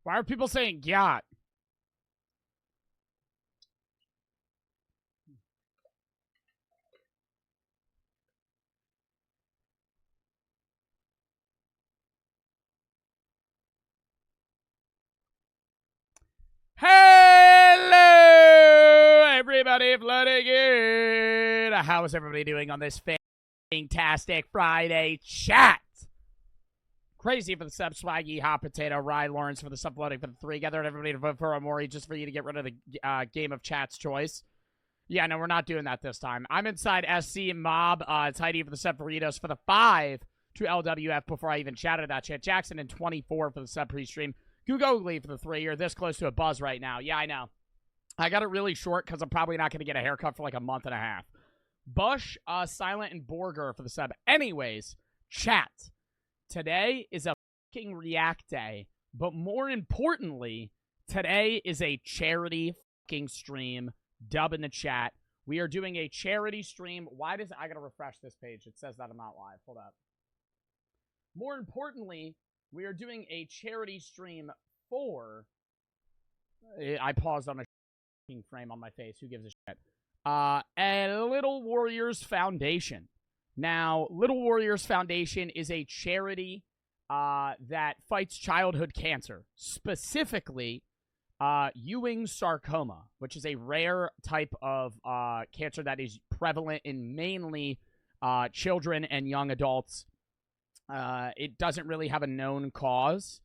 Why are people saying yacht? Hello, everybody flooding in. How is everybody doing on this fantastic Friday chat? Crazy for the sub, Swaggy, Hot Potato, Ryan Lawrence for the sub floating for the 3. Gathered everybody to vote for Amori just for you to get rid of the game of chat's choice. Yeah, no, we're not doing that this time. I'm inside SC Mob. It's Heidi for the sub burritos for the 5 to LWF before I even chatted that chat. Jackson in 24 for the sub pre-stream. Googly for the 3. You're this close to a buzz right now. Yeah, I know. I got it really short because I'm probably not going to get a haircut for like a month and a half. Bush, Silent, and Borger for the sub. Anyways, chat. Today is a fucking React Day. But more importantly, today is a charity fucking stream. Dub in the chat. We are doing a charity stream. Why does I got to refresh this page? It says that I'm not live. Hold up. More importantly, we are doing a charity stream for... I paused on a frame on my face. Who gives a shit? A Little Warriors Foundation. Now, Little Warriors Foundation is a charity that fights childhood cancer. Specifically, Ewing sarcoma, which is a rare type of cancer that is prevalent in mainly children and young adults. It doesn't really have a known cause,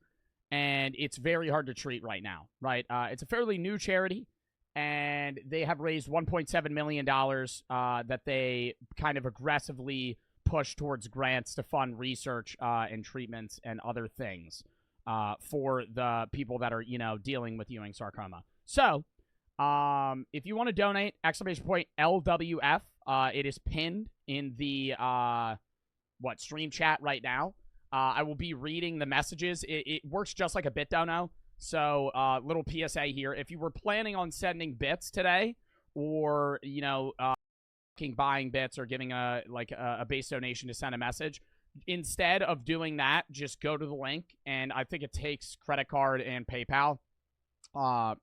and it's very hard to treat right now, right? It's a fairly new charity, and they have raised $1.7 million that they kind of aggressively push towards grants to fund research and treatments and other things for the people that are, dealing with Ewing sarcoma. So, if you want to donate, !LWF, it is pinned in the... stream chat right now. I will be reading the messages. It works just like a BitDono. So, little PSA here. If you were planning on sending bits today, or, buying bits or giving a base donation to send a message, instead of doing that, just go to the link, and I think it takes credit card and PayPal.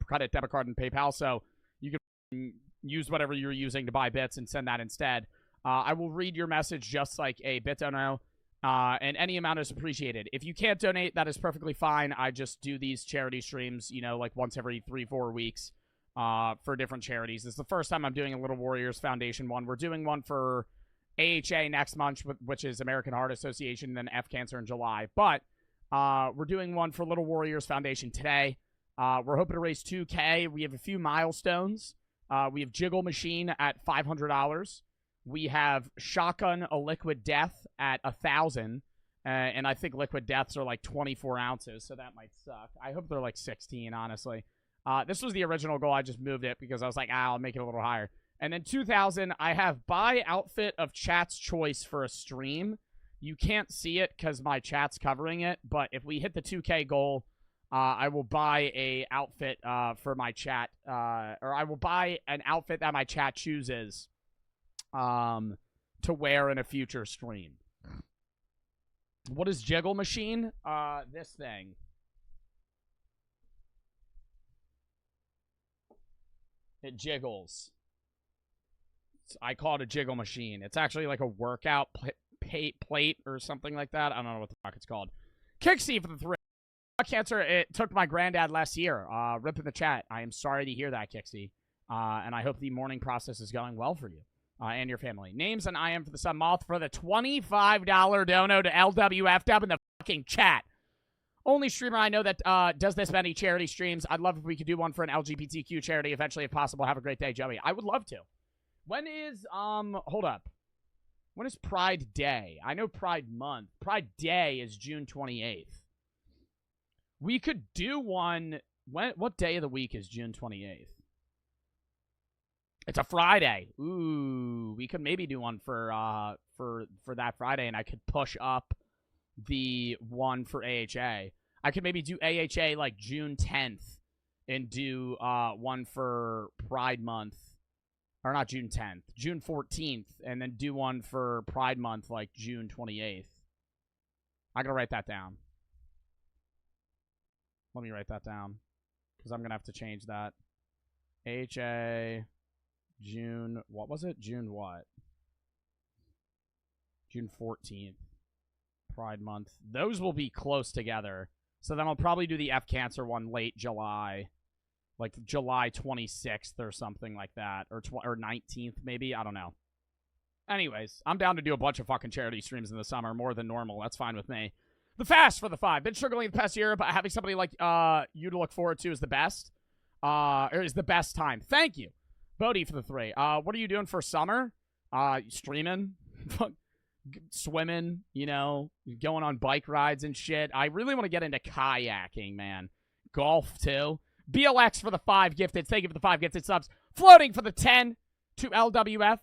Credit, debit card, and PayPal, so you can use whatever you're using to buy bits and send that instead. I will read your message just like a BitDono, and any amount is appreciated. If you can't donate, that is perfectly fine. I just do these charity streams, once every 3-4 weeks for different charities. This is the first time I'm doing a Little Warriors Foundation one. We're doing one for AHA next month, which is American Heart Association, and then F Cancer in July. But we're doing one for Little Warriors Foundation today. We're hoping to raise $2K. We have a few milestones. We have Jiggle Machine at $500. We have Shotgun a Liquid Death at 1,000, and I think Liquid Deaths are like 24 ounces, so that might suck. I hope they're like 16, honestly. This was the original goal. I just moved it because I was like, I'll make it a little higher. And then 2,000, I have buy outfit of chat's choice for a stream. You can't see it because my chat's covering it, but if we hit the 2K goal, I will buy a outfit for my chat, or I will buy an outfit that my chat chooses to wear in a future stream. What is Jiggle Machine? This thing. It jiggles. I call it a Jiggle Machine. It's actually like a workout plate or something like that. I don't know what the fuck it's called. Kixie for the 3. Cancer, it took my granddad last year. Rip in the chat. I am sorry to hear that, Kixie. And I hope the mourning process is going well for you. And your family. Names and I am for the sub. Moth for the $25 dono to LWF. Dub in the fucking chat. Only streamer I know that does this many charity streams. I'd love if we could do one for an LGBTQ charity eventually if possible. Have a great day, Joey. I would love to. When is, hold up. When is Pride Day? I know Pride Month. Pride Day is June 28th. We could do one. What day of the week is June 28th? It's a Friday. Ooh, we could maybe do one for that Friday, and I could push up the one for AHA. I could maybe do AHA like June 10th and do one for Pride Month. Or not June 10th, June 14th, and then do one for Pride Month like June 28th. I gotta write that down. Let me write that down because I'm going to have to change that. HA June, what was it? June what? June 14th. Pride Month. Those will be close together. So then I'll probably do the F Cancer one late July. Like July 26th or something like that. Or 19th maybe. I don't know. Anyways, I'm down to do a bunch of fucking charity streams in the summer. More than normal. That's fine with me. The fast for the 5. Been struggling the past year, but having somebody like you to look forward to is the best. Or is the best time. Thank you. Bodie for the 3. What are you doing for summer? Streaming? Swimming, you know, going on bike rides and shit. I really want to get into kayaking, man. Golf, too. BLX for the 5 gifted. Thank you for the 5 gifted subs. Floating for the 10 to LWF.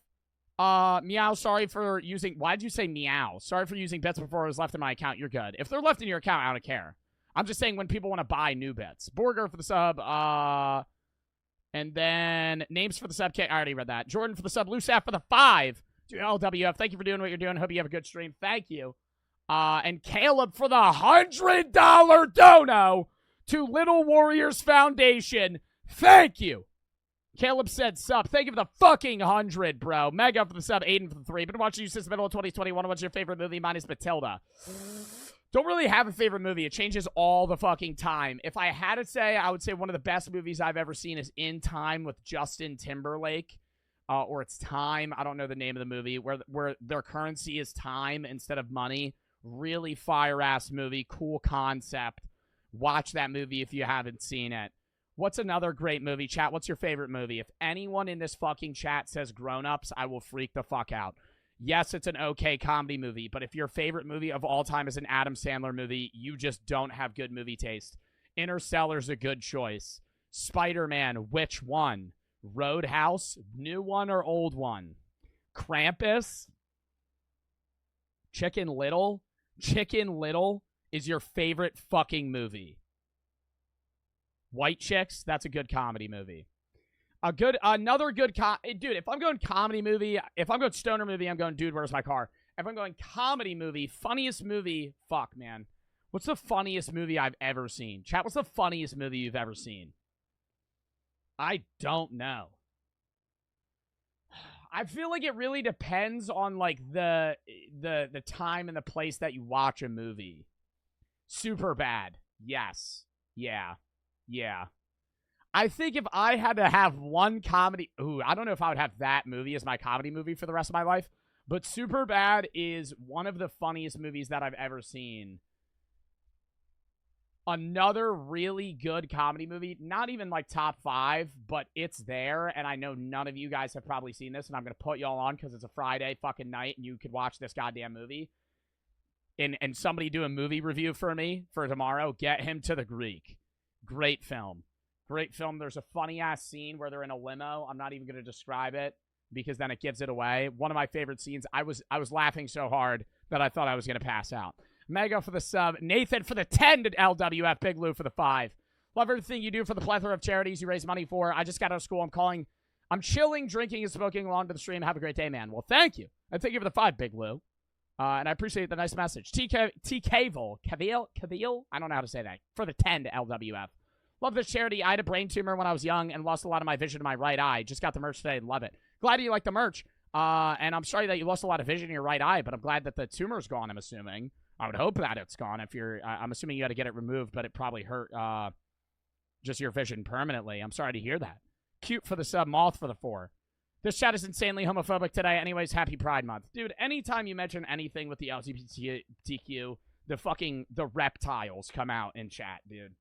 Meow, sorry for using... Why'd you say meow? Sorry for using bits before it was left in my account. You're good. If they're left in your account, I don't care. I'm just saying when people want to buy new bits. Borger for the sub. And then names for the sub. I already read that. Jordan for the sub. Lucaf for the 5. To LWF, thank you for doing what you're doing. Hope you have a good stream. Thank you. And Caleb for the $100 dono to Little Warriors Foundation. Thank you. Caleb said sub. Thank you for the fucking 100, bro. Mega for the sub. Aiden for the 3. Been watching you since the middle of 2021. What's your favorite movie? Mine is Matilda. Don't really have a favorite movie. It changes all the fucking time. If I had to say, I would say one of the best movies I've ever seen is In Time with Justin Timberlake. Or it's Time. I don't know the name of the movie. Where their currency is time instead of money. Really fire-ass movie. Cool concept. Watch that movie if you haven't seen it. What's another great movie? Chat, what's your favorite movie? If anyone in this fucking chat says Grown Ups, I will freak the fuck out. Yes, it's an okay comedy movie, but if your favorite movie of all time is an Adam Sandler movie, you just don't have good movie taste. Interstellar's a good choice. Spider-Man, which one? Roadhouse, new one or old one? Krampus? Chicken Little? Chicken Little is your favorite fucking White Chicks, that's a good comedy movie. Another good dude, if I'm going comedy movie, if I'm going stoner movie, I'm going Dude, Where's My Car? If I'm going comedy movie, funniest movie, fuck, man. What's the funniest movie I've ever seen? Chat, what's the funniest movie you've ever seen? I don't know. I feel like it really depends on, like, the time and the place that you watch a movie. Superbad. Yes. Yeah. Yeah. I think if I had to have one comedy... Ooh, I don't know if I would have that movie as my comedy movie for the rest of my life. But Superbad is one of the funniest movies that I've ever seen. Another really good comedy movie, not even like top 5, but it's there, and I know none of you guys have probably seen this, and I'm going to put y'all on because it's a Friday fucking night, and you could watch this goddamn movie. And somebody do a movie review for me for tomorrow. Get Him to the Greek. Great film. Great film. There's a funny-ass scene where they're in a limo. I'm not even going to describe it because then it gives it away. One of my favorite scenes. I was laughing so hard that I thought I was going to pass out. Mega for the sub. Nathan for the 10 to LWF. Big Lou for the 5. Love everything you do for the plethora of charities you raise money for. I just got out of school. I'm chilling, drinking, and smoking along to the stream. Have a great day, man. Well, thank you. And thank you for the 5, Big Lou. And I appreciate the nice message. Cavill. I don't know how to say that. For the 10 to LWF. Love this charity. I had a brain tumor when I was young and lost a lot of my vision in my right eye. Just got the merch today and love it. Glad you like the merch. And I'm sorry that you lost a lot of vision in your right eye, but I'm glad that the tumor's gone, I'm assuming. I would hope that it's gone. If you're, I'm assuming you had to get it removed, but it probably hurt just your vision permanently. I'm sorry to hear that. Cute for the sub, Moth for the 4. This chat is insanely homophobic today. Anyways, happy Pride Month. Dude, anytime you mention anything with the LGBTQ, the reptiles come out in chat, dude.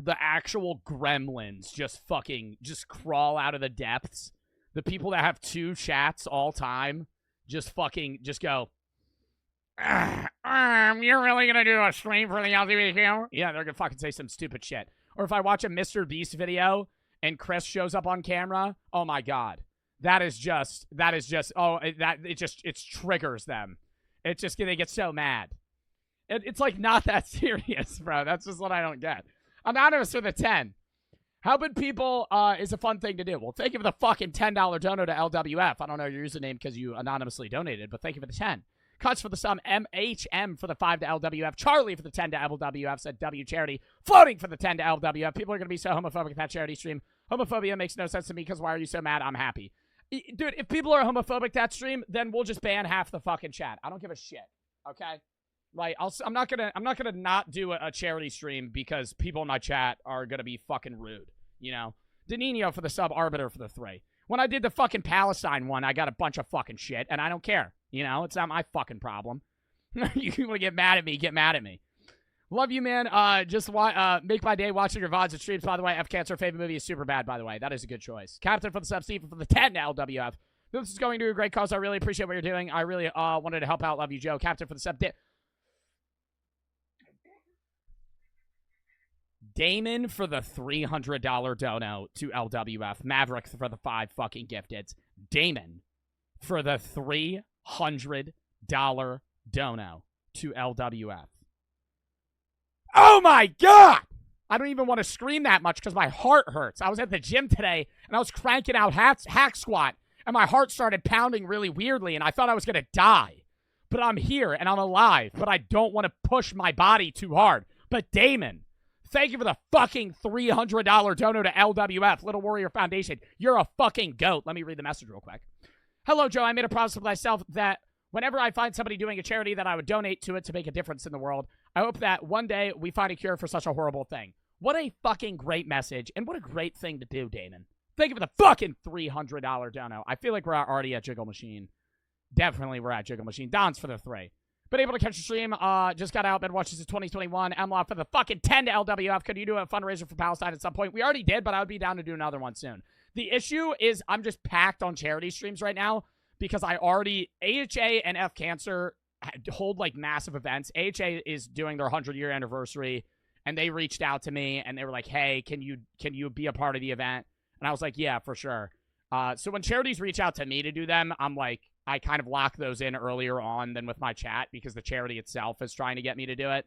The actual gremlins just crawl out of the depths. The people that have 2 chats all time just go, you're really gonna do a stream for the LGBTQ? Yeah, they're gonna fucking say some stupid shit. Or if I watch a Mr. Beast video and Chris shows up on camera, oh my god. It triggers them. They get so mad. It's like not that serious, bro. That's just what I don't get. Anonymous for the 10. How about people is a fun thing to do. Well, thank you for the fucking $10 dono to LWF. I don't know your username because you anonymously donated, but thank you for the 10. Cuts for the sum. MHM for the 5 to LWF. Charlie for the 10 to LWF. Said W Charity. Floating for the 10 to LWF. People are going to be so homophobic at that charity stream. Homophobia makes no sense to me because why are you so mad? I'm happy. Dude, if people are homophobic that stream, then we'll just ban half the fucking chat. I don't give a shit. Okay? Like, I'm not gonna not do a charity stream because people in my chat are gonna be fucking rude. You know? Danino for the sub, Arbiter for the 3. When I did the fucking Palestine one, I got a bunch of fucking shit, and I don't care. You know? It's not my fucking problem. You want to get mad at me, get mad at me. Love you, man. Just make my day watching your VODs and streams. By the way, F Cancer favorite movie is Super Bad, by the way. That is a good choice. Captain for the sub, Stephen for the 10 to LWF. This is going to a great cause. I really appreciate what you're doing. I really wanted to help out. Love you, Joe. Captain for the sub. Damon for the $300 dono to LWF. Maverick for the 5 fucking gifteds. Damon for the $300 dono to LWF. Oh my God! I don't even want to scream that much because my heart hurts. I was at the gym today and I was cranking out hack squat and my heart started pounding really weirdly and I thought I was going to die. But I'm here and I'm alive, but I don't want to push my body too hard. But Damon, thank you for the fucking $300 dono to LWF, Little Warrior Foundation. You're a fucking goat. Let me read the message real quick. Hello, Joe. I made a promise to myself that whenever I find somebody doing a charity that I would donate to it to make a difference in the world. I hope that one day we find a cure for such a horrible thing. What a fucking great message, and what a great thing to do, Damon. Thank you for the fucking $300 dono. I feel like we're already at Jiggle Machine. Definitely we're at Jiggle Machine. Don's for the 3. Been able to catch the stream. Just got out. Been watching since 2021. MLOF for the fucking 10 to LWF. Could you do a fundraiser for Palestine at some point? We already did, but I would be down to do another one soon. The issue is I'm just packed on charity streams right now because I already... AHA and F Cancer hold like massive events. AHA is doing their 100-year anniversary, and they reached out to me and they were like, "Hey, can you be a part of the event?" And I was like, "Yeah, for sure." So when charities reach out to me to do them, I'm like, I kind of lock those in earlier on than with my chat because the charity itself is trying to get me to do it.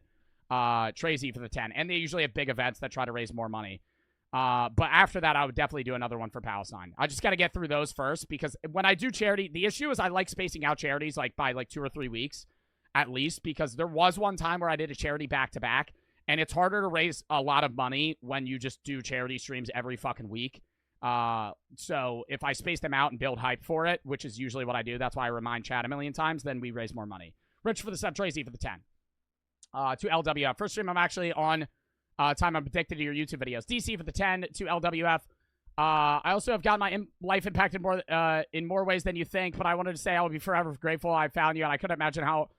Tracy for the 10, and they usually have big events that try to raise more money. But after that, I would definitely do another one for Palestine. I just got to get through those first because when I do charity, the issue is I like spacing out charities like by like 2 or 3 weeks at least because there was one time where I did a charity back-to-back, and it's harder to raise a lot of money when you just do charity streams every fucking week. So if I space them out and build hype for it, which is usually what I do, that's why I remind chat a million times, then we raise more money. Rich for the sub, Tracy for the 10. To LWF. First stream I'm actually on... time I'm addicted to your YouTube videos. DC for the 10 to LWF. I also have got my life impacted more in more ways than you think, but I wanted to say I will be forever grateful I found you, and I couldn't imagine how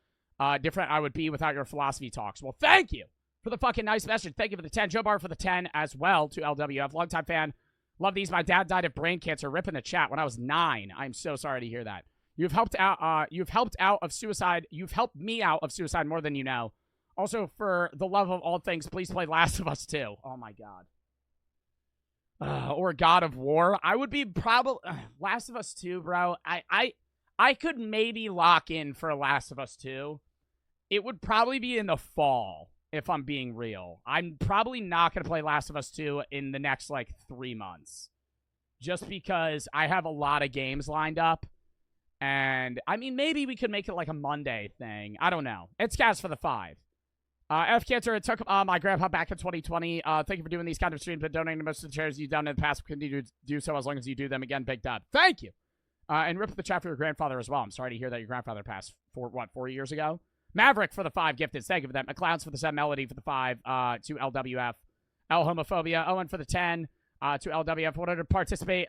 different I would be without your philosophy talks. Well, thank you for the fucking nice message. Thank you for the 10. Joe Bart for the 10 as well to LWF. Longtime fan. Love these. My dad died of brain cancer. Rip in the chat when I was 9. I'm so sorry to hear that. You've helped out of suicide. You've helped me out of suicide more than you know. Also, for the love of all things, please play Last of Us 2. Oh, my God. Or God of War. I would be probably... Last of Us 2, bro. I could maybe lock in for Last of Us 2. It would probably be in the fall, if I'm being real. I'm probably not going to play Last of Us 2 in the next, like, 3 months. Just because I have a lot of games lined up. And, I mean, maybe we could make it, like, a Monday thing. I don't know. It's Gas for the 5. F Cancer, it took my grandpa back in 2020. Thank you for doing these kind of streams, but donating to most of the charities you've done in the past. Continue to do so as long as you do them again. Big dub. Thank you. And rip the chat for your grandfather as well. I'm sorry to hear that your grandfather passed 4 years ago. Maverick for the 5 gifted. Thank you for that. McLeod's for the 7. Melody for the 5 to LWF. L Homophobia. Owen for the 10 to LWF. Wanted to participate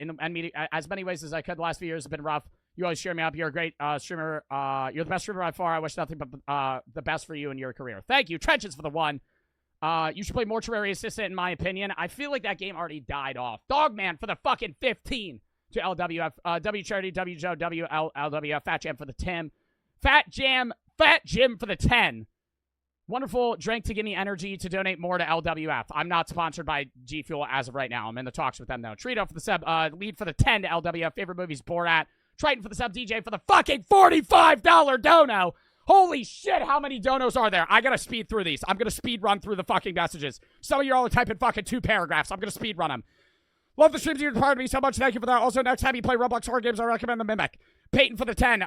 in as many ways as I could. The last few years have been rough. You always cheer me up. You're a great streamer. You're the best streamer by far. I wish nothing but the best for you in your career. Thank you. Trenches for the 1. You should play Mortuary Assistant, in my opinion. I feel like that game already died off. Dogman for the fucking 15 to LWF. W Charity, W Joe, W LWF. Fat Jam for the 10. Fat Jim for the 10. Wonderful drink to give me energy to donate more to LWF. I'm not sponsored by G Fuel as of right now. I'm in the talks with them, though. Trito for the sub. Lead for the 10 to LWF. Favorite movie's Borat. Triton for the sub, DJ for the fucking $45 dono. Holy shit, how many donos are there? I gotta speed through these. I'm gonna speed run through the fucking messages. Some of you all are typing fucking 2 paragraphs. I'm gonna speed run them. Love the streams. You're part of me so much. Thank you for that. Also, next time you play Roblox horror games, I recommend the Mimic. Peyton for the 10.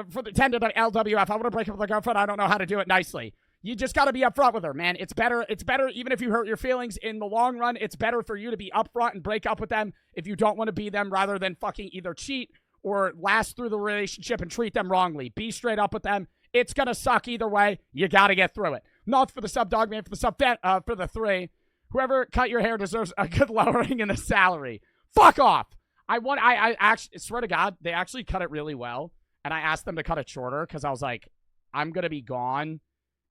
For the 10 to the LWF. I want to break up with a girlfriend. I don't know how to do it nicely. You just got to be upfront with her, man. It's better, even if you hurt your feelings in the long run, it's better for you to be upfront and break up with them if you don't want to be them rather than fucking either cheat or last through the relationship and treat them wrongly. Be straight up with them. It's going to suck either way. You got to get through it. Not for the sub dog man, for the sub for the 3. Whoever cut your hair deserves a good lowering in the salary. Fuck off. I actually swear to God, they actually cut it really well. And I asked them to cut it shorter because I was like, I'm going to be gone.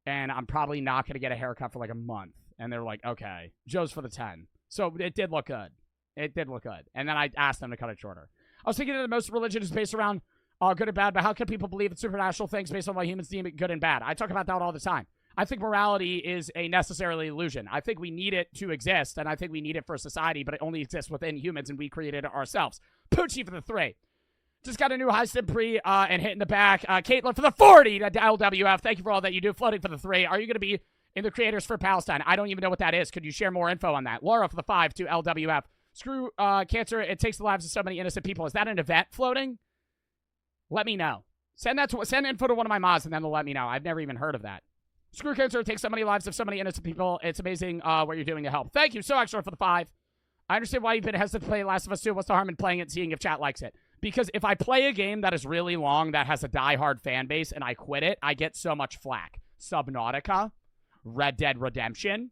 And I'm probably not going to get a haircut for like a month. And they were like, okay. Joe's for the 10. So it did look good. It did look good. And then I asked them to cut it shorter. I was thinking that most religion is based around good and bad, but how can people believe in supernatural things based on what humans deem it good and bad? I talk about that all the time. I think morality is a necessary illusion. I think we need it to exist, and I think we need it for society, but it only exists within humans, and we created it ourselves. Poochie for the 3. Just got a new high stim pre and hit in the back. Caitlin for the 40 to LWF. Thank you for all that you do. Floating for the 3. Are you going to be in the Creators for Palestine? I don't even know what that is. Could you share more info on that? Laura for the 5 to LWF. Screw cancer. It takes the lives of so many innocent people. Is that an event floating? Let me know. Send info to one of my mods and then they'll let me know. I've never even heard of that. Screw cancer. It takes so many lives of so many innocent people. It's amazing what you're doing to help. Thank you so extra for the 5. I understand why you've been hesitant to play Last of Us 2. What's the harm in playing it and seeing if chat likes it? Because if I play a game that is really long, that has a diehard fan base, and I quit it, I get so much flack. Subnautica, Red Dead Redemption.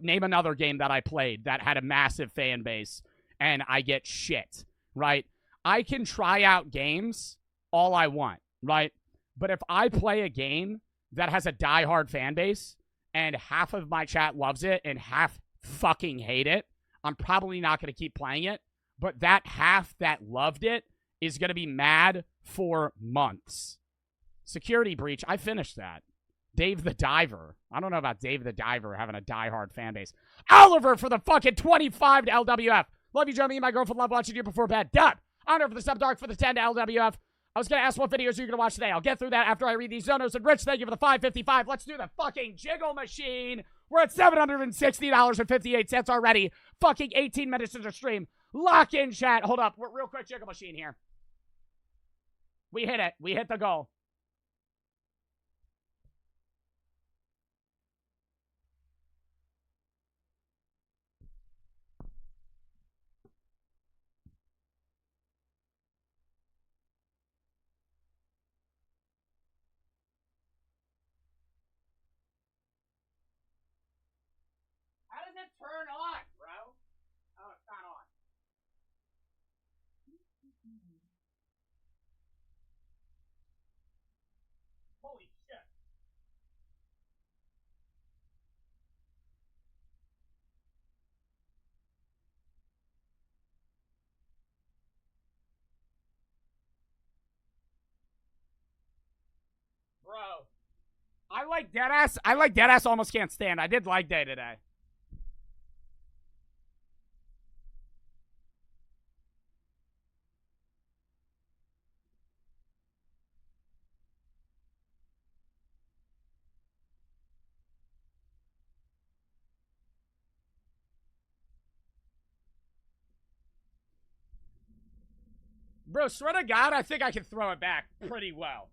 Name another game that I played that had a massive fan base, and I get shit, right? I can try out games all I want, right? But if I play a game that has a diehard fan base, and half of my chat loves it, and half fucking hate it, I'm probably not going to keep playing it. But that half that loved it is going to be mad for months. Security breach. I finished that. Dave the Diver. I don't know about Dave the Diver having a diehard fan base. Oliver for the fucking 25 to LWF. Love you, Joe. Me and my girlfriend love watching you before bed. Done. Honor for the sub dark for the 10 to LWF. I was going to ask what videos you're going to watch today. I'll get through that after I read these donos. And Rich, thank you for the 555. Let's do the fucking jiggle machine. We're at $760.58 already. Fucking 18 minutes into stream. Lock in, chat. Hold up. Real quick jiggle machine here. We hit it. We hit the goal. How does it turn on, bro? Oh, it's not on. Holy shit. Bro. I like Deadass almost can't stand. I did like Day today. Bro, swear to God, I think I can throw it back pretty well.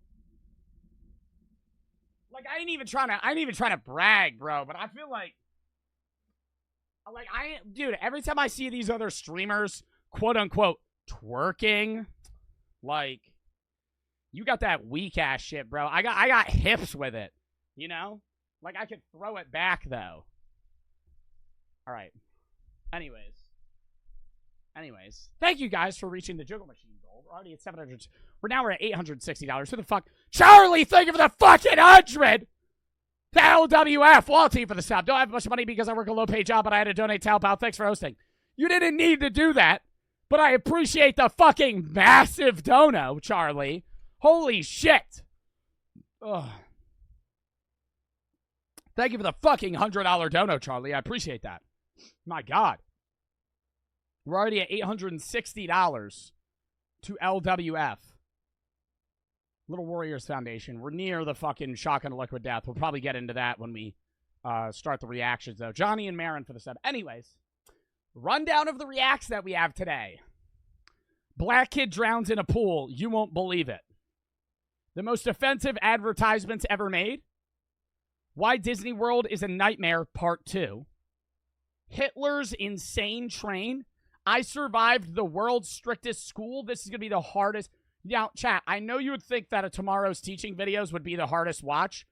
Like, I ain't even trying to brag, bro, but I feel like, dude, every time I see these other streamers, quote unquote, twerking, like, you got that weak ass shit, bro. I got hips with it, you know? Like, I could throw it back, though. All right. Anyways, thank you guys for reaching the jiggle machine goal. We're already at 700. We're at $860. Who the fuck? Charlie, thank you for the fucking 100. The LWF. Walty for the sub. Don't have much money because I work a low-paid job, but I had to donate to help out. Thanks for hosting. You didn't need to do that, but I appreciate the fucking massive dono, Charlie. Holy shit. Ugh. Thank you for the fucking $100 dono, Charlie. I appreciate that. My God. We're already at $860 to LWF. Little Warriors Foundation. We're near the fucking shock and liquid death. We'll probably get into that when we start the reactions, though. Johnny and Marin for the sub. Anyways, rundown of the reacts that we have today. Black kid drowns in a pool. You won't believe it. The most offensive advertisements ever made. Why Disney World is a nightmare, part 2. Hitler's insane train. I survived the world's strictest school. This is going to be the hardest. Now, chat, I know you would think that a tomorrow's teaching videos would be the hardest watch.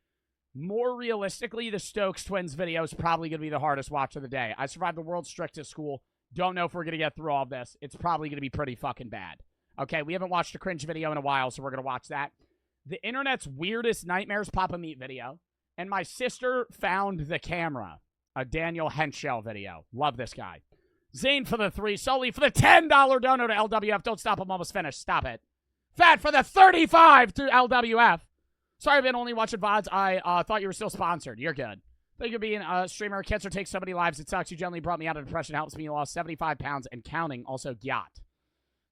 More realistically, the Stokes twins video is probably going to be the hardest watch of the day. I survived the world's strictest school. Don't know if we're going to get through all of this. It's probably going to be pretty fucking bad. Okay, we haven't watched a cringe video in a while, so we're going to watch that. The internet's weirdest nightmares Papa Meat video. And my sister found the camera. A Daniel Hentschel video. Love this guy. Zane for the 3. Sully for the $10 dono to LWF. Don't stop, I'm almost finished. Stop it. Fat for the 35 to LWF. Sorry, I've been only watching VODs. I thought you were still sponsored. You're good. Thank you for being a streamer. Cancer takes so many lives. It sucks. You gently brought me out of depression. Helps me. You lost 75 pounds and counting. Also, Gyat.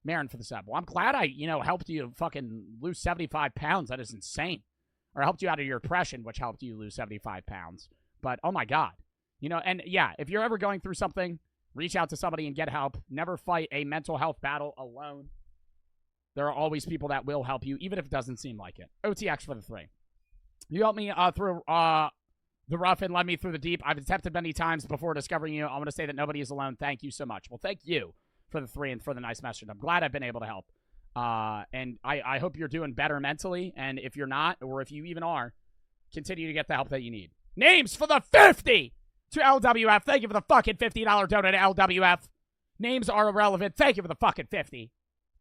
Marin for the sub. Well, I'm glad I, helped you fucking lose 75 pounds. That is insane. Or helped you out of your depression, which helped you lose 75 pounds. But, oh my God. And yeah, if you're ever going through something, reach out to somebody and get help. Never fight a mental health battle alone. There are always people that will help you, even if it doesn't seem like it. OTX for the 3. You helped me through the rough and led me through the deep. I've attempted many times before discovering you. I want to say that nobody is alone. Thank you so much. Well, thank you for the 3 and for the nice message. I'm glad I've been able to help. And I hope you're doing better mentally. And if you're not, or if you even are, continue to get the help that you need. Names for the 50 to LWF. Thank you for the fucking $50 donut to LWF. Names are irrelevant. Thank you for the fucking 50.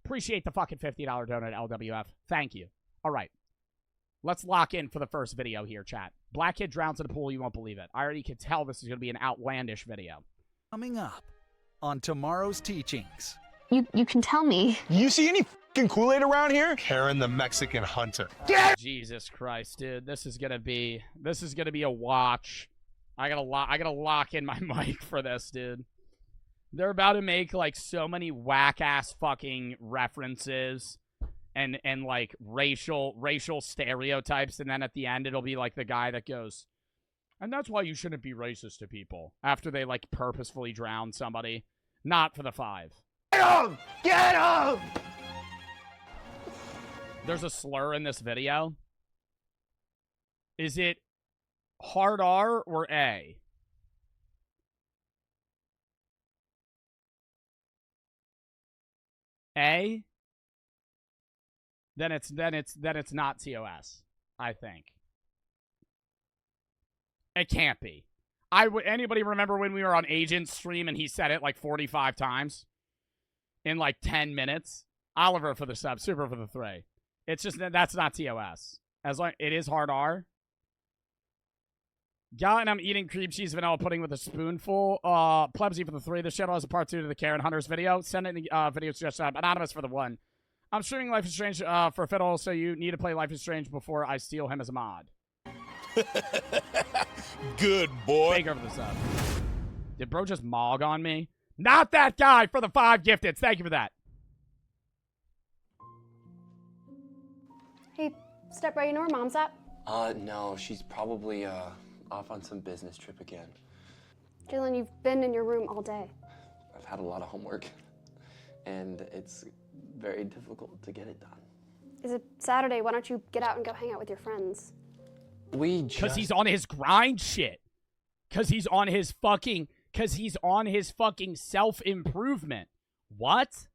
Appreciate the fucking $50 donut to LWF. Thank you. All right. Let's lock in for the first video here, chat. Black kid drowns in a pool. You won't believe it. I already can tell this is going to be an outlandish video. Coming up on tomorrow's teachings. You can tell me. You see any fucking Kool-Aid around here? Karen the Mexican Hunter. Jesus Christ, dude. This is gonna be a watch. I gotta lock in my mic for this, dude. They're about to make like so many whack-ass fucking references and like racial stereotypes, and then at the end it'll be like the guy that goes, and that's why you shouldn't be racist to people after they like purposefully drown somebody. Not for the 5. Get him! Get him! There's a slur in this video. Is it hard R or A? A? Then it's not TOS, I think. It can't be. Anybody remember when we were on Agent's stream and he said it like 45 times in like 10 minutes? Oliver for the sub, Super for the 3. It's just that's not TOS. As long it is hard R. Gal and I'm eating cream cheese vanilla pudding with a spoonful. Plebsy for the 3. The shadow has a part 2 to the Karen Hunters video. Send in the video suggestion. Anonymous for the 1. I'm streaming Life is Strange for Fiddle, so you need to play Life is Strange before I steal him as a mod. Good boy. Take over the sub. Did bro just mog on me? Not that guy for the 5 gifted. Thank you for that. Hey, step right, you know where Mom's at? No, she's probably, off on some business trip again. Jalen, you've been in your room all day. I've had a lot of homework, and it's very difficult to get it done. Is it Saturday? Why don't you get out and go hang out with your friends? Because he's on his grind shit. Because he's on his fucking self-improvement. What?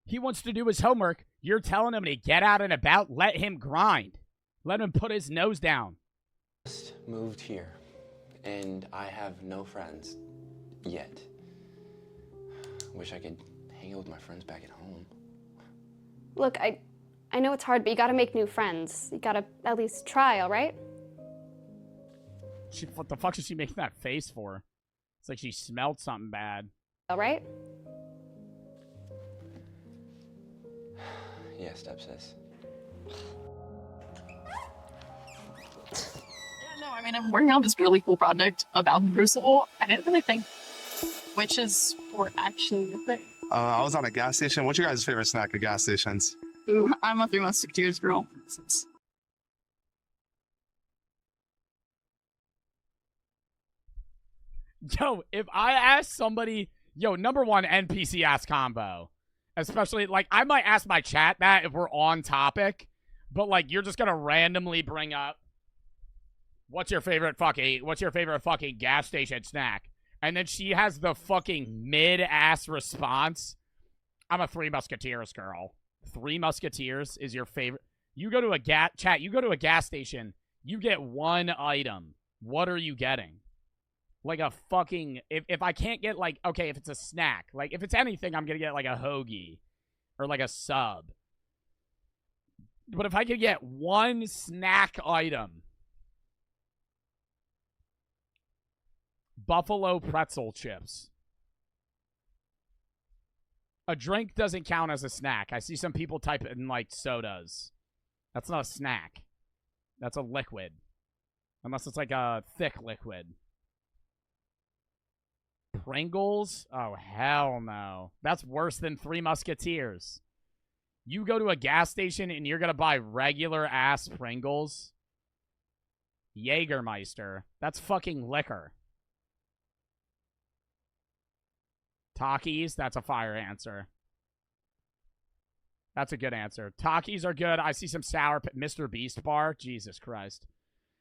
He wants to do his homework. You're telling him to get out and about. Let him grind. Let him put his nose down. Just moved here, and I have no friends yet. Wish I could hang out with my friends back at home. Look, I know it's hard, but you gotta make new friends. You gotta at least try, all right? What the fuck is she making that face for? It's like she smelled something bad. All right? Yeah, stepsis. No, I mean, I'm working on this really cool project about the Crucible. I didn't really think witches were actually a thing. I was on a gas station. What's your guys' favorite snack at gas stations? Ooh, I'm a 3 months 6 years girl. Yo, if I ask somebody, Yo, number one NPC ass combo. Especially, like, I might ask my chat that if we're on topic, but, like, you're just gonna randomly bring up, what's your favorite fucking gas station snack? And then she has the fucking mid-ass response. I'm a Three Musketeers girl. Three Musketeers is your favorite. You go to a gas station, you get one item. What are you getting? Like a fucking, if I can't get, like, okay, if it's a snack, like, if it's anything, I'm gonna get, like, a hoagie or, like, a sub. But if I could get one snack item, Buffalo pretzel chips. A drink doesn't count as a snack. I see some people type in, like, sodas. That's not a snack. That's a liquid. Unless it's, like, a thick liquid. Pringles? Oh, hell no. That's worse than Three Musketeers. You go to a gas station and you're going to buy regular-ass Pringles? Jägermeister. That's fucking liquor. Takis? That's a fire answer. That's a good answer. Takis are good. I see some sour Mr. Beast bar. Jesus Christ.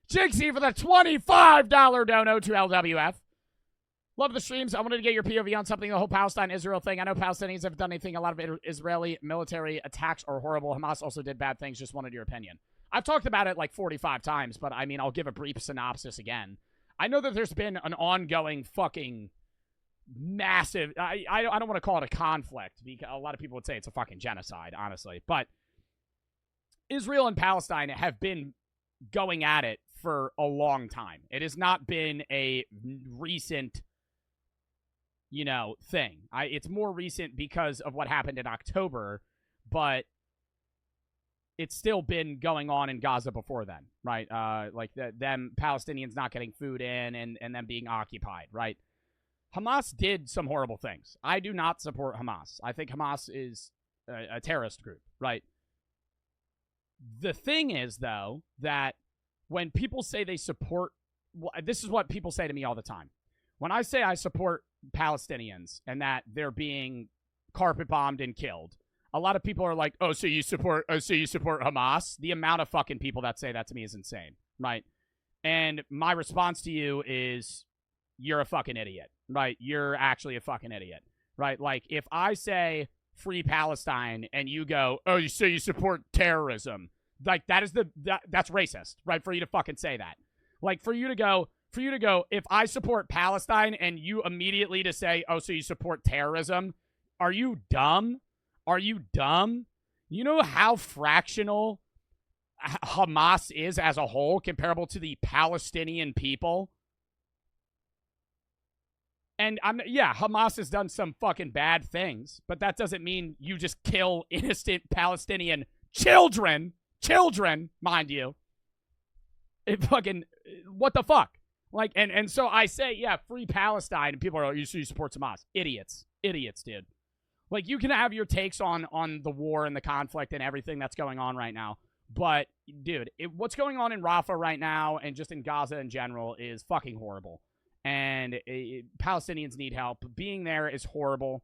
Jinxie for the $25 dono to LWF. Love the streams. I wanted to get your POV on something, the whole Palestine-Israel thing. I know Palestinians haven't done anything. A lot of Israeli military attacks are horrible. Hamas also did bad things. Just wanted your opinion. I've talked about it like 45 times, but I mean, I'll give a brief synopsis again. I know that there's been an ongoing fucking massive, I don't want to call it a conflict, because a lot of people would say it's a fucking genocide, honestly. But Israel and Palestine have been going at it for a long time. It has not been a recent, you know, thing. It's more recent because of what happened in October, but it's still been going on in Gaza before then, right? Like them Palestinians not getting food in and them being occupied, right? Hamas did some horrible things. I do not support Hamas. I think Hamas is a terrorist group, right? The thing is, though, that when people say they support, well, this is what people say to me all the time. When I say I support Palestinians and that they're being carpet bombed and killed, a lot of people are like, "Oh, so you support Hamas?" The amount of fucking people that say that to me is insane, right? And my response to you is, you're a fucking idiot, right? You're actually a fucking idiot, right? Like, if I say free Palestine and you go, "Oh, so you support terrorism," like, that's racist, right? For you to fucking say that. Like, for you to go, if I support Palestine and you immediately to say, "Oh, so you support terrorism," are you dumb? Are you dumb? You know how fractional Hamas is as a whole comparable to the Palestinian people? And Hamas has done some fucking bad things, but that doesn't mean you just kill innocent Palestinian children, mind you. It fucking, what the fuck? Like, and so I say, yeah, free Palestine, and people are like, you support Hamas. Idiots, dude. Like, you can have your takes on the war and the conflict and everything that's going on right now, but, dude, what's going on in Rafah right now and just in Gaza in general is fucking horrible. And Palestinians need help. Being there is horrible.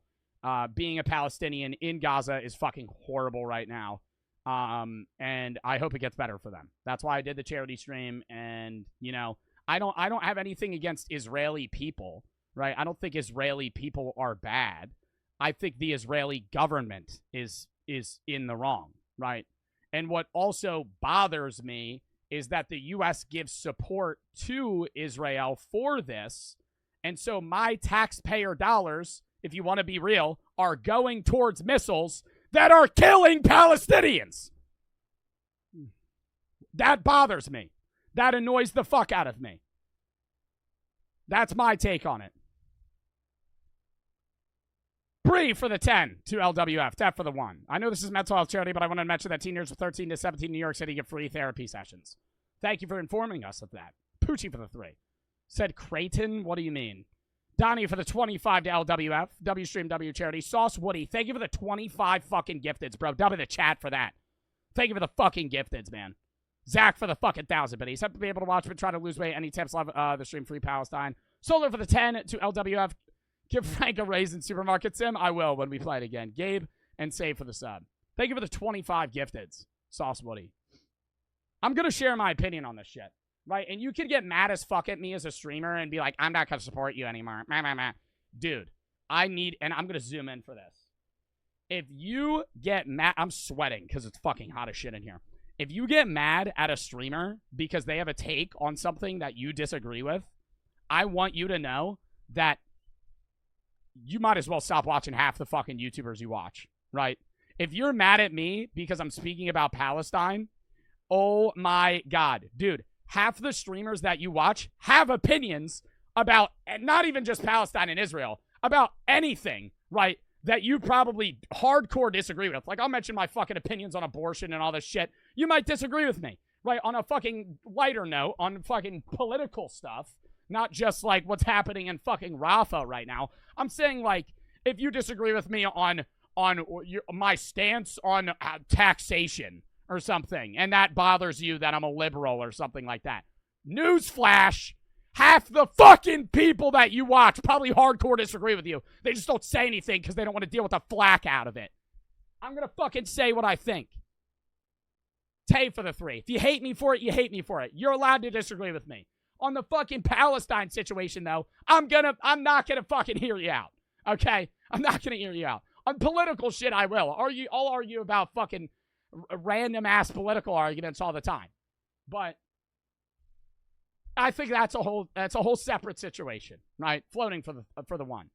Being a Palestinian in Gaza is fucking horrible right now. And I hope it gets better for them. That's why I did the charity stream. And, you know, I don't have anything against Israeli people, right? I don't think Israeli people are bad. I think the Israeli government is in the wrong, right? And what also bothers me is that the U.S. gives support to Israel for this. And so my taxpayer dollars, if you want to be real, are going towards missiles that are killing Palestinians. That bothers me. That annoys the fuck out of me. That's my take on it. Bree for the 10 to LWF. Def for the 1. I know this is mental health charity, but I want to mention that teenagers from 13 to 17 in New York City get free therapy sessions. Thank you for informing us of that. Poochie for the 3. Said Creighton? What do you mean? Donnie for the 25 to LWF. W Stream W Charity. Sauce Woody. Thank you for the 25 fucking gifteds, bro. Dub in the chat for that. Thank you for the fucking gifteds, man. Zach for the fucking 1,000 biddies. Have to be able to watch but try to lose weight. Any tips? Love the stream. Free Palestine. Solar for the 10 to LWF. Give Frank a raise in Supermarket Sim. I will when we play it again. Gabe and save for the sub. Thank you for the 25 gifteds. Sauce Woody. I'm going to share my opinion on this shit. Right? And you can get mad as fuck at me as a streamer and be like, I'm not going to support you anymore. Dude, I need, and I'm going to zoom in for this. If you get mad, I'm sweating because it's fucking hot as shit in here. If you get mad at a streamer because they have a take on something that you disagree with, I want you to know that you might as well stop watching half the fucking YouTubers you watch, right? If you're mad at me because I'm speaking about Palestine, oh my God, dude. Half the streamers that you watch have opinions about, not even just Palestine and Israel, about anything, right, that you probably hardcore disagree with. Like, I'll mention my fucking opinions on abortion and all this shit. You might disagree with me, right? On a fucking lighter note, on fucking political stuff, not just, like, what's happening in fucking Rafah right now. I'm saying, like, if you disagree with me on my stance on taxation, or something, and that bothers you that I'm a liberal or something like that. Newsflash, half the fucking people that you watch probably hardcore disagree with you. They just don't say anything because they don't want to deal with the flack out of it. I'm going to fucking say what I think. Tay for the 3. If you hate me for it, you hate me for it. You're allowed to disagree with me. On the fucking Palestine situation, though, I'm not going to fucking hear you out. Okay? I'm not going to hear you out. On political shit, I will. I'll argue about fucking random ass political arguments all the time, but I think that's a whole separate situation, right? Floating for the one.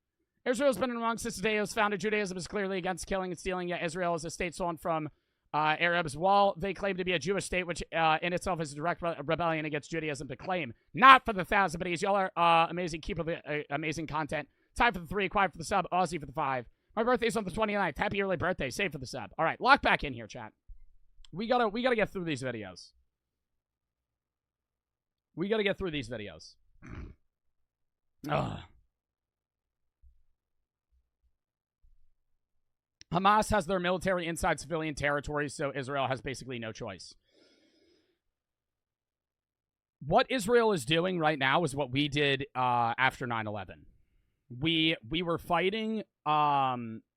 Israel's been wrong since the day it was founded. Judaism is clearly against killing and stealing, yet Israel is a state stolen from Arabs. While they claim to be a Jewish state, which in itself is a direct rebellion against Judaism to claim. Not for the 1,000 biddies. Y'all are amazing. Keep up the amazing content. Time for the 3, quiet for the sub, Aussie for the 5. My birthday's on the 29th. Happy early birthday. Save for the sub. All right, lock back in here, chat. We gotta get through these videos. We gotta get through these videos. Hamas has their military inside civilian territory, so Israel has basically no choice. What Israel is doing right now is what we did after 9/11. We were fighting Al-Qaeda,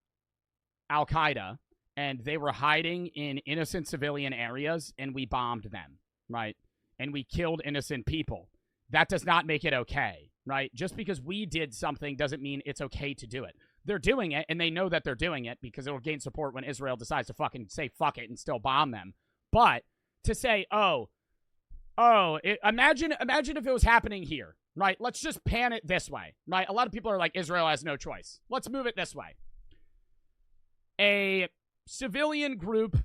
and they were hiding in innocent civilian areas, and we bombed them, right? And we killed innocent people. That does not make it okay, right? Just because we did something doesn't mean it's okay to do it. They're doing it, and they know that they're doing it because it'll gain support when Israel decides to fucking say fuck it and still bomb them. But to say, imagine if it was happening here, right? Let's just pan it this way, right? A lot of people are like, Israel has no choice. Let's move it this way. A civilian group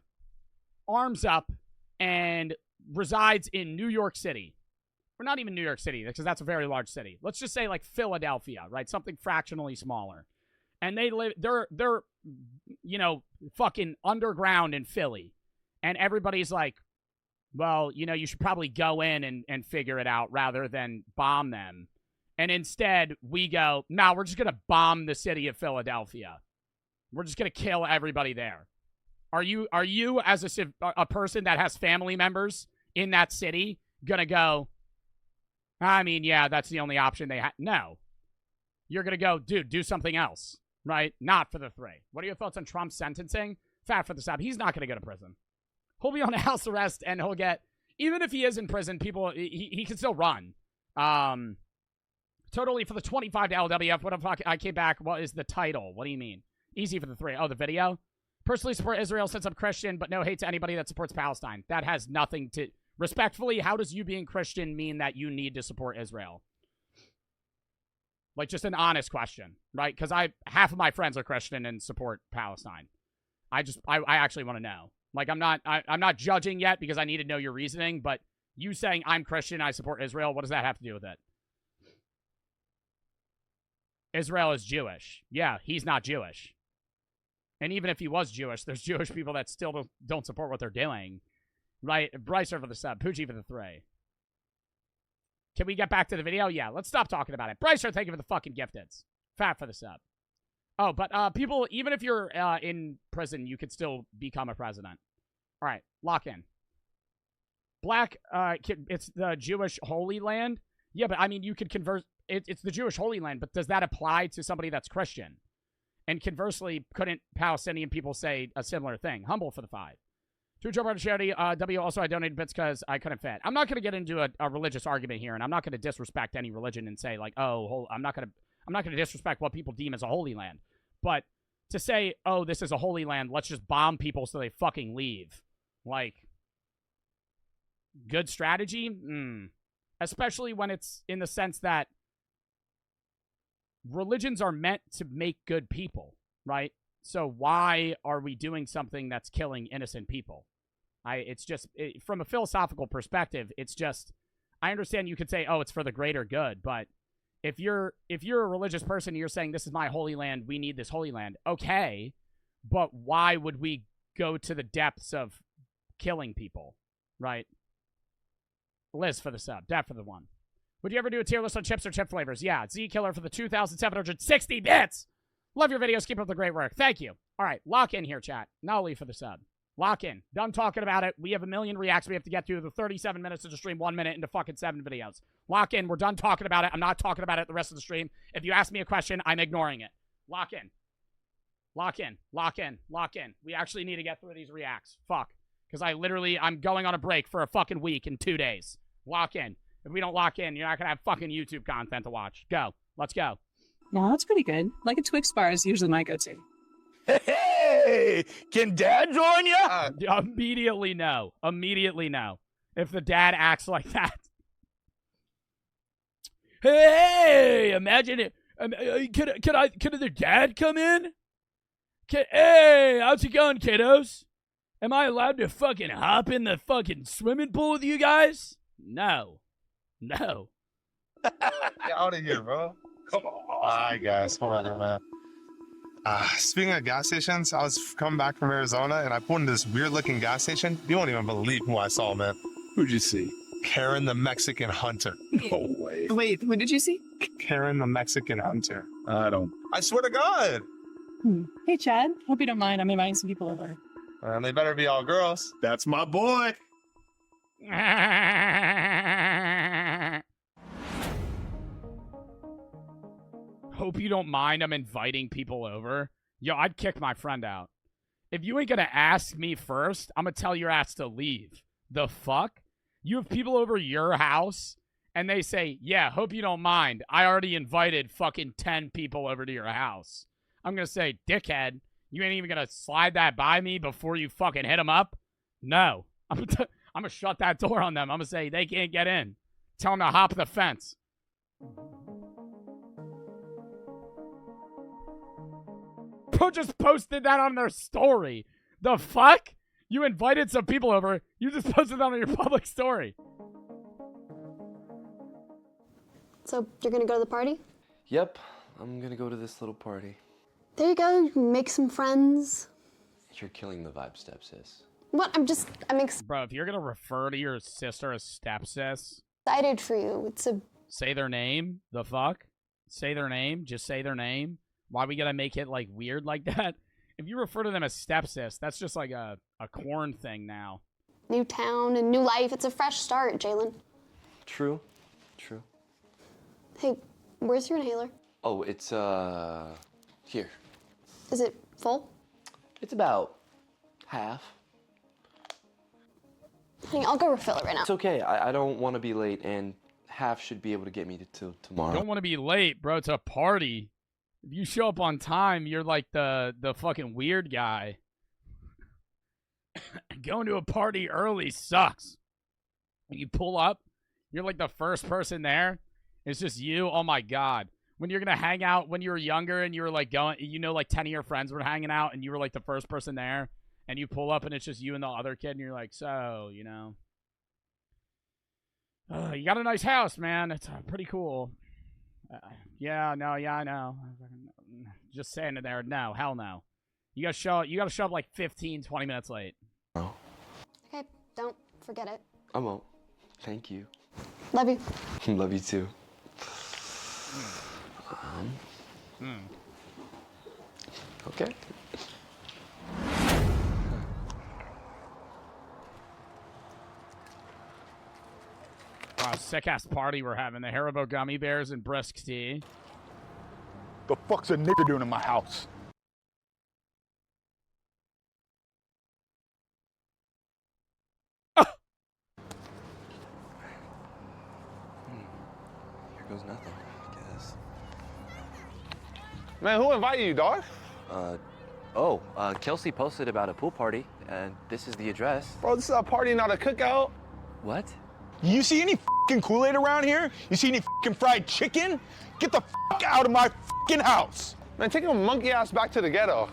arms up and resides in New York City. Or not even New York City, because that's a very large city. Let's just say like Philadelphia, right? Something fractionally smaller. And they're fucking underground in Philly. And everybody's like, well, you should probably go in and figure it out rather than bomb them. And instead, we go, no, we're just going to bomb the city of Philadelphia. We're just going to kill everybody there. Are you as a person that has family members in that city going to go, I mean, yeah, that's the only option they have? No. You're going to go, dude, do something else, right? Not for the 3. What are your thoughts on Trump's sentencing? Fat for the sub. He's not going to go to prison. He'll be on house arrest, and he'll get, even if he is in prison, he can still run. Totally for the 25 to LWF. What the fuck? I came back. What is the title? What do you mean? Easy for the 3. Oh, the video? Personally support Israel since I'm Christian, but no hate to anybody that supports Palestine. That has nothing to... Respectfully, how does you being Christian mean that you need to support Israel? Like, just an honest question, right? Because half of my friends are Christian and support Palestine. I actually want to know. Like, I'm not judging yet because I need to know your reasoning, but you saying I'm Christian, I support Israel, what does that have to do with it? Israel is Jewish. Yeah, he's not Jewish. And even if he was Jewish, there's Jewish people that still don't support what they're doing. Right? Bryce for the sub. Poochie for the 3. Can we get back to the video? Yeah, let's stop talking about it. Bryce, thank you for the fucking gifteds. Fat for the sub. Oh, but people, even if you're in prison, you could still become a president. All right, lock in. Black, it's the Jewish Holy Land. Yeah, but I mean, you could convert it's the Jewish Holy Land, but does that apply to somebody that's Christian? And conversely, couldn't Palestinian people say a similar thing? Humble for the 5. To Joe Barton Charity, W, also I donated bits because I couldn't fit. I'm not going to get into a religious argument here, and I'm not going to disrespect any religion and say, like, oh, I'm not going to disrespect what people deem as a holy land. But to say, oh, this is a holy land, let's just bomb people so they fucking leave. Like, good strategy? Especially when it's in the sense that religions are meant to make good people, right? So why are we doing something that's killing innocent people? It's just, from a philosophical perspective, it's just, I understand you could say, oh, it's for the greater good, but if you're a religious person and you're saying, this is my holy land, we need this holy land, okay, but why would we go to the depths of killing people, right? Liz for the sub, Def for the 1. Would you ever do a tier list on chips or chip flavors? Yeah, Z-Killer for the 2,760 bits! Love your videos. Keep up the great work. Thank you. All right, lock in here, chat. Nolly for the sub. Lock in. Done talking about it. We have a million reacts we have to get through. The 37 minutes of the stream, 1 minute into fucking 7 videos. Lock in. We're done talking about it. I'm not talking about it the rest of the stream. If you ask me a question, I'm ignoring it. Lock in. Lock in. Lock in. Lock in. We actually need to get through these reacts. Fuck. Because I'm going on a break for a fucking week in 2 days. Lock in. If we don't lock in, you're not going to have fucking YouTube content to watch. Go. Let's go. No, that's pretty good. Like a Twix bar is usually my go-to. Hey, can Dad join you? Immediately no. Immediately no. If the dad acts like that. Hey, imagine it. Could their dad come in? Hey, how's it going, kiddos? Am I allowed to fucking hop in the fucking swimming pool with you guys? No. No. Get out of here, bro. Come on. All right, guys. Hold on here, man. Speaking of gas stations, I was coming back from Arizona, and I pulled into this weird-looking gas station. You won't even believe who I saw, man. Who'd you see? Karen the Mexican Hunter. No way. Wait, what did you see? Karen the Mexican Hunter. I swear to God. Hey, Chad. Hope you don't mind. I'm inviting some people over. And they better be all girls. That's my boy. Hope you don't mind I'm inviting people over. Yo, I'd kick my friend out. If you ain't gonna ask me first, I'm gonna tell your ass to leave. The fuck? You have people over your house, and they say, yeah, hope you don't mind. I already invited fucking 10 people over to your house. I'm gonna say, dickhead, you ain't even gonna slide that by me before you fucking hit them up? No. I'm gonna shut that door on them. I'm gonna say, they can't get in. Tell them to hop the fence. Bro just posted that on their story. The fuck? You invited some people over. You just posted that on your public story. So, you're gonna go to the party? Yep, I'm gonna go to this little party. There you go. You can make some friends. You're killing the vibe, stepsis. What? I'm Bro, if you're gonna refer to your sister as stepsis, excited for you. It's a... say their name. The fuck? Say their name. Just say their name. Why we gotta make it, like, weird like that? If you refer to them as stepsis, that's just like a corn thing now. New town and new life. It's a fresh start, Jalen. True. True. Hey, where's your inhaler? Oh, it's, here. Is it full? It's about half. Honey, I'll go refill it right now. It's okay. I don't want to be late, and half should be able to get me to tomorrow. You don't want to be late, bro. It's a party. If you show up on time, you're like the fucking weird guy. Going to a party early sucks. When you pull up, you're like the first person there. It's just you. Oh my God. When you're going to hang out when you were younger and you were like going, you know, like 10 of your friends were hanging out and you were like the first person there, and you pull up and it's just you and the other kid and you're like, so, you know, you got a nice house, man. It's pretty cool. Yeah, no, yeah, I know. Just saying it there. No, hell no. You gotta show up like 15, 20 minutes late. Oh. Okay, don't forget it. I won't. Thank you. Love you. Love you too. Okay. Wow, sick-ass party we're having. The Haribo gummy bears and brisk tea. The fuck's a nigger doing in my house? Here goes nothing, I guess. Man, who invited you, dog? Kelsey posted about a pool party, and this is the address. Bro, this is a party, not a cookout. What? You see any fucking Kool-Aid around here? You see any fucking fried chicken? Get the fuck out of my fucking house! Man, take your monkey ass back to the ghetto.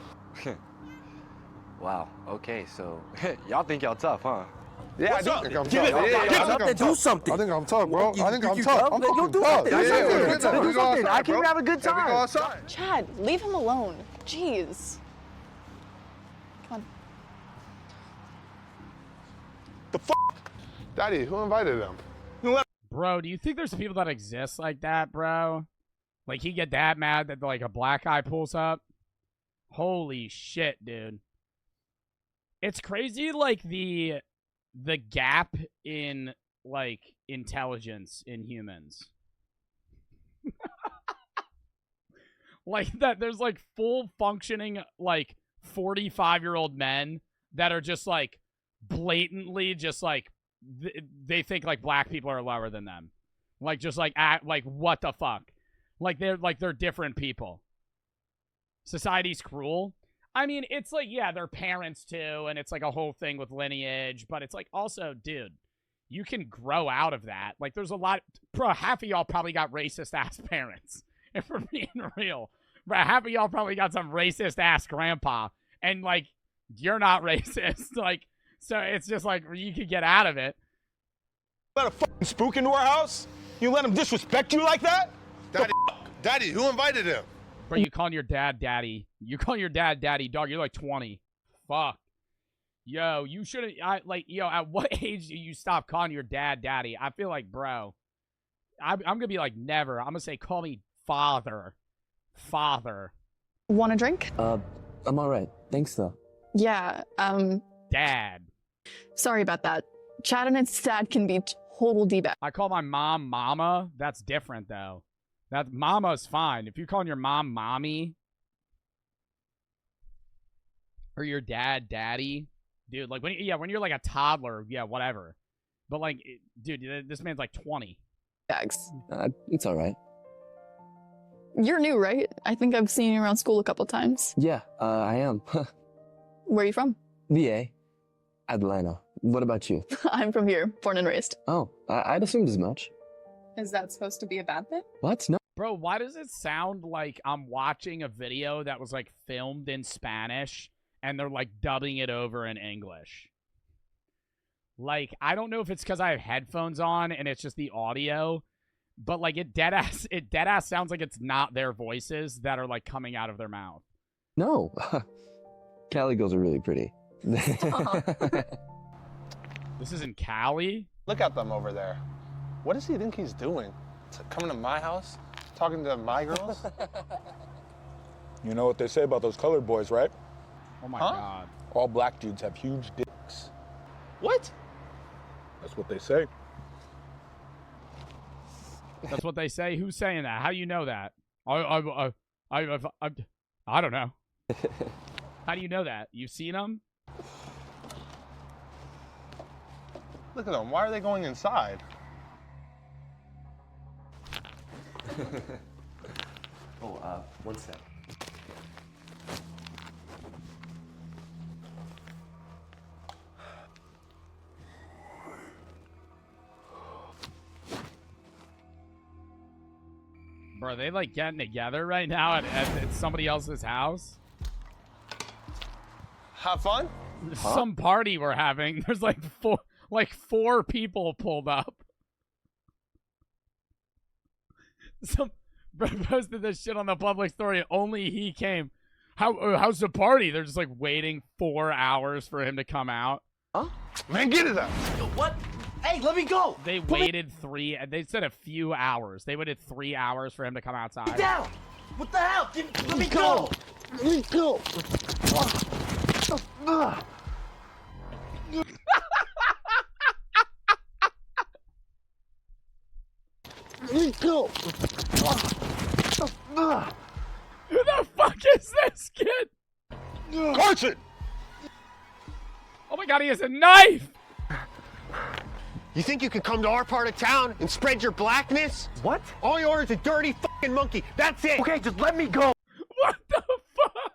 Wow, okay, so y'all think y'all tough, huh? Yeah, I do think I'm tough. Give it up. Yeah, Give it up. I think I'm tough. I think I'm tough, bro. I think I'm tough. I'm fucking tough. Do something. I can have a good time. We go outside. Chad, leave him alone. Jeez. Come on. The fuck? Daddy, who invited them? Bro, do you think there's people that exist like that, bro? Like, he get that mad that, like, a black guy pulls up? Holy shit, dude. It's crazy, like, the gap in, like, intelligence in humans. Like, that there's, like, full functioning, like, 45-year-old men that are just, like, blatantly just, like, they think, like, black people are lower than them. Like, just, like, what the fuck? Like, they're different people. Society's cruel. I mean, it's like, yeah, they're parents too, and it's like a whole thing with lineage, but it's like, also, dude, you can grow out of that. Like, there's a lot, bro, half of y'all probably got racist-ass parents, if we're being real. Bro, half of y'all probably got some racist-ass grandpa, and, like, you're not racist. Like, so it's just like, you could get out of it. Let a fucking spook into our house? You let him disrespect you like that? Daddy, who invited him? Bro, you calling your dad daddy. You calling your dad daddy, dog. You're like 20. Fuck. Yo, you shouldn't, yo, at what age do you stop calling your dad daddy? I feel like, bro, I'm going to be like, never. I'm going to say, call me father. Father. Want a drink? I'm all right. Thanks, though. Yeah, Dad. sorry about that. Chad and his dad can be total D-bag. I call my mom mama. That's different, though. That mama's fine. If you're calling your mom mommy or your dad daddy, dude, like, when you're like a toddler, yeah, whatever. But, like, dude, this man's like 20. Bags. It's all right. You're new, right? I think I've seen you around school a couple times. Yeah, I am. Where are you from? VA. Atlanta. What about you? I'm from here, born and raised. Oh, I'd assumed as much. Is that supposed to be a bad thing? What? No. Bro, why does it sound like I'm watching a video that was, like, filmed in Spanish and they're, like, dubbing it over in English? Like, I don't know if it's because I have headphones on and it's just the audio, but, like, it deadass sounds like it's not their voices that are, like, coming out of their mouth. No. Cali girls are really pretty. This is in Cali? Look at them over there. What does he think he's doing? Coming to my house? Talking to my girls? You know what they say about those colored boys, right? Oh my God. All black dudes have huge dicks. What? That's what they say. That's what they say? Who's saying that? How do you know that? I don't know. How do you know that? You've seen them? Look at them. Why are they going inside? One sec. Bro, are they, like, getting together right now at somebody else's house? Have fun? Some party we're having. There's, like, four people pulled up. Some bro posted this shit on the public story. Only he came. How's the party? They're just, like, waiting 4 hours for him to come out. Huh? Man, get it up. What? Hey, let me go! They waited they said a few hours. They waited 3 hours for him to come outside. Get down! What the hell? Let me go! Let me go! Who the fuck is this kid? Carson! Oh my god, he has a knife! You think you can come to our part of town and spread your blackness? What? All you are is a dirty fucking monkey. That's it. Okay, just let me go. What the fuck?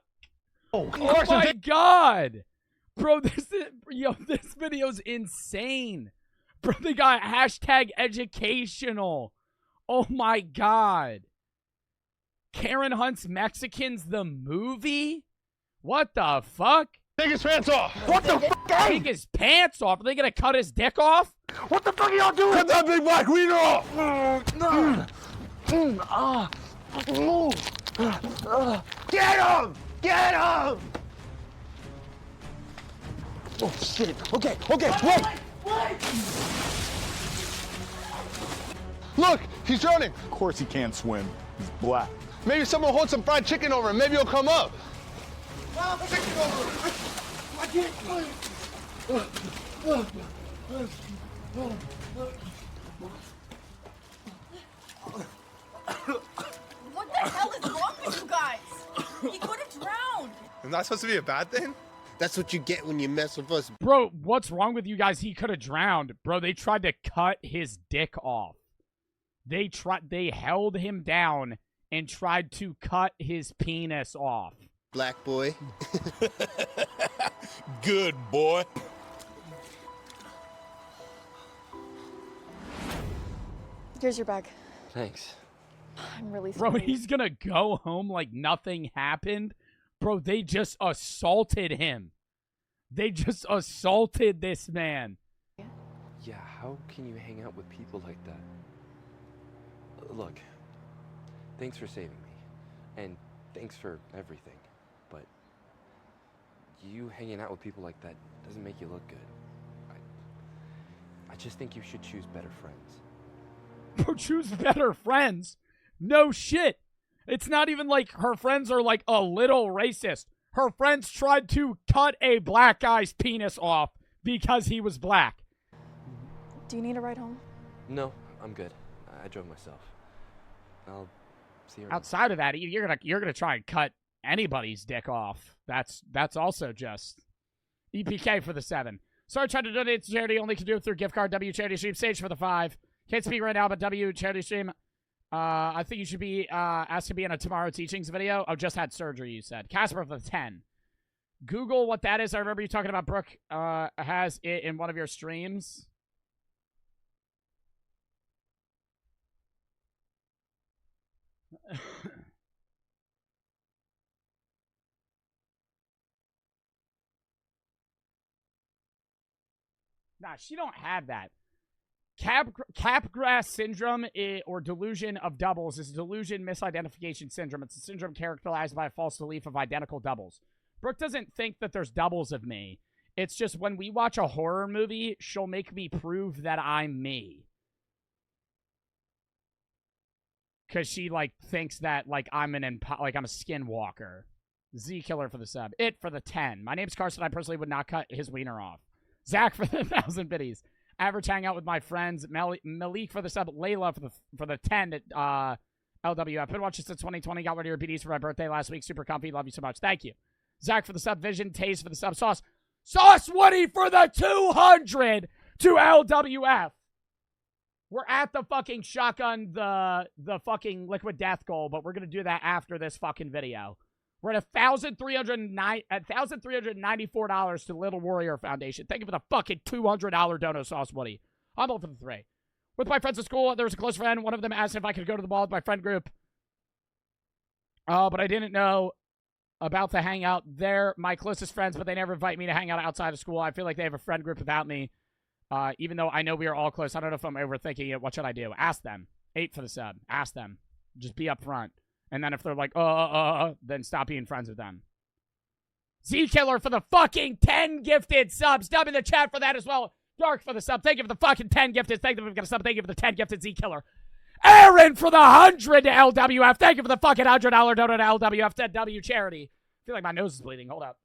Oh, Oh my god! Bro, this video's insane. Bro, they got hashtag educational. Oh my god. Karen Hunt's Mexicans the movie? What the fuck? Take his pants off. What the fuck? Take his pants off? Are they gonna cut his dick off? What the fuck are y'all doing? Cut that big black wiener off. Get him! Get him! Oh shit. Okay, wait. Look, he's drowning. Of course he can't swim. He's black. Maybe someone hold some fried chicken over him. Maybe he'll come up. Chicken over. I can't swim. What the hell is wrong with you guys? He could have drowned. Isn't that supposed to be a bad thing? That's what you get when you mess with us. Bro, what's wrong with you guys? He could have drowned. Bro, they tried to cut his dick off. They held him down and tried to cut his penis off. Black boy. Good boy. Here's your bag. Thanks. I'm really Bro, sorry. he's gonna go home like nothing happened. Bro, they just assaulted him. They just assaulted this man. Yeah, how can you hang out with people like that? Look, thanks for saving me, and thanks for everything, but you hanging out with people like that doesn't make you look good. I just think you should choose better friends. Bro, choose better friends? No shit. It's not even like her friends are like a little racist. Her friends tried to cut a black guy's penis off because he was black. Do you need a ride home? No, I'm good. I drove myself. I'll see you around. Outside of that, you're gonna try and cut anybody's dick off. That's also just EPK for the 7. Sorry, trying to donate to charity. Only can do it through gift card. W charity stream. Sage for the 5. Can't speak right now, but W charity stream. I think you should be asked to be in a Tomorrow Teachings video. Oh, just had surgery, you said. Casper for the 10. Google what that is. I remember you talking about Brooke has it in one of your streams. Nah, she don't have that. Capgras syndrome or delusion of doubles is a delusion misidentification syndrome. It's a syndrome characterized by a false belief of identical doubles. Brooke doesn't think that there's doubles of me. It's just when we watch a horror movie, she'll make me prove that I'm me. Because she, like, thinks that, like, I'm a skinwalker. Z Killer for the sub. It for the 10. My name's Carson. I personally would not cut his wiener off. Zach for the 1,000 biddies. Average hang out with my friends. Malik for the sub. Layla for the 10 at LWF. Been watching since 2020. Got rid of your BDs for my birthday last week. Super comfy. Love you so much. Thank you. Zach for the sub. Vision. Taze for the sub. Sauce Woody for the 200 to LWF. We're at the fucking shotgun, the fucking liquid death goal, but we're going to do that after this fucking video. We're at $1,394 to Little Warrior Foundation. Thank you for the fucking $200 dono, Sauce Woody. I'm all for the 3. With my friends at school, there was a close friend. One of them asked if I could go to the ball with my friend group. But I didn't know about the hangout. They're my closest friends, but they never invite me to hang out outside of school. I feel like they have a friend group without me. Even though I know we are all close. I don't know if I'm overthinking it. What should I do? Ask them. 8 for the sub. Ask them. Just be upfront. And then if they're like, then stop being friends with them. Z-Killer for the fucking 10 gifted subs. Dub in the chat for that as well. Dark for the sub. Thank you for the fucking 10 gifted. Thank you for the sub. Thank you for the 10 gifted Z-Killer. Aaron for the 100 to LWF. Thank you for the fucking $100 donor to LWF to W charity. I feel like my nose is bleeding. Hold up.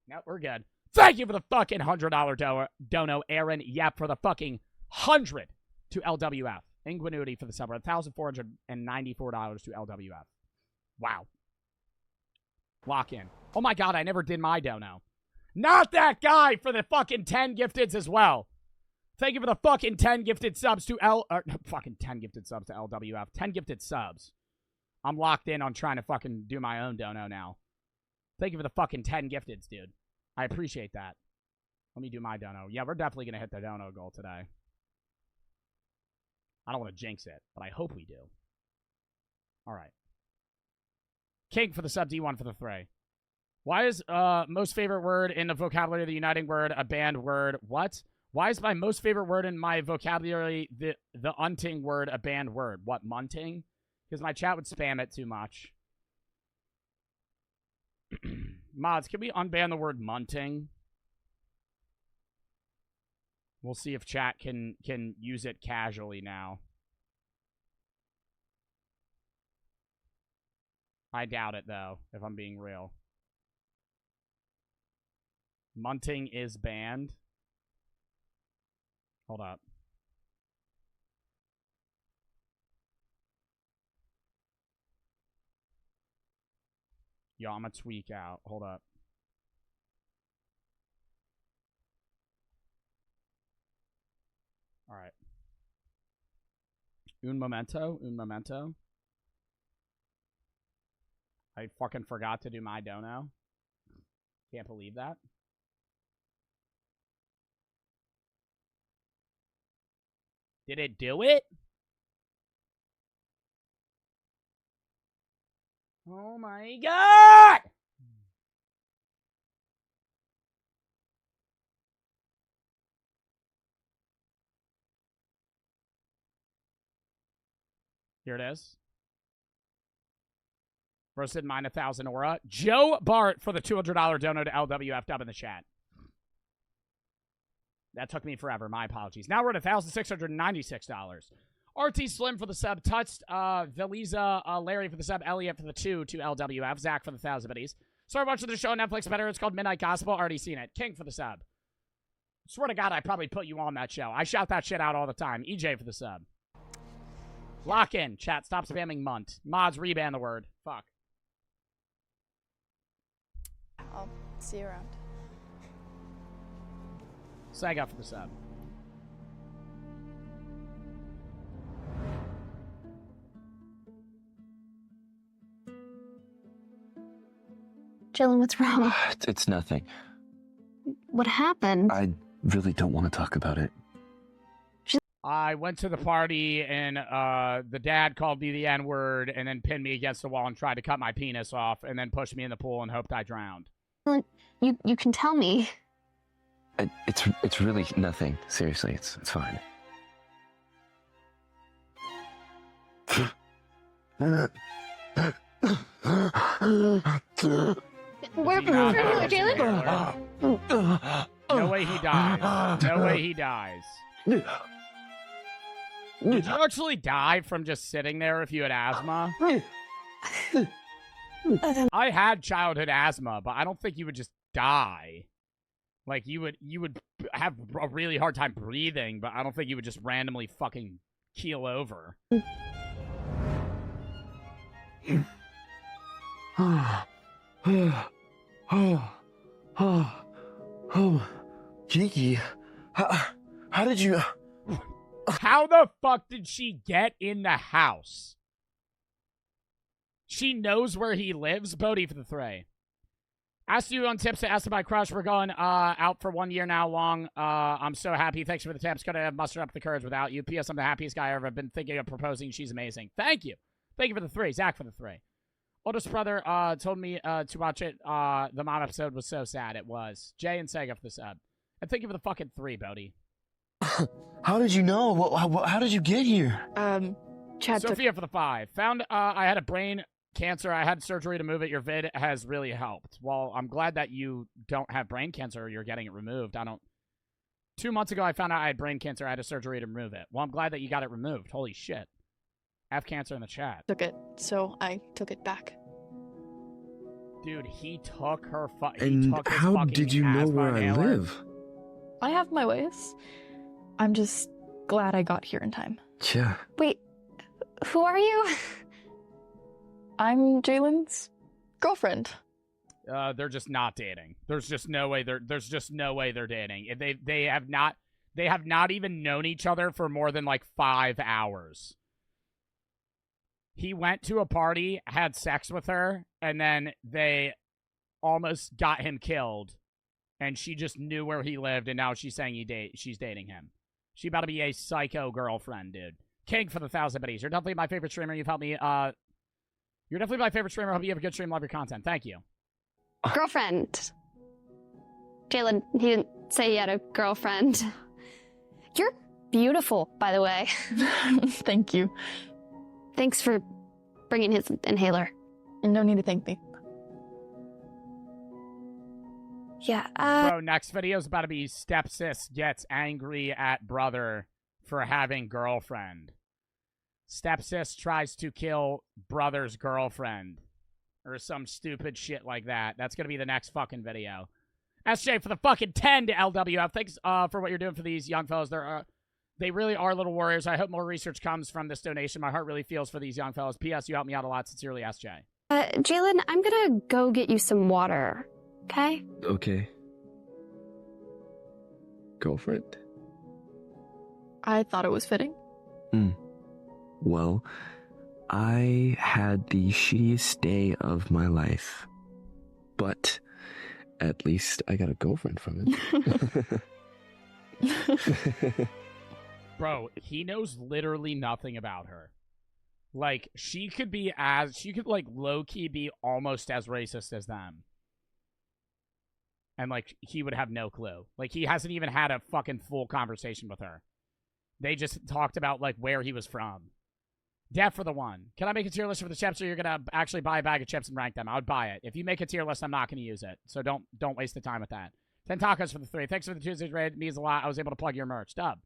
No, we're good. Thank you for the fucking $100 dono, Aaron. Yep, for the fucking 100 to LWF. Ingenuity for the sub. $1,494 to LWF. Wow. Lock in. Oh my god, I never did my dono. Not that guy for the fucking 10 gifteds as well. Thank you for the fucking 10 gifted subs to fucking 10 gifted subs to LWF. 10 gifted subs. I'm locked in on trying to fucking do my own dono now. Thank you for the fucking 10 gifteds, dude. I appreciate that. Let me do my dono. Yeah, we're definitely going to hit the dono goal today. I don't want to jinx it, but I hope we do. All right. King for the sub, D1 for the 3. Why is most favorite word in the vocabulary of the uniting word a banned word? What? Why is my most favorite word in my vocabulary the unting word a banned word? What, munting? Because my chat would spam it too much. Mods, can we unban the word munting? We'll see if chat can use it casually now. I doubt it, though, if I'm being real. Munting is banned. Hold up. Yo, I'm gonna tweak out. Hold up. All right. Un momento. Un momento. I fucking forgot to do my dono. Can't believe that. Did it do it? Oh my god! Here it is. Roasted mine 1,000 aura. Joe Bart for the $200 dono to LWF dub in the chat. That took me forever. My apologies. Now we're at $1,696. RT Slim for the sub. Touched Veliza, Larry for the sub. Elliot for the 2 to LWF. Zach for the 1,000 biddies. Started watching the show on Netflix better. It's called Midnight Gospel. Already seen it. King for the sub. Swear to God, I probably put you on that show. I shout that shit out all the time. EJ for the sub. Lock in. Chat, stop spamming munt. Mods, reban the word. Fuck. I'll see you around. Sega for the sub. Jalen, what's wrong? It's nothing. What happened? I really don't want to talk about it. I went to the party and the dad called me the N-word and then pinned me against the wall and tried to cut my penis off and then pushed me in the pool and hoped I drowned. You can tell me. It's really nothing. Seriously, it's fine. Where Jalen? No way he dies. No way he dies. Did you actually die from just sitting there if you had asthma? I had childhood asthma, but I don't think you would just die. Like, you would have a really hard time breathing, but I don't think you would just randomly fucking keel over. Kiki, how did you... How the fuck did she get in the house? She knows where he lives? Bodhi for the 3. Asked you on tips to ask my crush. We're going out for 1 year now long. I'm so happy. Thanks for the tips. Couldn't have mustered up the courage without you. P.S. I'm the happiest guy I've ever been thinking of proposing. She's amazing. Thank you. Thank you for the 3. Zach for the 3. Oldest brother told me to watch it. The mom episode was so sad. It was. Jay and Sega for the sub. And thank you for the fucking 3, Bodhi. How did you know? How did you get here? Chad Sophia for the 5. Found I had a brain cancer. I had surgery to move it. Your vid has really helped. Well, I'm glad that you don't have brain cancer or you're getting it removed. 2 months ago, I found out I had brain cancer. I had a surgery to remove it. Well, I'm glad that you got it removed. Holy shit. F cancer in the chat. Took it, so I took it back. Dude, he took her And how did you know where I live? I have my ways. I'm just glad I got here in time. Yeah. Wait, who are you? I'm Jalen's girlfriend. They're just not dating. There's just no way they're dating. If they have not even known each other for more than like 5 hours. He went to a party, had sex with her, and then they almost got him killed. And she just knew where he lived, and now she's saying she's dating him. She about to be a psycho girlfriend, dude. King for the 1,000 biddies. You're definitely my favorite streamer. You've helped me. You're definitely my favorite streamer. Hope you have a good stream. Love your content. Thank you. Girlfriend. Jalen, he didn't say he had a girlfriend. You're beautiful, by the way. Thank you. Thanks for bringing his inhaler. No need to thank me. Yeah, Bro, next video is about to be stepsis gets angry at brother for having girlfriend. Stepsis tries to kill brother's girlfriend. Or some stupid shit like that. That's going to be the next fucking video. SJ for the fucking 10 to LWF. Thanks for what you're doing for these young fellas. They really are little warriors. I hope more research comes from this donation. My heart really feels for these young fellas. P.S. You helped me out a lot. Sincerely, SJ. Jalen, I'm gonna go get you some water, okay? Okay. Girlfriend? I thought it was fitting. Well, I had the shittiest day of my life. But at least I got a girlfriend from it. Bro, he knows literally nothing about her. Like, she could like low-key be almost as racist as them. And like, he would have no clue. Like, he hasn't even had a fucking full conversation with her. They just talked about like where he was from. Death for the one. Can I make a tier list for the chips, or you're gonna actually buy a bag of chips and rank them? I would buy it. If you make a tier list, I'm not gonna use it. So don't waste the time with that. 10 tacos for the 3. Thanks for the Tuesdays raid. It means a lot. I was able to plug your merch. Dub.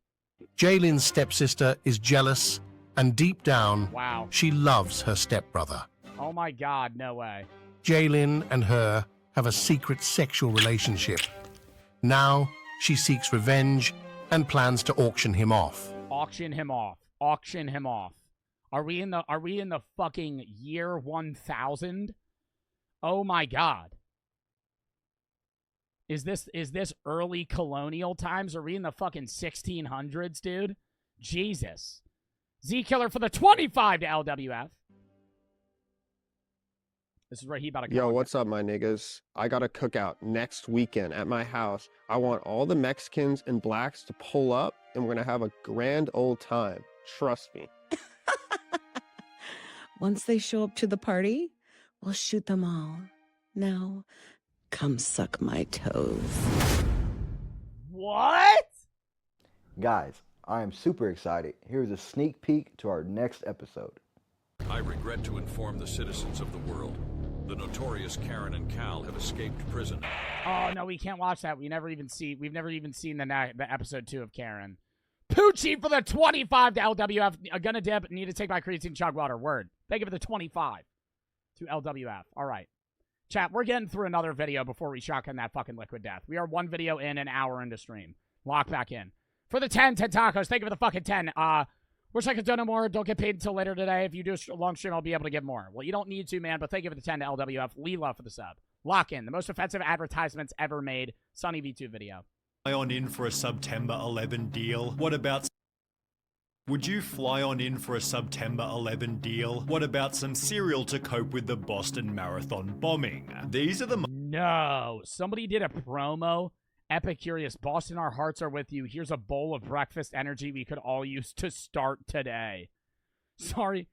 Jalen's stepsister is jealous, and deep down, wow, she loves her stepbrother. Oh my god, no way. Jalen and her have a secret sexual relationship. Now, she seeks revenge and plans to auction him off. Auction him off. Auction him off. Are we in the fucking year 1000? Oh my god. Is this early colonial times? Are we in the fucking 1600s, dude? Jesus. Z-Killer for the 25 to LWF. This is where he about to go. Yo, what's up, my niggas? I got a cookout next weekend at my house. I want all the Mexicans and blacks to pull up, and we're gonna have a grand old time. Trust me. Once they show up to the party, we'll shoot them all. Now, come suck my toes. What? Guys, I am super excited. Here's a sneak peek to our next episode. I regret to inform the citizens of the world. The notorious Karen and Cal have escaped prison. Oh no, we can't watch that. We've never even seen the episode 2 of Karen. Poochie for the 25 to LWF. Gonna dip. Need to take my creatine chug water. Word. Thank you for the 25 to LWF. All right. Chat, we're getting through another video before we shotgun that fucking liquid death. We are one video in, an hour into stream. Lock back in. For the 10 tacos. Thank you for the fucking 10. Wish I could donate more. Don't get paid until later today. If you do a long stream, I'll be able to give more. Well, you don't need to, man, but thank you for the 10 to LWF. Leela for the sub. Lock in. The most offensive advertisements ever made. Sunny V2 video. Fly on in for a September 11 deal? What about... Would you fly on in for a September 11 deal? What about some cereal to cope with the Boston Marathon bombing? These are the... No. Somebody did a promo. Epicurious. Boston, our hearts are with you. Here's a bowl of breakfast energy we could all use to start today. Sorry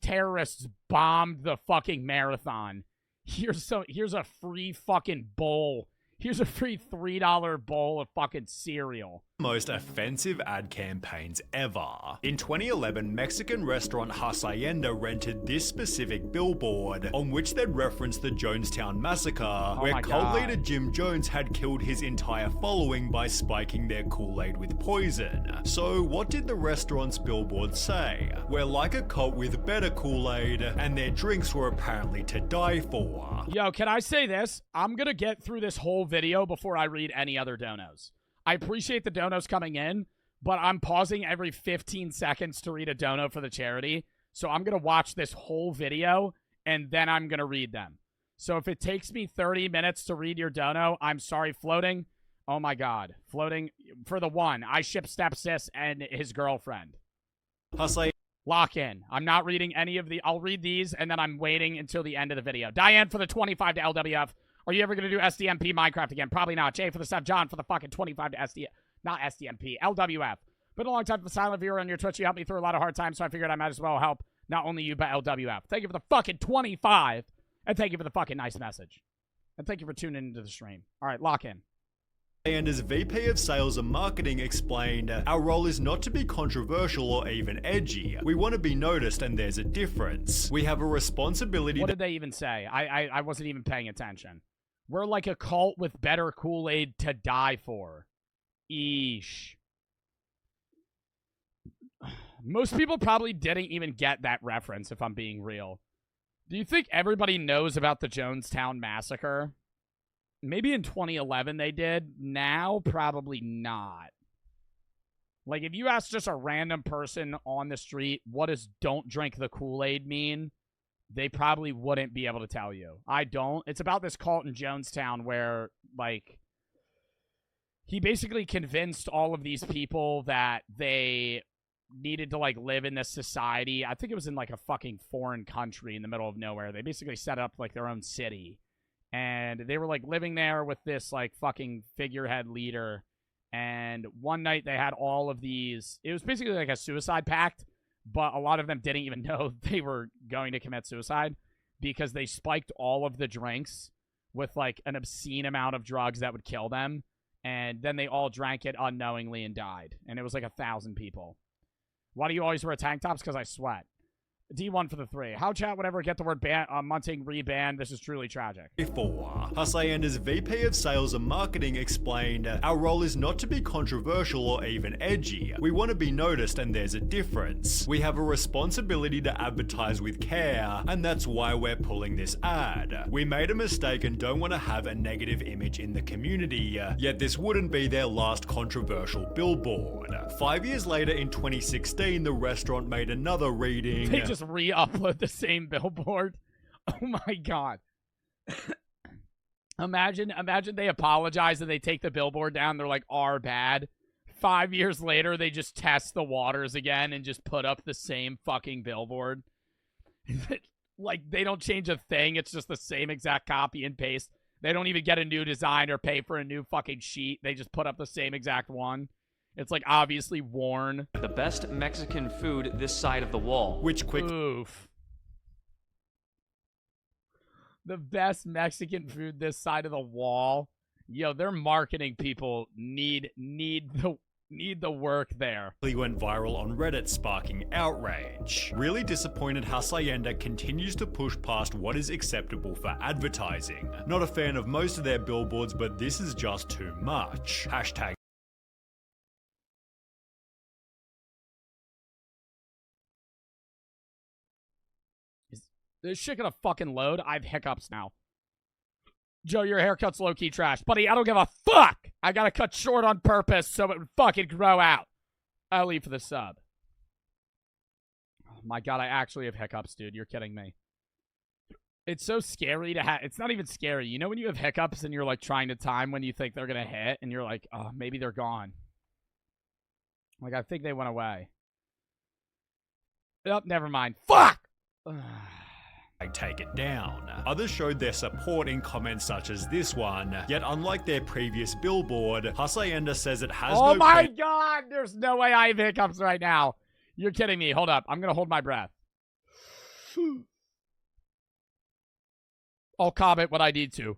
terrorists bombed the fucking marathon. Here's a free fucking bowl. Here's a free $3 bowl of fucking cereal. Most offensive ad campaigns ever. In 2011, Mexican restaurant Hacienda rented this specific billboard, on which they'd referenced the Jonestown Massacre, where cult leader Jim Jones had killed his entire following by spiking their Kool-Aid with poison. So what did the restaurant's billboard say? We're like a cult with better Kool-Aid, and their drinks were apparently to die for. Yo, can I say this? I'm gonna get through this whole video before I read any other donos. I appreciate the donos coming in, but I'm pausing every 15 seconds to read a dono for the charity. So I'm going to watch this whole video, and then I'm going to read them. So if it takes me 30 minutes to read your dono, I'm sorry, Floating. Oh my God. Floating for the one. I ship stepsis and his girlfriend. Hustle. Lock in. I'm not reading any of the... I'll read these, and then I'm waiting until the end of the video. Diane for the 25 to LWF. Are you ever going to do SDMP Minecraft again? Probably not. Jay for the stuff. John for the fucking 25 to SD... Not SDMP. LWF. Been a long time for the silent viewer on your Twitch. You helped me through a lot of hard times, so I figured I might as well help not only you, but LWF. Thank you for the fucking 25. And thank you for the fucking nice message. And thank you for tuning into the stream. All right, lock in. And as VP of Sales and Marketing explained, our role is not to be controversial or even edgy. We want to be noticed, and there's a difference. We have a responsibility. What did they even say? I wasn't even paying attention. We're like a cult with better Kool-Aid to die for. Eesh. Most people probably didn't even get that reference, if I'm being real. Do you think everybody knows about the Jonestown Massacre? Maybe in 2011 they did. Now, probably not. Like, if you ask just a random person on the street, what does don't drink the Kool-Aid mean? They probably wouldn't be able to tell you. I don't. It's about this cult in Jonestown where, like, he basically convinced all of these people that they needed to, like, live in this society. I think it was in, like, a fucking foreign country in the middle of nowhere. They basically set up, like, their own city. And they were, like, living there with this, like, fucking figurehead leader. And one night they had all of these... It was basically like a suicide pact, but a lot of them didn't even know they were going to commit suicide because they spiked all of the drinks with, like, an obscene amount of drugs that would kill them. And then they all drank it unknowingly and died. And it was, like, 1,000 people. Why do you always wear tank tops? Because I sweat. D1 for the 3. How chat would ever get the word munting rebanned? This is truly tragic. 4. Hussein, as VP of Sales and Marketing, explained, our role is not to be controversial or even edgy. We want to be noticed, and there's a difference. We have a responsibility to advertise with care, and that's why we're pulling this ad. We made a mistake and don't want to have a negative image in the community, yet this wouldn't be their last controversial billboard. 5 years later, in 2016, the restaurant made another reading. They just re-upload the same billboard. Oh my God. Imagine they apologize and they take the billboard down. They're like, our bad. 5 years later, they just test the waters again and just put up the same fucking billboard. Like, they don't change a thing. It's just the same exact copy and paste. They don't even get a new design or pay for a new fucking sheet. They just put up the same exact one. It's, like, obviously worn. The best Mexican food this side of the wall. Which quick... Oof. The best Mexican food this side of the wall. Yo, their marketing people need the work there. He went viral on Reddit, sparking outrage. Really disappointed Hacienda continues to push past what is acceptable for advertising. Not a fan of most of their billboards, but this is just too much. Hashtag this shit gonna fucking load. I have hiccups now. Joe, your haircut's low-key trash. Buddy, I don't give a fuck! I gotta cut short on purpose so it would fucking grow out. I'll leave for the sub. Oh my God, I actually have hiccups, dude. You're kidding me. It's so scary to have... It's not even scary. You know when you have hiccups and you're, like, trying to time when you think they're gonna hit, and you're like, oh, maybe they're gone. Like, I think they went away. Oh, never mind. Fuck! take it down. Others showed their support in comments such as this one, yet unlike their previous billboard, Hacienda says it has Oh my God, there's no way I have hiccups right now. You're kidding me. Hold up. I'm going to hold my breath. I'll comment what I need to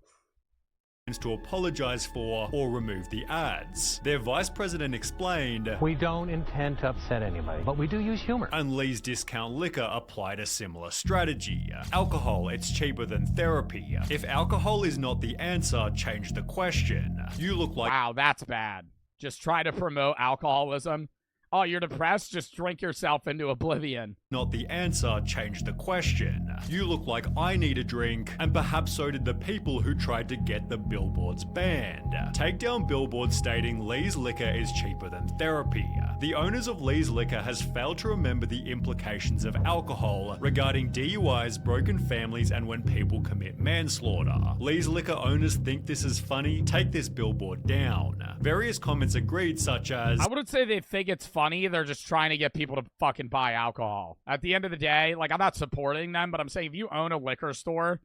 apologize for or remove the ads. Their vice president explained, "We don't intend to upset anybody, but we do use humor." And Lee's Discount Liquor applied a similar strategy. Alcohol, it's cheaper than therapy. If alcohol is not the answer, change the question. You look like— Wow, that's bad. Just try to promote alcoholism. Oh, you're depressed? Just drink yourself into oblivion. not the answer changed the question. You look like I need a drink, and perhaps so did the people who tried to get the billboards banned. Take down billboards stating Lee's Liquor is cheaper than therapy. The owners of Lee's Liquor has failed to remember the implications of alcohol regarding DUIs, broken families, and when people commit manslaughter. Lee's Liquor owners think this is funny. Take this billboard down. Various comments agreed, such as, I wouldn't say they think it's funny. They're just trying to get people to fucking buy alcohol. At the end of the day, like, I'm not supporting them, but I'm saying if you own a liquor store,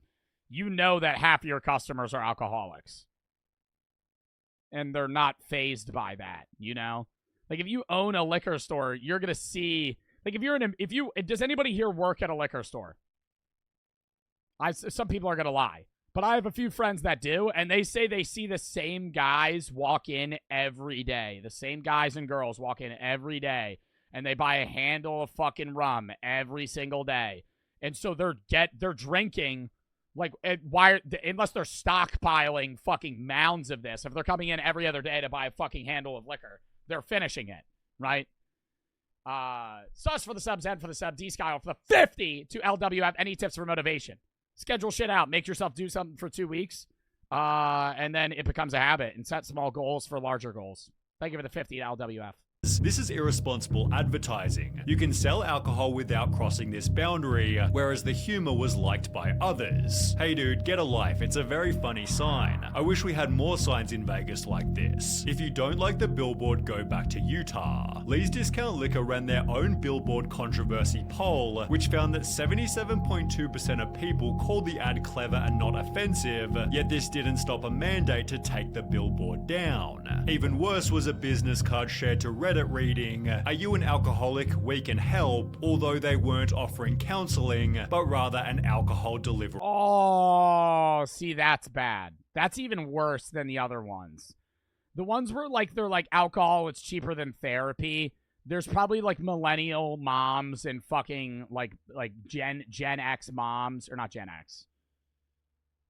you know that half of your customers are alcoholics. And they're not fazed by that, you know? Like, if you own a liquor store, you're going to see... Like, does anybody here work at a liquor store? Some people are going to lie. But I have a few friends that do, and they say they see the same guys walk in every day. The same guys and girls walk in every day, and they buy a handle of fucking rum every single day. And so they're drinking, like, unless they're stockpiling fucking mounds of this. If they're coming in every other day to buy a fucking handle of liquor, they're finishing it, right? Sus for the subs, and for the sub, D-Skyle for the 50 to LWF. Any tips for motivation? Schedule shit out. Make yourself do something for 2 weeks, and then it becomes a habit, and set small goals for larger goals. Thank you for the 50 to LWF. This is irresponsible advertising. You can sell alcohol without crossing this boundary, whereas the humor was liked by others. Hey dude, get a life. It's a very funny sign. I wish we had more signs in Vegas like this. If you don't like the billboard, go back to Utah. Lee's Discount Liquor ran their own billboard controversy poll, which found that 77.2% of people called the ad clever and not offensive, yet this didn't stop a mandate to take the billboard down. Even worse was a business card shared to Reddit reading, "Are you an alcoholic? We can help," although they weren't offering counseling, but rather an alcohol delivery. Oh, see, that's bad. That's even worse than the other ones. The ones where, like, they're like, alcohol, it's cheaper than therapy. There's probably, like, millennial moms and fucking, like Gen X moms, or not Gen X.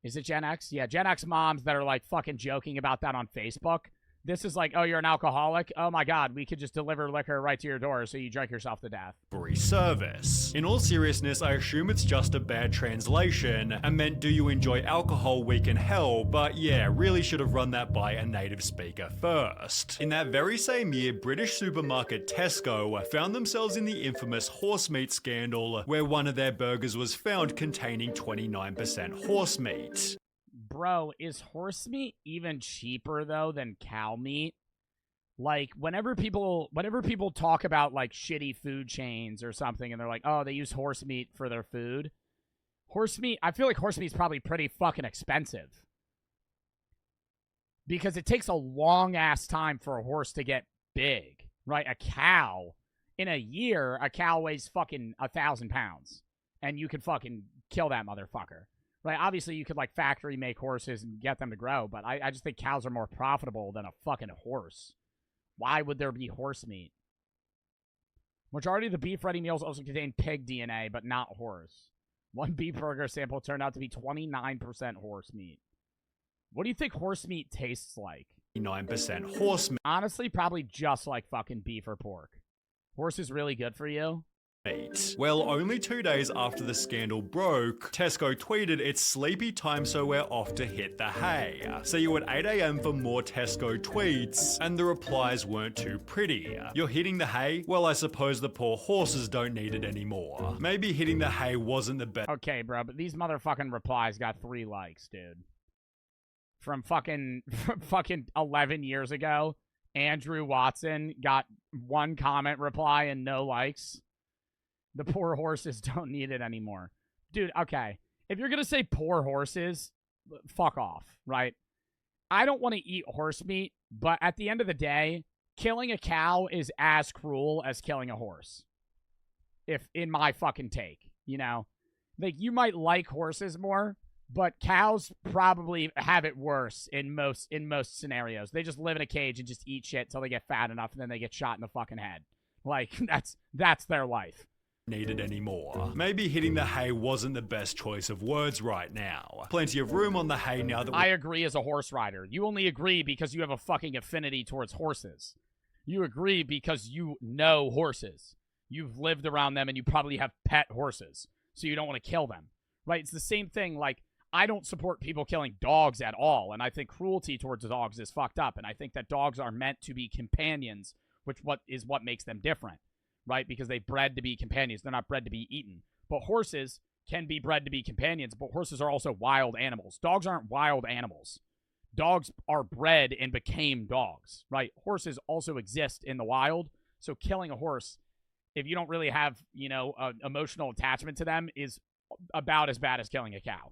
Is it Gen X? Yeah, Gen X moms that are, like, fucking joking about that on Facebook. This is like, oh, you're an alcoholic? Oh my god, we could just deliver liquor right to your door so you drink yourself to death. Service. In all seriousness, I assume it's just a bad translation and meant, do you enjoy alcohol? We can help. But yeah, really should have run that by a native speaker first. In that very same year, British supermarket Tesco found themselves in the infamous horse meat scandal, where one of their burgers was found containing 29% horse meat. Bro, is horse meat even cheaper, though, than cow meat? Like, whenever people talk about, like, shitty food chains or something, and they're like, oh, they use horse meat for their food. Horse meat, I feel like horse meat's probably pretty fucking expensive. Because it takes a long-ass time for a horse to get big, right? A cow, in a year, a cow weighs fucking 1,000 pounds. And you could fucking kill that motherfucker. Right, obviously you could, like, factory make horses and get them to grow, but I just think cows are more profitable than a fucking horse. Why would there be horse meat? Majority of the beef-ready meals also contain pig DNA, but not horse. One beef burger sample turned out to be 29% horse meat. What do you think horse meat tastes like? 9% horse meat. Honestly, probably just like fucking beef or pork. Horse is really good for you. Well, only 2 days after the scandal broke, Tesco tweeted, "It's sleepy time, so we're off to hit the hay." See you at 8 AM for more Tesco tweets, and the replies weren't too pretty. "You're hitting the hay? Well, I suppose the poor horses don't need it anymore. Maybe hitting the hay wasn't the best." Okay, bro, but these motherfucking replies got 3 likes, dude. From fucking 11 years ago, Andrew Watson got 1 comment reply and no likes. The poor horses don't need it anymore. Dude, okay. If you're going to say poor horses, fuck off, right? I don't want to eat horse meat, but at the end of the day, killing a cow is as cruel as killing a horse. If, in my fucking take, you know? Like, you might like horses more, but cows probably have it worse in most scenarios. They just live in a cage and just eat shit until they get fat enough, and then they get shot in the fucking head. Like, that's their life. Needed anymore. Maybe hitting the hay wasn't the best choice of words right now. Plenty of room on the hay now that I agree as a horse rider. You only agree because you have a fucking affinity towards horses. You agree because you know horses. You've lived around them and you probably have pet horses, so you don't want to kill them, right? It's the same thing. Like, I don't support people killing dogs at all, and I think cruelty towards dogs is fucked up, and I think that dogs are meant to be companions, which is what makes them different, right? Because they bred to be companions. They're not bred to be eaten. But horses can be bred to be companions, but horses are also wild animals. Dogs aren't wild animals. Dogs are bred and became dogs, right? Horses also exist in the wild, so killing a horse, if you don't really have, you know, an emotional attachment to them, is about as bad as killing a cow.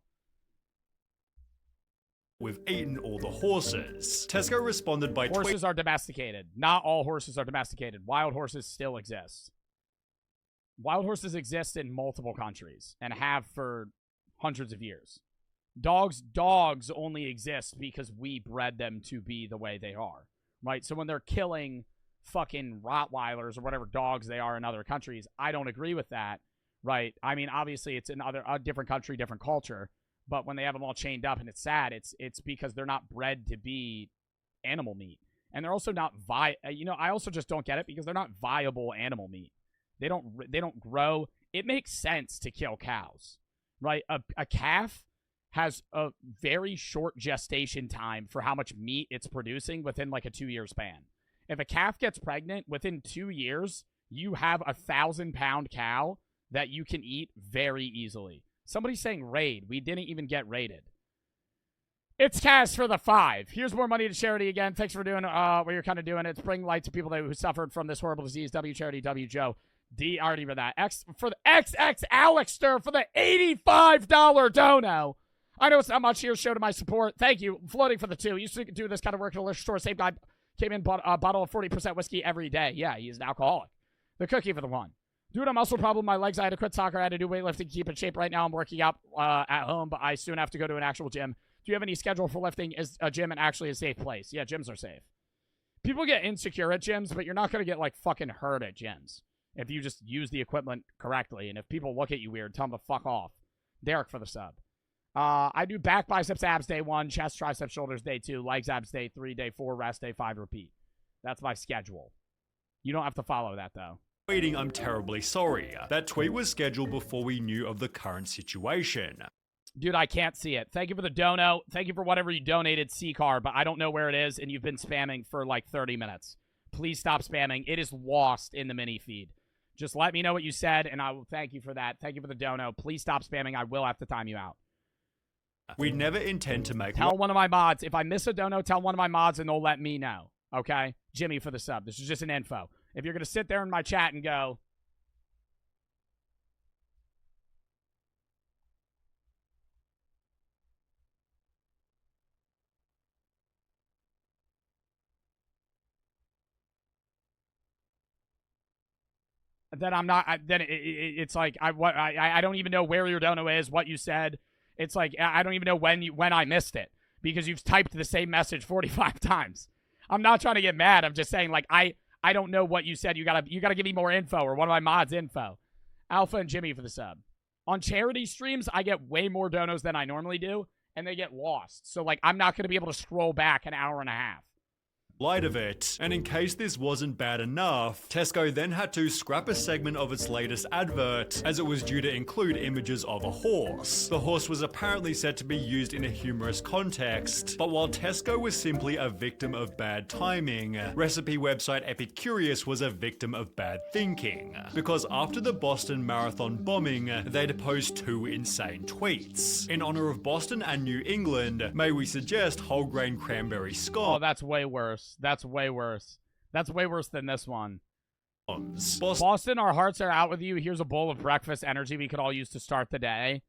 We've eaten all the horses. Tesco responded by Horses are domesticated. Not all horses are domesticated. Wild horses still exist. Wild horses exist in multiple countries and have for hundreds of years. Dogs only exist because we bred them to be the way they are, right? So when they're killing fucking Rottweilers or whatever dogs they are in other countries, I don't agree with that, right? I mean, obviously it's a different country, different culture, but when they have them all chained up and it's sad, it's because they're not bred to be animal meat. And they're also not I also just don't get it because they're not viable animal meat. They don't grow. It makes sense to kill cows, right? A calf has a very short gestation time for how much meat it's producing within like a 2-year span. If a calf gets pregnant, within 2 years, you have a 1,000-pound cow that you can eat very easily. Somebody's saying raid. We didn't even get raided. It's cash for the 5. Here's more money to charity again. Thanks for doing what you're kind of doing. It's bring light to people who suffered from this horrible disease. W charity, W Joe. D already for that. X for the XX Alexter for the $85 dono. I know it's not much. Here's show to my support. Thank you. Floating for the 2. Used to do this kind of work at a liquor store. Same guy came in, bought a bottle of 40% whiskey every day. Yeah, he's an alcoholic. The cookie for the 1. Due to a muscle problem, my legs, I had to quit soccer. I had to do weightlifting to keep in shape. Right now I'm working out at home, but I soon have to go to an actual gym. Do you have any schedule for lifting? Is a gym and actually a safe place? Yeah, gyms are safe. People get insecure at gyms, but you're not going to get like fucking hurt at gyms if you just use the equipment correctly. And if people look at you weird, tell them to fuck off. Derek for the sub. I do back, biceps, abs day 1, chest, triceps, shoulders day 2, legs, abs day 3, day 4, rest day 5, repeat. That's my schedule. You don't have to follow that though. Tweeting, I'm terribly sorry. That tweet was scheduled before we knew of the current situation. Dude, I can't see it. Thank you for the dono. Thank you for whatever you donated, C-Car, but I don't know where it is, and you've been spamming for like 30 minutes. Please stop spamming. It is lost in the mini feed. Just let me know what you said, and I will thank you for that. Thank you for the dono. Please stop spamming. I will have to time you out. We never intend to make... Tell one of my mods. If I miss a dono, tell one of my mods, and they'll let me know. Okay? Jimmy for the sub. This is just an info. If you're going to sit there in my chat and go... then I'm not... then it's like... I don't even know where your dono is, what you said. It's like, I don't even know when I missed it. Because you've typed the same message 45 times. I'm not trying to get mad. I'm just saying, like, I don't know what you said. You gotta give me more info, or one of my mods info. Alpha and Jimmy for the sub. On charity streams, I get way more donos than I normally do, and they get lost. So, like, I'm not going to be able to scroll back an hour and a half. Light of it, and in case this wasn't bad enough, Tesco then had to scrap a segment of its latest advert, as it was due to include images of a horse. The horse was apparently said to be used in a humorous context, but while Tesco was simply a victim of bad timing, recipe website Epicurious was a victim of bad thinking, because after the Boston Marathon bombing, they'd posed 2 insane tweets. In honor of Boston and New England, may we suggest whole grain cranberry scone. Oh, that's way worse. That's way worse. That's way worse than this one. Boston, our hearts are out with you. Here's a bowl of breakfast energy we could all use to start the day.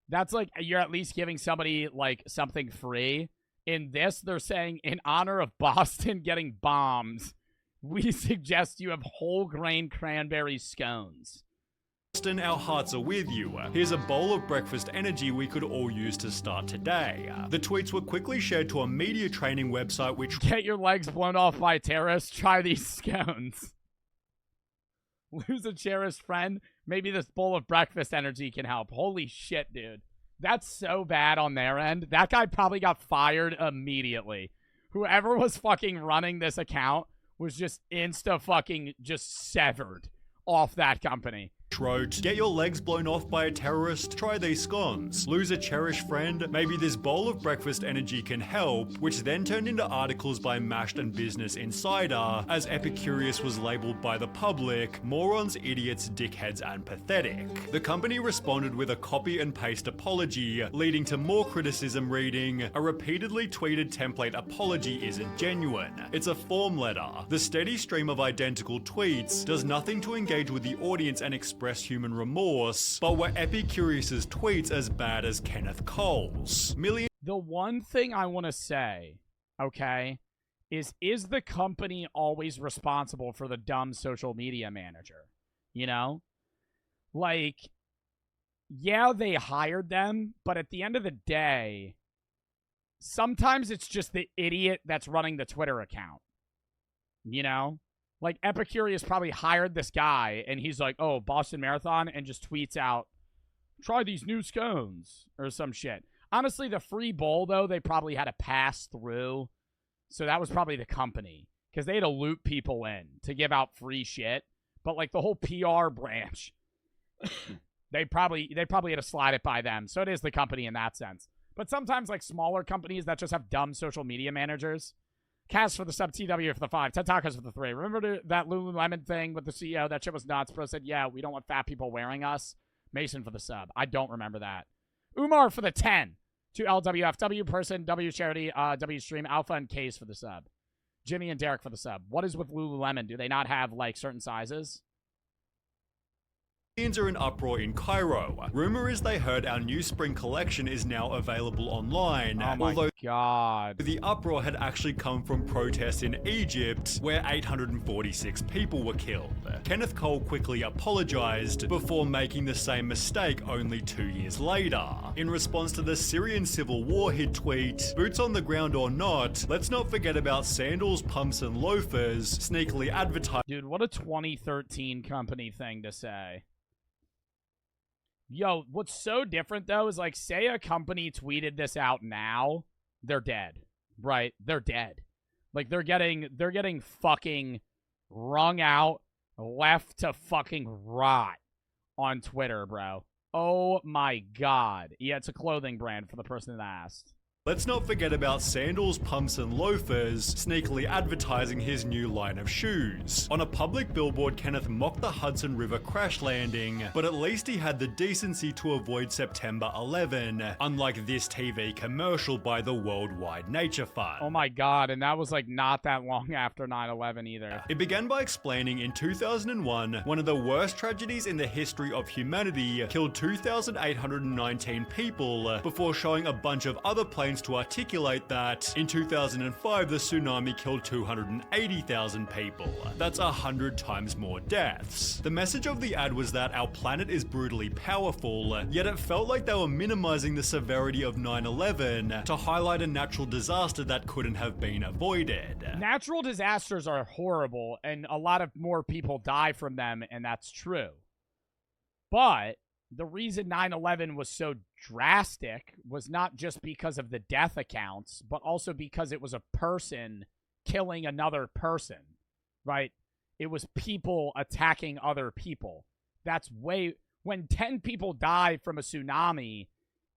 That's like, you're at least giving somebody, like, something free. In this, they're saying, in honor of Boston getting bombed, we suggest you have whole grain cranberry scones. Boston, our hearts are with you. Here's a bowl of breakfast energy we could all use to start today. The tweets were quickly shared to a media training website which... Get your legs blown off by terrorists? Try these scones. Lose a cherished friend? Maybe this bowl of breakfast energy can help. Holy shit, dude. That's so bad on their end. That guy probably got fired immediately. Whoever was fucking running this account was just insta-fucking just severed off that company. Wrote, get your legs blown off by a terrorist, try these scones. Lose a cherished friend, maybe this bowl of breakfast energy can help, which then turned into articles by Mashed and Business Insider, as Epicurious was labeled by the public, morons, idiots, dickheads, and pathetic. The company responded with a copy and paste apology, leading to more criticism reading, a repeatedly tweeted template apology isn't genuine. It's a form letter. The steady stream of identical tweets does nothing to engage with the audience and express human remorse, but were Epicurious's tweets as bad as Kenneth Cole's? The one thing I want to say, okay, is the company always responsible for the dumb social media manager? You know? Like, yeah, they hired them, but at the end of the day, sometimes it's just the idiot that's running the Twitter account. You know? Like, Epicurious probably hired this guy, and he's like, oh, Boston Marathon, and just tweets out, try these new scones, or some shit. Honestly, the free bowl, though, they probably had to pass through, so that was probably the company, because they had to loop people in to give out free shit, but, like, the whole PR branch, they probably had to slide it by them, so it is the company in that sense. But sometimes, like, smaller companies that just have dumb social media managers. Cass for the sub, TW for the 5, 10 tacos for the 3. Remember that Lululemon thing with the CEO? That shit was nuts. Bro said, yeah, we don't want fat people wearing us. Mason for the sub. I don't remember that. Umar for the 10. To LWF, W person, W charity, W stream, Alpha and Case for the sub. Jimmy and Derek for the sub. What is with Lululemon? Do they not have, like, certain sizes? Millions are in uproar in Cairo. Rumor is they heard our new spring collection is now available online. Oh my god. The uproar had actually come from protests in Egypt, where 846 people were killed. Kenneth Cole quickly apologized before making the same mistake only 2 years later. In response to the Syrian civil war, he'd tweet, boots on the ground or not, let's not forget about sandals, pumps, and loafers, sneakily advertising. Dude, what a 2013 company thing to say. Yo, what's so different, though, is, like, say a company tweeted this out now, they're dead, right? They're dead. Like, they're getting fucking wrung out, left to fucking rot on Twitter, bro. Oh, my God. Yeah, it's a clothing brand for the person that asked. Let's not forget about sandals, pumps, and loafers, sneakily advertising his new line of shoes. On a public billboard, Kenneth mocked the Hudson River crash landing, but at least he had the decency to avoid September 11, unlike this TV commercial by the Worldwide Nature Fund. Oh my god, and that was like not that long after 9/11 either. It began by explaining in 2001, one of the worst tragedies in the history of humanity killed 2,819 people, before showing a bunch of other planes to articulate that in 2005 the tsunami killed 280,000 people. That's 100 times more deaths. The message of the ad was that our planet is brutally powerful, yet it felt like they were minimizing the severity of 9/11 to highlight a natural disaster that couldn't have been avoided. Natural disasters are horrible, and a lot of more people die from them, and that's true. But the reason 9/11 was so drastic was not just because of the death accounts, but also because it was a person killing another person, right? It was people attacking other people. That's when 10 people die from a tsunami,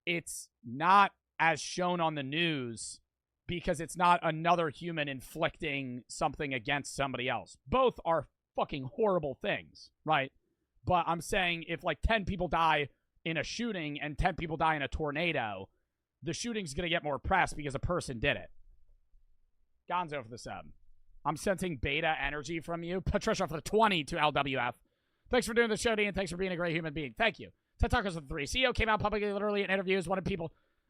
it's not as shown on the news because it's not another human inflicting something against somebody else. Both are fucking horrible things, right? But I'm saying if like 10 people die in a shooting and 10 people die in a tornado, the shooting's going to get more press because a person did it. Gonzo for the sub. I'm sensing beta energy from you. Patricia for the 20 to LWF. Thanks for doing the show, Dean, and thanks for being a great human being. Thank you. Ted Talkers for the 3. CEO came out publicly, literally in interviews,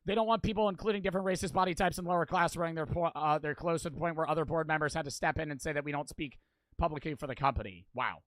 they don't want people, including different races, body types, and lower class, wearing their clothes to the point where other board members had to step in and say that we don't speak publicly for the company. Wow.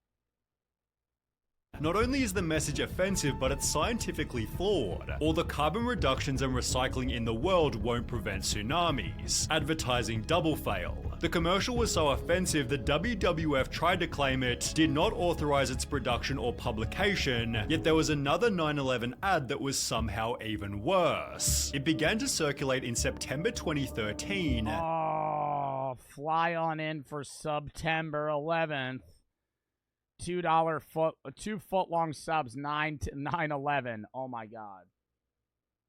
Not only is the message offensive, but it's scientifically flawed. All the carbon reductions and recycling in the world won't prevent tsunamis. Advertising double fail. The commercial was so offensive the WWF tried to claim it did not authorize its production or publication, yet there was another 9/11 ad that was somehow even worse. It began to circulate in September 2013. Oh, fly on in for September 11th. $2 foot, 2 foot-long subs, 9-11. Oh my god.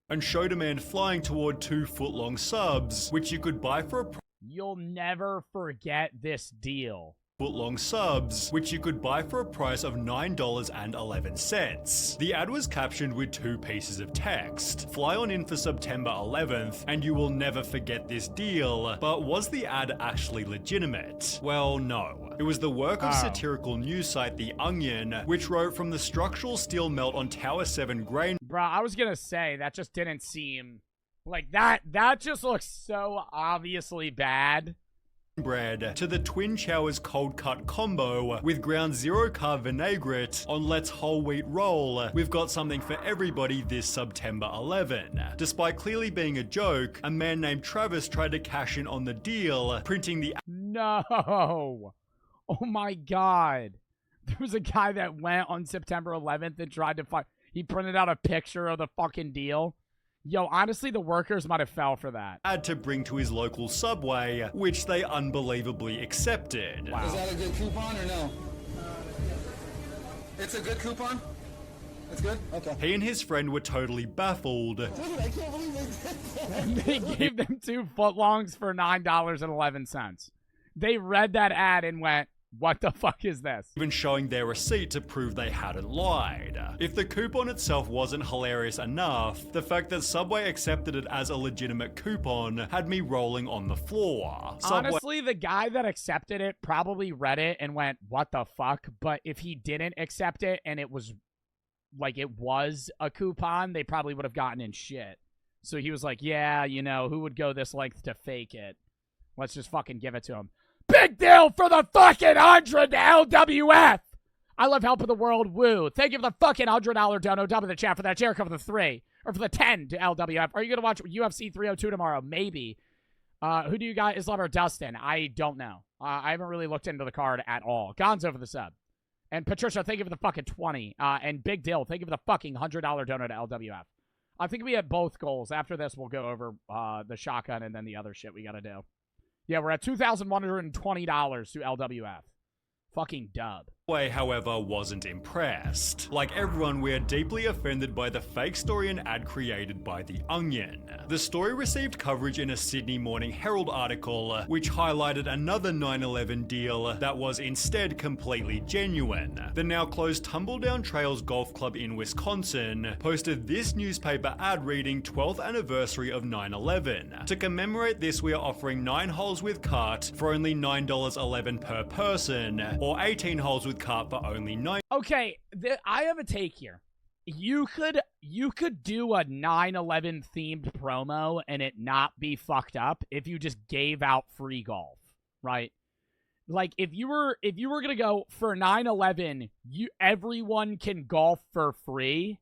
And showed a man flying toward 2 foot-long subs, which you could buy for a You'll never forget this deal. foot-long subs, which you could buy for a price of $9.11. The ad was captioned with 2 pieces of text. Fly on in for September 11th, and you will never forget this deal. But was the ad actually legitimate? Well, no. It was the work of satirical news site The Onion, which wrote from the structural steel melt on Tower 7 grain. Bruh, I was gonna say, that just didn't seem... Like, that just looks so obviously bad. Bread to the Twin Towers cold cut combo with ground zero carb vinaigrette on Let's Whole Wheat Roll. We've got something for everybody this September 11. Despite clearly being a joke, a man named Travis tried to cash in on the deal, printing the... No! Oh my god. There was a guy that went on September 11th and tried to find... He printed out a picture of the fucking deal. Yo, honestly, the workers might have fell for that. Had to bring to his local Subway, which they unbelievably accepted. Wow. Is that a good coupon or no? It's a good coupon? It's good? Okay. He and his friend were totally baffled. Dude, I can't believe They gave them 2 footlongs for $9.11. They read that ad and went, what the fuck is this? Even showing their receipt to prove they hadn't lied. If the coupon itself wasn't hilarious enough, the fact that Subway accepted it as a legitimate coupon had me rolling on the floor. Honestly, the guy that accepted it probably read it and went, what the fuck? But if he didn't accept it and it was like it was a coupon, they probably would have gotten in shit. So he was like, yeah, you know, who would go this length to fake it? Let's just fucking give it to him. Big deal for the fucking 100 LWF. I love helping the world. Woo. Thank you for the fucking $100 dono. Double the chat for that. Jericho for the 3. Or for the 10 to LWF. Are you going to watch UFC 302 tomorrow? Maybe. Who do you got? Islam or Dustin? I don't know. I haven't really looked into the card at all. Gonzo for the sub. And Patricia, thank you for the fucking 20. And Big Dill, thank you for the fucking $100 dono to LWF. I think we had both goals. After this, we'll go over the shotgun and then the other shit we got to do. Yeah, we're at $2,120 to LWF. Fucking dub. Subway, however, wasn't impressed. Like everyone, we're deeply offended by the fake story and ad created by The Onion. The story received coverage in a Sydney Morning Herald article, which highlighted another 9/11 deal that was instead completely genuine. The now closed Tumbledown Trails Golf Club in Wisconsin posted this newspaper ad reading 12th anniversary of 9/11. To commemorate this, we are offering 9 holes with cart for only $9.11 per person, or 18 holes with cart for only $9. Okay, I have a take here. You could do a 9/11 themed promo and it not be fucked up if you just gave out free golf, right? Like if you were gonna go for 9/11, everyone can golf for free.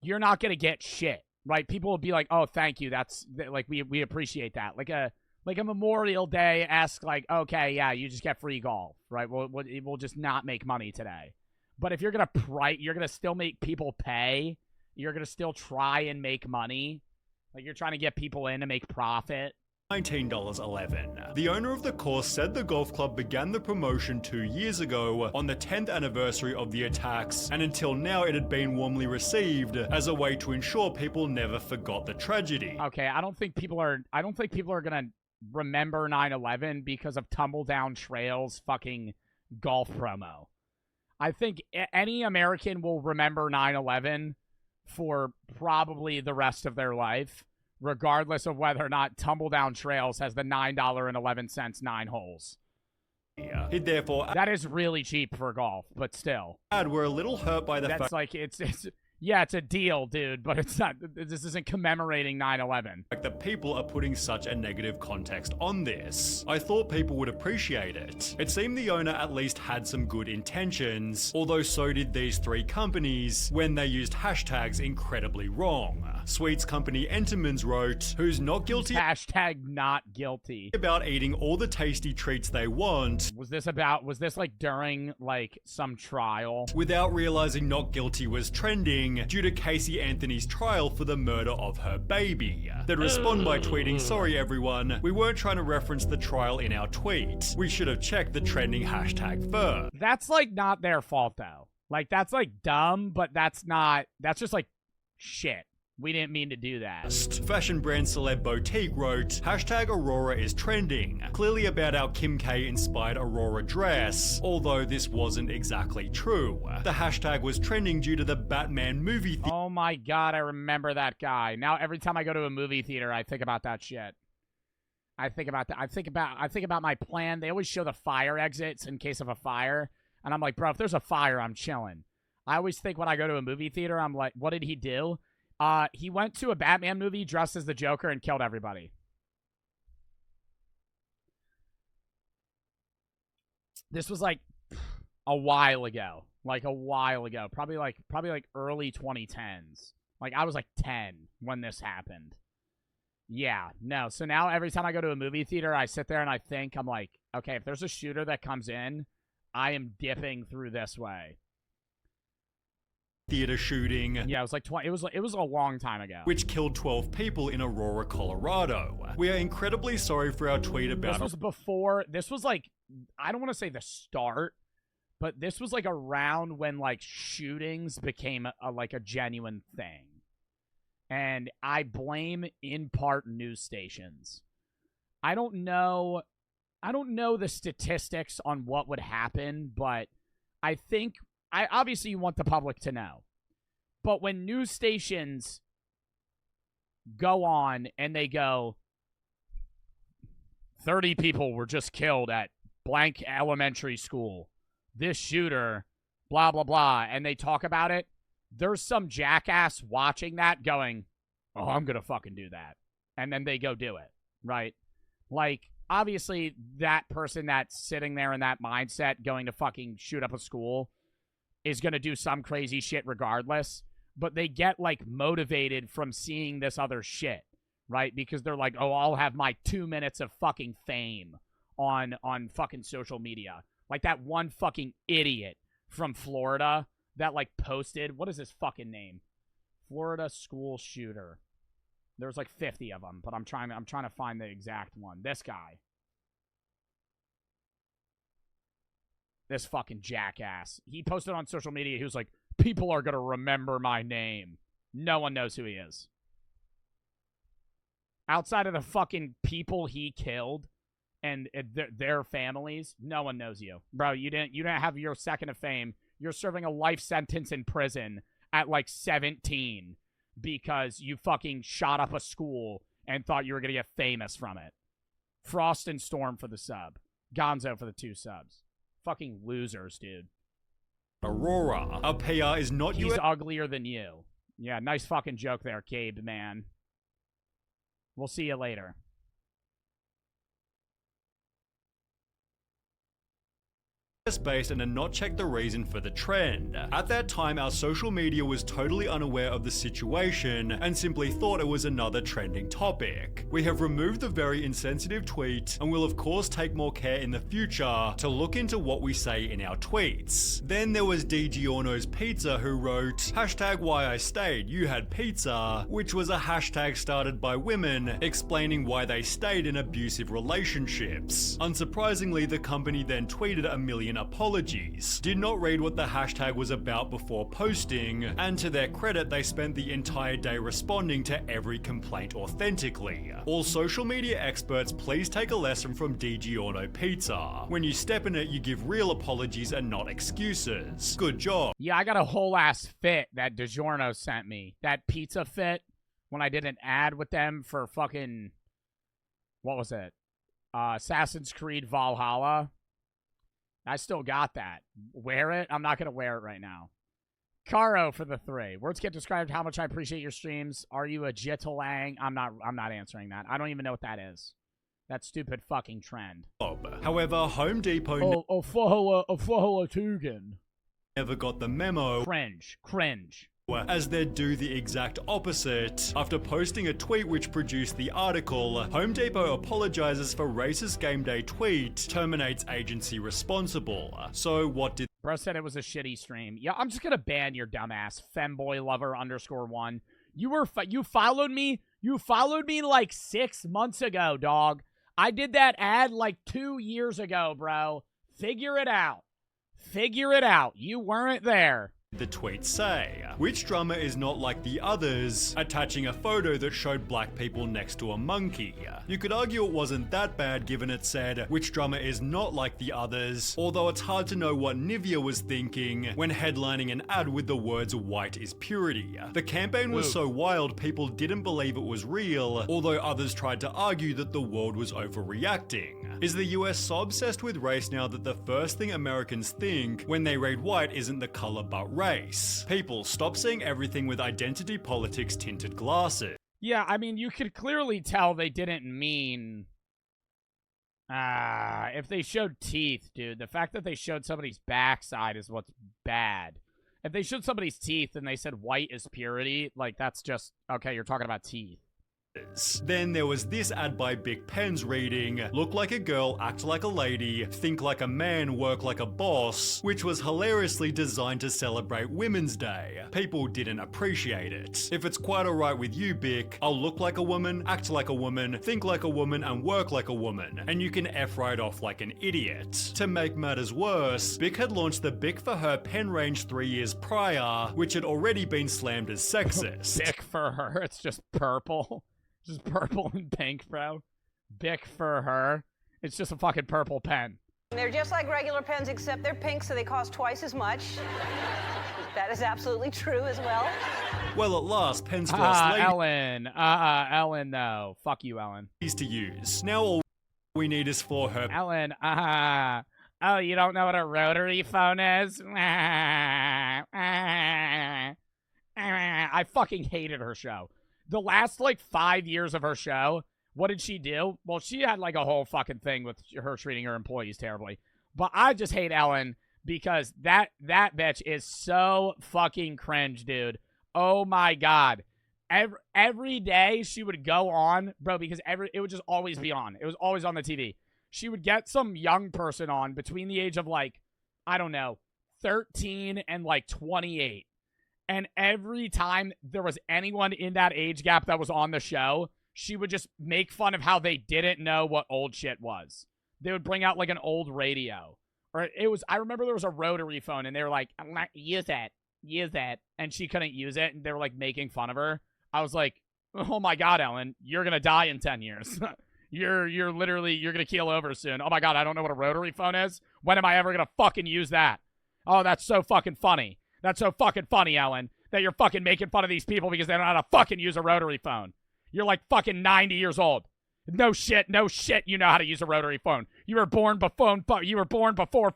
You're not gonna get shit, right? People will be like, "Oh, thank you. That's like we appreciate that." Like a Memorial Day-esque, like, okay, yeah, you just get free golf, right? We'll just not make money today. But if you're gonna you're gonna still make people pay. You're gonna still try and make money. Like you're trying to get people in to make profit. $19.11. The owner of the course said the golf club began the promotion 2 years ago on the 10th anniversary of the attacks, and until now it had been warmly received as a way to ensure people never forgot the tragedy. Okay, I don't think people are gonna remember 9/11 because of Tumbledown Trails fucking golf promo. I think any American will remember 9/11 for probably the rest of their life, regardless of whether or not Tumbledown Trails has the $9.11 9 holes. Yeah. It therefore that is really cheap for golf, but still. We're a little hurt by the fact that's like it's yeah, it's a deal, dude, but it's not. This isn't commemorating 9/11. Like the people are putting such a negative context on this. I thought people would appreciate it. It seemed the owner at least had some good intentions, although so did these 3 companies when they used hashtags incredibly wrong. Sweets company Entenmann's wrote, who's not guilty Hashtag not guilty. about eating all the tasty treats they want. Was this like during like some trial? Without realizing not guilty was trending due to Casey Anthony's trial for the murder of her baby. They'd respond by tweeting, sorry everyone, we weren't trying to reference the trial in our tweet. We should have checked the trending hashtag first. That's like not their fault though. Like that's like dumb, but that's just like shit. We didn't mean to do that. Fashion brand Celeb Boutique wrote, hashtag Aurora is trending. Clearly about our Kim K inspired Aurora dress, although this wasn't exactly true. The hashtag was trending due to the Batman movie Oh my god, I remember that guy. Now every time I go to a movie theater, I think about that shit. I think about that. I think about my plan. They always show the fire exits in case of a fire. And I'm like, bro, if there's a fire, I'm chilling. I always think when I go to a movie theater, I'm like, what did he do? He went to a Batman movie dressed as the Joker and killed everybody. This was like a while ago. Probably like early 2010s. Like I was like 10 when this happened. Yeah, no. So now every time I go to a movie theater, I sit there and I think, I'm like, okay, if there's a shooter that comes in, I am dipping through this way. theater shooting. Yeah, it was like it was a long time ago. Which killed 12 people in Aurora, Colorado. We are incredibly sorry for our tweet about This was before, this was like, I don't want to say the start, but this was like around when like shootings became like a genuine thing. And I blame in part news stations. I don't know the statistics on what would happen, but I think obviously you want the public to know. But when news stations go on and they go 30 people were just killed at blank elementary school. This shooter, blah blah blah, and they talk about it, there's some jackass watching that going, "Oh, I'm going to fucking do that." And then they go do it, right? Like, obviously, that person that's sitting there in that mindset going to fucking shoot up a school is going to do some crazy shit regardless, but they get, like, motivated from seeing this other shit, right? Because they're like, oh, I'll have my 2 minutes of fucking fame on fucking social media. Like that one fucking idiot from Florida that, like, posted, what is his fucking name? Florida school shooter. There's like 50 of them, but I'm trying to find the exact one. This guy. This fucking jackass. He posted on social media, he was like, people are going to remember my name. No one knows who he is. Outside of the fucking people he killed and their families, no one knows you. Bro, you didn't have your second of fame. You're serving a life sentence in prison at like 17 because you fucking shot up a school and thought you were going to get famous from it. Frost and Storm for the sub. Gonzo for the 2 subs. Fucking losers, dude. Aurora. Our PR is not He's uglier than you. Yeah, nice fucking joke there, Cabe, man. We'll see you later. based and had not checked the reason for the trend. At that time, our social media was totally unaware of the situation and simply thought it was another trending topic. We have removed the very insensitive tweet and will of course take more care in the future to look into what we say in our tweets. Then there was D. Giorno's Pizza who wrote, #why I stayed, you had pizza, which was a hashtag started by women explaining why they stayed in abusive relationships. Unsurprisingly, the company then tweeted a million apologies, did not read what the hashtag was about before posting, and to their credit they spent the entire day responding to every complaint authentically. All social media experts, please take a lesson from Di Giorno Pizza. When you step in it, you give real apologies and not excuses. Good job. Yeah, I got a whole ass fit that DiGiorno sent me. That pizza fit when I did an ad with them for fucking, what was it? Assassin's Creed Valhalla. I still got that. Wear it? I'm not going to wear it right now. Caro for the 3. Words can't describe how much I appreciate your streams. Are you a jittelang? I'm not answering that. I don't even know what that is. That stupid fucking trend. However, Home Depot Tugan. never got the memo. Cringe. as they'd do the exact opposite. After posting a tweet which produced the article, Home Depot apologizes for racist game day tweet, terminates agency responsible. So what did... Bro said it was a shitty stream. Yeah, I'm just gonna ban your dumbass, femboylover_1. You followed me like 6 months ago, dog. I did that ad like 2 years ago, bro. Figure it out. Figure it out. You weren't there. The tweet say, which drummer is not like the others, attaching a photo that showed black people next to a monkey. You could argue it wasn't that bad given it said, which drummer is not like the others, although it's hard to know what Nivea was thinking when headlining an ad with the words white is purity. The campaign was so wild people didn't believe it was real, although others tried to argue that the world was overreacting. Is the US so obsessed with race now that the first thing Americans think when they read white isn't the color but race? People, stop seeing everything with identity politics tinted glasses. Yeah, I mean, you could clearly tell they didn't mean... if they showed teeth, dude, the fact that they showed somebody's backside is what's bad. If they showed somebody's teeth and they said white is purity, like, that's just... Okay, you're talking about teeth. Then there was this ad by Bic Pens reading, look like a girl, act like a lady, think like a man, work like a boss, which was hilariously designed to celebrate Women's Day. People didn't appreciate it. If it's quite alright with you, Bic, I'll look like a woman, act like a woman, think like a woman, and work like a woman, and you can F right off like an idiot. To make matters worse, Bic had launched the Bic for Her pen range 3 years prior, which had already been slammed as sexist. Bic for Her, it's just purple. Just purple and pink, bro. Bic for Her. It's just a fucking purple pen. They're just like regular pens, except they're pink, so they cost twice as much. That is absolutely true as well. Well, at last, pens for us ladies Ellen, no. Fuck you, Ellen. to use. Now all we need is for her. Ellen, oh, you don't know what a rotary phone is? I fucking hated her show. The last, like, 5 years of her show, what did she do? Well, she had, like, a whole fucking thing with her treating her employees terribly. But I just hate Ellen because that bitch is so fucking cringe, dude. Oh, my God. Every day she would go on, bro, because it would just always be on. It was always on the TV. She would get some young person on between the age of, like, I don't know, 13 and, like, 28. And every time there was anyone in that age gap that was on the show, she would just make fun of how they didn't know what old shit was. They would bring out, like, an old radio. Or I remember there was a rotary phone, and they were like, use it. And she couldn't use it, and they were, like, making fun of her. I was like, oh my God, Ellen, you're going to die in 10 years. You're going to keel over soon. Oh my God, I don't know what a rotary phone is. When am I ever going to fucking use that? Oh, that's so fucking funny. That's so fucking funny, Ellen, that you're fucking making fun of these people because they don't know how to fucking use a rotary phone. You're like fucking 90 years old. No shit, you know how to use a rotary phone. You were born before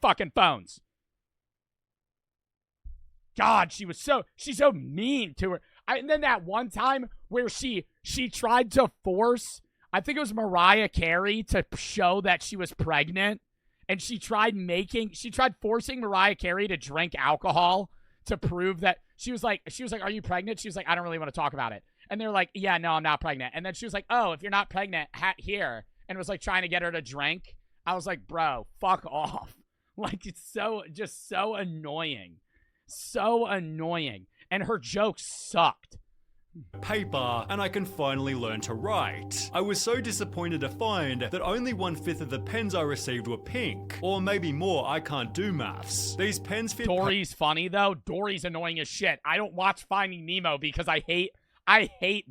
fucking phones. God, she's so mean to her. And then that one time where she tried to force, I think it was Mariah Carey, to show that she was pregnant, and she tried forcing Mariah Carey to drink alcohol to prove that she was like, are you pregnant? She was like, I don't really want to talk about it. And they're like, yeah, no, I'm not pregnant. And then she was like, oh, if you're not pregnant, here. And it was like trying to get her to drink. I was like, bro, fuck off. Like, it's so annoying. So annoying. And her jokes sucked. Paper, and I can finally learn to write. I was so disappointed to find that only 1/5 of the pens I received were pink. Or maybe more, I can't do maths. These pens fit— Dory's funny, though. Dory's annoying as shit. I don't watch Finding Nemo because I hate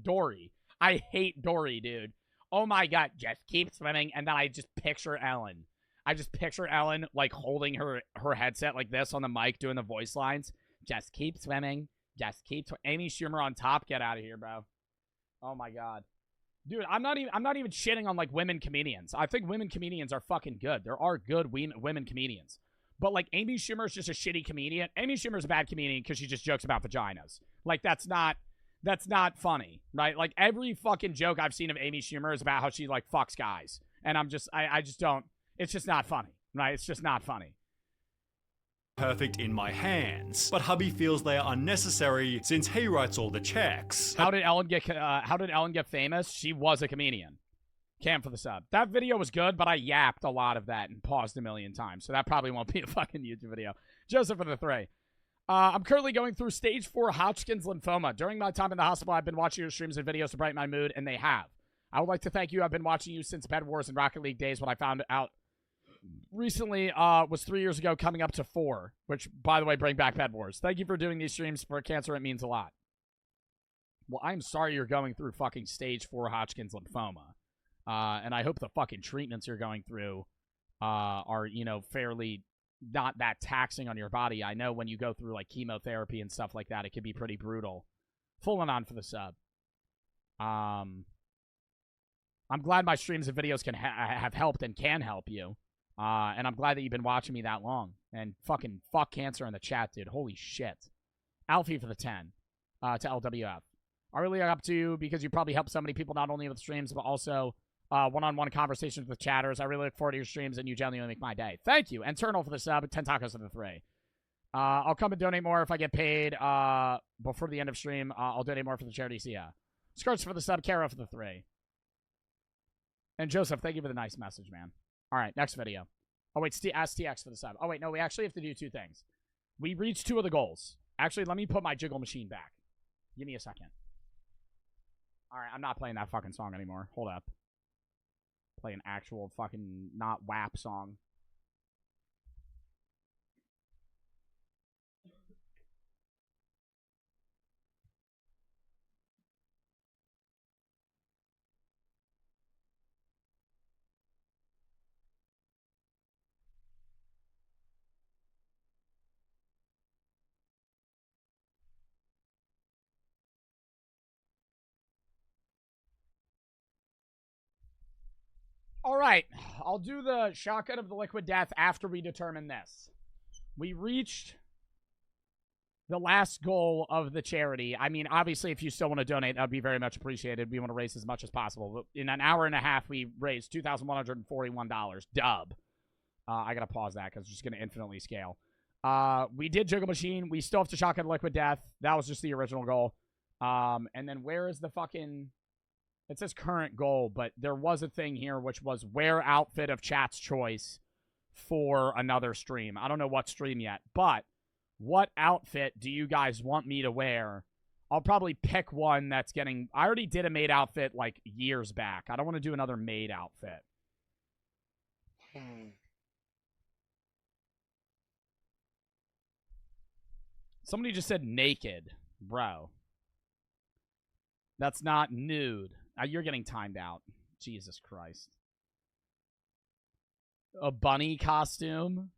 Dory. I hate Dory, dude. Oh my God, just keep swimming, and then I just picture Ellen. I just picture Ellen, like, holding her headset like this on the mic, doing the voice lines. Just keep swimming. Just keep Amy Schumer on top. Get out of here, bro. Oh my God. Dude, I'm not even shitting on, like, women comedians. I think women comedians are fucking good. There are good women comedians. But, like, Amy Schumer's just a shitty comedian. Amy Schumer's a bad comedian because she just jokes about vaginas. Like, that's not funny, right? Like, every fucking joke I've seen of Amy Schumer is about how she, like, fucks guys. And I just don't, it's just not funny, right? It's just not funny. perfect in my hands, but hubby feels they are unnecessary since he writes all the checks. How did Ellen get famous? She was a comedian. Cam for the sub. That video was good, but I yapped a lot of that and paused a million times, so that probably won't be a fucking YouTube video. Joseph for the 3. I'm currently going through stage 4 Hodgkin's lymphoma. During my time in the hospital, I've been watching your streams and videos to brighten my mood, and they have. I would like to thank you. I've been watching you since Bed Wars and Rocket League days. When I found out recently was 3 years ago, coming up to 4, which, by the way, bring back Bed Wars. Thank you for doing these streams for cancer. It means a lot. Well, I'm sorry you're going through fucking stage 4 Hodgkin's lymphoma. And I hope the fucking treatments you're going through are, you know, fairly not that taxing on your body. I know when you go through, like, chemotherapy and stuff like that, it can be pretty brutal. Full on for the sub. I'm glad my streams and videos can have helped and can help you. And I'm glad that you've been watching me that long. And fucking fuck cancer in the chat, dude. Holy shit. Alfie for the 10 to LWF. I really look up to you because you probably help so many people, not only with streams, but also one-on-one conversations with chatters. I really look forward to your streams, and you genuinely make my day. Thank you. Eternal for the sub, 10 tacos for the 3. I'll come and donate more if I get paid before the end of stream. I'll donate more for the charity. See ya. Skirts for the sub, Kara for the 3. And Joseph, thank you for the nice message, man. All right, next video. Oh, wait, STX for the sub. Oh, wait, no, we actually have to do 2 things. We reached 2 of the goals. Actually, let me put my jiggle machine back. Give me a second. All right, I'm not playing that fucking song anymore. Hold up. Play an actual fucking not WAP song. All right, I'll do the shotgun of the liquid death after we determine this. We reached the last goal of the charity. I mean, obviously, if you still want to donate, that would be very much appreciated. We want to raise as much as possible. But in an hour and a half, we raised $2,141. Dub. I got to pause that because it's just going to infinitely scale. We did Jiggle Machine. We still have to shotgun liquid death. That was just the original goal. And then where is the fucking... It says current goal, but there was a thing here which was wear outfit of chat's choice for another stream. I don't know what stream yet, but what outfit do you guys want me to wear? I'll probably pick one that's getting... I already did a maid outfit like years back. I don't want to do another maid outfit. Somebody just said naked, bro. That's not nude. You're getting timed out. Jesus Christ. A bunny costume.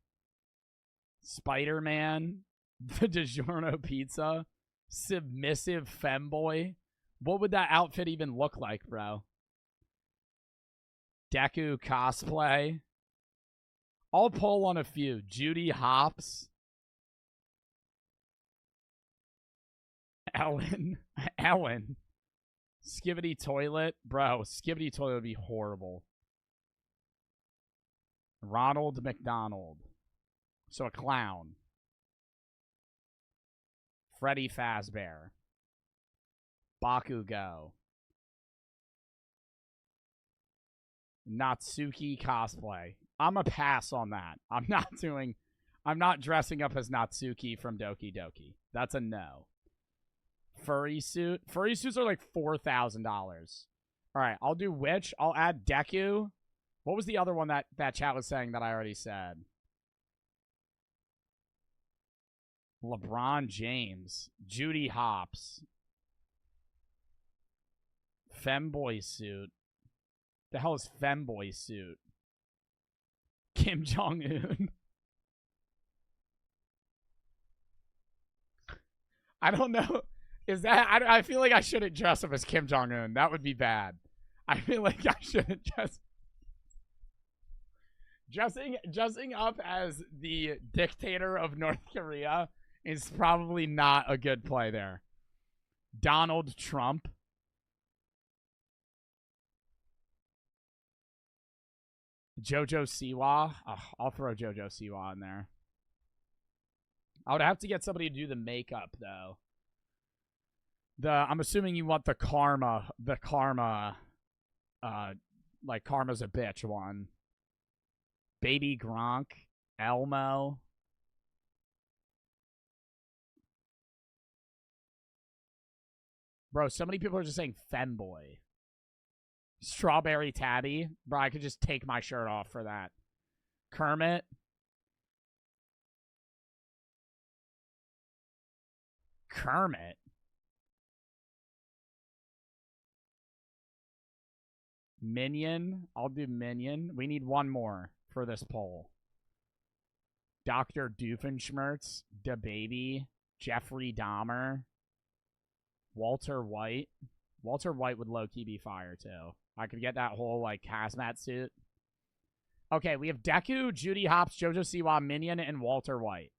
Spider-Man. The DiGiorno pizza. Submissive femboy. What would that outfit even look like, bro? Deku cosplay. I'll pull on a few. Judy Hopps. Ellen. Ellen. Skibidi toilet. Bro, Skibidi toilet would be horrible. Ronald McDonald. So a clown. Freddy Fazbear. Bakugo. Natsuki cosplay. I'm a pass on that. I'm not dressing up as Natsuki from Doki Doki. That's a no. Furry suit. Furry suits are like $4,000. All right, I'll do which? I'll add Deku. What was the other one that chat was saying that I already said? LeBron James. Judy Hopps. Femboy suit. The hell is femboy suit? Kim Jong-un. I don't know. Is that... I feel like I shouldn't dress up as Kim Jong-un. That would be bad. I feel like I shouldn't dressing up as the dictator of North Korea is probably not a good play there. Donald Trump. Jojo Siwa. Oh, I'll throw Jojo Siwa in there. I would have to get somebody to do the makeup, though. I'm assuming you want the karma, like Karma's a bitch one. Baby Gronk, Elmo. Bro, so many people are just saying femboy. Strawberry Tabby. Bro, I could just take my shirt off for that. Kermit. Kermit. Minion. I'll do Minion. We need one more for this poll. Dr. Doofenshmirtz. DaBaby. Jeffrey Dahmer. Walter White. Walter White would low-key be fire, too. I could get that whole, like, hazmat suit. Okay, we have Deku, Judy Hopps, JoJo Siwa, Minion, and Walter White.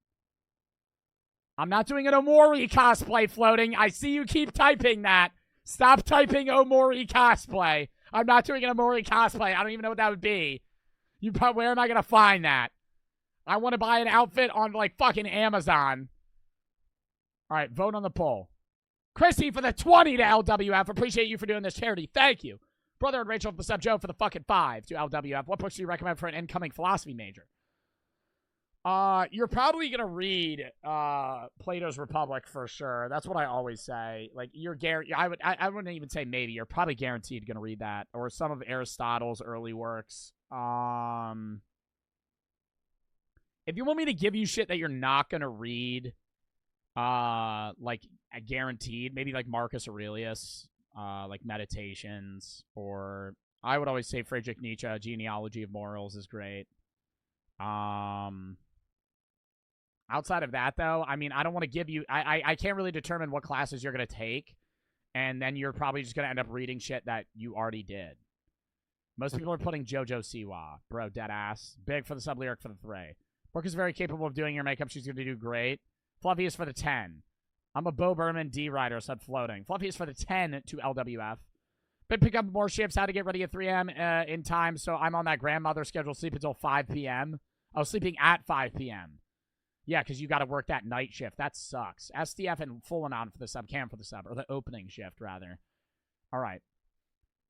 I'm not doing an Omori cosplay floating. I see you keep typing that. Stop typing Omori cosplay. I'm not doing an Omori cosplay. I don't even know what that would be. Where am I going to find that? I want to buy an outfit on, like, fucking Amazon. All right, vote on the poll. Chrissy for the 20 to LWF. Appreciate you for doing this charity. Thank you. Brother and Rachel for the sub. Joe for the fucking 5 to LWF. What books do you recommend for an incoming philosophy major? You're probably going to read Plato's Republic for sure. That's what I always say. Like, you're I wouldn't even say maybe. You're probably guaranteed going to read that. Or some of Aristotle's early works. If you want me to give you shit that you're not going to read, like, guaranteed, maybe like Marcus Aurelius, like Meditations, or I would always say Friedrich Nietzsche, Genealogy of Morals is great. Outside of that, though, I mean, I don't want to give you... I can't really determine what classes you're going to take, and then you're probably just going to end up reading shit that you already did. Most people are putting JoJo Siwa. Bro, dead ass. Big for the sub-lyric for the 3. Brooke is very capable of doing your makeup. She's going to do great. Fluffy is for the 10. I'm a Bo Berman D-Rider, said floating. Fluffy is for the 10 to LWF. Been pick up more shifts, how to get ready at 3 a.m. In time, so I'm on that grandmother schedule, sleep until 5 p.m. I was sleeping at 5 p.m. Yeah, because you got to work that night shift. That sucks. SDF and Full Anon for the sub, Cam for the sub, or the opening shift, rather. All right.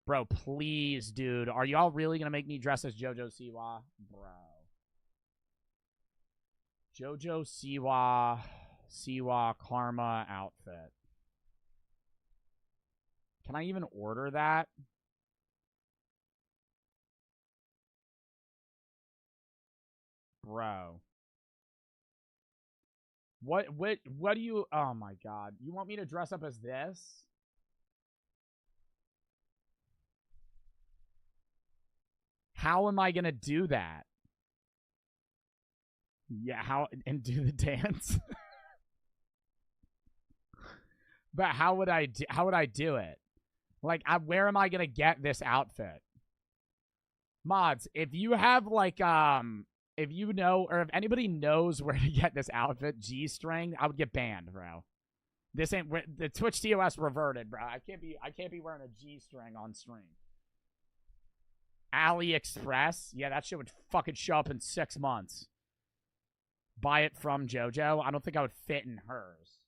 Bro, please, dude. Are y'all really going to make me dress as JoJo Siwa? Bro. JoJo Siwa Karma outfit. Can I even order that? Bro. What do you... Oh, my God. You want me to dress up as this? How am I going to do that? Yeah, how... And do the dance? But how would I do it? Like, where am I going to get this outfit? Mods, if you have, like, if you know, or if anybody knows where to get this outfit, G-string, I would get banned, bro. This ain't, the Twitch TOS reverted, bro. I can't be wearing a G-string on stream. AliExpress, yeah, that shit would fucking show up in 6 months. Buy it from JoJo. I don't think I would fit in hers.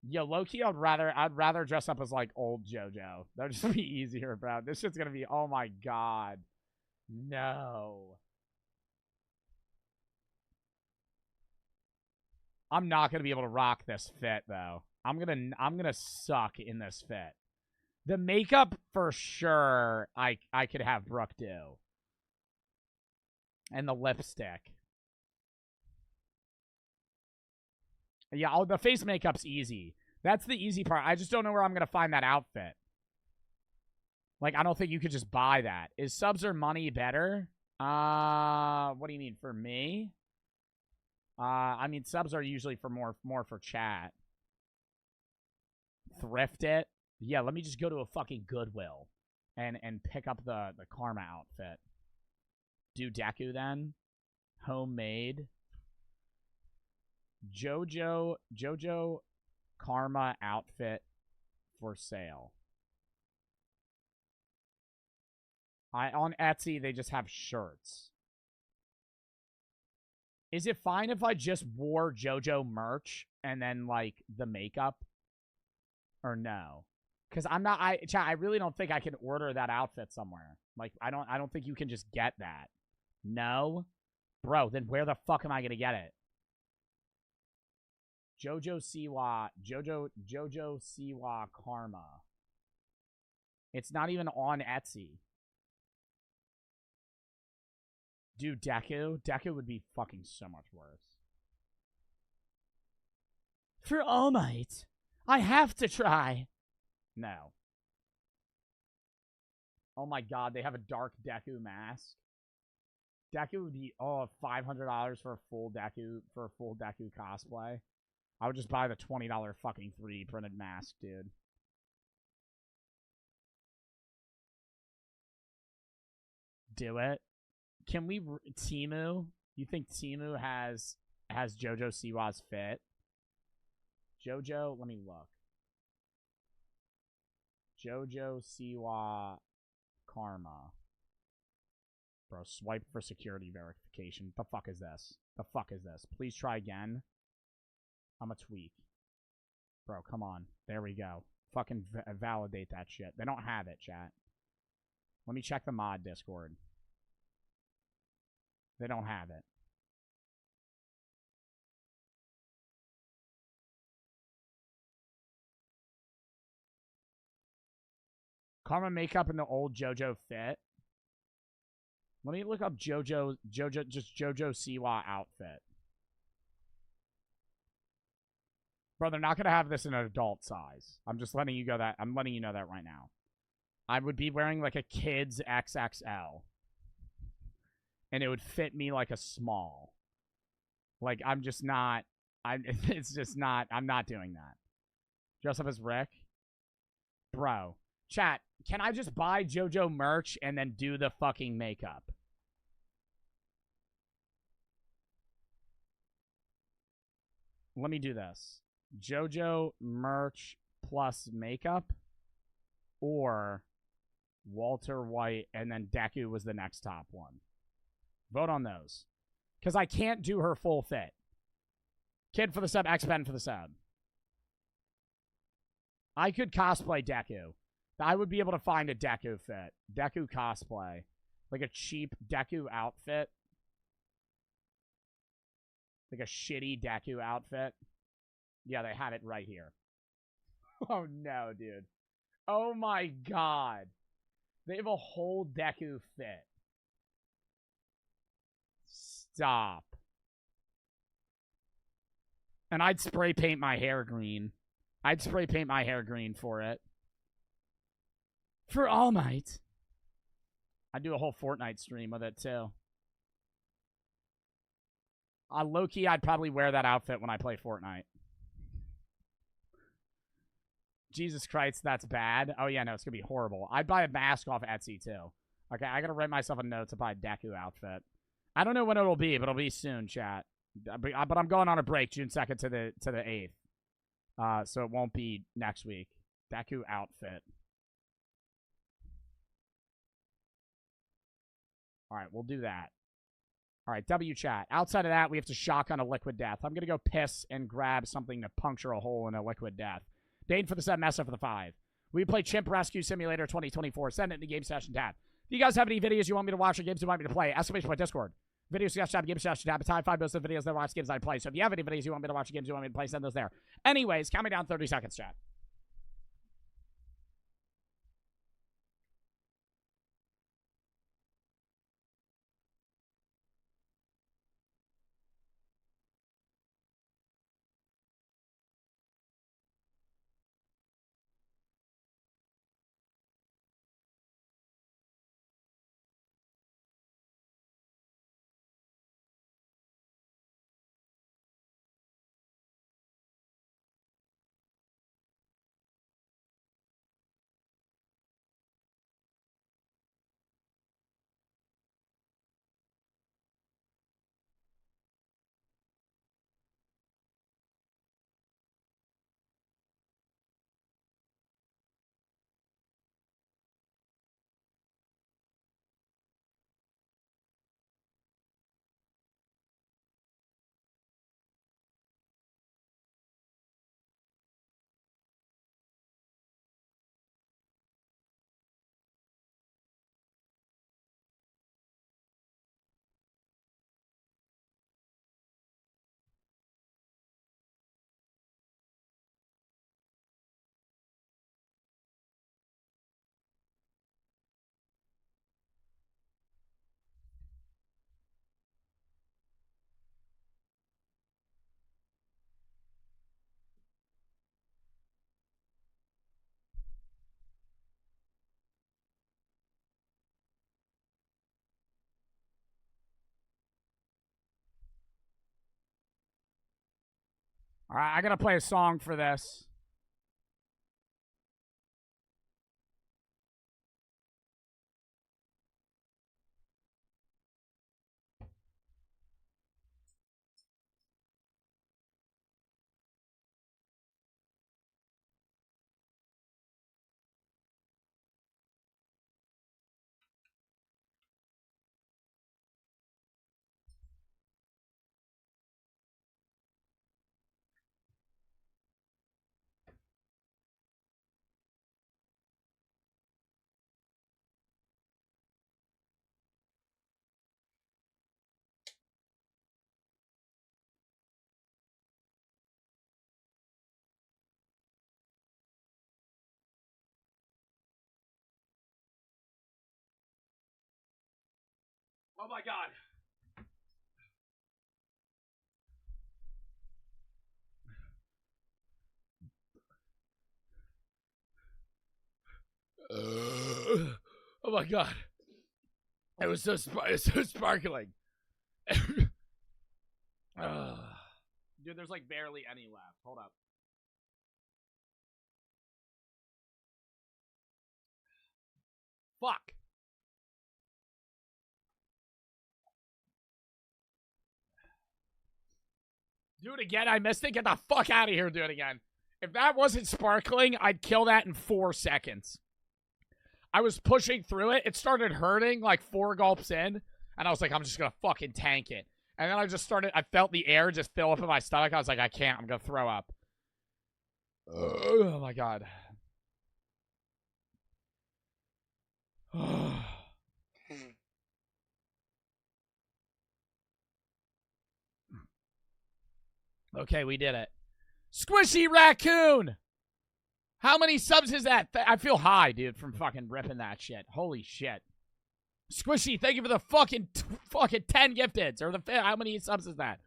Yo, low-key, I'd rather dress up as, like, old JoJo. That would just be easier, bro. This shit's gonna be, oh my God. No. I'm not gonna be able to rock this fit, though. I'm gonna suck in this fit. The makeup, for sure, I could have Brooke do. And the lipstick. Yeah, the face makeup's easy. That's the easy part. I just don't know where I'm going to find that outfit. Like, I don't think you could just buy that. Is subs or money better? What do you mean, for me? I mean, subs are usually for more for chat. Thrift it. Yeah, let me just go to a fucking Goodwill and pick up the Karma outfit. Do Deku then? Homemade. JoJo Karma outfit for sale. On Etsy, they just have shirts. Is it fine if I just wore JoJo merch and then, like, the makeup? Or no? Because I really don't think I can order that outfit somewhere. Like, I don't think you can just get that. No? Bro, then where the fuck am I gonna get it? JoJo Siwa Karma. It's not even on Etsy. Dude, Deku? Deku would be fucking so much worse. For All Might, I have to try. No. Oh my god, they have a dark Deku mask. Deku would be, $500 for a full Deku cosplay. I would just buy the $20 fucking 3D printed mask, dude. Do it. Can we Temu? You think Temu has JoJo Siwa's fit? JoJo, let me look. JoJo Siwa Karma. Bro, swipe for security verification. The fuck is this? The fuck is this? Please try again. I'm a tweak. Bro, come on. There we go. Fucking validate that shit. They don't have it, chat. Let me check the mod Discord. They don't have it. Karma makeup in the old JoJo fit. Let me look up JoJo Siwa outfit. Bro, they're not gonna have this in an adult size. I'm just letting you go that. I'm letting you know that right now. I would be wearing like a kid's XXL. And it would fit me like a small. Like, I'm just not. It's just not. I'm not doing that. Dress up as Rick? Bro. Chat, can I just buy JoJo merch and then do the fucking makeup? Let me do this. JoJo merch plus makeup, or Walter White and then Deku was the next top one. Vote on those. Because I can't do her full fit. Kid for the sub, X-Pen for the sub. I could cosplay Deku. I would be able to find a Deku fit. Deku cosplay. Like a cheap Deku outfit. Like a shitty Deku outfit. Yeah, they have it right here. Oh no, dude. Oh my god. They have a whole Deku fit. Stop. And I'd spray paint my hair green. I'd spray paint my hair green for it. For All Might. I'd do a whole Fortnite stream with it, too. Low-key, I'd probably wear that outfit when I play Fortnite. Jesus Christ, that's bad. Oh, yeah, no, it's going to be horrible. I'd buy a mask off Etsy, too. Okay, I got to write myself a note to buy a Deku outfit. I don't know when it'll be, but it'll be soon, chat. But I'm going on a break June 2nd to the 8th. So it won't be next week. Deku outfit. All right, we'll do that. All right, W chat. Outside of that, we have to shotgun a liquid death. I'm going to go piss and grab something to puncture a hole in a liquid death. Dane for the 7, Messa for the 5. We play Chimp Rescue Simulator 2024. Send it in the game session tab. If you guys have any videos you want me to watch or games you want me to play, exclamation point Discord. Video suggestion tab, game session tab. Time 5 most of the videos that watch games I play. So if you have any videos you want me to watch or games you want me to play, send those there. Anyways, count me down 30 seconds, chat. All right, I gotta play a song for this. Oh my god. Oh my god. It was so sparkling. Dude, there's like barely any left. Hold up. Fuck. Do it again. I missed it. Get the fuck out of here. Do it again. If that wasn't sparkling, I'd kill that in 4 seconds. I was pushing through it. It started hurting like 4 gulps in. And I was like, I'm just going to fucking tank it. And then I felt the air just fill up in my stomach. I was like, I can't. I'm going to throw up. Oh my god. Okay, we did it. Squishy Raccoon! How many subs is that? I feel high, dude, from fucking ripping that shit. Holy shit. Squishy, thank you for the fucking 10 gifteds. Or how many subs is that?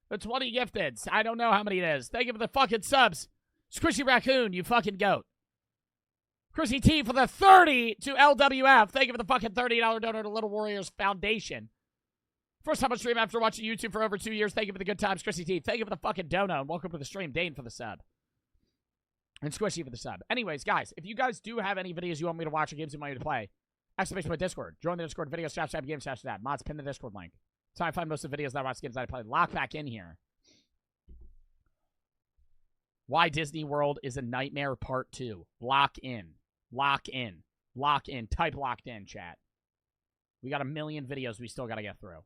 The 20 gifteds. I don't know how many it is. Thank you for the fucking subs. Squishy Raccoon, you fucking goat. Chrissy T for the 30 to LWF. Thank you for the fucking $30 donor to Little Warriors Foundation. First time on stream after watching YouTube for over 2 years. Thank you for the good times, Chrissy T. Thank you for the fucking dono. And welcome to the stream. Dane for the sub. And Squishy for the sub. Anyways, guys, if you guys do have any videos you want me to watch or games you want me to play, exclamation point Discord. Join the Discord video, /tab games, /that. Mods, pin the Discord link. That's how I find most of the videos that I watch games that I play. Lock back in here. Why Disney World is a Nightmare Part 2. Lock in. Lock in. Lock in. Type locked in, chat. We got a million videos we still got to get through.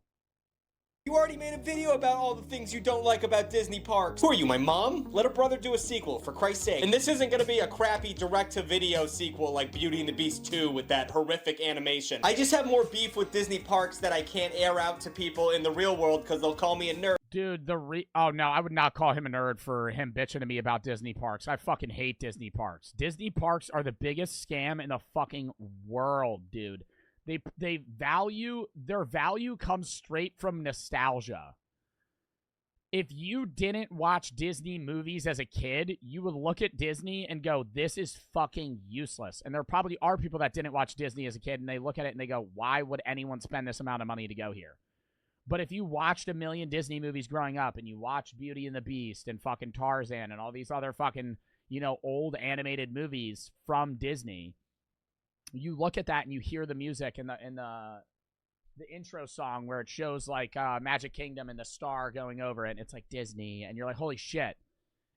You already made a video about all the things you don't like about Disney parks. Who are you, my mom? Let a brother do a sequel, for Christ's sake. And this isn't gonna be a crappy direct-to-video sequel like Beauty and the Beast 2 with that horrific animation. I just have more beef with Disney parks that I can't air out to people in the real world because they'll call me a nerd. Dude, oh no, I would not call him a nerd for him bitching to me about Disney parks. I fucking hate Disney parks. Disney parks are the biggest scam in the fucking world, dude. Their value comes straight from nostalgia. If you didn't watch Disney movies as a kid, you would look at Disney and go, this is fucking useless. And there probably are people that didn't watch Disney as a kid and they look at it and they go, why would anyone spend this amount of money to go here? But if you watched a million Disney movies growing up and you watched Beauty and the Beast and fucking Tarzan and all these other fucking, old animated movies from Disney, you look at that and you hear the music and the intro song where it shows like Magic Kingdom and the star going over it, and it's like Disney, and you're like, holy shit.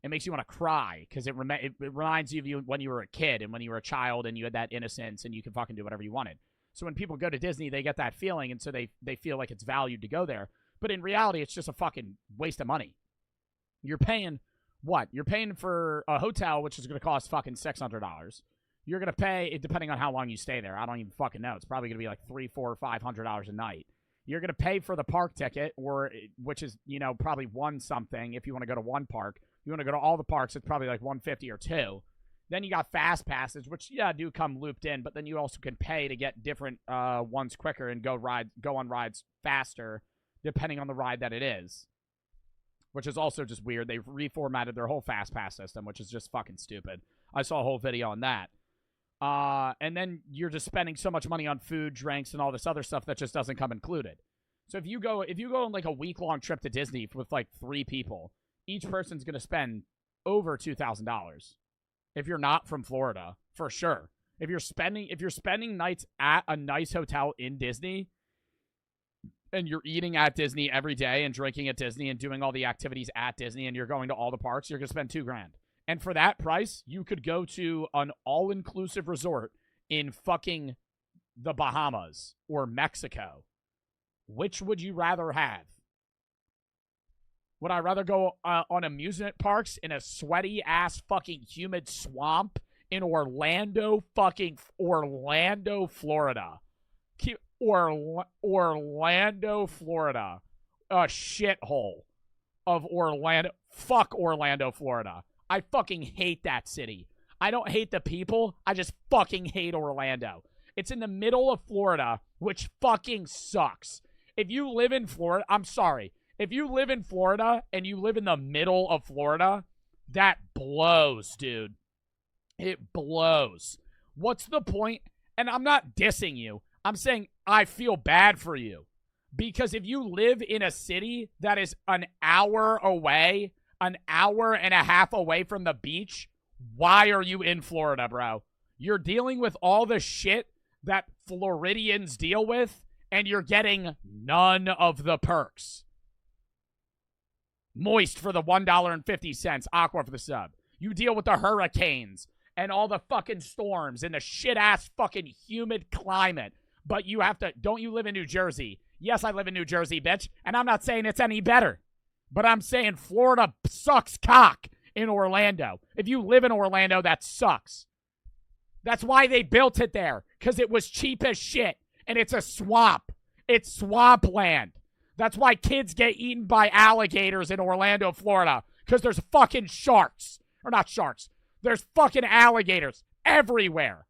It makes you want to cry because it reminds you of you when you were a kid and when you were a child and you had that innocence and you could fucking do whatever you wanted. So when people go to Disney, they get that feeling, and so they feel like it's valued to go there. But in reality, it's just a fucking waste of money. You're paying what? You're paying for a hotel, which is going to cost fucking $600. You're going to pay, depending on how long you stay there. I don't even fucking know. It's probably going to be like $300, $400, $500 a night. You're going to pay for the park ticket, which is, probably one something if you want to go to one park. If you want to go to all the parks, it's probably like $150 or $200. Then you got fast passes, which, do come looped in, but then you also can pay to get different ones quicker and go on rides faster, depending on the ride that it is, which is also just weird. They've reformatted their whole fast pass system, which is just fucking stupid. I saw a whole video on that. And then you're just spending so much money on food, drinks, and all this other stuff that just doesn't come included. So if you go on like a week-long trip to Disney with like 3 people, each person's going to spend over $2,000. If you're not from Florida, for sure. If you're spending nights at a nice hotel in Disney and you're eating at Disney every day and drinking at Disney and doing all the activities at Disney and you're going to all the parks, you're going to spend $2,000. And for that price, you could go to an all-inclusive resort in fucking the Bahamas or Mexico. Which would you rather have? Would I rather go on amusement parks in a sweaty-ass fucking humid swamp in Orlando, Florida? Orlando, Florida. A shithole of Orlando. Fuck Orlando, Florida. I fucking hate that city. I don't hate the people. I just fucking hate Orlando. It's in the middle of Florida, which fucking sucks. If you live in Florida, I'm sorry. If you live in Florida and you live in the middle of Florida, that blows, dude. It blows. What's the point? And I'm not dissing you. I'm saying I feel bad for you. Because if you live in a city that is an hour away, an hour and a half away from the beach, why are you in Florida, bro? You're dealing with all the shit that Floridians deal with, and you're getting none of the perks. Moist for the $1.50. Aqua for the sub. You deal with the hurricanes and all the fucking storms and the shit-ass fucking humid climate. But you have to... Don't you live in New Jersey? Yes, I live in New Jersey, bitch. And I'm not saying it's any better. But I'm saying Florida sucks cock in Orlando. If you live in Orlando, that sucks. That's why they built it there. Because it was cheap as shit. And it's a swamp. It's swampland. That's why kids get eaten by alligators in Orlando, Florida. Because there's fucking sharks. Or not sharks. There's fucking alligators everywhere.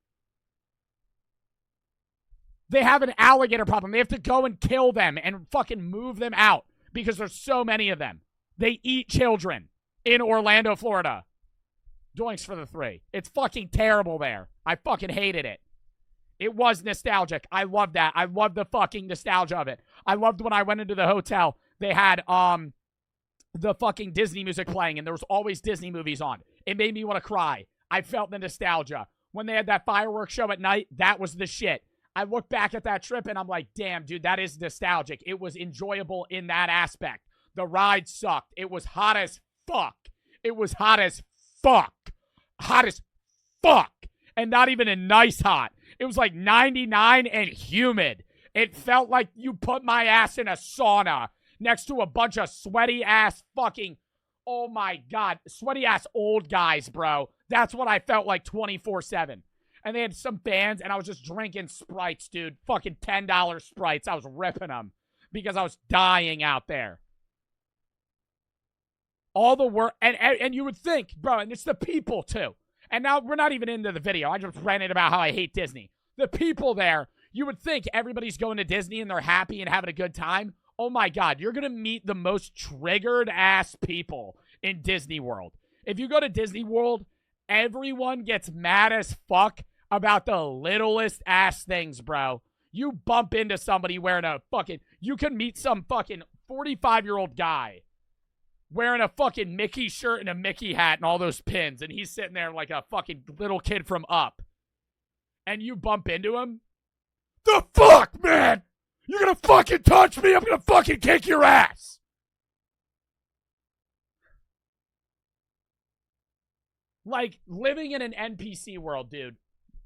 They have an alligator problem. They have to go and kill them and fucking move them out. Because there's so many of them. They eat children in Orlando, Florida. Doinks for the 3. It's fucking terrible there. I fucking hated it. It was nostalgic. I loved that. I loved the fucking nostalgia of it. I loved when I went into the hotel. They had the fucking Disney music playing, and there was always Disney movies on. It made me want to cry. I felt the nostalgia. When they had that fireworks show at night, that was the shit. I look back at that trip, and I'm like, damn, dude, that is nostalgic. It was enjoyable in that aspect. The ride sucked. It was hot as fuck. It was hot as fuck. Hot as fuck. And not even a nice hot. It was like 99 and humid. It felt like you put my ass in a sauna next to a bunch of sweaty-ass fucking, oh my God, sweaty-ass old guys, bro. That's what I felt like 24/7. And they had some bands, and I was just drinking Sprites, dude. Fucking $10 Sprites. I was ripping them because I was dying out there. All the work, and you would think, bro, and it's the people, too. And now we're not even into the video. I just ranted about how I hate Disney. The people there, you would think everybody's going to Disney and they're happy and having a good time. Oh my God, you're going to meet the most triggered ass people in Disney World. If you go to Disney World, everyone gets mad as fuck about the littlest ass things, bro. You bump into somebody wearing a fucking, you can meet some fucking 45-year-old guy wearing a fucking Mickey shirt and a Mickey hat and all those pins, and he's sitting there like a fucking little kid from Up. And you bump into him? The fuck, man? You're gonna fucking touch me? I'm gonna fucking kick your ass! Like, living in an NPC world, dude.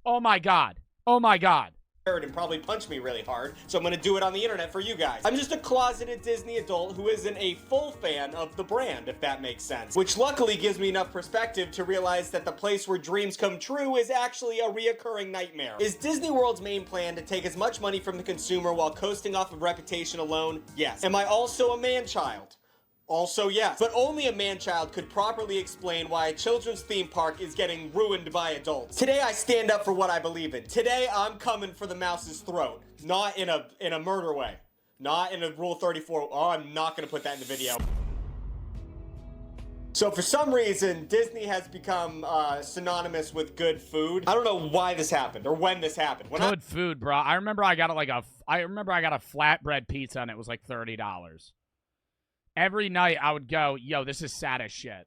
Oh my God. Oh my God. And probably punch me really hard, so I'm gonna do it on the internet for you guys. I'm just a closeted Disney adult who isn't a full fan of the brand, if that makes sense. Which luckily gives me enough perspective to realize that the place where dreams come true is actually a reoccurring nightmare. Is Disney World's main plan to take as much money from the consumer while coasting off of reputation alone? Yes. Am I also a man-child? Also, yes. But only a man-child could properly explain why a children's theme park is getting ruined by adults. Today, I stand up for what I believe in. Today, I'm coming for the mouse's throat. Not in a murder way. Not in a Rule 34. Oh, I'm not going to put that in the video. So for some reason, Disney has become synonymous with good food. I don't know why this happened or when this happened. Good food, bro. I remember I got a flatbread pizza and it was like $30. every night I would go, yo, this is sad as shit.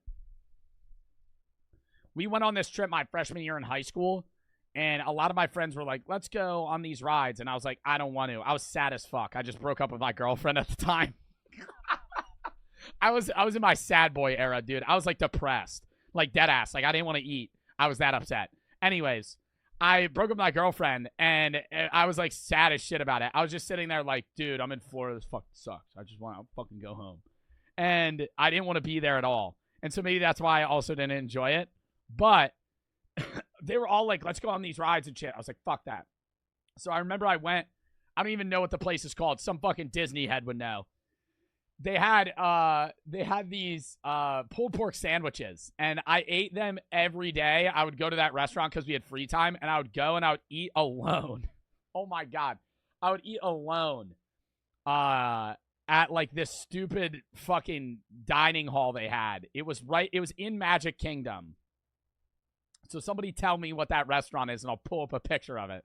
We went on this trip my freshman year in high school, and a lot of my friends were like, let's go on these rides. And I was like, I don't want to. I was sad as fuck. I just broke up with my girlfriend at the time. I was in my sad boy era, dude. I was like depressed, like dead ass. Like I didn't want to eat. I was that upset. Anyways, I broke up with my girlfriend, and I was like sad as shit about it. I was just sitting there like, dude, I'm in Florida. This fucking sucks. I just want to fucking go home. And I didn't want to be there at all. And so maybe that's why I also didn't enjoy it. But they were all like, let's go on these rides and shit. I was like, fuck that. So I remember I went. I don't even know what the place is called. Some fucking Disney head would know. They had these pulled pork sandwiches, and I ate them every day. I would go to that restaurant because we had free time, and I would go and I would eat alone. Oh my God. I would eat alone at like this stupid fucking dining hall they had. It was in Magic Kingdom. So somebody tell me what that restaurant is, and I'll pull up a picture of it.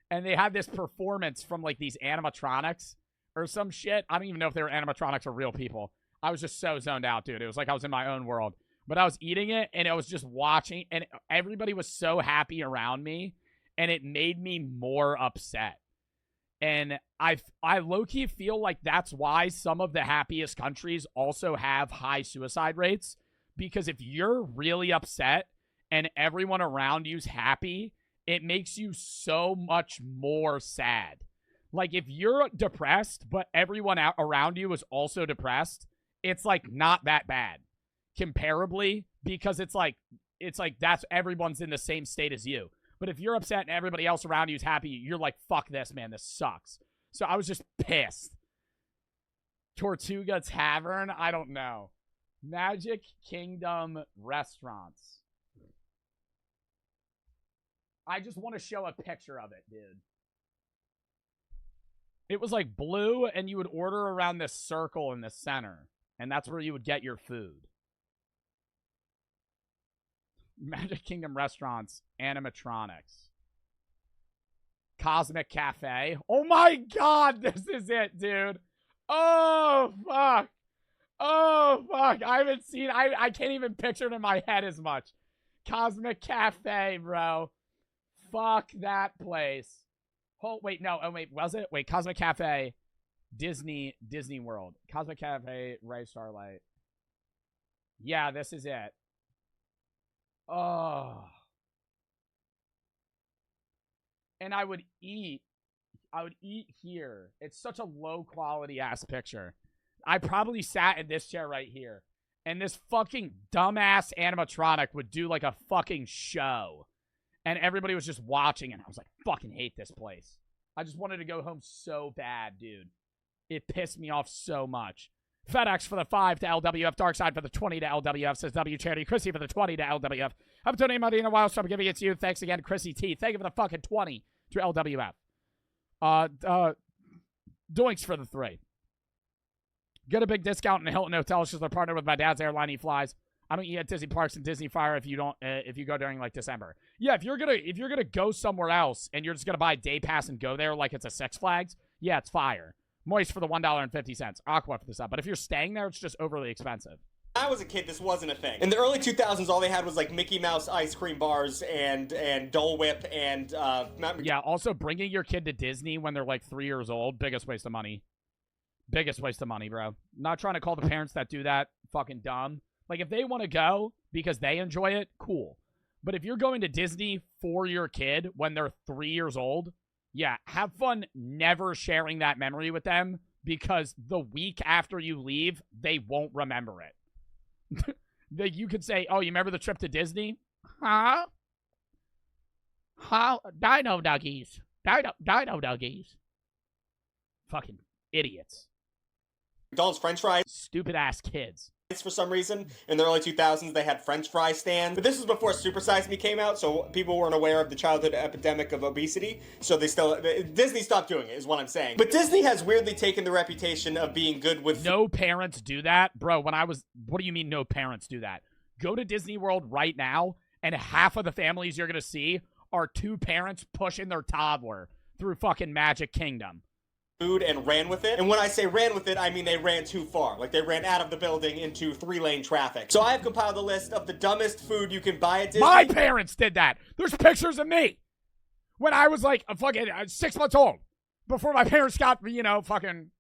And they had this performance from like these animatronics or some shit. I don't even know if they were animatronics or real people. I was just so zoned out, dude. It was like I was in my own world. But I was eating it, and I was just watching, and everybody was so happy around me, and it made me more upset. And I low-key feel like that's why some of the happiest countries also have high suicide rates. Because if you're really upset and everyone around you's happy, it makes you so much more sad. Like, if you're depressed, but everyone around you is also depressed, it's, like, not that bad. Comparably, because it's like that's everyone's in the same state as you. But if you're upset and everybody else around you is happy, you're like, fuck this, man, this sucks. So I was just pissed. Tortuga Tavern? I don't know. Magic Kingdom restaurants. I just want to show a picture of it, dude. It was like blue, and you would order around this circle in the center. And that's where you would get your food. Magic Kingdom restaurants, animatronics. Cosmic Cafe. Oh my God, this is it, dude. Oh, fuck. Oh, fuck. I haven't seen, I can't even picture it in my head as much. Cosmic Cafe, bro. Fuck that place. Oh, wait, no. Oh, wait, was it? Wait, Cosmic Cafe, Disney World. Cosmic Cafe, Ray Starlight. Yeah, this is it. Oh. And I would eat here. It's such a low quality ass picture. I probably sat in this chair right here. And this fucking dumbass animatronic would do like a fucking show. And everybody was just watching, and I was like, fucking hate this place. I just wanted to go home so bad, dude. It pissed me off so much. FedEx for the 5 to LWF. Darkside for the 20 to LWF. Says W Charity. Chrissy for the 20 to LWF. I'm donating money in a while, so I'm giving it to you. Thanks again, Chrissy T. Thank you for the fucking 20 to LWF. Doinks for the 3. Get a big discount in Hilton Hotels because they're partnered with my dad's airline. He flies. I don't eat at Disney Parks and Disney Fire if you don't if you go during like December. Yeah, if you're gonna go somewhere else and you're just gonna buy a day pass and go there like it's a Six Flags, yeah, it's fire. Moist for the $1.50. Aqua for the sub. But if you're staying there, it's just overly expensive. When I was a kid, this wasn't a thing. In the early 2000s, all they had was like Mickey Mouse ice cream bars and Dole Whip and yeah. Also, bringing your kid to Disney when they're like 3 years old, biggest waste of money. Biggest waste of money, bro. Not trying to call the parents that do that fucking dumb. Like, if they want to go because they enjoy it, cool. But if you're going to Disney for your kid when they're 3 years old, yeah, have fun never sharing that memory with them because the week after you leave, they won't remember it. You could say, oh, you remember the trip to Disney? Huh? How? Dino Duggies. Dino Duggies. Fucking idiots. McDonald's French fries. Stupid ass kids. For some reason, in the early 2000s, they had French fry stands. But this was before Super Size Me came out, so people weren't aware of the childhood epidemic of obesity. So Disney stopped doing it, is what I'm saying. But Disney has weirdly taken the reputation of being good with... No parents do that? Bro, what do you mean no parents do that? Go to Disney World right now, and half of the families you're going to see are two parents pushing their toddler through fucking Magic Kingdom. food and ran with it. And when I say ran with it, I mean they ran too far. Like they ran out of the building into 3-lane traffic. So I have compiled a list of the dumbest food you can buy at Disney. My parents did that. There's pictures of me when I was like a fucking 6 months old. Before my parents got me, you know, fucking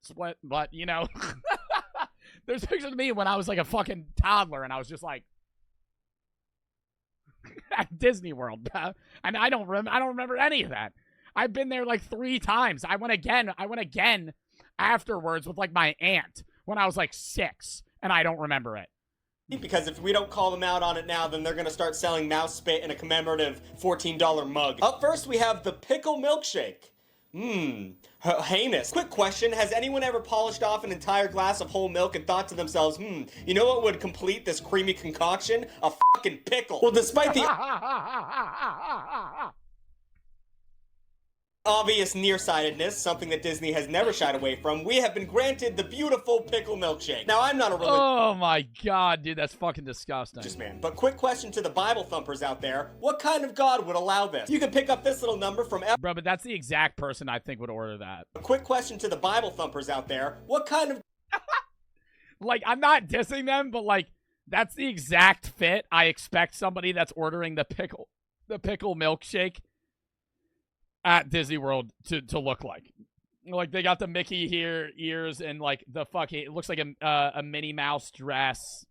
split. But, you know, there's pictures of me when I was like a fucking toddler and I was just like at Disney World. And I don't remember any of that. I've been there like 3 times. I went again afterwards with like my aunt when I was like 6, and I don't remember it. Because if we don't call them out on it now, then they're going to start selling mouse spit in a commemorative $14 mug. Up first, we have the pickle milkshake. Heinous. Quick question, has anyone ever polished off an entire glass of whole milk and thought to themselves, you know what would complete this creamy concoction? A fucking pickle. Well, despite the obvious nearsightedness, something that Disney has never shied away from, we have been granted the beautiful pickle milkshake. Now, I'm not a religious Oh my god, dude, that's fucking disgusting. man, but quick question to the Bible thumpers out there, what kind of God would allow this? You can pick up this little number from Bro, but that's the exact person I think would order that. A quick question to the Bible thumpers out there, what kind of like, I'm not dissing them, but like, that's the exact fit I expect somebody that's ordering the pickle milkshake at Disney World to look like. Like, they got the Mickey ears and like the fucking, it looks like a Minnie Mouse dress,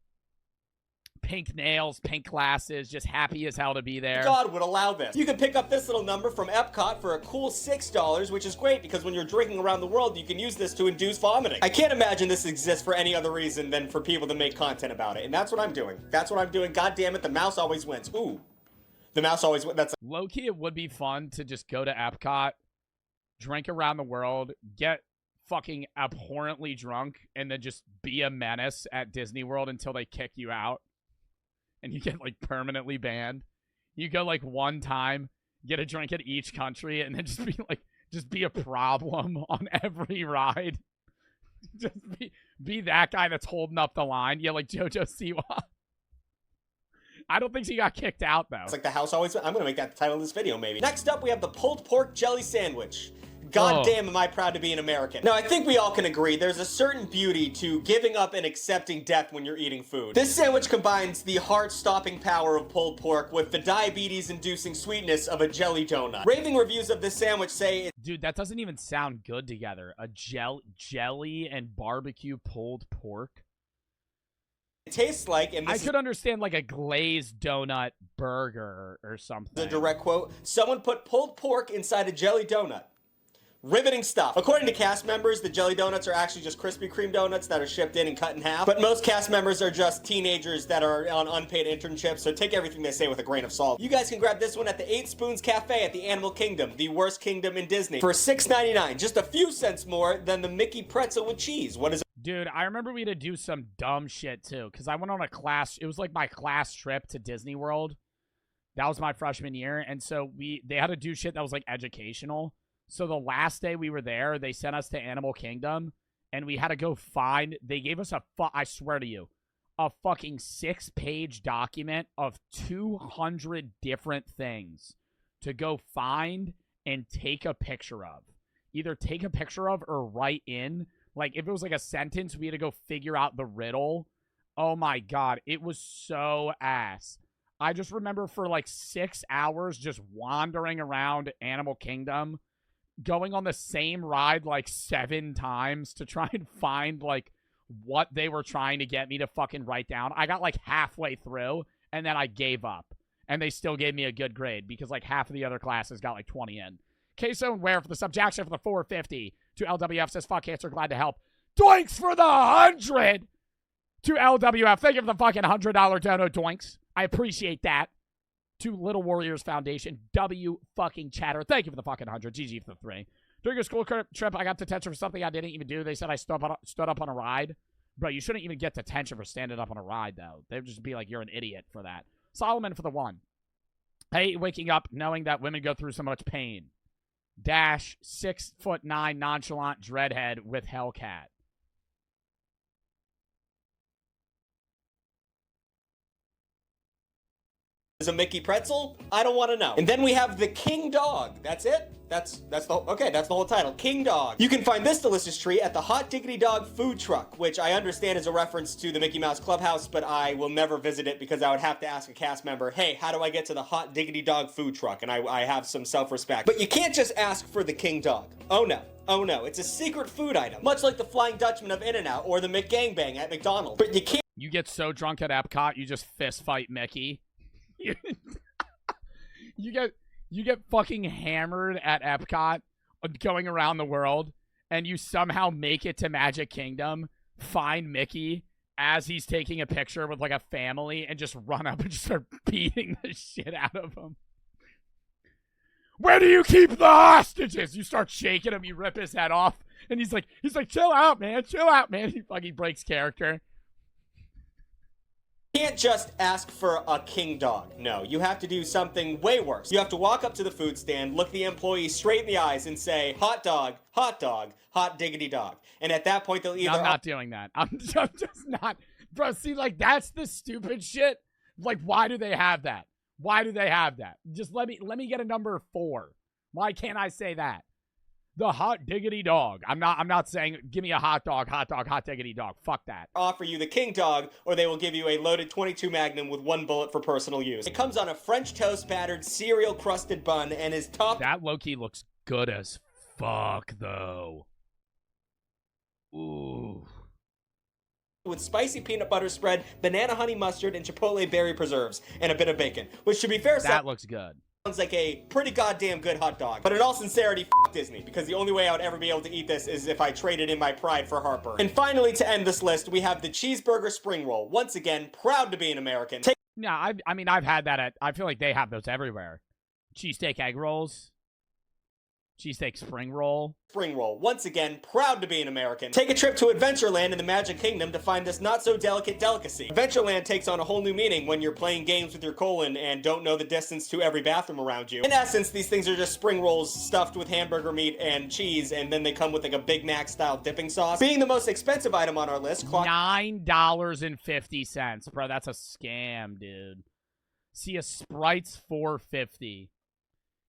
pink nails, pink glasses, just happy as hell to be there. God would allow this. You can pick up this little number from Epcot for a cool $6, which is great because when you're drinking around the world, you can use this to induce vomiting. I can't imagine this exists for any other reason than for people to make content about it, and that's what I'm doing. That's what I'm doing. God damn it, the mouse always wins. Ooh. The mouse always wins. That's low-key, it would be fun to just go to Epcot, drink around the world, get fucking abhorrently drunk, and then just be a menace at Disney World until they kick you out. And you get, like, permanently banned. You go, like, one time, get a drink at each country, and then just be a problem on every ride. Just be that guy that's holding up the line. Yeah, like JoJo Siwa. I don't think she got kicked out, though. It's like the house always... I'm going to make that the title of this video, maybe. Next up, we have the pulled pork jelly sandwich. God damn, am I proud to be an American. Now, I think we all can agree there's a certain beauty to giving up and accepting death when you're eating food. This sandwich combines the heart-stopping power of pulled pork with the diabetes-inducing sweetness of a jelly donut. Raving reviews of this sandwich say... Dude, that doesn't even sound good together. A jelly and barbecue pulled pork? It tastes like, and this I could understand like a glazed donut burger or something. The direct quote, someone put pulled pork inside a jelly donut. Riveting stuff. According to cast members, the jelly donuts are actually just Krispy Kreme donuts that are shipped in and cut in half. But most cast members are just teenagers that are on unpaid internships, so take everything they say with a grain of salt. You guys can grab this one at the 8 Spoons Cafe at the Animal Kingdom, the worst kingdom in Disney, for $6.99, just a few cents more than the Mickey pretzel with cheese. What is it? Dude, I remember we had to do some dumb shit, too, because I went on a class, it was like my class trip to Disney World. That was my freshman year, and so they had to do shit that was, like, educational. So the last day we were there, they sent us to Animal Kingdom, and we had to go find, they gave us I swear to you, a fucking 6-page document of 200 different things to go find and take a picture of. Either take a picture of or write in. Like, if it was like a sentence, we had to go figure out the riddle. Oh my god, it was so ass. I just remember for like 6 hours just wandering around Animal Kingdom, going on the same ride like 7 times to try and find like what they were trying to get me to fucking write down. I got like halfway through and then I gave up. And they still gave me a good grade because like half of the other classes got like 20 in. Queso and Ware for the subjection for the 450. To LWF says, fuck cancer, glad to help. Doinks for the 100. To LWF, thank you for the fucking $100 dono, Doinks. I appreciate that. To Little Warriors Foundation, W fucking chatter. Thank you for the fucking 100. GG for the 3. During a school trip, I got detention for something I didn't even do. They said I stood up on a ride. Bro, you shouldn't even get detention for standing up on a ride, though. They'd just be like, you're an idiot for that. Solomon for the 1. I hate waking up knowing that women go through so much pain. Dash 6'9" nonchalant dreadhead with Hellcat. is a Mickey pretzel? I don't want to know. And then we have the King Dog. That's it? That's the whole title. King Dog. You can find this delicious treat at the Hot Diggity Dog food truck, which I understand is a reference to the Mickey Mouse Clubhouse, but I will never visit it because I would have to ask a cast member, hey, how do I get to the Hot Diggity Dog food truck? And I have some self-respect. But you can't just ask for the King Dog. Oh no. Oh no, it's a secret food item, much like the Flying Dutchman of In-N-Out or the McGangbang at McDonald's. But you can't. You get so drunk at Epcot, you just fist fight Mickey. You get fucking hammered at Epcot, going around the world, and you somehow make it to Magic Kingdom, find Mickey as he's taking a picture with like a family, and just run up and just start beating the shit out of him. Where do you keep the hostages? You start shaking him, you rip his head off, and he's like, chill out, man, chill out, man. He fucking breaks character. You can't just ask for a King Dog. No, you have to do something way worse. You have to walk up to the food stand, look the employee straight in the eyes, and say, hot dog, hot diggity dog. And at that point, they'll either... I'm not doing that. I'm just not... Bro, see, like, that's the stupid shit. Like, why do they have that? Why do they have that? Just let me get a number 4. Why can't I say that? The hot diggity dog. I'm not saying give me a hot diggity dog. Fuck that. Offer you the King Dog, or they will give you a loaded 22 Magnum with 1 bullet for personal use. It comes on a French toast battered cereal crusted bun and is topped. That low-key looks good as fuck though. Ooh. With spicy peanut butter spread, banana honey mustard, and chipotle berry preserves, and a bit of bacon. Which, to be fair, that looks good. Sounds like a pretty goddamn good hot dog. But in all sincerity, f*** Disney, because the only way I would ever be able to eat this is if I traded in my pride for heartburn. And finally, to end this list, we have the cheeseburger spring roll. Once again, proud to be an American. Yeah, I mean, I've had that I feel like they have those everywhere. Cheesesteak egg rolls. Cheesesteak spring roll. Spring roll. Once again, proud to be an American. Take a trip to Adventureland in the Magic Kingdom to find this not-so-delicate delicacy. Adventureland takes on a whole new meaning when you're playing games with your colon and don't know the distance to every bathroom around you. In essence, these things are just spring rolls stuffed with hamburger meat and cheese, and then they come with like a Big Mac-style dipping sauce. Being the most expensive item on our list, $9.50. Bro, that's a scam, dude. See, a Sprite's $4.50.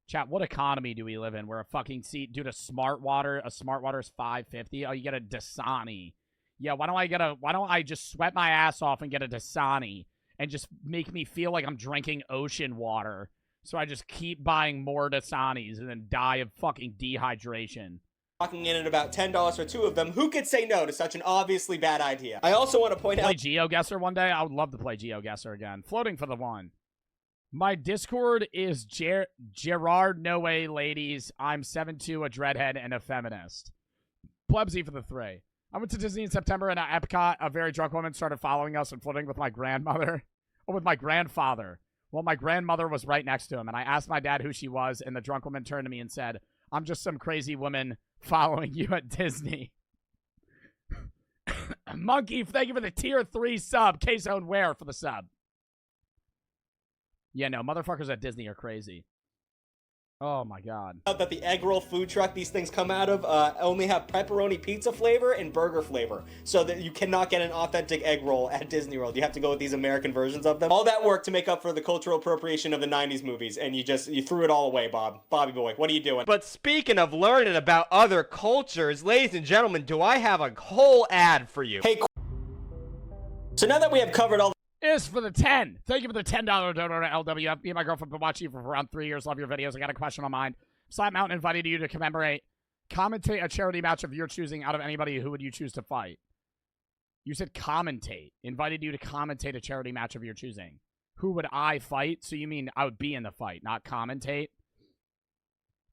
Chat, what economy do we live in where a fucking seat, dude, a smart water is $5.50? Oh, you get a Dasani. Yeah, why don't I just sweat my ass off and get a Dasani and just make me feel like I'm drinking ocean water? So I just keep buying more Dasanis and then die of fucking dehydration. Clocking in at about $10 for 2 of them. Who could say no to such an obviously bad idea? I also want to point out... Play GeoGuessr one day? I would love to play GeoGuessr again. Floating for the 1. My Discord is Gerard No Way Ladies. I'm 7'2", a dreadhead, and a feminist. Plebsy for the 3. I went to Disney in September, and at Epcot, a very drunk woman started following us and flirting with my grandmother. Or with my grandfather. Well, my grandmother was right next to him, and I asked my dad who she was, and the drunk woman turned to me and said, I'm just some crazy woman following you at Disney. Monkey, thank you for the tier 3 sub. K-Zone Ware for the sub. Yeah, no, motherfuckers at Disney are crazy. Oh, my God. That the egg roll food truck these things come out of only have pepperoni pizza flavor and burger flavor. So that you cannot get an authentic egg roll at Disney World. You have to go with these American versions of them. All that work to make up for the cultural appropriation of the 90s movies. And you threw it all away, Bob. Bobby boy, what are you doing? But speaking of learning about other cultures, ladies and gentlemen, do I have a whole ad for you? Hey, so now that we have covered all is for the 10. Thank you for the $10 donor to LWF. Me and my girlfriend have been watching you for around 3 years. Love your videos. I got a question on mine. Slap Mountain invited you to commentate a charity match of your choosing out of anybody. Who would you choose to fight? You said commentate. Invited you to commentate a charity match of your choosing. Who would I fight? So you mean I would be in the fight, not commentate?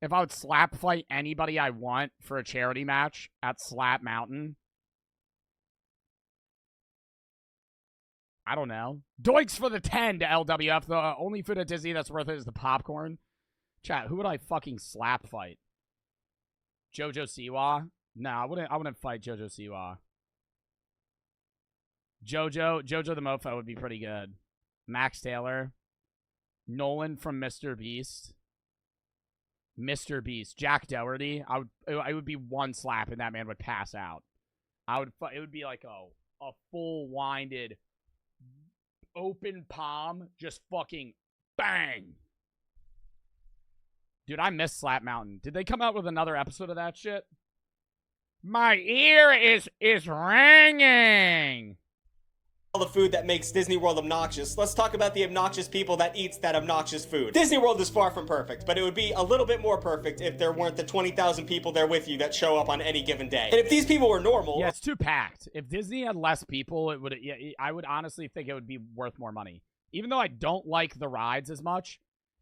If I would slap fight anybody I want for a charity match at Slap Mountain, I don't know. Doinks for the 10 to LWF. The only food at Disney that's worth it is the popcorn. Chat, who would I fucking slap fight? Jojo Siwa? No, I wouldn't fight Jojo Siwa. Jojo the Mofo would be pretty good. Max Taylor. Nolan from Mr. Beast. Mr. Beast. Jack Dougherty. I would be one slap and that man would pass out. It would be like a full winded open palm, just fucking Bang! Dude, I miss Slap Mountain. Did they come out with another episode of that shit? My ear is ringing. All the food that makes Disney World obnoxious, let's talk about the obnoxious people that eats that obnoxious food. Disney World is far from perfect, but it would be a little bit more perfect if there weren't the 20,000 people there with you that show up on any given day. And if these people were normal... Yeah, it's too packed. If Disney had less people, it would. Yeah, I would honestly think it would be worth more money. Even though I don't like the rides as much,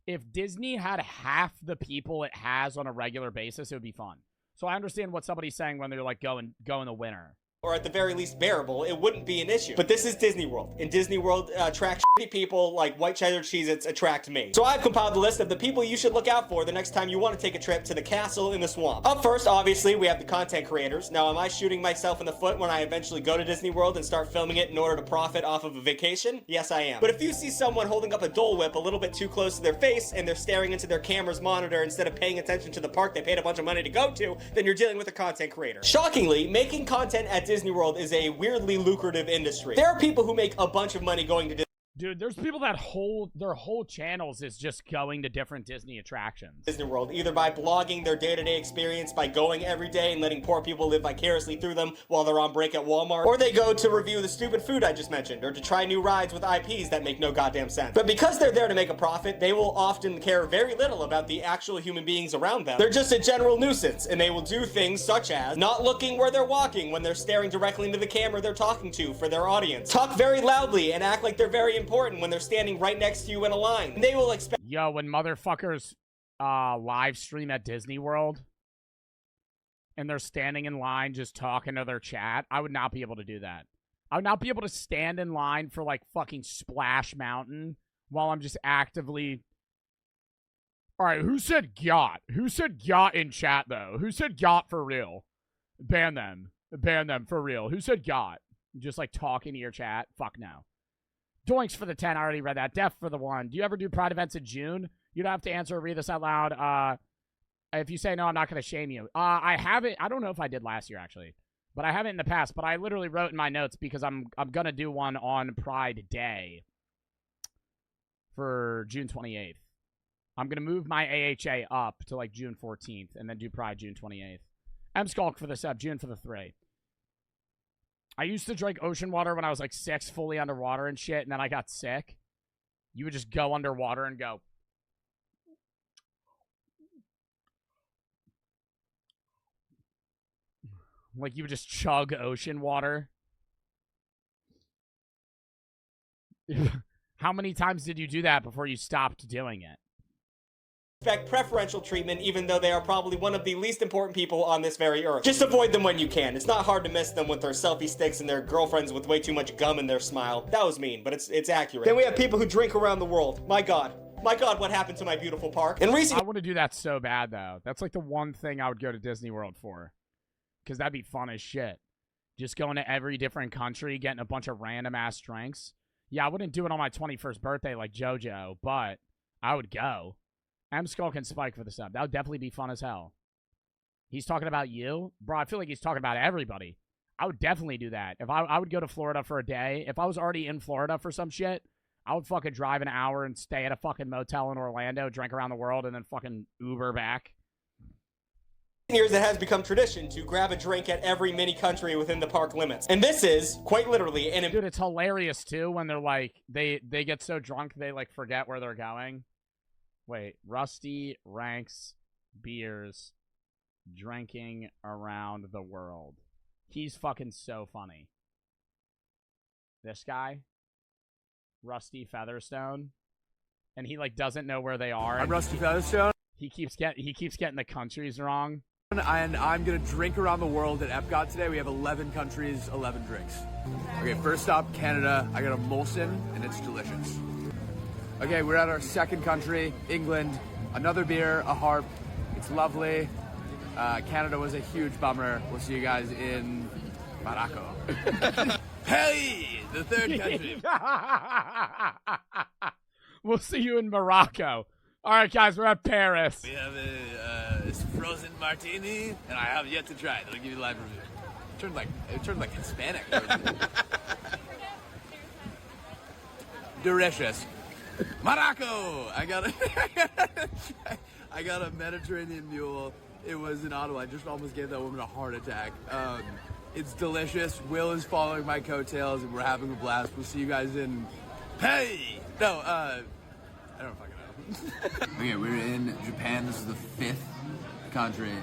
if Disney had half the people it has on a regular basis, it would be fun. So I understand what somebody's saying when they're like, go in the winter. Or at the very least bearable, it wouldn't be an issue. But this is Disney World. And Disney World attracts shitty people like white cheddar Cheez-Its attract me. So I've compiled a list of the people you should look out for the next time you want to take a trip to the castle in the swamp. Up first, obviously, we have the content creators. Now, am I shooting myself in the foot when I eventually go to Disney World and start filming it in order to profit off of a vacation? Yes, I am. But if you see someone holding up a Dole Whip a little bit too close to their face and they're staring into their camera's monitor instead of paying attention to the park they paid a bunch of money to go to, then you're dealing with a content creator. Shockingly, making content at Disney World is a weirdly lucrative industry. There are people who make a bunch of money going to Disney. Dude, there's people that their whole channels is just going to different Disney attractions. Disney World, either by blogging their day-to-day experience by going every day and letting poor people live vicariously through them while they're on break at Walmart, or they go to review the stupid food I just mentioned, or to try new rides with IPs that make no goddamn sense. But because they're there to make a profit, they will often care very little about the actual human beings around them. They're just a general nuisance, and they will do things such as not looking where they're walking when they're staring directly into the camera they're talking to for their audience, talk very loudly and act like they're very important when they're standing right next to you in a line. And they will expect— Yo, when motherfuckers live stream at Disney World and they're standing in line just talking to their chat, I would not be able to do that. I would not be able to stand in line for like fucking Splash Mountain while I'm just actively... Alright, who said "got"? Who said "got" in chat though? Who said "got" for real? Ban them. Ban them for real. Who said "got"? Just like talking to your chat? Fuck no. Doinks for the 10. I already read that. Def for the 1. Do you ever do Pride events in June? You don't have to answer or read this out loud. If you say no, I'm not going to shame you. I haven't. I don't know if I did last year, actually. But I haven't in the past. But I literally wrote in my notes because I'm going to do one on Pride Day for June 28th. I'm going to move my AHA up to like June 14th and then do Pride June 28th. M Skulk for the sub. June for the 3. I used to drink ocean water when I was like 6, fully underwater and shit, and then I got sick. You would just go underwater and go. Like you would just chug ocean water. How many times did you do that before you stopped doing it? Expect preferential treatment, even though they are probably one of the least important people on this very earth. Just avoid them when you can. It's not hard to miss them with their selfie sticks and their girlfriends with way too much gum in their smile. That was mean, but it's accurate. Then we have people who drink around the world. My God, what happened to my beautiful park? And recently, I want to do that so bad though. That's like the one thing I would go to Disney World for, because that'd be fun as shit. Just going to every different country, getting a bunch of random ass drinks. Yeah, I wouldn't do it on my 21st birthday like JoJo, but I would go. M Skulk and Spike for the sub. That would definitely be fun as hell. He's talking about you? Bro, I feel like he's talking about everybody. I would definitely do that. If I would go to Florida for a day. If I was already in Florida for some shit, I would fucking drive an hour and stay at a fucking motel in Orlando, drink around the world, and then fucking Uber back. Years it has become tradition to grab a drink at every mini country within the park limits. And this is, quite literally, an... Dude, it's hilarious, too, when they're like, they get so drunk they, like, forget where they're going. Wait, Rusty ranks beers drinking around the world. He's fucking so funny. This guy, Rusty Featherstone, and he like doesn't know where they are. I'm Rusty Featherstone. He keeps getting the countries wrong. And I'm gonna drink around the world at Epcot today. We have 11 countries, 11 drinks. Okay, first stop, Canada. I got a Molson, and it's delicious. Okay, we're at our second country, England. Another beer, a harp. It's lovely. Canada was a huge bummer. We'll see you guys in Morocco. Hey, the third country. We'll see you in Morocco. All right, guys, we're at Paris. We have a frozen martini, and I have yet to try it. I'll give you a live review. It turned like Hispanic. Delicious. Morocco! I got a Mediterranean mule. It was in Ottawa. I just almost gave that woman a heart attack. It's delicious. Will is following my coattails, and we're having a blast. We'll see you guys in... Hey! No, I don't fucking know. Okay, we're in Japan. This is the 5th country,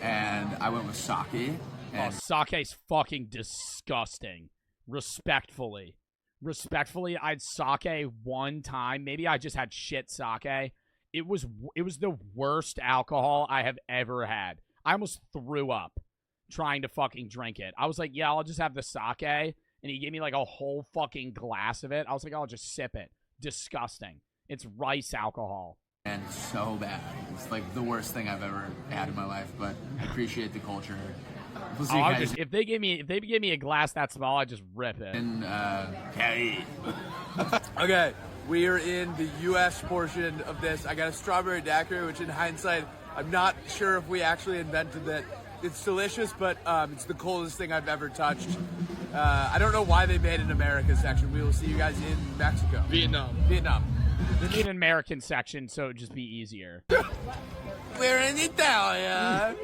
and I went with sake. And Sake's fucking disgusting. Respectfully, I'd sake one time. Maybe I just had shit sake. It was the worst alcohol I have ever had. I almost threw up trying to fucking drink it. I was like, yeah, I'll just have the sake. And he gave me like a whole fucking glass of it. I was like, I'll just sip it. Disgusting. It's rice alcohol. And so bad. It's like the worst thing I've ever had in my life, but I appreciate the culture. We'll see you guys. If they gave me a glass that small, I'd just rip it. And, okay, we are in the U.S. portion of this. I got a strawberry daiquiri, which in hindsight, I'm not sure if we actually invented it. It's delicious, but it's the coldest thing I've ever touched. I don't know why they made an America section. We will see you guys in Mexico. Vietnam. They made an American section, so it'd just be easier. We're in Italia.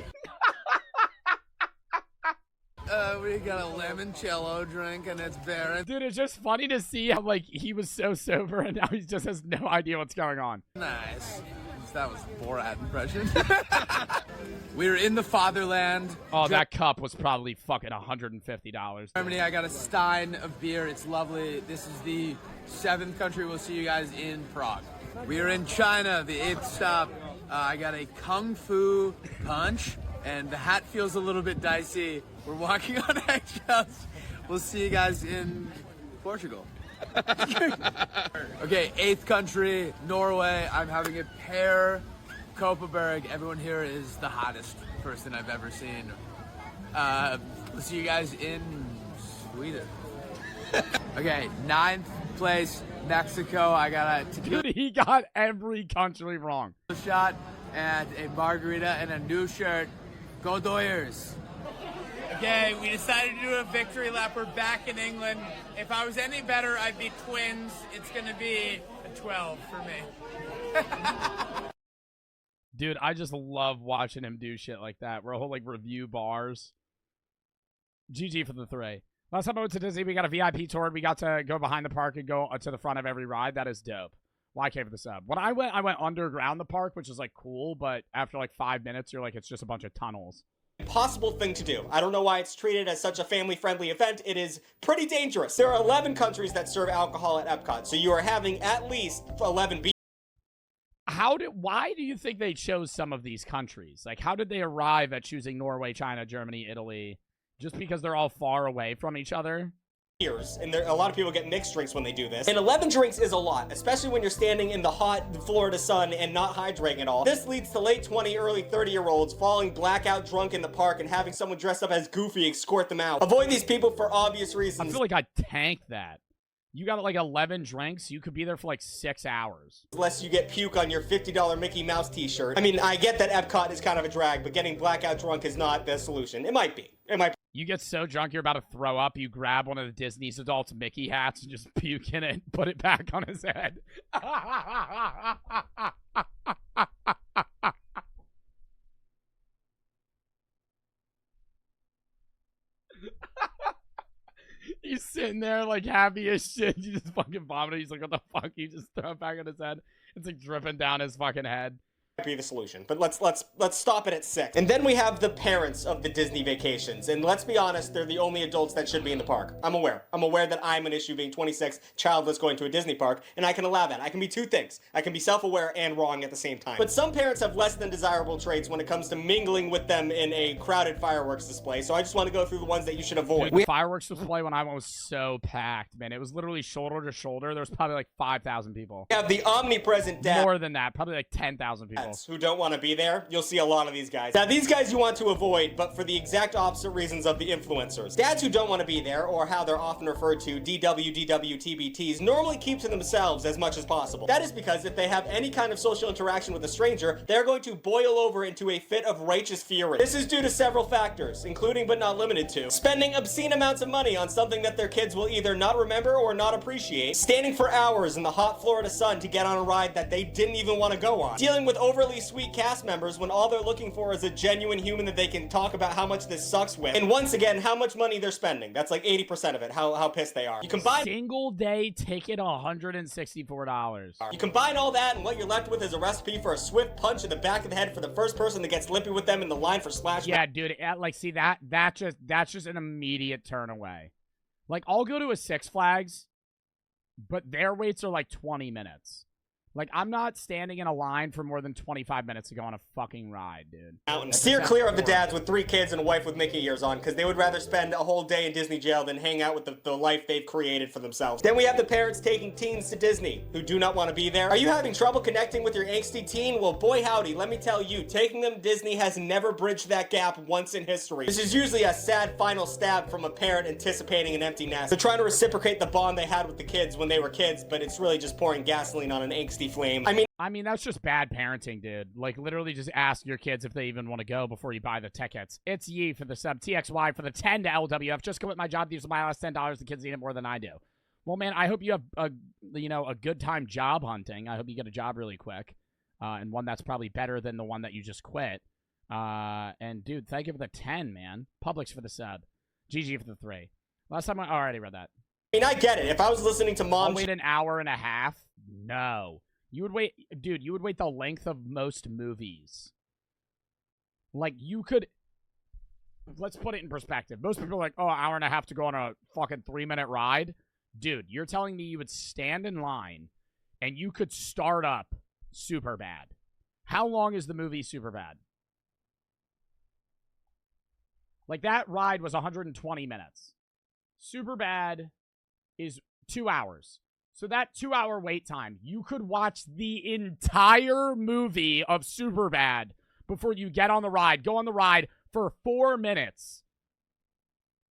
We got a limoncello drink, and it's Baron. Dude, it's just funny to see how, like, he was so sober, and now he just has no idea what's going on. Nice. That was Borat impression. We're in the fatherland. Oh, that cup was probably fucking $150. Germany, I got a stein of beer. It's lovely. This is the 7th country. We'll see you guys in Prague. We are in China, the 8th stop. I got a Kung Fu punch, and the hat feels a little bit dicey. We're walking on eggshells. We'll see you guys in Portugal. Okay, 8th country, Norway. I'm having a pear Kopparberg. Everyone here is the hottest person I've ever seen. We'll see you guys in Sweden. Okay, 9th place, Mexico. I got a tequila. Dude, he got every country wrong. Shot and a margarita and a new shirt. Go Doyers. Okay, we decided to do a victory lap. We're back in England. If I was any better, I'd be twins. It's going to be a 12 for me. Dude, I just love watching him do shit like that. Where he'll, like, review bars. GG for the 3. Last time I went to Disney, we got a VIP tour. We got to go behind the park and go to the front of every ride. That is dope. YK for the sub. When I went underground the park, which is, like, cool. But after, like, 5 minutes, you're like, it's just a bunch of tunnels. Impossible thing to do. I don't know why it's treated as such a family-friendly event. It is pretty dangerous. There are 11 countries that serve alcohol at Epcot, so you are having at least 11 beers. Why do you think they chose some of these countries? Like, how did they arrive at choosing Norway, China, Germany, Italy? Just because they're all far away from each other? And a lot of people get mixed drinks when they do this. And 11 drinks is a lot, especially when you're standing in the hot Florida sun and not hydrating at all. This leads to late 20, early 30-year-olds falling blackout drunk in the park and having someone dressed up as Goofy escort them out. Avoid these people for obvious reasons. I feel like I tanked that. You got like 11 drinks, you could be there for like 6 hours. Unless you get puke on your $50 Mickey Mouse t-shirt. I mean, I get that Epcot is kind of a drag, but getting blackout drunk is not the solution. It might be. You get so drunk you're about to throw up, you grab one of the Disney's adults Mickey hats and just puke in it and put it back on his head. He's sitting there like happy as shit. You just fucking vomit. He's like, what the fuck? You just throw it back on his head. It's like dripping down his fucking head. Be the solution, but let's stop it at 6. And then we have the parents of the Disney vacations, and let's be honest, they're the only adults that should be in the park. I'm aware that I'm an issue being 26, childless, going to a Disney park, and I can allow that. I can be 2 things. I can be self-aware and wrong at the same time. But some parents have less than desirable traits when it comes to mingling with them in a crowded fireworks display, so I just want to go through the ones that you should avoid. Dude, the fireworks display when I went was so packed, man. It was literally shoulder to shoulder. There was probably like 5,000 people. We have the omnipresent dad. More than that, probably like 10,000 people. dads who don't want to be there, you'll see a lot of these guys. Now, these guys you want to avoid, but for the exact opposite reasons of the influencers. Dads who don't want to be there, or how they're often referred to, DWTBTs, normally keep to themselves as much as possible. That is because if they have any kind of social interaction with a stranger, they're going to boil over into a fit of righteous fury. This is due to several factors, including but not limited to spending obscene amounts of money on something that their kids will either not remember or not appreciate, standing for hours in the hot Florida sun to get on a ride that they didn't even want to go on, dealing with overly sweet cast members when all they're looking for is a genuine human that they can talk about how much this sucks with, and once again, how much money they're spending. That's like 80% of it, how pissed they are. You combine single day ticket, $164. You combine all that, and what you're left with is a recipe for a swift punch in the back of the head for the first person that gets lippy with them in the line for slash. Yeah, dude, like, see, that's just an immediate turn away. Like, I'll go to a Six Flags, but their waits are like 20 minutes. Like, I'm not standing in a line for more than 25 minutes to go on a fucking ride, dude. Steer clear of the dads with 3 kids and a wife with Mickey ears on, because they would rather spend a whole day in Disney jail than hang out with the life they've created for themselves. Then we have the parents taking teens to Disney who do not want to be there. Are you having trouble connecting with your angsty teen? Well, boy howdy, let me tell you, taking them to Disney has never bridged that gap once in history. This is usually a sad final stab from a parent anticipating an empty nest. They're trying to reciprocate the bond they had with the kids when they were kids, but it's really just pouring gasoline on an angsty flame. I mean, that's just bad parenting, dude. Like, literally just ask your kids if they even want to go before you buy the tickets. It's Yee for the sub, TXY for the 10 to LWF. Just quit my job. These are my last $10. The kids need it more than I do. Well, man, I hope you have a good time job hunting. I hope you get a job really quick, and one that's probably better than the one that you just quit. And dude, thank you for the 10, man. Publix for the sub, GG for the 3. Last time I already read that. I mean, I get it. If I was listening to mom, I'll wait an hour and a half. No. You would wait, dude, you would wait the length of most movies. Like, you could, let's put it in perspective. Most people are like, oh, hour and a half to go on a fucking 3-minute ride. Dude, you're telling me you would stand in line and you could start up Superbad. How long is the movie Superbad? Like, that ride was 120 minutes. Superbad is 2 hours. So that 2-hour wait time, you could watch the entire movie of Superbad before you get on the ride. Go on the ride for 4 minutes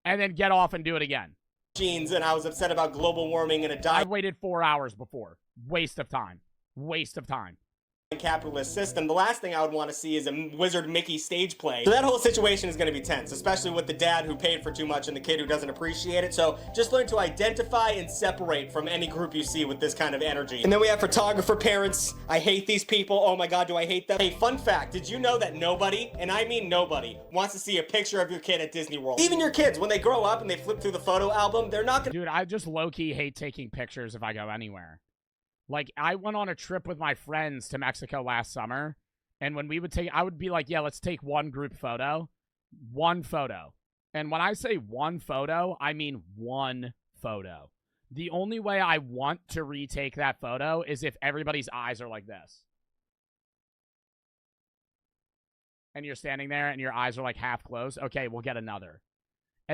and then get off and do it again. Jeans, and I was upset about global warming and a diet. I waited 4 hours before. Waste of time. Waste of time. Capitalist system. The last thing I would want to see is a Wizard Mickey stage play. So that whole situation is going to be tense, especially with the dad who paid for too much and the kid who doesn't appreciate it. So just learn to identify and separate from any group you see with this kind of energy. And then we have photographer parents. I hate these people. Oh my god, do I hate them. Hey, fun fact, did you know that nobody, and I mean nobody, wants to see a picture of your kid at Disney World? Even your kids, when they grow up and they flip through the photo album, they're not gonna— Dude, I just low-key hate taking pictures if I go anywhere. Like, I went on a trip with my friends to Mexico last summer, and when we would take, I would be like, yeah, let's take one group photo. One photo. And when I say one photo, I mean one photo. The only way I want to retake that photo is if everybody's eyes are like this. And you're standing there, and your eyes are like half closed. Okay, we'll get another.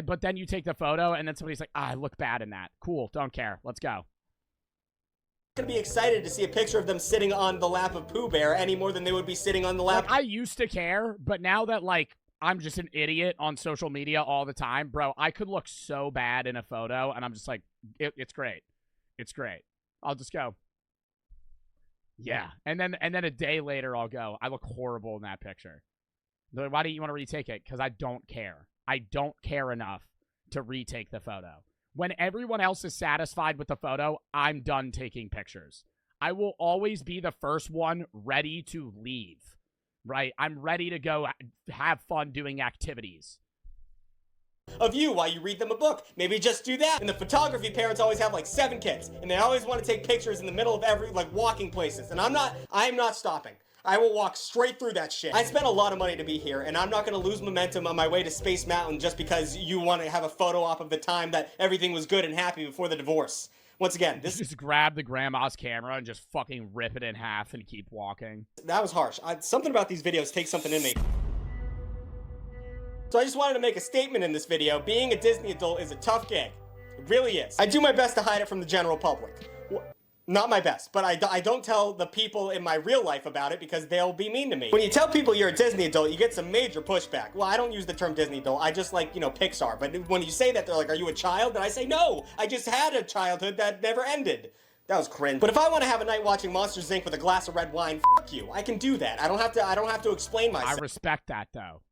But then you take the photo, and then somebody's like, I look bad in that. Cool, don't care. Let's go. Gonna be excited to see a picture of them sitting on the lap of Pooh Bear any more than they would be sitting on the lap. Like, I used to care, but now that, like, I'm just an idiot on social media all the time, bro, I could look so bad in a photo, and I'm just like, it's great. It's great. I'll just go, yeah. And then a day later, I'll go, I look horrible in that picture. They're like, why do you want to retake it? Because I don't care. I don't care enough to retake the photo. When everyone else is satisfied with the photo, I'm done taking pictures. I will always be the first one ready to leave, right? I'm ready to go have fun doing activities. Of you while you read them a book. Maybe just do that. And the photography parents always have like 7 kids, and they always want to take pictures in the middle of every, like, walking places. And I'm not stopping. I will walk straight through that shit. I spent a lot of money to be here, and I'm not going to lose momentum on my way to Space Mountain just because you want to have a photo op of the time that everything was good and happy before the divorce. Once again, this— Just grab the grandma's camera and just fucking rip it in half and keep walking. That was harsh. Something about these videos takes something in me. So I just wanted to make a statement in this video. Being a Disney adult is a tough gig. It really is. I do my best to hide it from the general public. Not my best, but I don't tell the people in my real life about it because they'll be mean to me. When you tell people you're a Disney adult, you get some major pushback. Well, I don't use the term Disney adult. I just like, you know, Pixar. But when you say that, they're like, are you a child? And I say, no, I just had a childhood that never ended. That was cringe. But if I want to have a night watching Monsters Inc. with a glass of red wine, fuck you. I can do that. I don't have to explain myself. I respect that, though.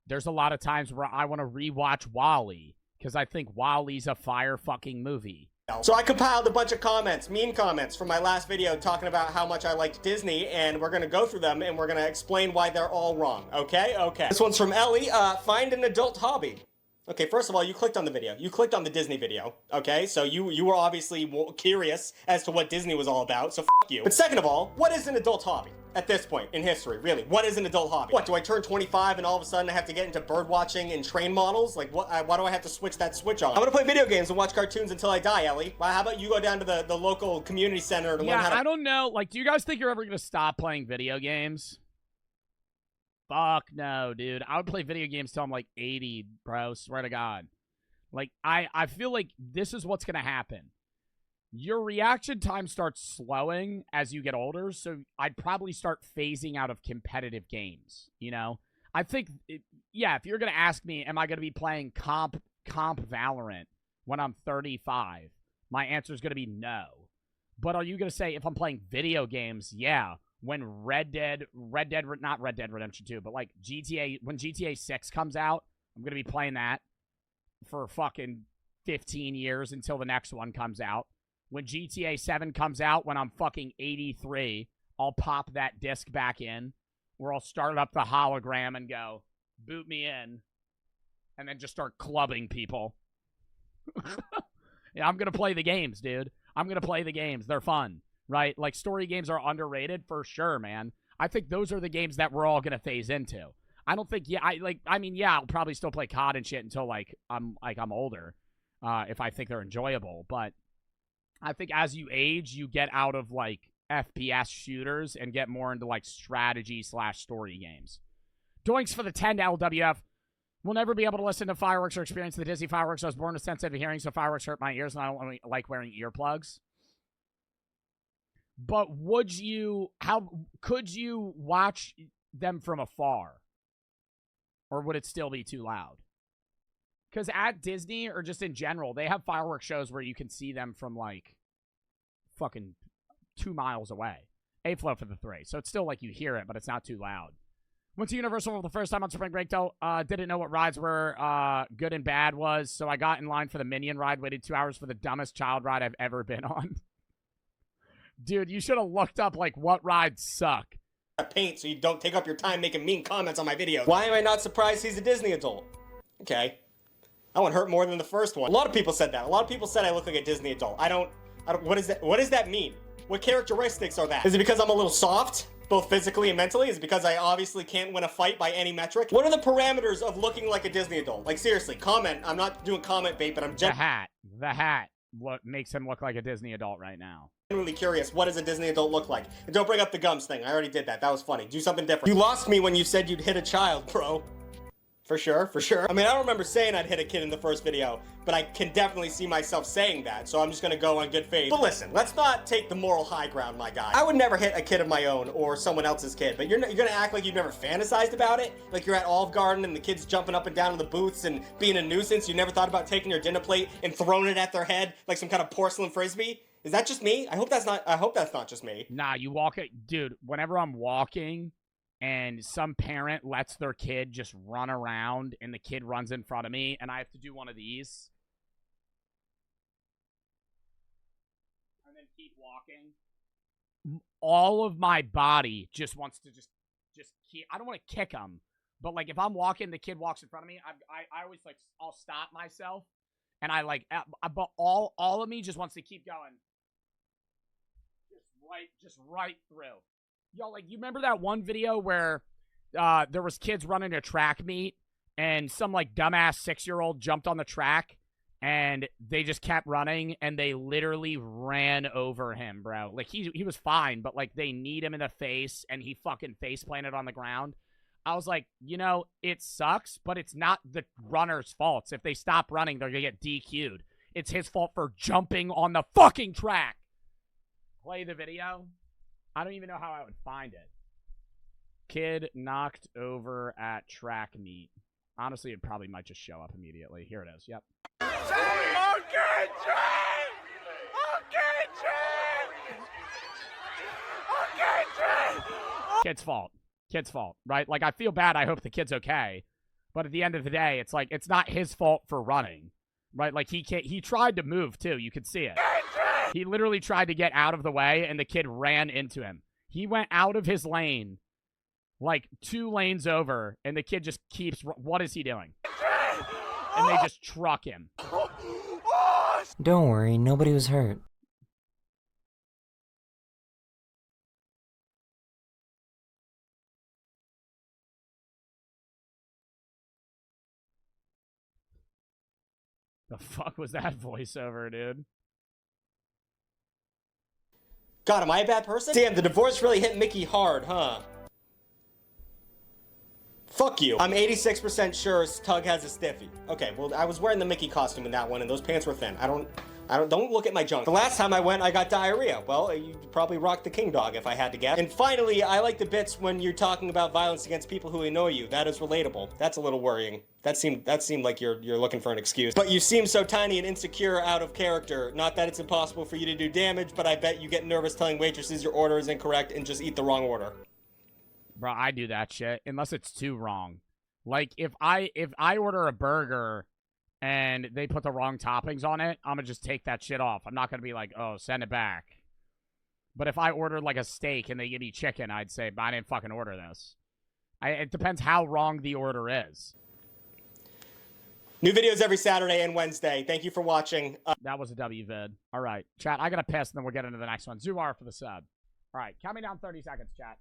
There's a lot of times where I want to rewatch WALL-E because I think WALL-E's a fire fucking movie. So I compiled a bunch of comments, mean comments from my last video talking about how much I liked Disney, and we're gonna go through them and we're gonna explain why they're all wrong, okay? Okay. This one's from Ellie, find an adult hobby. Okay, first of all, you clicked on the video. You clicked on the Disney video, okay? So you were obviously curious as to what Disney was all about, so f*** you. But second of all, what is an adult hobby at this point in history, really? What is an adult hobby? What, do I turn 25 and all of a sudden I have to get into bird watching and train models? Like, why do I have to switch that switch on? I'm gonna play video games and watch cartoons until I die, Ellie. Well, how about you go down to the local community center to learn how to... I don't know. Like, do you guys think you're ever gonna stop playing video games? Fuck no, dude. I would play video games till I'm like 80, bro. Swear to God. Like, I feel like this is what's going to happen. Your reaction time starts slowing as you get older, so I'd probably start phasing out of competitive games, you know? I think, if you're going to ask me, am I going to be playing comp Valorant when I'm 35? My answer is going to be no. But are you going to say if I'm playing video games, yeah, when not Red Dead Redemption 2, but like when GTA 6 comes out, I'm going to be playing that for fucking 15 years until the next one comes out. When GTA 7 comes out, when I'm fucking 83, I'll pop that disc back in, where I'll start up the hologram and go, boot me in, and then just start clubbing people. Yeah, I'm going to play the games, dude. I'm going to play the games. They're fun. Right? Like, story games are underrated for sure, man. I think those are the games that we're all going to phase into. I don't think, I'll probably still play COD and shit until, I'm older, if I think they're enjoyable. But I think as you age, you get out of, FPS shooters and get more into, strategy/story games. Doinks for the 10 to LWF. We'll never be able to listen to fireworks or experience the Disney fireworks. I was born with sensitive hearing, so fireworks hurt my ears, and I don't like wearing earplugs. But how could you watch them from afar? Or would it still be too loud? Because at Disney, or just in general, they have fireworks shows where you can see them from, fucking 2 miles away. A-flow for the 3. So it's still you hear it, but it's not too loud. Went to Universal for the first time on spring break, though. Didn't know what rides were good and bad was, so I got in line for the Minion ride, waited 2 hours for the dumbest child ride I've ever been on. Dude, you should have looked up, what rides suck. Paint so you don't take up your time making mean comments on my videos. Why am I not surprised he's a Disney adult? Okay. That one hurt more than the first one. A lot of people said that. A lot of people said I look like a Disney adult. I don't, what does that mean? What characteristics are that? Is it because I'm a little soft? Both physically and mentally? Is it because I obviously can't win a fight by any metric? What are the parameters of looking like a Disney adult? Seriously, comment. I'm not doing comment bait, but I'm The hat. What makes him look like a Disney adult right now? Genuinely curious, what does a Disney adult look like? And don't bring up the gums thing. I already did that. That was funny. Do something different. You lost me when you said you'd hit a child, bro. For sure. I mean, I don't remember saying I'd hit a kid in the first video, but I can definitely see myself saying that, so I'm just gonna go on good faith. But listen, let's not take the moral high ground, my guy. I would never hit a kid of my own or someone else's kid, but you're gonna act like you've never fantasized about it? Like you're at Olive Garden and the kid's jumping up and down in the booths and being a nuisance? You never thought about taking your dinner plate and throwing it at their head like some kind of porcelain frisbee? Is that just me? I hope that's not just me. Nah, you walk it, dude, whenever I'm walking and some parent lets their kid just run around and the kid runs in front of me and I have to do one of these and then keep walking, all of my body just wants to just keep, I don't want to kick them, but if I'm walking, the kid walks in front of me, I always I'll stop myself and but all of me just wants to keep going, just right through. Yo, you remember that one video where there was kids running a track meet and some dumbass 6-year-old jumped on the track and they just kept running and they literally ran over him, bro. He was fine, but they kneed him in the face and he fucking face planted on the ground. I was like, it sucks, but it's not the runner's fault. If they stop running, they're gonna get DQ'd. it's his fault for jumping on the fucking track. Play the video. I don't even know how I would find it. Kid knocked over at track meet. Honestly, it probably might just show up immediately. Here it is. Yep. Kid's fault. Kid's fault, right? Like, I feel bad. I hope the kid's okay. But at the end of the day, it's like, it's not his fault for running, right? Like, he tried to move, too. You could see it. He literally tried to get out of the way, and the kid ran into him. He went out of his lane, like 2 lanes over, and the kid just keeps... What is he doing? And they just truck him. Don't worry, nobody was hurt. The fuck was that voiceover, dude? God, am I a bad person? Damn, the divorce really hit Mickey hard, huh? Fuck you. I'm 86% sure Tug has a stiffy. Okay, well, I was wearing the Mickey costume in that one, and those pants were thin. Don't look at my junk. The last time I went, I got diarrhea. Well, you probably rocked the king dog if I had to guess. And finally, I like the bits when you're talking about violence against people who annoy you. That is relatable. That's a little worrying. That seemed like you're looking for an excuse. But you seem so tiny and insecure out of character. Not that it's impossible for you to do damage, but I bet you get nervous telling waitresses your order is incorrect and just eat the wrong order. Bro, I do that shit unless it's too wrong. Like, if I order a burger and they put the wrong toppings on it, I'm gonna just take that shit off. I'm not gonna be like, oh, send it back. But if I ordered like a steak and they give me chicken, I'd say, I didn't fucking order this. It depends how wrong the order is. New videos every Saturday and Wednesday. Thank you for watching. That was a W vid. All right, chat, I gotta piss and then we'll get into the next one. Zuar for the sub. All right, count me down 30 seconds, chat.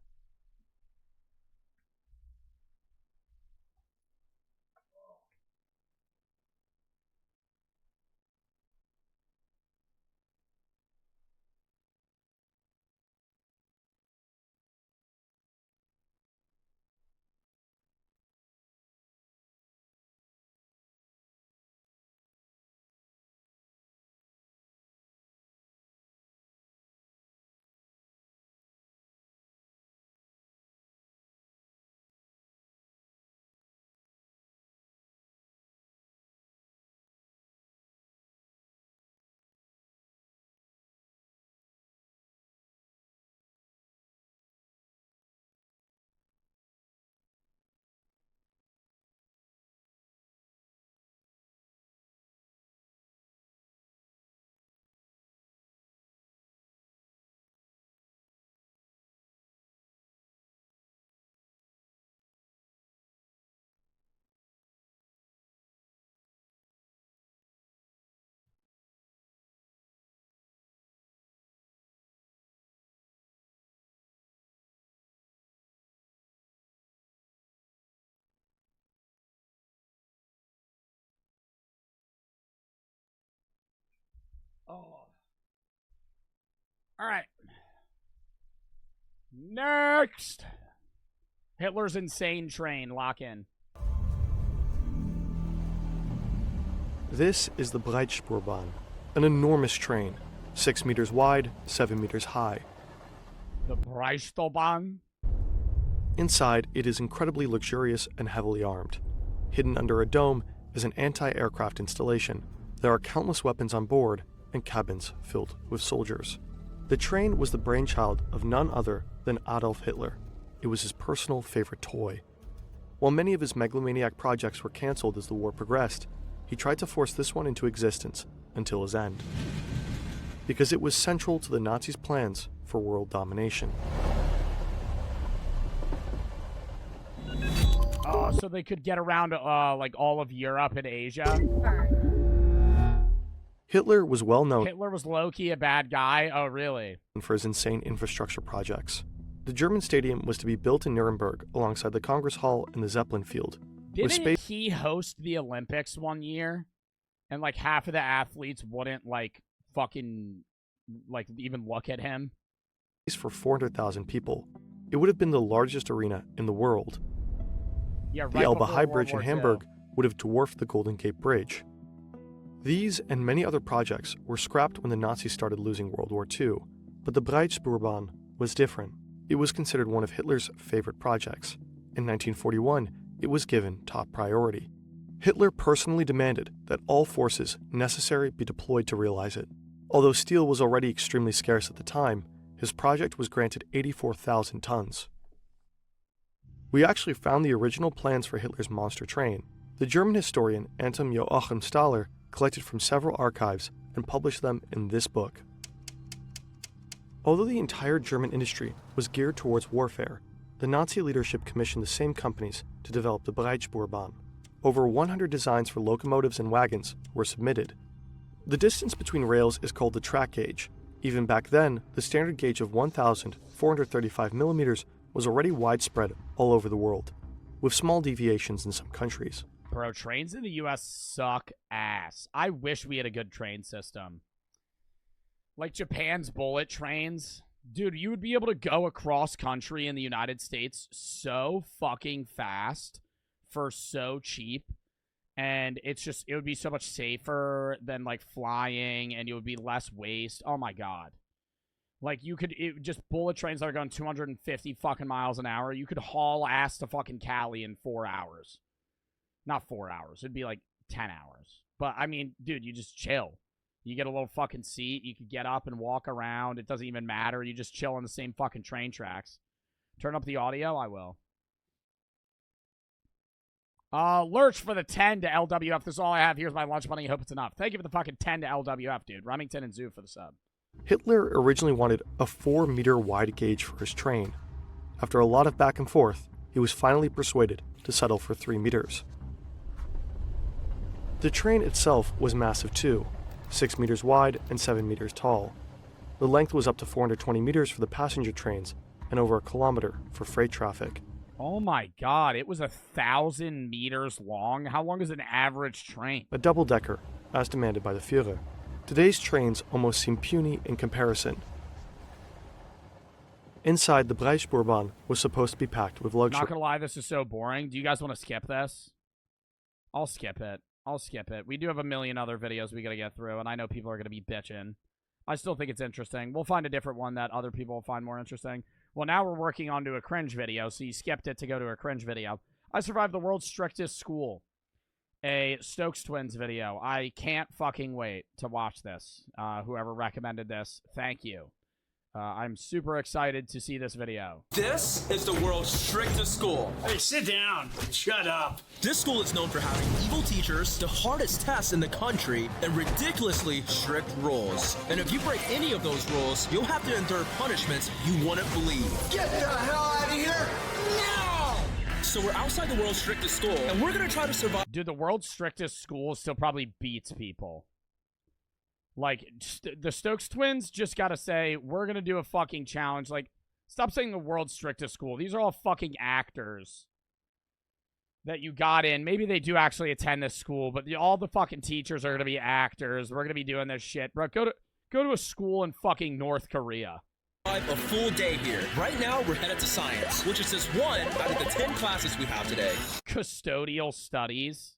Oh. All right. Next. Hitler's insane train. Lock in. This is the Breitspurbahn, an enormous train, 6 meters wide, 7 meters high. The Breitspurbahn? Inside, it is incredibly luxurious and heavily armed. Hidden under a dome is an anti-aircraft installation. There are countless weapons on board and cabins filled with soldiers. The train was the brainchild of none other than Adolf Hitler. It was his personal favorite toy. While many of his megalomaniac projects were cancelled as the war progressed, he tried to force this one into existence until his end, because it was central to the Nazis' plans for world domination. Oh, so they could get around like all of Europe and Asia? Hitler was well known. Hitler was low-key a bad guy? Oh, really? For his insane infrastructure projects. The German stadium was to be built in Nuremberg alongside the Congress Hall and the Zeppelin Field. Didn't he host the Olympics one year? And like half of the athletes wouldn't like fucking like even look at him? For 400,000 people. It would have been the largest arena in the world. Yeah, right. The Elbe High Bridge in Hamburg would have dwarfed the Golden Gate Bridge. These and many other projects were scrapped when the Nazis started losing World War II, but the Breitspurbahn was different. It was considered one of Hitler's favorite projects. In 1941, it was given top priority. Hitler personally demanded that all forces necessary be deployed to realize it. Although steel was already extremely scarce at the time, his project was granted 84,000 tons. We actually found the original plans for Hitler's monster train. The German historian Anton Joachim Stahler collected from several archives and published them in this book. Although the entire German industry was geared towards warfare, the Nazi leadership commissioned the same companies to develop the Breitspurbahn. Over 100 designs for locomotives and wagons were submitted. The distance between rails is called the track gauge. Even back then, the standard gauge of 1,435 millimeters was already widespread all over the world, with small deviations in some countries. Bro, trains in the US suck ass. I wish we had a good train system. Like Japan's bullet trains. Dude, you would be able to go across country in the United States so fucking fast for so cheap. And it's just, it would be so much safer than, like, flying, and it would be less waste. Oh, my God. Like, you could, just bullet trains that are going 250 fucking miles an hour, you could haul ass to fucking Cali in 4 hours. Not 4 hours. It'd be, like, 10 hours. But, I mean, dude, you just chill. You get a little fucking seat. You could get up and walk around. It doesn't even matter. You just chill on the same fucking train tracks. Turn up the audio? I will. Lurch for the 10 to LWF. This is all I have. Here's my lunch money. I hope it's enough. Thank you for the fucking 10 to LWF, dude. Remington and Zoo for the sub. Hitler originally wanted a 4-meter wide gauge for his train. After a lot of back and forth, he was finally persuaded to settle for 3 meters. The train itself was massive too, 6 meters wide and 7 meters tall. The length was up to 420 meters for the passenger trains and over 1 kilometer for freight traffic. Oh my God, it was 1,000 meters long? How long is an average train? A double-decker, as demanded by the Führer. Today's trains almost seem puny in comparison. Inside, the Breitspurbahn was supposed to be packed with luxury. Not gonna lie, this is so boring. Do you guys want to skip this? I'll skip it. I'll skip it. We do have a million other videos we gotta get through, and I know people are gonna be bitching. I still think it's interesting. We'll find a different one that other people will find more interesting. Well, now we're working on to a cringe video, so you skipped it to go to a cringe video. I survived the world's strictest school. A Stokes Twins video. I can't fucking wait to watch this. Whoever recommended this, thank you. I'm super excited to see this video. This is the world's strictest school. Hey, sit down. Shut up. This school is known for having evil teachers, the hardest tests in the country, and ridiculously strict rules. And if you break any of those rules, you'll have to endure punishments you wouldn't believe. Get the hell out of here now! So we're outside the world's strictest school, and we're gonna try to survive. Dude, the world's strictest school still probably beats people. Like, the Stokes Twins just gotta say, we're gonna do a fucking challenge. Like, stop saying the world's strictest school. These are all fucking actors that you got in. Maybe they do actually attend this school, but all the fucking teachers are gonna be actors. We're gonna be doing this shit. Bro, go to a school in fucking North Korea. A full day here. Right now, we're headed to science, which is just 1 out of the 10 classes we have today. Custodial studies?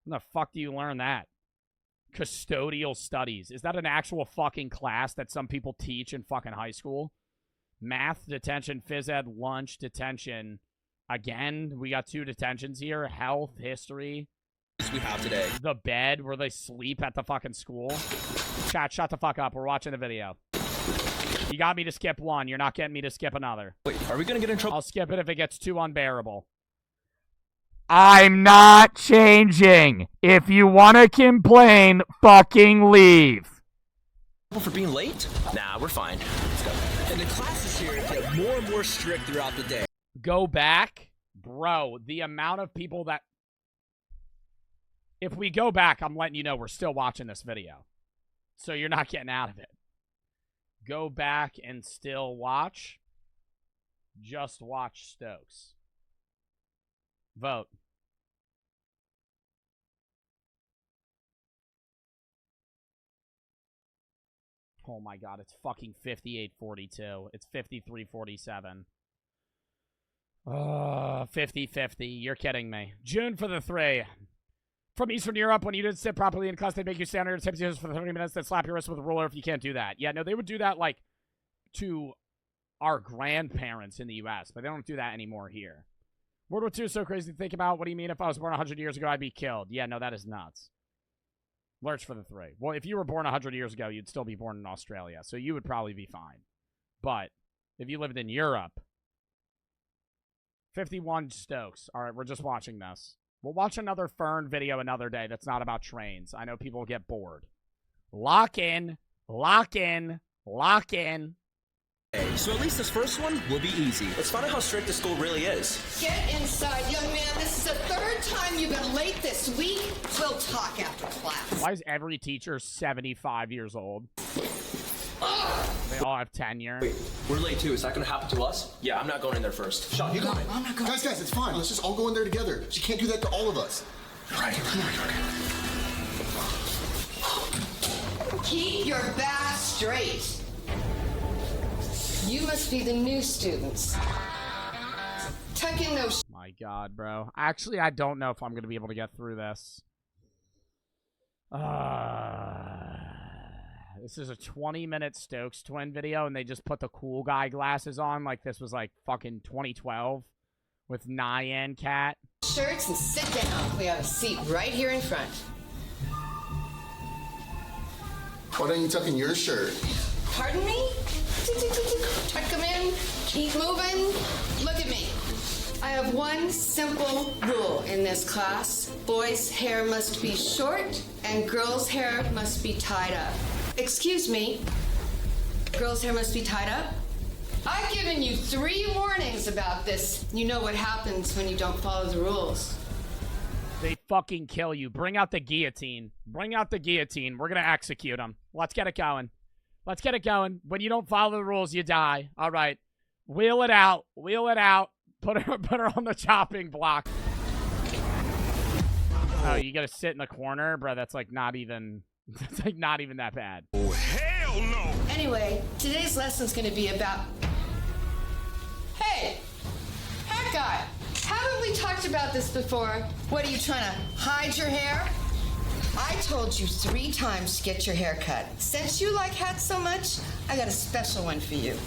When the fuck do you learn that? Custodial studies. Is that an actual fucking class that some people teach in fucking high school? Math, detention, phys ed, lunch, detention. Again, we got 2 detentions here. Health, history. We have today. The bed where they sleep at the fucking school. Chat, shut the fuck up. We're watching the video. You got me to skip 1. You're not getting me to skip another. Wait, are we gonna get in trouble? I'll skip it if it gets too unbearable. I'm not changing. If you want to complain, fucking leave. For being late? Nah, we're fine. Let's go. And the classes here get more and more strict throughout the day. Go back? Bro, the amount of people that... If we go back, I'm letting you know we're still watching this video. So you're not getting out of it. Go back and still watch. Just watch Stokes. Vote. Oh my God, it's fucking 58-42. It's 53-47. 50-50. You're kidding me. June for the 3. From Eastern Europe, when you didn't sit properly in class, they'd make you stand on your tips for 30 minutes, then slap your wrist with a ruler if you can't do that. Yeah, no, they would do that, like, to our grandparents in the U.S., but they don't do that anymore here. World War II is so crazy to think about. What do you mean if I was born 100 years ago, I'd be killed? Yeah, no, that is nuts. Lurch for the 3. Well, if you were born 100 years ago, you'd still be born in Australia, so you would probably be fine. But if you lived in Europe, 51 Stokes. All right, we're just watching this. We'll watch another Fern video another day that's not about trains. I know people get bored. Lock in, lock in, lock in. So at least this first one will be easy. Let's find out how strict the school really is. Get inside, young man. This is the 3rd time you've been late this week. We'll talk after class. Why is every teacher 75 years old? They all have tenure. Wait, we're late too. Is that gonna happen to us? Yeah, I'm not going in there first. Sean, you go. I'm not going. Guys, it's fine. Let's just all go in there together. She can't do that to all of us. Right. Keep your back straight. You must be the new students. Tuck in those. My God, bro. Actually, I don't know if I'm gonna be able to get through this. This is a 20-minute Stokes twin video, and they just put the cool guy glasses on like this was like fucking 2012 with Nyan Cat. Shirts and sit down. We have a seat right here in front. Why don't you tuck in your shirt? Pardon me? Tuck them in. Keep moving. Look at me. I have one simple rule in this class. Boys' hair must be short, and girls' hair must be tied up. Excuse me. Girls' hair must be tied up? I've given you 3 warnings about this. You know what happens when you don't follow the rules. They fucking kill you. Bring out the guillotine. Bring out the guillotine. We're gonna execute them. Let's get it going. Let's get it going. When you don't follow the rules, you die. All right. Wheel it out. Wheel it out. Put her on the chopping block. Oh, you gotta sit in the corner? Bro, that's like not even... That's like not even that bad. Oh, hell no! Anyway, today's lesson's gonna be about... Hey! Hat guy! Haven't we talked about this before? What, are you trying to hide your hair? I told you 3 times to get your hair cut. Since you like hats so much, I got a special one for you.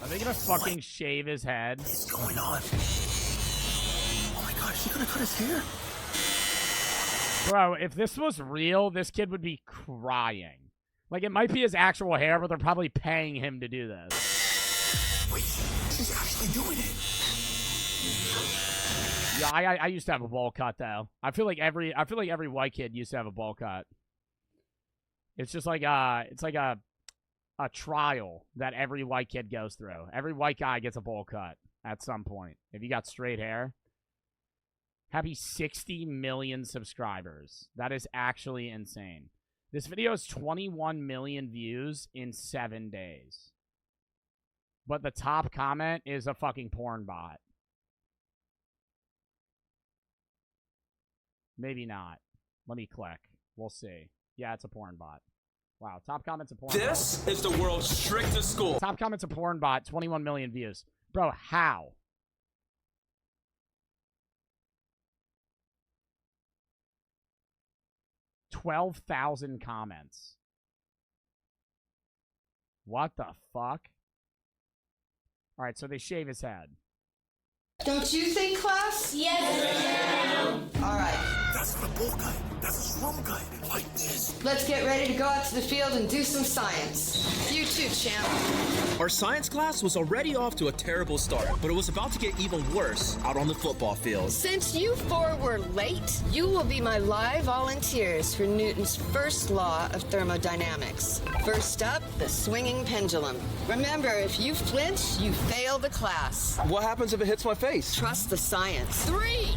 Are they gonna fucking shave his head? What's going on? Oh my gosh, you gonna cut his hair? Bro, if this was real, this kid would be crying. Like, it might be his actual hair, but they're probably paying him to do this. Wait, she's actually doing it. Yeah, I used to have a bowl cut though. I feel like every white kid used to have a bowl cut. It's just like it's like a trial that every white kid goes through. Every white guy gets a bowl cut at some point. If you got straight hair. Happy 60 million subscribers. That is actually insane. This video has 21 million views in 7 days. But the top comment is a fucking porn bot. Maybe not. Let me click. We'll see. Yeah, it's a porn bot. Wow, top comment's a porn bot. This is the world's strictest school. Top comment's a porn bot, 21 million views. Bro, how? $12,000 comments. What the fuck? Alright, so they shave his head. Don't you think, class? Yes, ma'am. All right. That's not a bull guy. That's a swamp guy. Like this. Let's get ready to go out to the field and do some science. You too, champ. Our science class was already off to a terrible start, but it was about to get even worse out on the football field. Since you 4 were late, you will be my live volunteers for Newton's first law of thermodynamics. First up, the swinging pendulum. Remember, if you flinch, you fail the class. What happens if it hits my face? Trust the science. 3,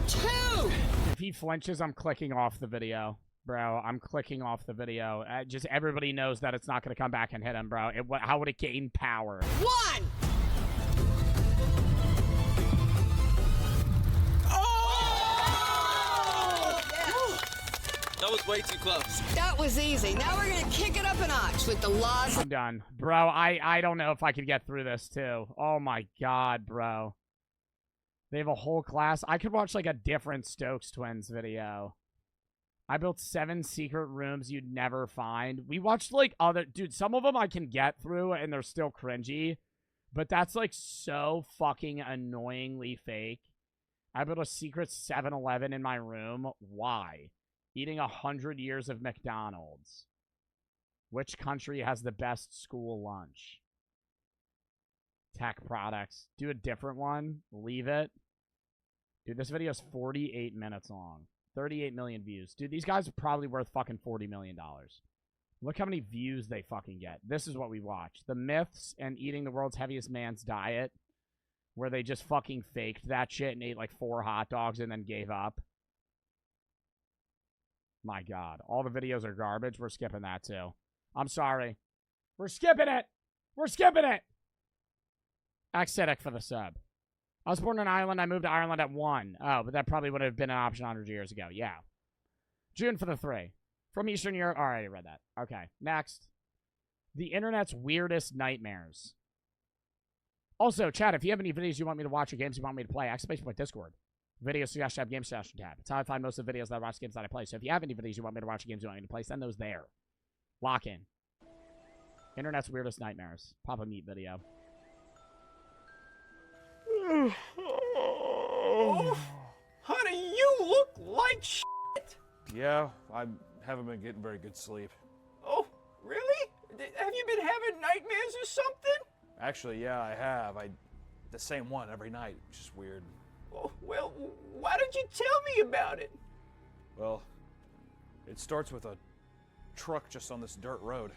2. If he flinches, I'm clicking off the video. Bro, I'm clicking off the video. Just everybody knows that it's not going to come back and hit him, bro. How would it gain power? 1. That was way too close. That was easy. Now we're going to kick it up a notch with the laws. I'm done. Bro, I don't know if I could get through this, too. Oh, my God, bro. They have a whole class. I could watch like a different Stokes Twins video. I built 7 secret rooms you'd never find. We watched like other... Dude, some of them I can get through and they're still cringy. But that's like so fucking annoyingly fake. I built a secret 7-Eleven in my room. Why? Eating 100 years of McDonald's. Which country has the best school lunch? Tech products. Do a different one. Leave it. Dude, this video is 48 minutes long. 38 million views. Dude, these guys are probably worth fucking $40 million. Look how many views they fucking get. This is what we watch. The Myths and Eating the World's Heaviest Man's Diet, where they just fucking faked that shit and ate like 4 hot dogs and then gave up. My God. All the videos are garbage. We're skipping that too. I'm sorry. We're skipping it. We're skipping it. Axitic for the sub. I was born in Ireland. I moved to Ireland at 1. Oh, but that probably would have been an option 100 years ago. Yeah. June for the 3. From Eastern Europe. All right, I read that. Okay, next. The internet's weirdest nightmares. Also, chat, if you have any videos you want me to watch or games you want me to play, access Facebook Discord. Video suggestion tab, game suggestion tab. It's how I find most of the videos that I watch games that I play. So if you have any videos you want me to watch or games you want me to play, send those there. Lock in. Internet's weirdest nightmares. Papa Meat video. Oh, honey, you look like shit. Yeah, I haven't been getting very good sleep. Oh, really? Have you been having nightmares or something? Actually, yeah, I have. The same one every night, which is weird. Oh, well, why don't you tell me about it? Well, it starts with a truck just on this dirt road.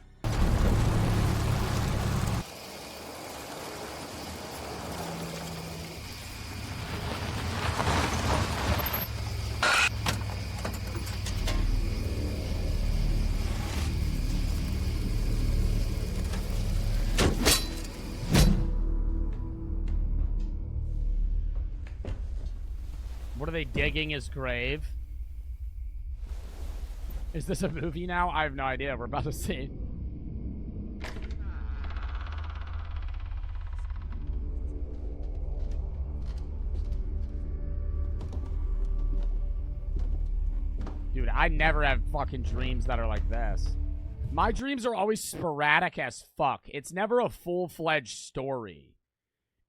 What are they digging his grave? Is this a movie now? I have no idea. We're about to see. Dude, I never have fucking dreams that are like this. My dreams are always sporadic as fuck. It's never a full-fledged story.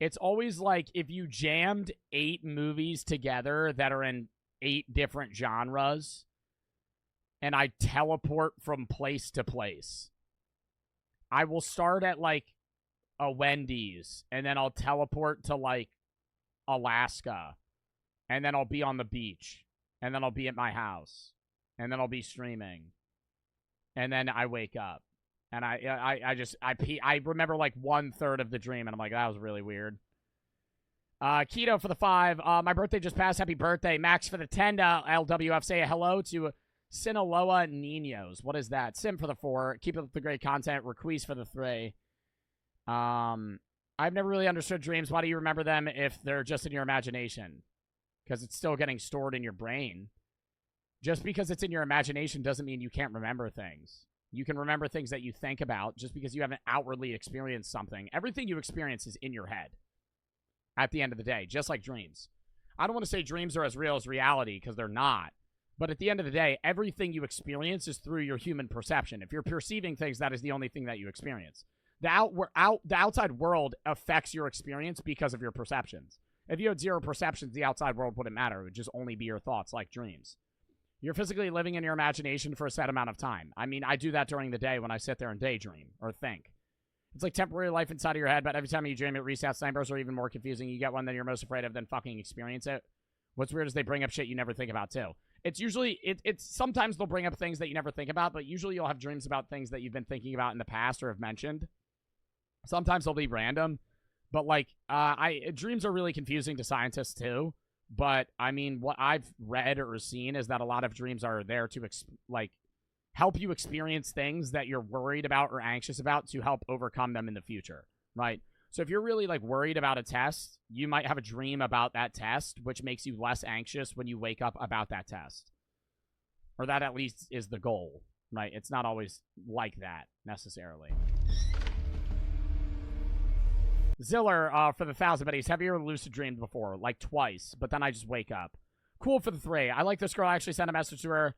It's always like if you jammed 8 movies together that are in 8 different genres, and I teleport from place to place. I will start at, like, a Wendy's, and then I'll teleport to, like, Alaska, and then I'll be on the beach, and then I'll be at my house, and then I'll be streaming, and then I wake up. And I remember like 1/3 of the dream, and I'm like, that was really weird. Keto for the 5. My birthday just passed. Happy birthday. Max for the 10. LWF, say hello to Sinaloa Ninos. What is that? Sim for the 4. Keep up the great content. Requeese for the 3. I've never really understood dreams. Why do you remember them if they're just in your imagination? Because it's still getting stored in your brain. Just because it's in your imagination doesn't mean you can't remember things. You can remember things that you think about just because you haven't outwardly experienced something. Everything you experience is in your head at the end of the day, just like dreams. I don't want to say dreams are as real as reality because they're not. But at the end of the day, everything you experience is through your human perception. If you're perceiving things, that is the only thing that you experience. The outside world affects your experience because of your perceptions. If you had 0 perceptions, the outside world wouldn't matter. It would just only be your thoughts, like dreams. You're physically living in your imagination for a set amount of time. I mean, I do that during the day when I sit there and daydream or think. It's like temporary life inside of your head, but every time you dream, it resets. Nightmares are even more confusing. You get one that you're most afraid of, then fucking experience it. What's weird is they bring up shit you never think about, too. It's usually, it's sometimes they'll bring up things that you never think about, but usually you'll have dreams about things that you've been thinking about in the past or have mentioned. Sometimes they'll be random, but like, dreams are really confusing to scientists, too. But, I mean, what I've read or seen is that a lot of dreams are there to, help you experience things that you're worried about or anxious about to help overcome them in the future, right? So if you're really, worried about a test, you might have a dream about that test, which makes you less anxious when you wake up about that test. Or that at least is the goal, right? It's not always like that, necessarily. Ziller, for the 1,000 buddies, have you ever lucid dreamed before? Like twice, but then I just wake up. Cool for the 3. I like this girl. I actually sent a message to her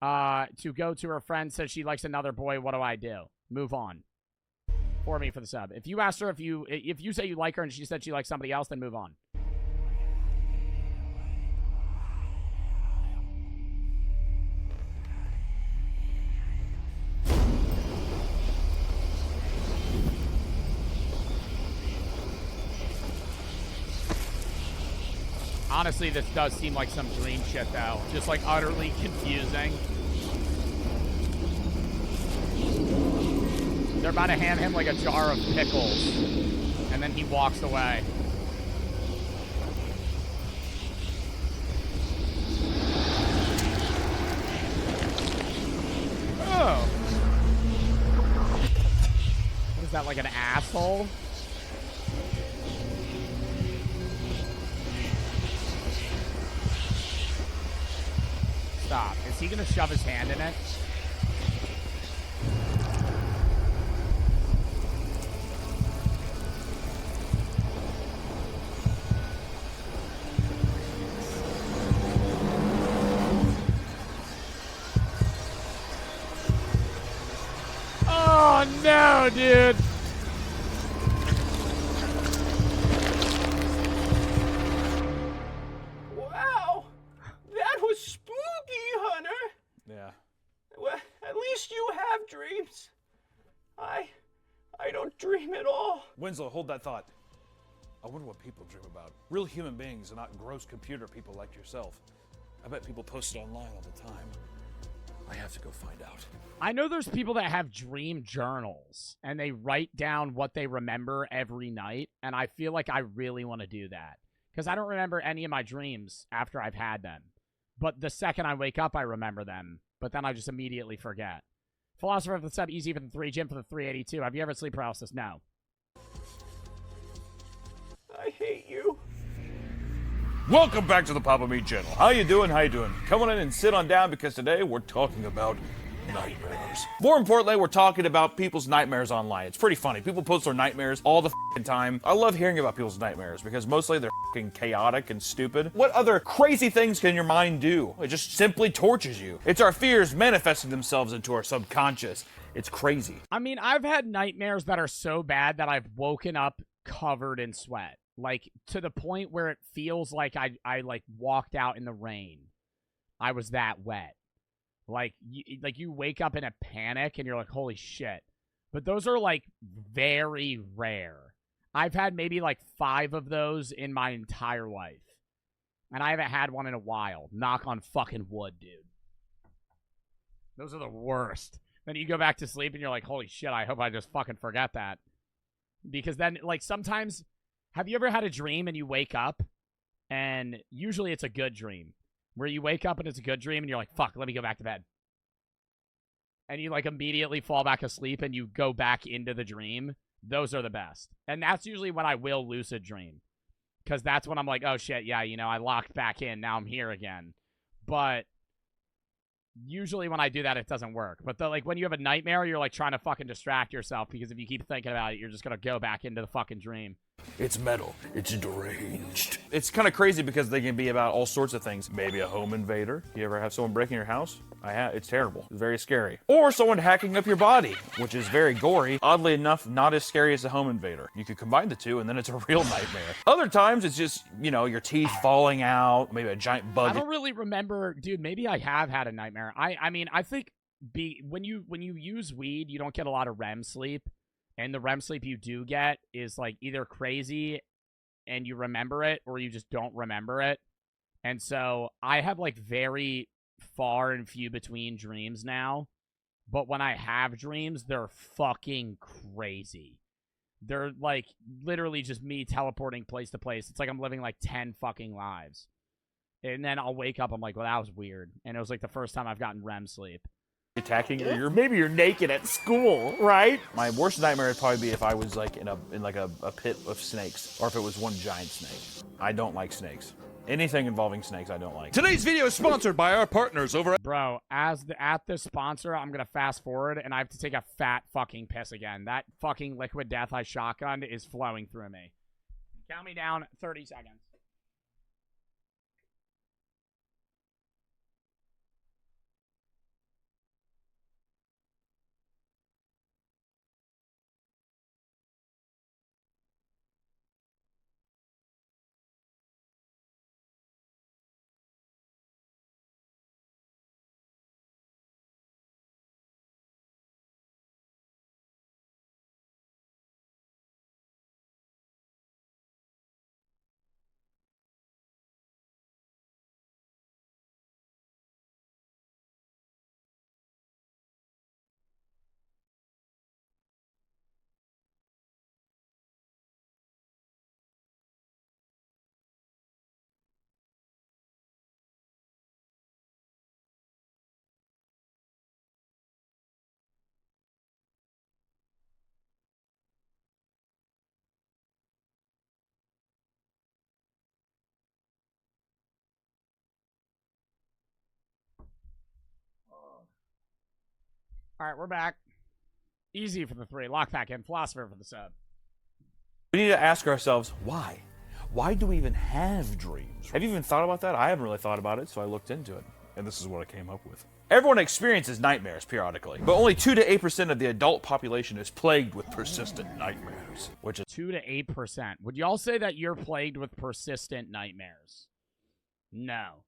to go to her friend. Says she likes another boy. What do I do? Move on. For me for the sub. If you asked her if you say you like her and she said she likes somebody else, then move on. Honestly, this does seem like some dream shit, though. Just, like, utterly confusing. They're about to hand him, like, a jar of pickles. And then he walks away. Oh. What is that, like an asshole? Stop. Is he gonna shove his hand in it? Oh no, dude. Wow, that was spooky, Hunter. Yeah. Well, at least you have dreams. I don't dream at all. Winslow, hold that thought. I wonder what people dream about. Real human beings and not gross computer people like yourself. I bet people post it online all the time. I have to go find out. I know there's people that have dream journals and they write down what they remember every night, and I feel like I really want to do that because I don't remember any of my dreams after I've had them. But the second I wake up, I remember them, but then I just immediately forget. Philosopher for the sub, easy for the 3, Jim for the 382. Have you ever sleep paralysis? No. I hate you. Welcome back to the Papa Meat channel. How you doing? How you doing? Come on in and sit on down because today we're talking about nightmares. More importantly, we're talking about people's nightmares online. It's pretty funny. People post their nightmares all the time. I love hearing about people's nightmares because mostly they're chaotic and stupid. What other crazy things can your mind do? It just simply tortures you. It's our fears manifesting themselves into our subconscious. It's crazy. I mean, I've had nightmares that are so bad that I've woken up covered in sweat. Like, to the point where it feels like I like, walked out in the rain. I was that wet. Like you wake up in a panic and you're like, holy shit. But those are, like, very rare. I've had maybe, like, 5 of those in my entire life. And I haven't had one in a while. Knock on fucking wood, dude. Those are the worst. Then you go back to sleep and you're like, holy shit, I hope I just fucking forget that. Because then, like, sometimes... Have you ever had a dream and you wake up, and usually it's a good dream, where you wake up and it's a good dream and you're like, fuck, let me go back to bed. And you, like, immediately fall back asleep and you go back into the dream. Those are the best. And that's usually when I will lucid dream. Because that's when I'm like, oh shit, yeah, you know, I locked back in, now I'm here again. But usually when I do that, it doesn't work. But like when you have a nightmare, you're like trying to fucking distract yourself, because if you keep thinking about it, you're just gonna go back into the fucking dream. It's metal. It's deranged. It's kind of crazy because they can be about all sorts of things. Maybe a home invader. You ever have someone breaking your house? I have. It's terrible. It's very scary. Or someone hacking up your body, which is very gory. Oddly enough, not as scary as a home invader. You could combine the two and then it's a real nightmare. Other times it's just, you know, your teeth falling out, maybe a giant bug. I don't really remember, dude, maybe I have had a nightmare. I mean, I think when you use weed, you don't get a lot of REM sleep. And the REM sleep you do get is, like, either crazy and you remember it, or you just don't remember it. And so I have, like, very far and few between dreams now. But when I have dreams, they're fucking crazy. They're, like, literally just me teleporting place to place. It's like I'm living, like, 10 fucking lives. And then I'll wake up, I'm like, well, that was weird. And it was, like, the first time I've gotten REM sleep. Attacking you, maybe you're naked at school, right? My worst nightmare would probably be if I was like in a pit of snakes, or if it was one giant snake. I don't like snakes. Anything involving snakes, I don't like. Today's video is sponsored by our partners over at... Bro, at this sponsor, I'm gonna fast forward, and I have to take a fat fucking piss again. That fucking liquid death I shotgunned is flowing through me. Count me down 30 seconds. All right, we're back. Easy for the 3. Lock back in. Philosopher for the sub. We need to ask ourselves, why? Why do we even have dreams? Have you even thought about that? I haven't really thought about it, so I looked into it. And this is what I came up with. Everyone experiences nightmares periodically, but only 2 to 8% of the adult population is plagued with persistent nightmares, which is 2 to 8%. Would y'all say that you're plagued with persistent nightmares? No.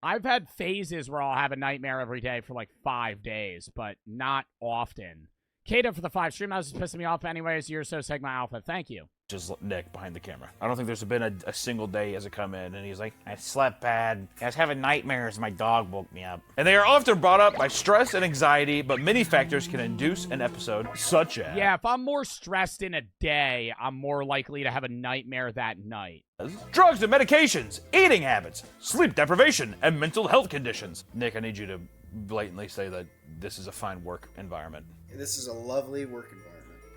I've had phases where I'll have a nightmare every day for like 5 days, but not often. Kata for the 5. Stream house is pissing me off anyways. You're so Sigma Alpha. Thank you. just Nick behind the camera. I don't think there's been a single day he hasn't come in and he's like, I slept bad. I was having nightmares. My dog woke me up. And they are often brought up by stress and anxiety, but many factors can induce an episode, such as... Yeah, if I'm more stressed in a day, I'm more likely to have a nightmare that night. Drugs and medications, eating habits, sleep deprivation, and mental health conditions. Nick, I need you to blatantly say that this is a fine work environment. This is a lovely work environment.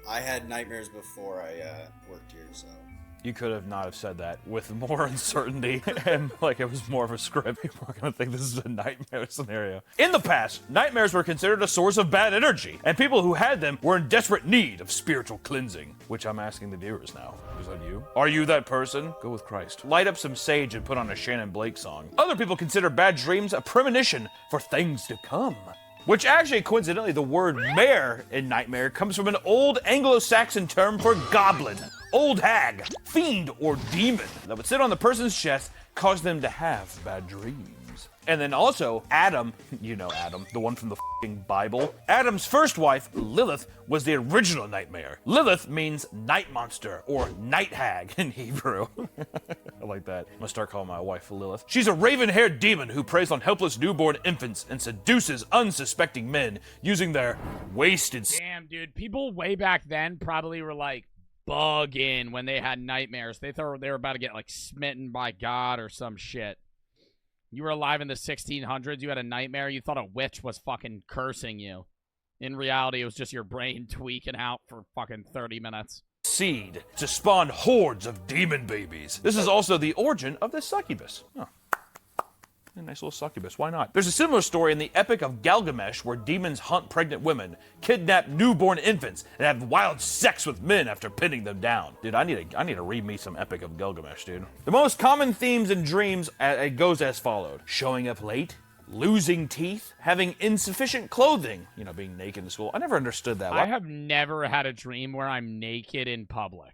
I had nightmares before I worked here, so... You could have not have said that with more uncertainty and like it was more of a script. People are going to think this is a nightmare scenario. In the past, nightmares were considered a source of bad energy, and people who had them were in desperate need of spiritual cleansing, which I'm asking the viewers now. Is that you? Are you that person? Go with Christ. Light up some sage and put on a Shannon Blake song. Other people consider bad dreams a premonition for things to come. Which actually, coincidentally, the word mare in nightmare comes from an old Anglo-Saxon term for goblin, old hag, fiend, or demon that would sit on the person's chest, cause them to have bad dreams. And then also, Adam, you know Adam, the one from the f***ing Bible. Adam's first wife, Lilith, was the original nightmare. Lilith means night monster or night hag in Hebrew. I like that. I'm gonna start calling my wife Lilith. She's a raven-haired demon who preys on helpless newborn infants and seduces unsuspecting men using their wasted... Damn, dude. People way back then probably were like bugging when they had nightmares. They thought they were about to get like smitten by God or some shit. You were alive in the 1600s, you had a nightmare, you thought a witch was fucking cursing you. In reality, it was just your brain tweaking out for fucking 30 minutes. Seed to spawn hordes of demon babies. This is also the origin of the succubus. Huh. A nice little succubus, why not? There's a similar story in the Epic of Gilgamesh where demons hunt pregnant women, kidnap newborn infants, and have wild sex with men after pinning them down. Dude, I need to read me some Epic of Gilgamesh, dude. The most common themes in dreams, it goes as followed. Showing up late, losing teeth, having insufficient clothing, you know, being naked in school. I never understood that. I have never had a dream where I'm naked in public.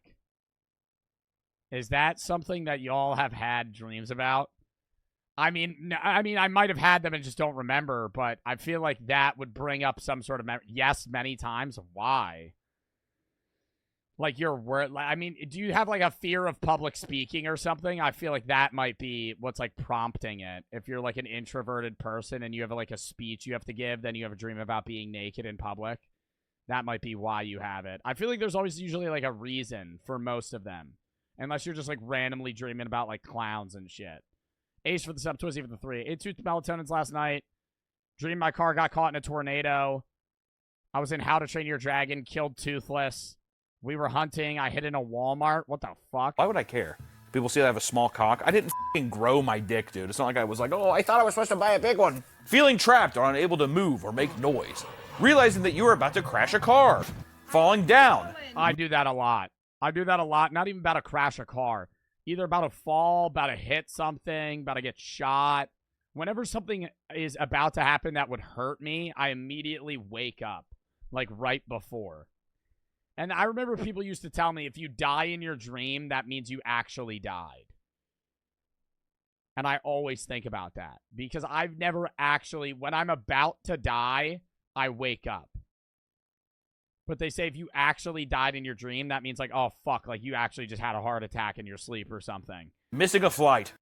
Is that something that y'all have had dreams about? I mean, I might have had them and just don't remember, but I feel like that would bring up some sort of memory. Yes, many times. Why? Like your word. I mean, do you have like a fear of public speaking or something? I feel like that might be what's like prompting it. If you're like an introverted person and you have like a speech you have to give, then you have a dream about being naked in public. That might be why you have it. I feel like there's always usually like a reason for most of them, unless you're just like randomly dreaming about like clowns and shit. Ace for the sub, Twizzy for the 3. 8 tooth melatonins last night. Dreamed my car got caught in a tornado. I was in How to Train Your Dragon, killed Toothless. We were hunting. I hid in a Walmart. What the fuck? Why would I care? People see that I have a small cock. I didn't f***ing grow my dick, dude. It's not like I was like, oh, I thought I was supposed to buy a big one. Feeling trapped or unable to move or make noise. Realizing that you are about to crash a car. Falling down. I do that a lot. I do that a lot. Not even about to crash a car. Either about to fall, about to hit something, about to get shot. Whenever something is about to happen that would hurt me, I immediately wake up. Like right before. And I remember people used to tell me, if you die in your dream, that means you actually died. And I always think about that. Because I've never actually, when I'm about to die, I wake up. But they say if you actually died in your dream, that means like, oh, fuck, like you actually just had a heart attack in your sleep or something. Missing a flight.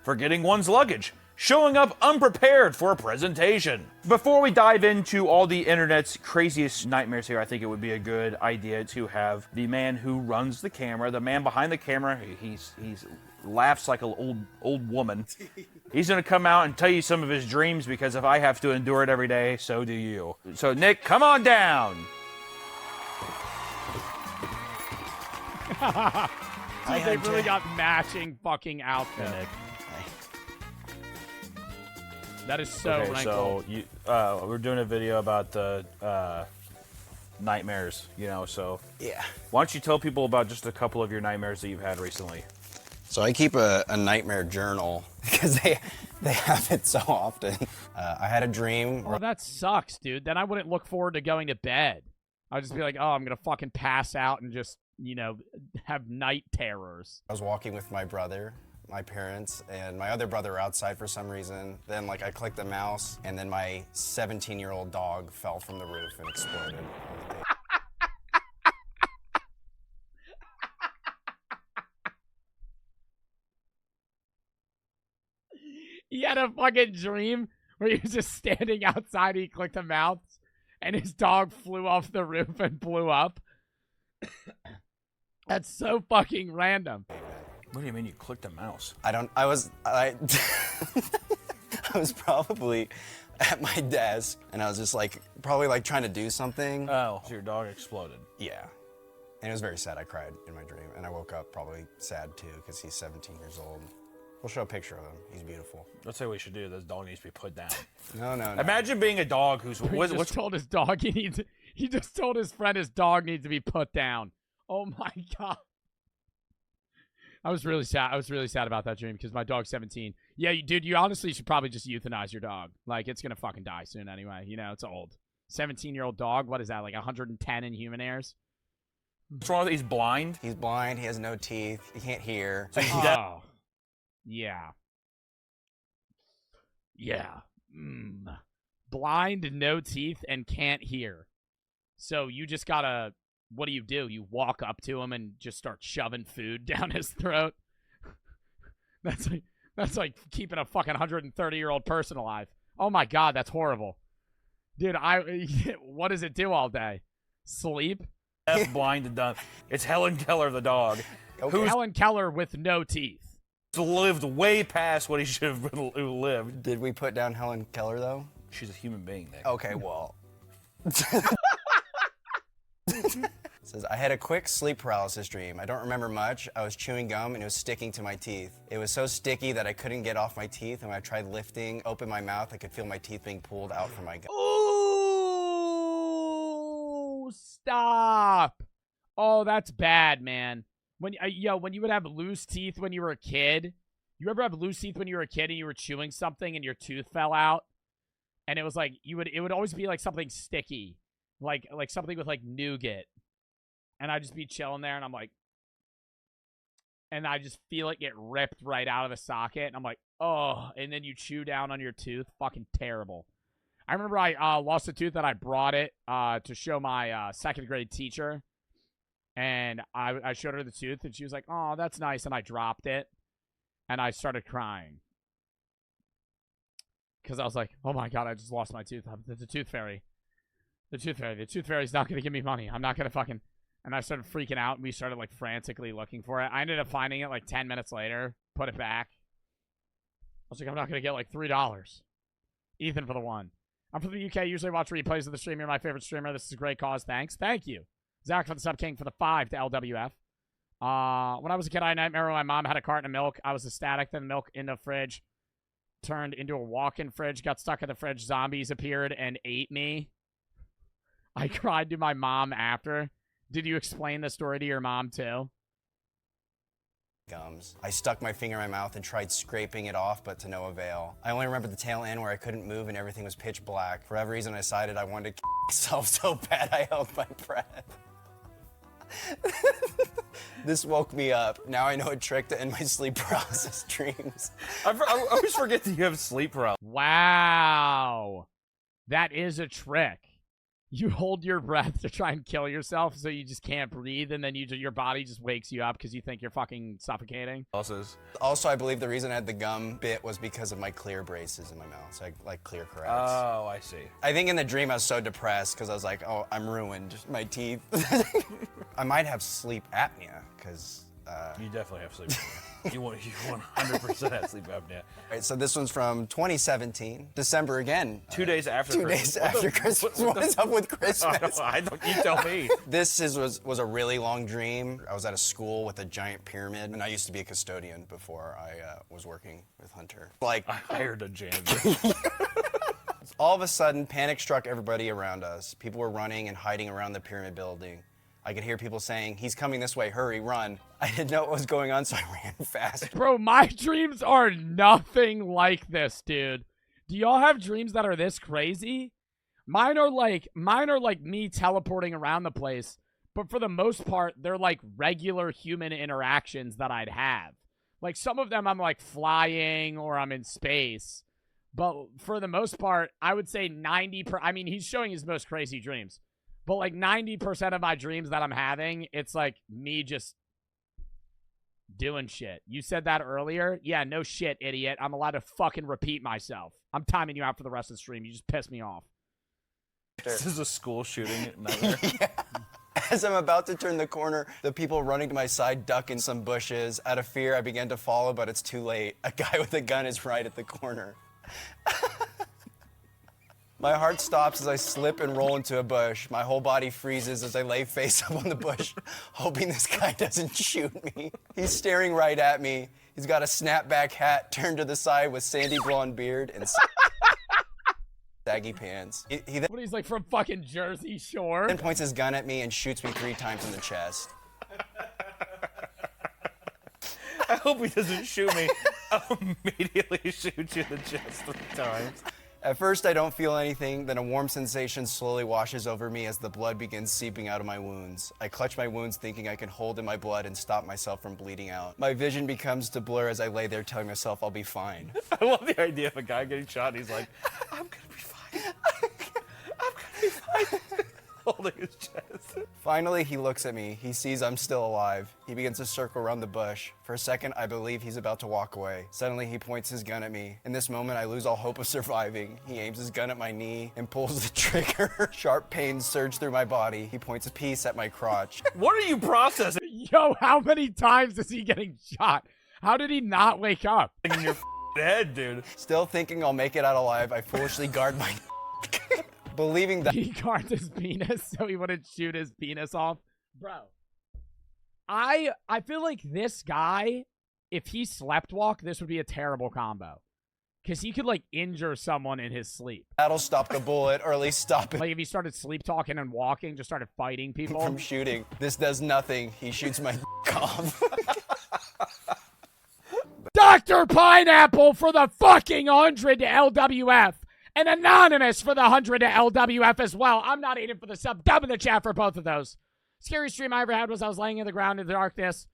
Forgetting one's luggage. Showing up unprepared for a presentation. Before we dive into all the internet's craziest nightmares here, I think it would be a good idea to have the man who runs the camera, the man behind the camera, he's laughs like an old woman. He's gonna come out and tell you some of his dreams, because if I have to endure it every day, so do you. So Nick, come on down. Dude, they really got matching fucking outfits. Nick. That is so okay, wrinkled. so we're doing a video about the nightmares, you know, so yeah. Why don't you tell people about just a couple of your nightmares that you've had recently? So I keep a nightmare journal because they have it so often. I had a dream. Well, that sucks, dude. Then I wouldn't look forward to going to bed. I'd just be like, oh, I'm going to fucking pass out and just, you know, have night terrors. I was walking with my brother, my parents, and my other brother were outside for some reason. Then, like, I clicked the mouse, and then my 17-year-old dog fell from the roof and exploded. He had a fucking dream where he was just standing outside, he clicked a mouse, and his dog flew off the roof and blew up. That's so fucking random. What do you mean you clicked a mouse? I was probably at my desk, and I was just like, probably like trying to do something. Oh, so your dog exploded. Yeah. And it was very sad. I cried in my dream, and I woke up probably sad too, because he's 17 years old. We'll show a picture of him. He's beautiful. That's what we should do. This dog needs to be put down. No. Imagine being a dog who's... He told his dog he just told his friend his dog needs to be put down. Oh my God. I was really sad. I was really sad about that dream because my dog's 17. Yeah, dude, you honestly should probably just euthanize your dog. Like, it's going to fucking die soon anyway. You know, it's old. 17-year-old dog, what is that, like 110 in human ears? What's wrong with it? He's blind? He's blind. He has no teeth. He can't hear. So he's deaf. Yeah. Yeah. Blind, no teeth, and can't hear. So you just gotta, what do? You walk up to him and just start shoving food down his throat. That's like keeping a fucking 130-year-old person alive. Oh my God, that's horrible. Dude, what does it do all day? Sleep? Deaf, blind, and dumb. It's Helen Keller, the dog. Okay. Who's Helen Keller with no teeth? Lived way past what he should have lived. Did we put down Helen Keller, though? She's a human being, Nick. Okay, well. Says, I had a quick sleep paralysis dream. I don't remember much. I was chewing gum and it was sticking to my teeth. It was so sticky that I couldn't get off my teeth, and when I tried lifting open my mouth, I could feel my teeth being pulled out from my gum. Ooh, stop. Oh, that's bad, man. When you would have loose teeth when you were a kid, you ever have loose teeth when you were a kid and you were chewing something and your tooth fell out, and it was like it would always be like something sticky, like something with like nougat, and I'd just be chilling there and I'm like, and I just feel it get ripped right out of the socket, and I'm like, oh, and then you chew down on your tooth, fucking terrible. I remember I lost a tooth and I brought it to show my second grade teacher. And I showed her the tooth, and she was like, oh, that's nice. And I dropped it, and I started crying. Because I was like, oh, my God, I just lost my tooth. The tooth fairy. The tooth fairy. The tooth fairy's not going to give me money. I'm not going to fucking... And I started freaking out, and we started, like, frantically looking for it. I ended up finding it, like, 10 minutes later, put it back. I was like, I'm not going to get, like, $3. Ethan for the one. I'm from the UK. Usually watch replays of the stream. You're my favorite streamer. This is a great cause. Thanks. Thank you. Zach for the Sub King for the 5 to LWF. When I was a kid, I had a nightmare when my mom had a carton of milk. I was ecstatic. Then the milk in the fridge turned into a walk-in fridge, got stuck in the fridge. Zombies appeared and ate me. I cried to my mom after. Did you explain the story to your mom, too? Gums. I stuck my finger in my mouth and tried scraping it off, but to no avail. I only remember the tail end where I couldn't move and everything was pitch black. For whatever reason, I decided I wanted to kill myself so bad I held my breath. This woke me up. Now I know a trick to end my sleep paralysis dreams. I always forget that you have sleep paralysis. Wow. That is a trick. You hold your breath to try and kill yourself so you just can't breathe, and then your body just wakes you up because you think you're fucking suffocating. Also, I believe the reason I had the gum bit was because of my clear braces in my mouth, so I like clear caress. Oh, I see. I think in the dream I was so depressed because I was like, oh, I'm ruined. My teeth. I might have sleep apnea because... you definitely have sleep apnea. You 100% have sleep apnea. All right, so this one's from 2017, December again. 2 days after Two Christmas. days after Christmas. What is up with Christmas? I don't, you tell me. This was a really long dream. I was at a school with a giant pyramid, and I used to be a custodian before I was working with Hunter. Like, I hired a janitor. All of a sudden, panic struck everybody around us. People were running and hiding around the pyramid building. I could hear people saying, he's coming this way, hurry, run. I didn't know what was going on, so I ran fast. Bro, my dreams are nothing like this, dude. Do y'all have dreams that are this crazy? Mine are like me teleporting around the place, but for the most part, they're like regular human interactions that I'd have. Like some of them I'm like flying or I'm in space. But for the most part, I would say I mean, he's showing his most crazy dreams. But like 90% of my dreams that I'm having, it's like me just doing shit. You said that earlier? Yeah, no shit, idiot. I'm allowed to fucking repeat myself. I'm timing you out for the rest of the stream. You just pissed me off. This is a school shooting nightmare. Yeah. As I'm about to turn the corner, the people running to my side duck in some bushes. Out of fear, I began to follow, but it's too late. A guy with a gun is right at the corner. My heart stops as I slip and roll into a bush. My whole body freezes as I lay face up on the bush, hoping this guy doesn't shoot me. He's staring right at me. He's got a snapback hat turned to the side with sandy blonde beard and saggy pants. What, he's like from fucking Jersey Shore? Then points his gun at me and shoots me 3 times in the chest. I hope he doesn't shoot me. I'll immediately shoot you in the chest 3 times. At first, I don't feel anything, then a warm sensation slowly washes over me as the blood begins seeping out of my wounds. I clutch my wounds thinking I can hold in my blood and stop myself from bleeding out. My vision becomes to blur as I lay there telling myself I'll be fine. I love the idea of a guy getting shot and he's like, I'm gonna be fine. I'm gonna be fine. Holding his chest. Finally, he looks at me. He sees I'm still alive. He begins to circle around the bush. For a second, I believe he's about to walk away. Suddenly, he points his gun at me. In this moment, I lose all hope of surviving. He aims his gun at my knee and pulls the trigger. Sharp pains surge through my body. He points a piece at my crotch. What are you processing? Yo, how many times is he getting shot? How did he not wake up? In your head, dude. Still thinking I'll make it out alive, I foolishly guard my believing that he guards his penis so he wouldn't shoot his penis off. Bro, I feel like this guy, if he slept walk, this would be a terrible combo. Because he could, like, injure someone in his sleep. That'll stop the bullet, or at least stop it. Like, if he started sleep talking and walking, just started fighting people. From shooting. This does nothing. He shoots my off. Dr. Pineapple for the fucking 100 to LWF. And Anonymous for the 100 to LWF as well. I'm not aiming for the sub. Dub in the chat for both of those. Scariest dream I ever had was I was laying in the ground in the darkness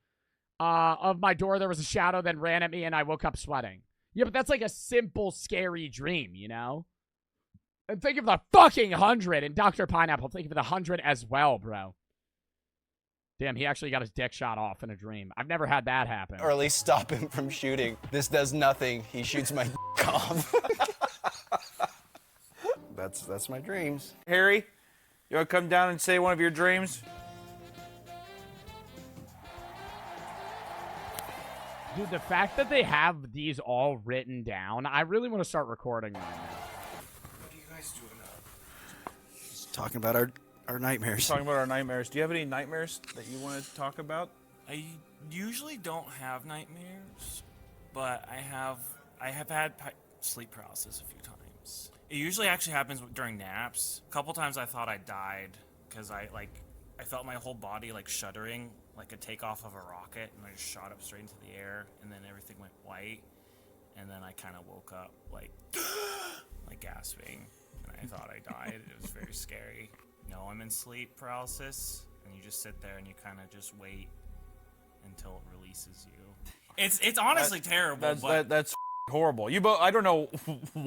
of my door. There was a shadow that ran at me, and I woke up sweating. Yeah, but that's like a simple, scary dream, you know? And think of the fucking 100. And Dr. Pineapple, think of the 100 as well, bro. Damn, he actually got his dick shot off in a dream. I've never had that happen. Or at least stop him from shooting. This does nothing. He shoots my off. That's my dreams. Harry, you want to come down and say one of your dreams? Dude, the fact that they have these all written down, I really want to start recording them now. What are you guys doing? Just talking about our nightmares. Talking about our nightmares. Do you have any nightmares that you want to talk about? I usually don't have nightmares, but I have had sleep paralysis a few times. It usually actually happens during naps. A couple times I thought I died because I felt my whole body like shuddering, like a takeoff of a rocket, and I just shot up straight into the air, and then everything went white, and then I kind of woke up like gasping, and I thought I died. It was very scary. No, I'm in sleep paralysis, and you just sit there and you kind of just wait until it releases you. It's honestly terrible. That's horrible. I don't know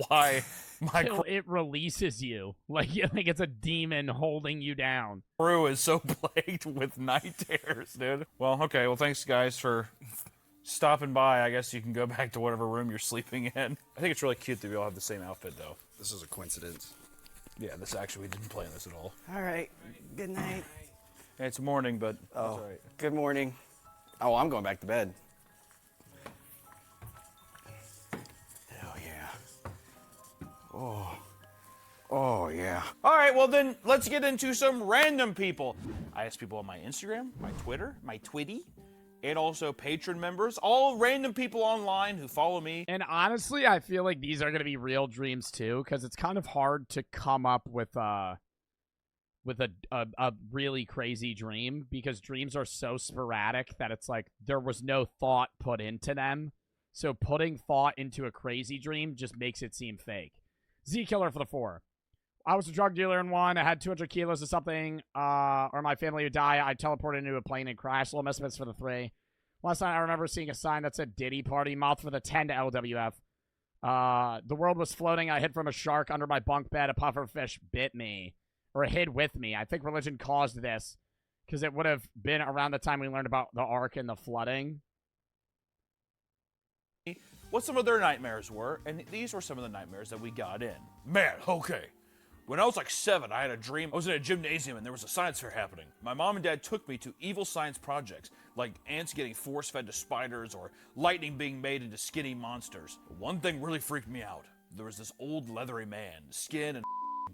why Till it releases you. Like it's a demon holding you down. crew is so plagued with night terrors, dude. Well, okay. Well, thanks guys for stopping by. I guess you can go back to whatever room you're sleeping in. I think it's really cute that we all have the same outfit, though. This is a coincidence. Yeah, this actually, we didn't plan this at all. All right. Good night. It's morning, but that's all right. Good morning. Oh, I'm going back to bed. Hell yeah. Oh yeah. All right, well then, let's get into some random people. I asked people on my Instagram, my Twitter, my Twitty, and also patron members, all random people online who follow me. And honestly, I feel like these are going to be real dreams too, because it's kind of hard to come up with a really crazy dream, because dreams are so sporadic that it's like there was no thought put into them. So putting thought into a crazy dream just makes it seem fake. Z Killer for the 4. I was a drug dealer in one. I had 200 kilos of something, or my family would die. I teleported into a plane and crashed. Little Misfits for the 3. Last night I remember seeing a sign that said Diddy Party. Mouth for the 10 to LWF. The world was floating. I hid from a shark under my bunk bed. A puffer fish bit me, or hid with me. I think religion caused this, because it would have been around the time we learned about the Ark and the flooding. What some of their nightmares were, and these were some of the nightmares that we got in. Man, okay. When I was like 7, I had a dream. I was in a gymnasium and there was a science fair happening. My mom and dad took me to evil science projects, like ants getting force-fed to spiders or lightning being made into skinny monsters. One thing really freaked me out. There was this old leathery man, skin and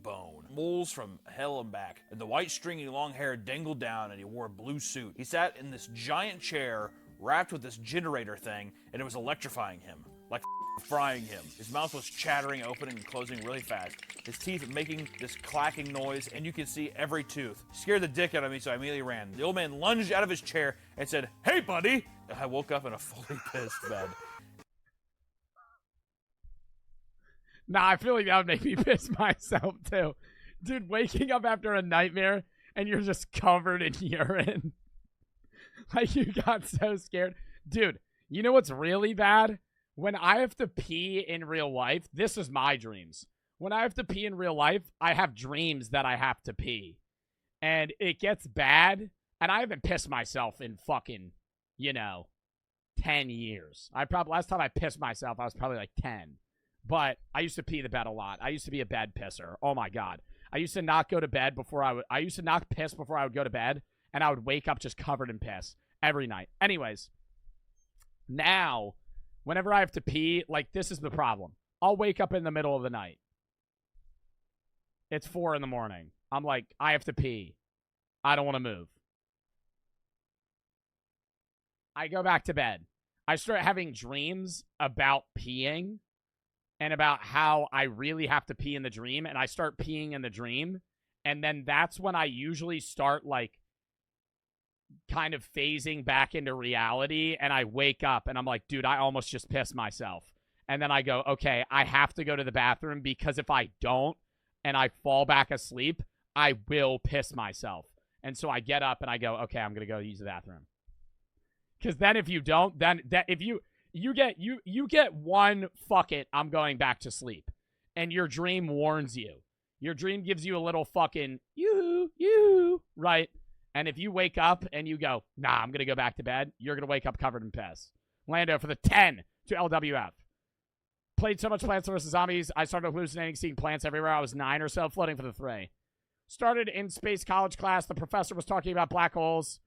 bone, moles from hell and back, and the white stringy long hair dangled down, and he wore a blue suit. He sat in this giant chair wrapped with this generator thing, and it was electrifying him, like frying him. His mouth was chattering, opening and closing really fast. His teeth making this clacking noise, and you could see every tooth. Scared the dick out of me, so I immediately ran. The old man lunged out of his chair and said, "Hey, buddy!" I woke up in a fully pissed bed. Nah, I feel like that would make me piss myself, too. Dude, waking up after a nightmare, and you're just covered in urine. Like, you got so scared. Dude, you know what's really bad? When I have to pee in real life, this is my dreams. When I have to pee in real life, I have dreams that I have to pee. And it gets bad, and I haven't pissed myself in fucking, 10 years. Last time I pissed myself, I was probably like 10. But I used to pee the bed a lot. I used to be a bed pisser. Oh my God. I used to not go to bed before I used to not piss before I would go to bed, and I would wake up just covered in piss every night. Anyways, now, whenever I have to pee, like, this is the problem. I'll wake up in the middle of the night. It's 4 in the morning. I'm like, I have to pee. I don't want to move. I go back to bed. I start having dreams about peeing and about how I really have to pee in the dream, and I start peeing in the dream, and then that's when I usually start, like, kind of phasing back into reality, and I wake up, and I'm like, dude, I almost just pissed myself. And then I go, okay, I have to go to the bathroom, because if I don't, and I fall back asleep, I will piss myself. And so I get up, and I go, okay, I'm going to go use the bathroom. Because then if you don't, then if you get one, fuck it, I'm going back to sleep. And your dream warns you. Your dream gives you a little fucking, you, right? And if you wake up and you go, nah, I'm going to go back to bed, you're going to wake up covered in piss. Lando for the 10 to LWF. Played so much Plants vs. Zombies, I started hallucinating, seeing plants everywhere. I was 9 or so, floating for the 3. Started in space college class. The professor was talking about black holes.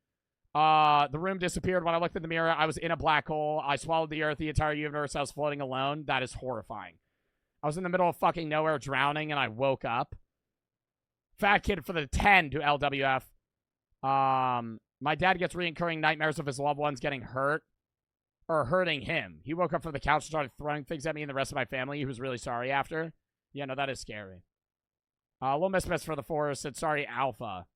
The room disappeared. When I looked in the mirror, I was in a black hole. I swallowed the earth, the entire universe. I was floating alone. That is horrifying. I was in the middle of fucking nowhere drowning, and I woke up. Fat Kid for the 10 to LWF. My dad gets reoccurring nightmares of his loved ones getting hurt or hurting him. He woke up from the couch and started throwing things at me and the rest of my family. He was really sorry after. Yeah, no, that is scary. Little Miss for the Forest said, sorry, Alpha.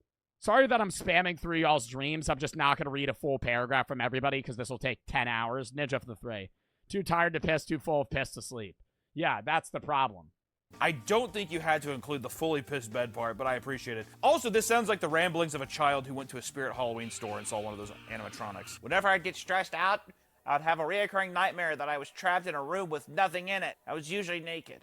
Sorry that I'm spamming through y'all's dreams. I'm just not going to read a full paragraph from everybody because this will take 10 hours. Ninja for the 3. Too tired to piss, too full of piss to sleep. Yeah, that's the problem. I don't think you had to include the fully pissed bed part, but I appreciate it. Also, this sounds like the ramblings of a child who went to a Spirit Halloween store and saw one of those animatronics. Whenever I'd get stressed out, I'd have a reoccurring nightmare that I was trapped in a room with nothing in it. I was usually naked.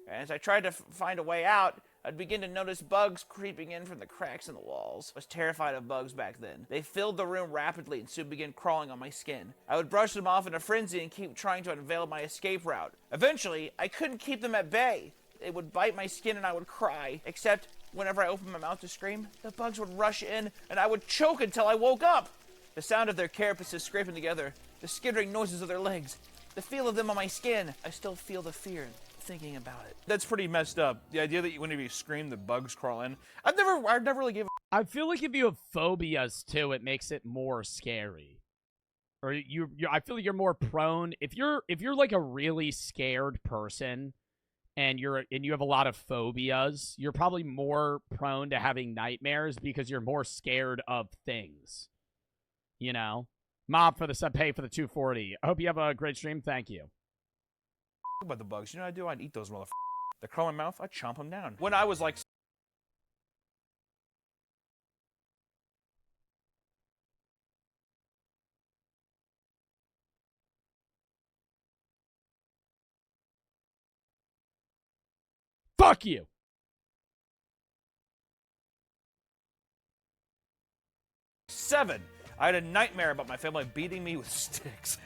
As I tried to find a way out, I'd begin to notice bugs creeping in from the cracks in the walls. I was terrified of bugs back then. They filled the room rapidly and soon began crawling on my skin. I would brush them off in a frenzy and keep trying to unveil my escape route. Eventually, I couldn't keep them at bay. They would bite my skin and I would cry, except whenever I opened my mouth to scream, the bugs would rush in and I would choke until I woke up. The sound of their carapaces scraping together, the skittering noises of their legs, the feel of them on my skin. I still feel the fear thinking about it. That's pretty messed up. The idea that whenever you scream, the bugs crawl in. I've never really given. I feel like if you have phobias too, it makes it more scary. Or I feel like you're more prone if you're like a really scared person and you have a lot of phobias, you're probably more prone to having nightmares because you're more scared of things. You know? Mob for the sub, pay for the 240. I hope you have a great stream. Thank you. About the bugs, you know what I'd do? I'd eat those motherfuckers. They crawl in my mouth, I'd chomp them down. When I was like... Fuck you! Seven. I had a nightmare about my family beating me with sticks.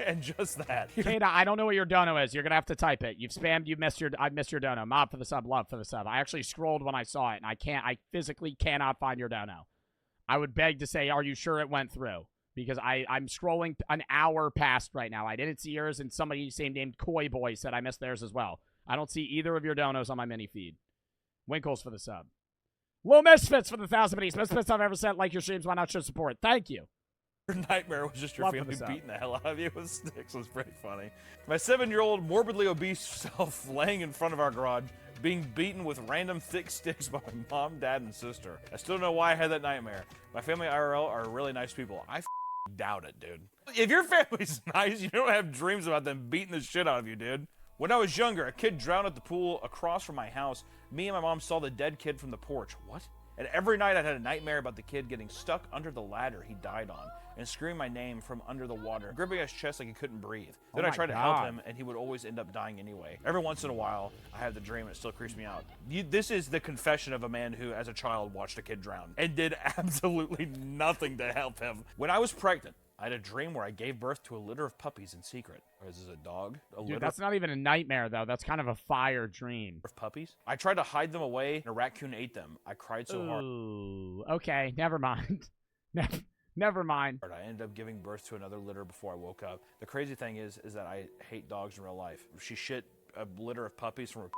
And just that. Kata, I don't know what your dono is. You're gonna have to type it. You've spammed, I missed your dono. Mob for the sub, love for the sub. I actually scrolled when I saw it, and I physically cannot find your dono. I would beg to say, are you sure it went through? Because I'm scrolling an hour past right now. I didn't see yours, and somebody same named Koi Boy said I missed theirs as well. I don't see either of your donos on my mini feed. Winkles for the sub. Low Misfits for the 1,000 minis. Misfits I've ever sent. Like your streams, why not show support? Thank you. Your nightmare was just your Love family this out. beating the hell out of you with sticks. Was pretty funny. My 7-year-old morbidly obese self laying in front of our garage, being beaten with random thick sticks by my mom, dad, and sister. I still don't know why I had that nightmare. My family IRL are really nice people. I doubt it, dude. If your family's nice, you don't have dreams about them beating the shit out of you, dude. When I was younger, a kid drowned at the pool across from my house. Me and my mom saw the dead kid from the porch. What? And every night I had a nightmare about the kid getting stuck under the ladder he died on and screaming my name from under the water, gripping his chest like he couldn't breathe. Then I tried to help him, and he would always end up dying anyway. Every once in a while, I have the dream, and it still creeps me out. This is the confession of a man who, as a child, watched a kid drown and did absolutely nothing to help him. When I was pregnant, I had a dream where I gave birth to a litter of puppies in secret. Or is this a dog? Dude, that's not even a nightmare, though. That's kind of a fire dream. Of puppies? I tried to hide them away, and a raccoon ate them. I cried so hard. Ooh, okay, never mind. Never mind. I ended up giving birth to another litter before I woke up. The crazy thing is that I hate dogs in real life. She shit a litter of puppies from her.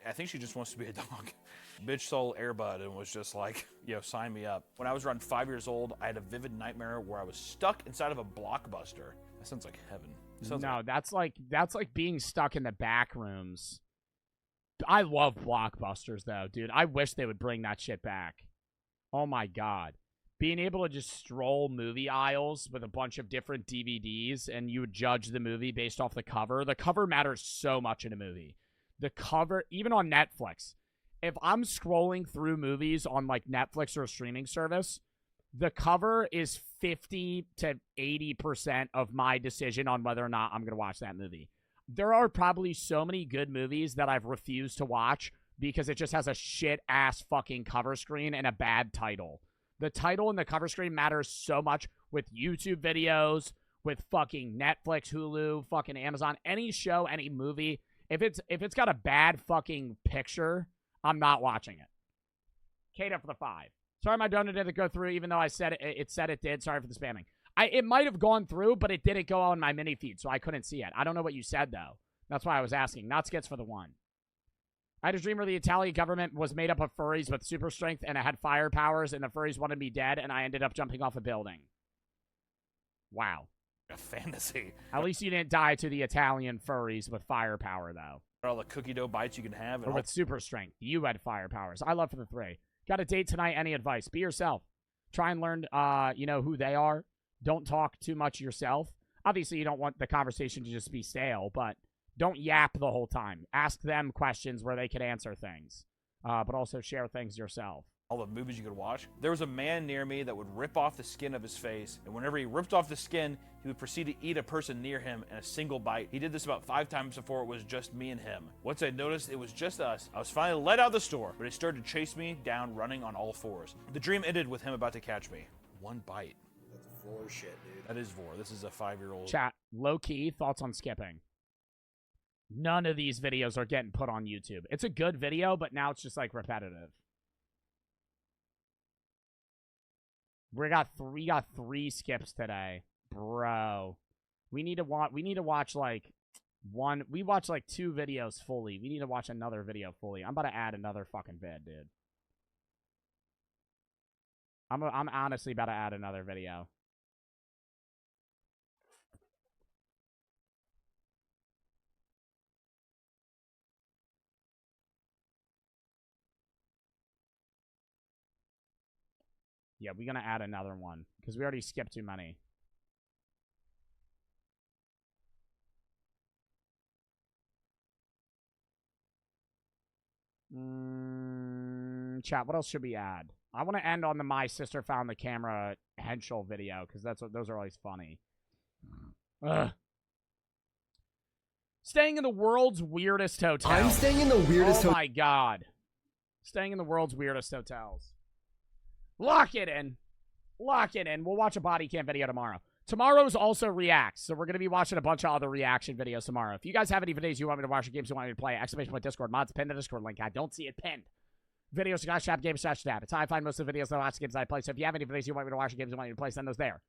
I think she just wants to be a dog. Bitch sold Airbud and was just like, sign me up. When I was around 5 years old, I had a vivid nightmare where I was stuck inside of a Blockbuster. That sounds like heaven. No, that's like being stuck in the back rooms. I love Blockbusters, though, dude. I wish they would bring that shit back. Oh, my God. Being able to just stroll movie aisles with a bunch of different DVDs and you would judge the movie based off the cover. The cover matters so much in a movie. The cover, even on Netflix. If I'm scrolling through movies on like Netflix or a streaming service, the cover is 50 to 80% of my decision on whether or not I'm going to watch that movie. There are probably so many good movies that I've refused to watch because it just has a shit-ass fucking cover screen and a bad title. The title and the cover screen matters so much with YouTube videos, with fucking Netflix, Hulu, fucking Amazon, any show, any movie. If it's got a bad fucking picture, I'm not watching it. Kata for the 5. Sorry my donut didn't go through, even though I said it said it did. Sorry for the spamming. It might have gone through, but it didn't go on my mini feed, so I couldn't see it. I don't know what you said, though. That's why I was asking. Not skits for the 1. I had a dream where the Italian government was made up of furries with super strength and it had fire powers and the furries wanted me dead and I ended up jumping off a building. Wow. A fantasy. At least you didn't die to the Italian furries with firepower, though. All the cookie dough bites you can have. Or with super strength. You had fire powers. I love for the 3. Got a date tonight. Any advice? Be yourself. Try and learn, who they are. Don't talk too much yourself. Obviously, you don't want the conversation to just be stale, but don't yap the whole time. Ask them questions where they can answer things, but also share things yourself. All the movies you could watch. There was a man near me that would rip off the skin of his face, and whenever he ripped off the skin, he would proceed to eat a person near him in a single bite. He did this about 5 times before it was just me and him. Once I noticed it was just us, I was finally let out of the store, but he started to chase me down running on all 4s. The dream ended with him about to catch me. 1 bite. That's vor shit, dude. That is vor. This is a 5-year-old. Chat, low-key, thoughts on skipping. None of these videos are getting put on YouTube. It's a good video, but now it's just, like, repetitive. We got 3 skips today, bro. We need to watch like 1. We watched like 2 videos fully. We need to watch another video fully. I'm about to add another fucking vid, dude. I'm honestly about to add another video. Yeah, we're going to add another one because we already skipped too many. Chat, what else should we add? I want to end on the My Sister Found the Camera Hentschel video because those are always funny. Ugh. Staying in the world's weirdest hotel. I'm staying in the weirdest hotel. Oh my god. Staying in the world's weirdest hotels. Lock it in. Lock it in. We'll watch a body cam video tomorrow. Tomorrow's also Reacts, so we're going to be watching a bunch of other reaction videos tomorrow. If you guys have any videos you want me to watch or games you want me to play, ! Discord mods, pin the Discord link. I don't see it pinned. Videos, /tab, games, /tab. It's how I find most of the videos that I watch games I play. So if you have any videos you want me to watch or games you want me to play, send those there.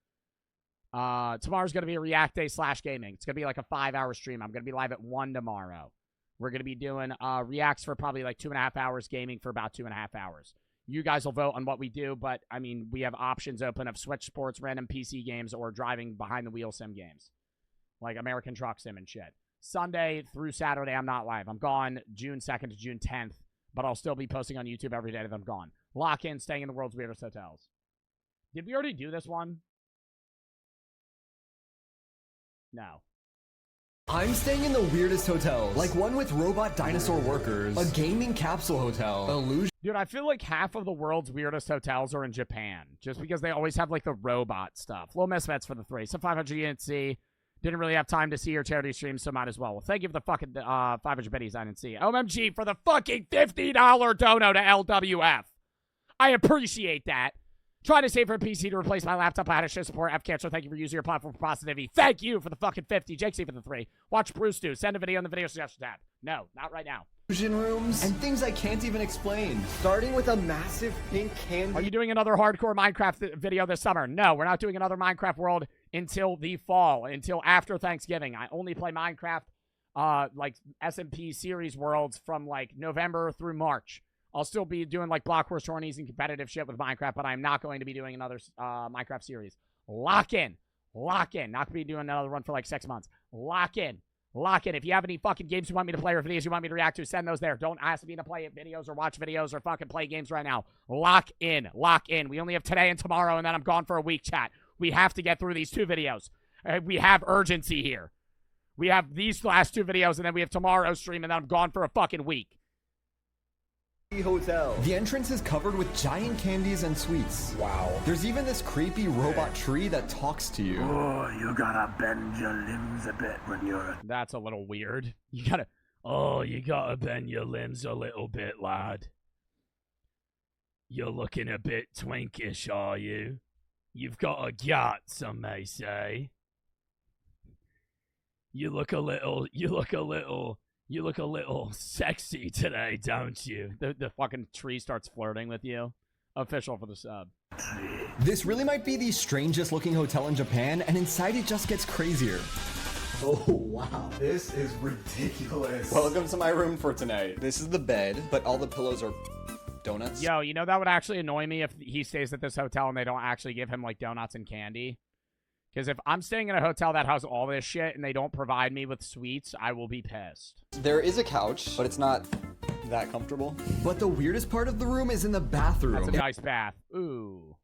Tomorrow's going to be a React Day /gaming. It's going to be like a 5-hour stream. I'm going to be live at 1 tomorrow. We're going to be doing reacts for probably like 2.5 hours, gaming for about 2.5 hours. You guys will vote on what we do, but, I mean, we have options open of Switch Sports, random PC games, or driving behind-the-wheel sim games. Like American Truck Sim and shit. Sunday through Saturday, I'm not live. I'm gone June 2nd to June 10th, but I'll still be posting on YouTube every day that I'm gone. Lock in, staying in the world's weirdest hotels. Did we already do this one? No. I'm staying in the weirdest hotels. Like one with robot dinosaur workers. A gaming capsule hotel. Illusion. Dude, I feel like half of the world's weirdest hotels are in Japan. Just because they always have, like, the robot stuff. Little Misfits for the 3. Some 500 you didn't see. Didn't really have time to see your charity stream, so might as well. Well, thank you for the fucking 500 biddies I didn't see. OMG for the fucking $50 dono to LWF. I appreciate that. Trying to save for a PC to replace my laptop. I had to show support. F-Cancer, thank you for using your platform for positivity. Thank you for the fucking 50. Jake C for the 3. Watch Bruce do. Send a video in the video suggestion tab. No, not right now. Rooms and things I can't even explain. Starting with a massive pink candy. Are you doing another hardcore Minecraft video this summer? No, we're not doing another Minecraft World until the fall, until after Thanksgiving. I only play Minecraft, like SMP series worlds from like November through March. I'll still be doing like block horse tourneys and competitive shit with Minecraft, but I'm not going to be doing another Minecraft series. Lock in. Lock in. Not going to be doing another one for like 6 months. Lock in. Lock in. If you have any fucking games you want me to play or videos you want me to react to, send those there. Don't ask me to play videos or watch videos or fucking play games right now. Lock in. Lock in. We only have today and tomorrow, and then I'm gone for a week, chat. We have to get through these 2 videos. We have urgency here. We have these last 2 videos, and then we have tomorrow's stream, and then I'm gone for a fucking week. Hotel. The entrance is covered with giant candies and sweets. Wow. There's even this creepy robot tree that talks to you. Oh, you gotta bend your limbs a bit when you're... That's a little weird. You gotta bend your limbs a little bit, lad. You're looking a bit twinkish, are you? You've got a yacht, some may say. You look a little sexy today, don't you? The fucking tree starts flirting with you. Official for the sub. This really might be the strangest looking hotel in Japan, and inside it just gets crazier. Oh, wow. This is ridiculous. Welcome to my room for tonight. This is the bed, but all the pillows are donuts. Yo, you know that would actually annoy me if he stays at this hotel and they don't actually give him, like, donuts and candy. Because if I'm staying in a hotel that has all this shit and they don't provide me with sweets, I will be pissed. There is a couch, but it's not that comfortable. But the weirdest part of the room is in the bathroom. That's a nice bath. Ooh.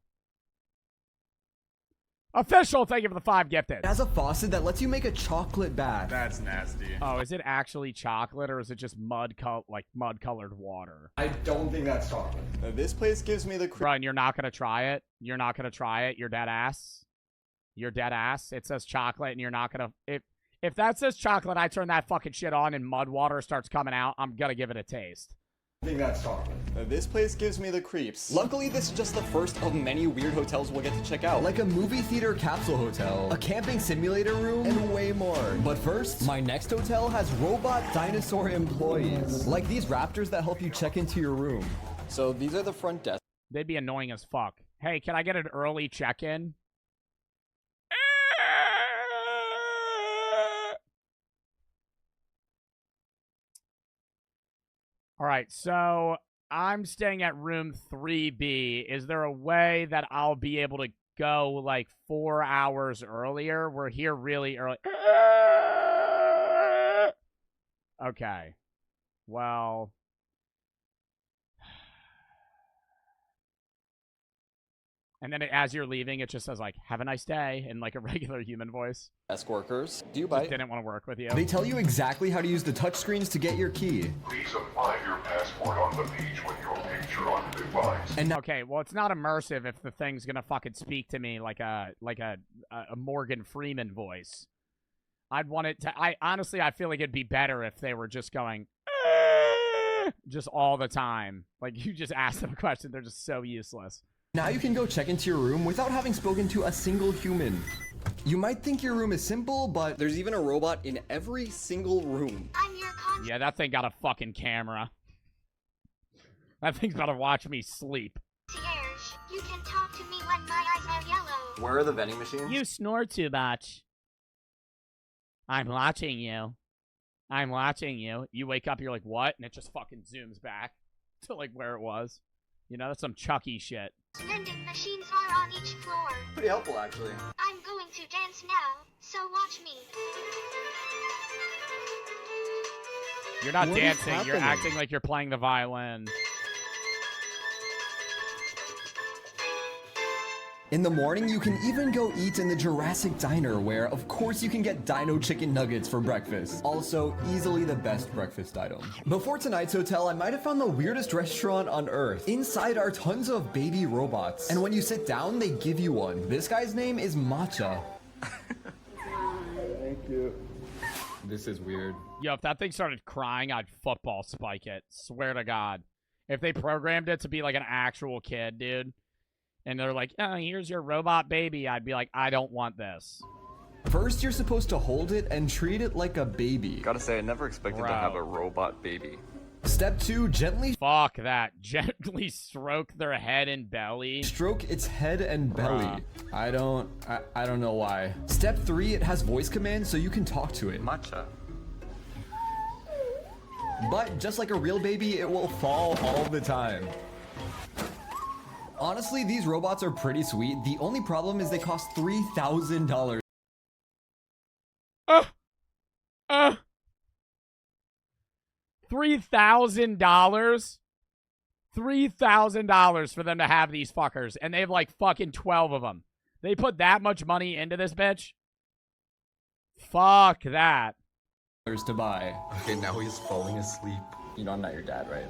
Official, thank you for the 5 gifted. It has a faucet that lets you make a chocolate bath. That's nasty. Oh, is it actually chocolate or is it just mud-colored water? I don't think that's chocolate. This place gives me the... Bro, and you're not going to try it? You're not going to try it? You're dead ass? You're dead ass? It says chocolate and you're not going to... If that says chocolate, I turn that fucking shit on and mud water starts coming out, I'm going to give it a taste. I think that's chocolate. This place gives me the creeps. Luckily, this is just the first of many weird hotels we'll get to check out. Like a movie theater capsule hotel, a camping simulator room, and way more. But first, my next hotel has robot dinosaur employees. Like these raptors that help you check into your room. So these are the front desk. They'd be annoying as fuck. Hey, can I get an early check-in? All right, so I'm staying at room 3B. Is there a way that I'll be able to go like 4 hours earlier? We're here really early. Okay. Well. And then as you're leaving, it just says, like, have a nice day in, like, a regular human voice. Desk workers. Do you bite? Didn't want to work with you. They tell you exactly how to use the touchscreens to get your key. Please apply your passport on the page with your picture on the device. And okay, well, it's not immersive if the thing's gonna fucking speak to me like a Morgan Freeman voice. I'd want it to... honestly, I feel like it'd be better if they were just going... just all the time. Like, you just ask them a question, they're just so useless. Now you can go check into your room without having spoken to a single human. You might think your room is simple, but there's even a robot in every single room. Yeah, that thing got a fucking camera. That thing's about to watch me sleep. You can talk to me when my eyes are yellow. Where are the vending machines? You snore too much. I'm watching you. I'm watching you. You wake up, you're like, what? And it just fucking zooms back to, like, where it was. You know, that's some Chucky shit. Vending machines are on each floor. Pretty helpful, actually. I'm going to dance now, so watch me. You're not What is dancing, you're happening? acting like you're playing the violin. in the morning you can even go eat in the Jurassic Diner where, of course, you can get dino chicken nuggets for breakfast. Also, easily the best breakfast item. Before tonight's hotel, I might have found the weirdest restaurant on Earth. Inside are tons of baby robots, and when you sit down, they give you one. This guy's name is Matcha. Thank you. This is weird. Yo, if that thing started crying, I'd football spike it. Swear to God. If they programmed it to be like an actual kid, dude, and they're like, oh, here's your robot baby, I'd be like, I don't want this. First, you're supposed to hold it and treat it like a baby. Gotta say, I never expected to have a robot baby. Step 2, gently... Fuck that. Gently stroke their head and belly. Stroke its head and belly. I don't know why. Step 3, it has voice commands so you can talk to it. Matcha. But just like a real baby, it will fall all the time. Honestly, these robots are pretty sweet. The only problem is they cost $3,000. $3,000? $3,000 for them to have these fuckers, and they have like fucking 12 of them. They put that much money into this bitch? Fuck that. To buy. Okay, now he's falling asleep. You know I'm not your dad, right?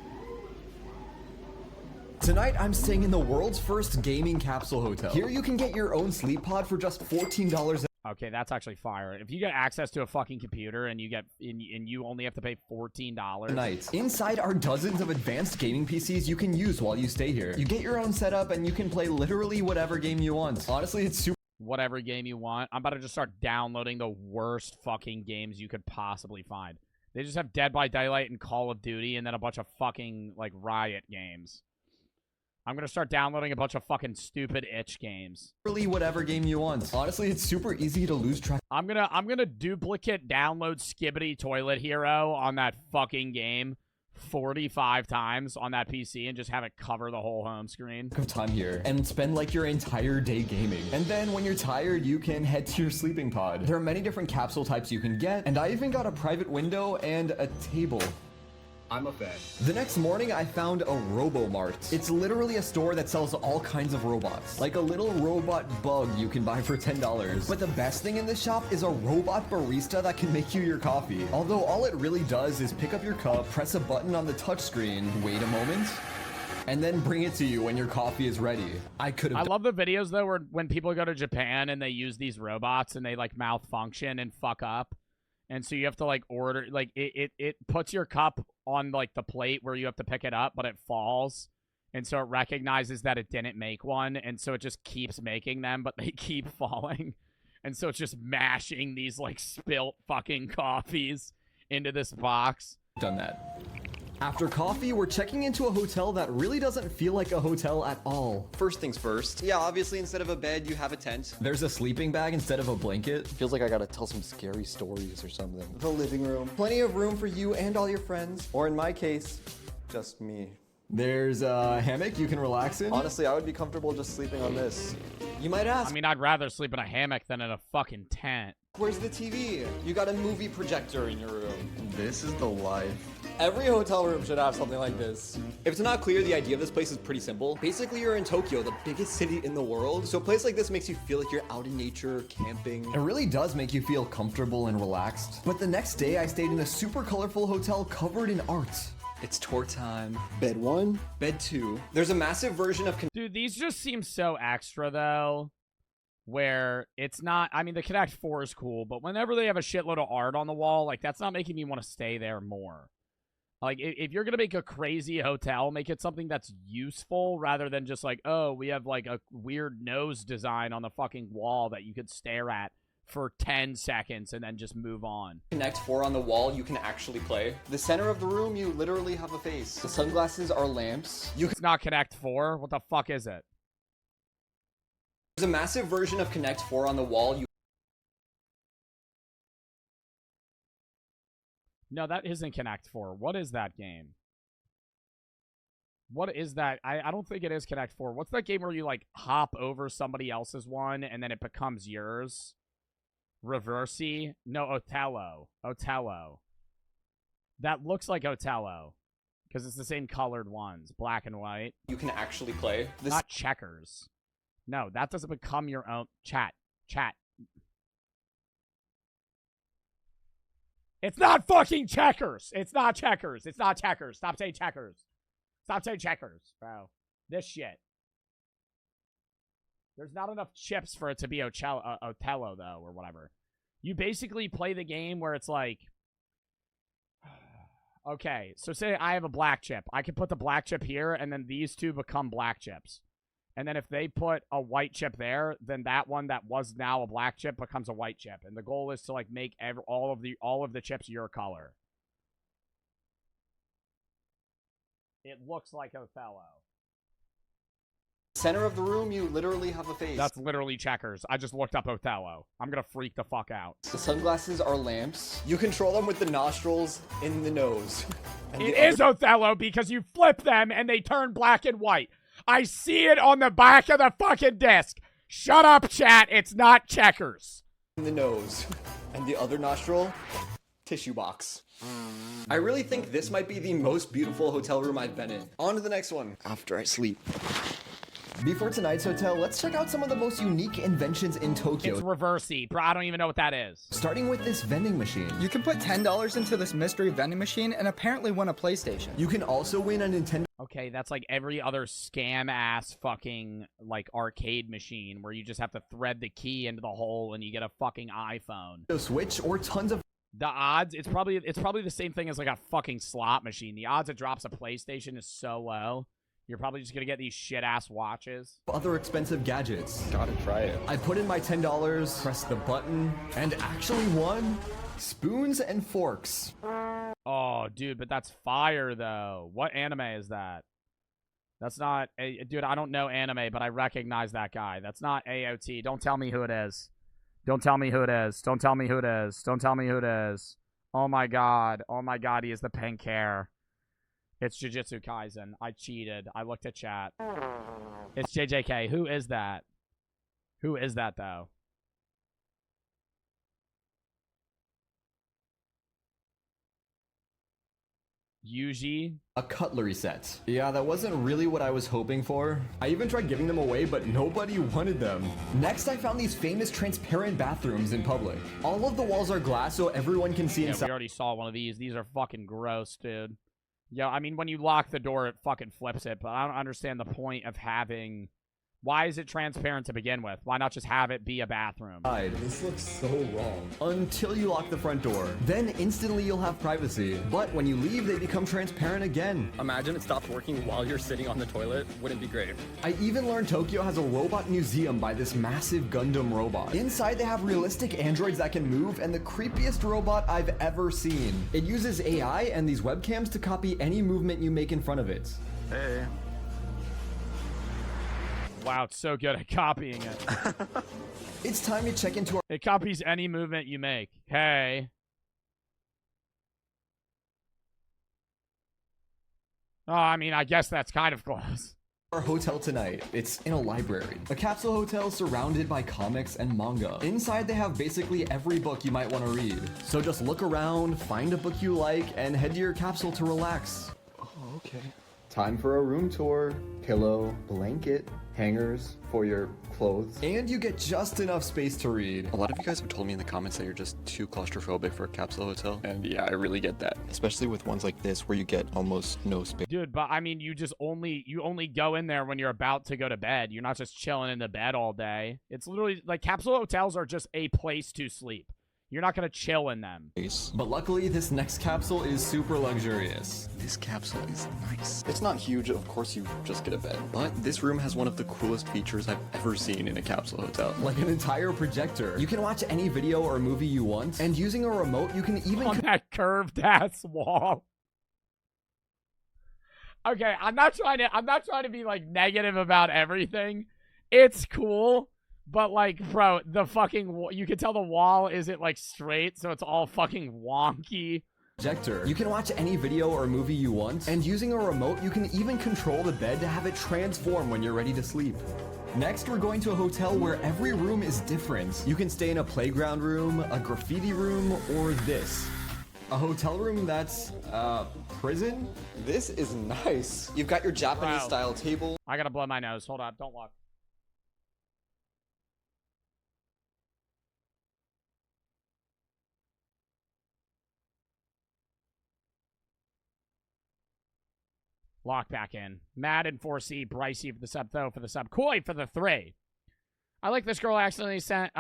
Tonight, I'm staying in the world's first gaming capsule hotel. Here you can get your own sleep pod for just $14. Okay, that's actually fire. If you get access to a fucking computer and you get and you only have to pay $14 nights. Inside are dozens of advanced gaming PCs you can use while you stay here. You get your own setup and you can play literally whatever game you want. Honestly, it's super whatever game you want. I'm about to just start downloading the worst fucking games you could possibly find. They just have Dead by Daylight and Call of Duty and then a bunch of fucking like Riot games. I'm gonna start downloading a bunch of fucking stupid itch games. Literally whatever game you want. Honestly, it's super easy to lose track. I'm gonna duplicate download Skibbity Toilet Hero on that fucking game 45 times on that PC and just have it cover the whole home screen. Of time here and spend like your entire day gaming. And then when you're tired, you can head to your sleeping pod. There are many different capsule types you can get, and I even got a private window and a table. I'm a fan. The next morning, I found a RoboMart. It's literally a store that sells all kinds of robots, like a little robot bug you can buy for $10. But the best thing in this shop is a robot barista that can make you your coffee. Although all it really does is pick up your cup, press a button on the touchscreen, wait a moment, and then bring it to you when your coffee is ready. I love the videos though where when people go to Japan and they use these robots and they like malfunction and fuck up. And so you have to like order, like it puts your cup on like the plate where you have to pick it up, but it falls. And so it recognizes that it didn't make one. And so it just keeps making them, but they keep falling. And so it's just mashing these like spilt fucking coffees into this box. Done that. After coffee, we're checking into a hotel that really doesn't feel like a hotel at all. First things first. Yeah, obviously instead of a bed, you have a tent. There's a sleeping bag instead of a blanket. Feels like I gotta tell some scary stories or something. The living room. Plenty of room for you and all your friends. Or in my case, just me. There's a hammock you can relax in. Honestly, I would be comfortable just sleeping on this. You might ask. I mean, I'd rather sleep in a hammock than in a fucking tent. Where's the TV? You got a movie projector in your room. This is the life. Every hotel room should have something like this. If it's not clear, the idea of this place is pretty simple. Basically, you're in Tokyo, the biggest city in the world. So a place like this makes you feel like you're out in nature, camping. It really does make you feel comfortable and relaxed. But the next day, I stayed in a super colorful hotel covered in art. It's tour time. Bed 1, bed 2. There's a massive version of... Dude, these just seem so extra, though. Where it's not... I mean, the Connect 4 is cool, but whenever they have a shitload of art on the wall, like, that's not making me want to stay there more. Like, if you're going to make a crazy hotel, make it something that's useful rather than just like, oh, we have, like, a weird nose design on the fucking wall that you could stare at for 10 seconds and then just move on. Connect 4 on the wall, you can actually play. The center of the room, you literally have a face. The sunglasses are lamps. It's not Connect 4? What the fuck is it? There's a massive version of Connect 4 on the wall. No, that isn't Connect 4. What is that game? What is that? I don't think it is Connect 4. What's that game where you, like, hop over somebody else's one and then it becomes yours? Reversey? No, Otello. Otello. That looks like Otello. Because it's the same colored ones. Black and white. You can actually play. Not checkers. No, that doesn't become your own... Chat. It's not fucking checkers. It's not checkers. It's not checkers. Stop saying checkers. Stop saying checkers, bro. This shit. There's not enough chips for it to be Otello, though, or whatever. You basically play the game where it's like... Okay, so say I have a black chip. I can put the black chip here, and then these two become black chips. And then if they put a white chip there, then that one that was now a black chip becomes a white chip. And the goal is to like make all of the chips your color. It looks like Othello. Center of the room, you literally have a face. That's literally checkers. I just looked up Othello. I'm gonna freak the fuck out. The sunglasses are lamps. You control them with the nostrils in the nose. It is Othello because you flip them and they turn black and white. I see it on the back of the fucking disc. Shut up, chat. It's not checkers. In the nose. And the other nostril, tissue box. I really think this might be the most beautiful hotel room I've been in. On to the next one. After I sleep. Before tonight's hotel, let's check out some of the most unique inventions in Tokyo. It's Reversey, bro. I don't even know what that is. Starting with this vending machine. You can put $10 into this mystery vending machine and apparently win a PlayStation. You can also win a Nintendo. Okay, that's like every other scam-ass fucking, like, arcade machine where you just have to thread the key into the hole and you get a fucking iPhone. Switch or tons of... The odds, it's probably the same thing as, like, a fucking slot machine. The odds it drops a PlayStation is so low. You're probably just gonna get these shit-ass watches. Other expensive gadgets. Gotta try it. I put in my $10, pressed the button, and actually won spoons and forks. Oh, dude, but that's fire, though. What anime is that? That's not a dude. I don't know anime, but I recognize that guy. That's not AOT. Don't tell me who it is. Don't tell me who it is. Don't tell me who it is. Don't tell me who it is. Oh my god. Oh my god. He has the pink hair. It's Jujutsu Kaisen. I cheated. I looked at chat. It's JJK. Who is that? Who is that though? Yuji. A cutlery set. Yeah, that wasn't really what I was hoping for. I even tried giving them away, but nobody wanted them. Next, I found these famous transparent bathrooms in public. All of the walls are glass so everyone can see inside. We already saw one of these. These are fucking gross, dude. Yeah, I mean, when you lock the door, it fucking flips it, but I don't understand the point of having... Why is it transparent to begin with? Why not just have it be a bathroom? This looks so wrong. Until you lock the front door. Then instantly you'll have privacy. But when you leave, they become transparent again. Imagine it stopped working while you're sitting on the toilet. Wouldn't be great. I even learned Tokyo has a robot museum by this massive Gundam robot. Inside, they have realistic androids that can move and the creepiest robot I've ever seen. It uses AI and these webcams to copy any movement you make in front of it. Hey. Wow, it's so good at copying it. It's time to check into our... It copies any movement you make. Hey. Oh, I mean, I guess that's kind of close. Our hotel tonight. It's in a library. A capsule hotel surrounded by comics and manga. Inside, they have basically every book you might want to read. So just look around, find a book you like, and head to your capsule to relax. Oh, okay. Time for a room tour. Pillow, blanket, hangers for your clothes. And you get just enough space to read. A lot of you guys have told me in the comments that you're just too claustrophobic for a capsule hotel. And yeah, I really get that. Especially with ones like this where you get almost no space. Dude, but I mean, you only go in there when you're about to go to bed. You're not just chilling in the bed all day. It's literally like capsule hotels are just a place to sleep. You're not going to chill in them. But luckily, this next capsule is super luxurious. This capsule is nice. It's not huge, of course you just get a bed. But this room has one of the coolest features I've ever seen in a capsule hotel. Like an entire projector. You can watch any video or movie you want, and using a remote, you can even... On that curved-ass wall. Okay, I'm not trying to be, like, negative about everything. It's cool. But, like, bro, the fucking... You can tell the wall isn't, like, straight, so it's all fucking wonky. Projector. You can watch any video or movie you want, and using a remote, you can even control the bed to have it transform when you're ready to sleep. Next, we're going to a hotel where every room is different. You can stay in a playground room, a graffiti room, or this. A hotel room that's, prison? This is nice. You've got your Japanese-style table. I gotta blow my nose. Hold on. Don't look. Lock back in. Madden 4C, Brycey for the sub, though, for the sub. Koi for the 3. I like this girl accidentally sent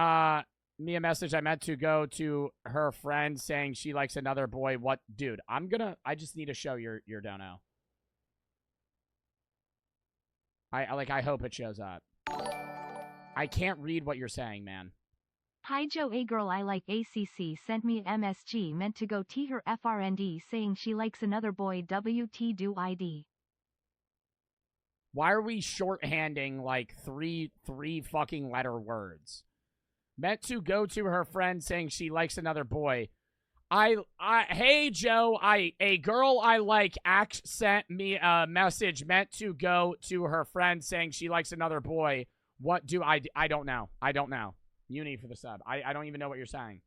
me a message. I meant to go to her friend saying she likes another boy. What? Dude, I just need to show your dono. I hope it shows up. I can't read what you're saying, man. Hi Joe, a girl I like ACC sent me an MSG meant to go T her FRND saying she likes another boy WT do ID. Why are we shorthanding like three fucking letter words? Meant to go to her friend saying she likes another boy. Hey Joe, a girl I like sent me a message meant to go to her friend saying she likes another boy. What do I don't know. I don't know. Uni for the sub. I don't even know what you're saying.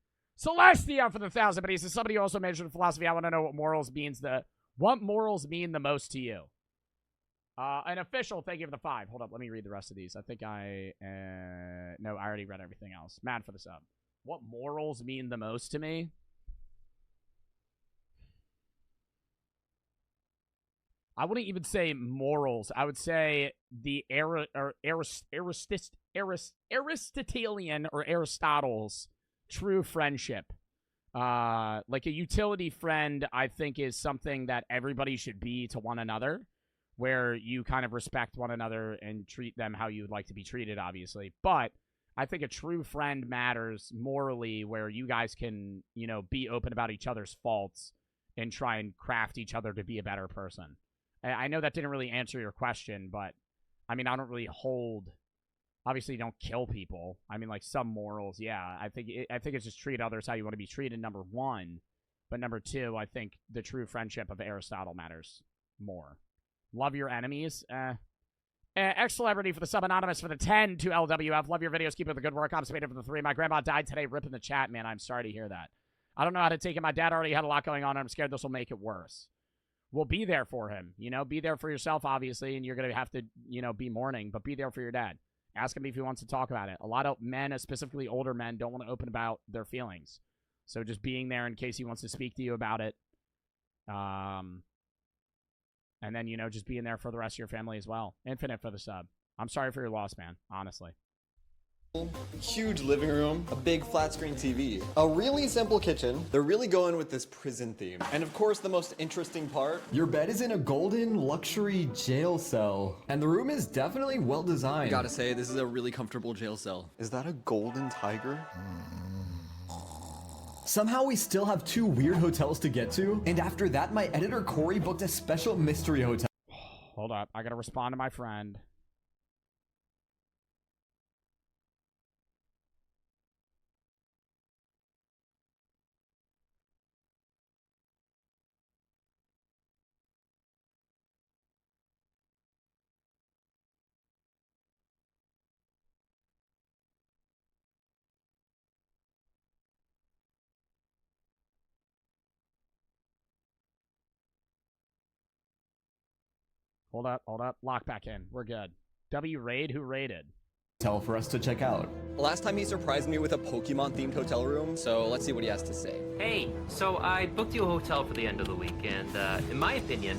Celestia for the 1,000, but he says somebody also mentioned philosophy. I want to know what morals mean the most to you. An official, thank you for the 5. Hold up, let me read the rest of these. I think no, I already read everything else. Mad for the sub. What morals mean the most to me? I wouldn't even say morals. I would say the Aristotelian or Aristotle's true friendship. Like a utility friend, I think, is something that everybody should be to one another, where you kind of respect one another and treat them how you would like to be treated, obviously. But I think a true friend matters morally, where you guys can, be open about each other's faults and try and craft each other to be a better person. I know that didn't really answer your question, but I mean, I don't really hold. Obviously, don't kill people. I mean, like some morals, yeah. I think it's just treat others how you want to be treated. Number one, but number two, I think the true friendship of Aristotle matters more. Love your enemies. Ex-celebrity for the sub, anonymous for the 10 to LWF. Love your videos. Keep up the good work. Obstipated for the 3. My grandma died today. Rip in the chat, man. I'm sorry to hear that. I don't know how to take it. My dad already had a lot going on. And I'm scared this will make it worse. We'll be there for him. You know, be there for yourself, obviously, and you're going to have to, you know, be mourning, but be there for your dad. Ask him if he wants to talk about it. A lot of men, specifically older men, don't want to open about their feelings. So just being there in case he wants to speak to you about it. And then, you know, just being there for the rest of your family as well. Infinite for the sub. I'm sorry for your loss, man. Honestly. Huge living room, a big flat screen TV, a really simple kitchen. They're really going with this prison theme. And of course, the most interesting part, your bed is in a golden luxury jail cell. And the room is definitely well designed. Gotta say, this is a really comfortable jail cell. Is that a golden tiger? Somehow we still have 2 weird hotels to get to. And after that, my editor Corey booked a special mystery hotel. Hold up. I gotta respond to my friend. Hold up. Lock back in. We're good. W raid? Who raided? Hotel for us to check out. Last time he surprised me with a Pokemon-themed hotel room, so let's see what he has to say. Hey, so I booked you a hotel for the end of the week, and in my opinion,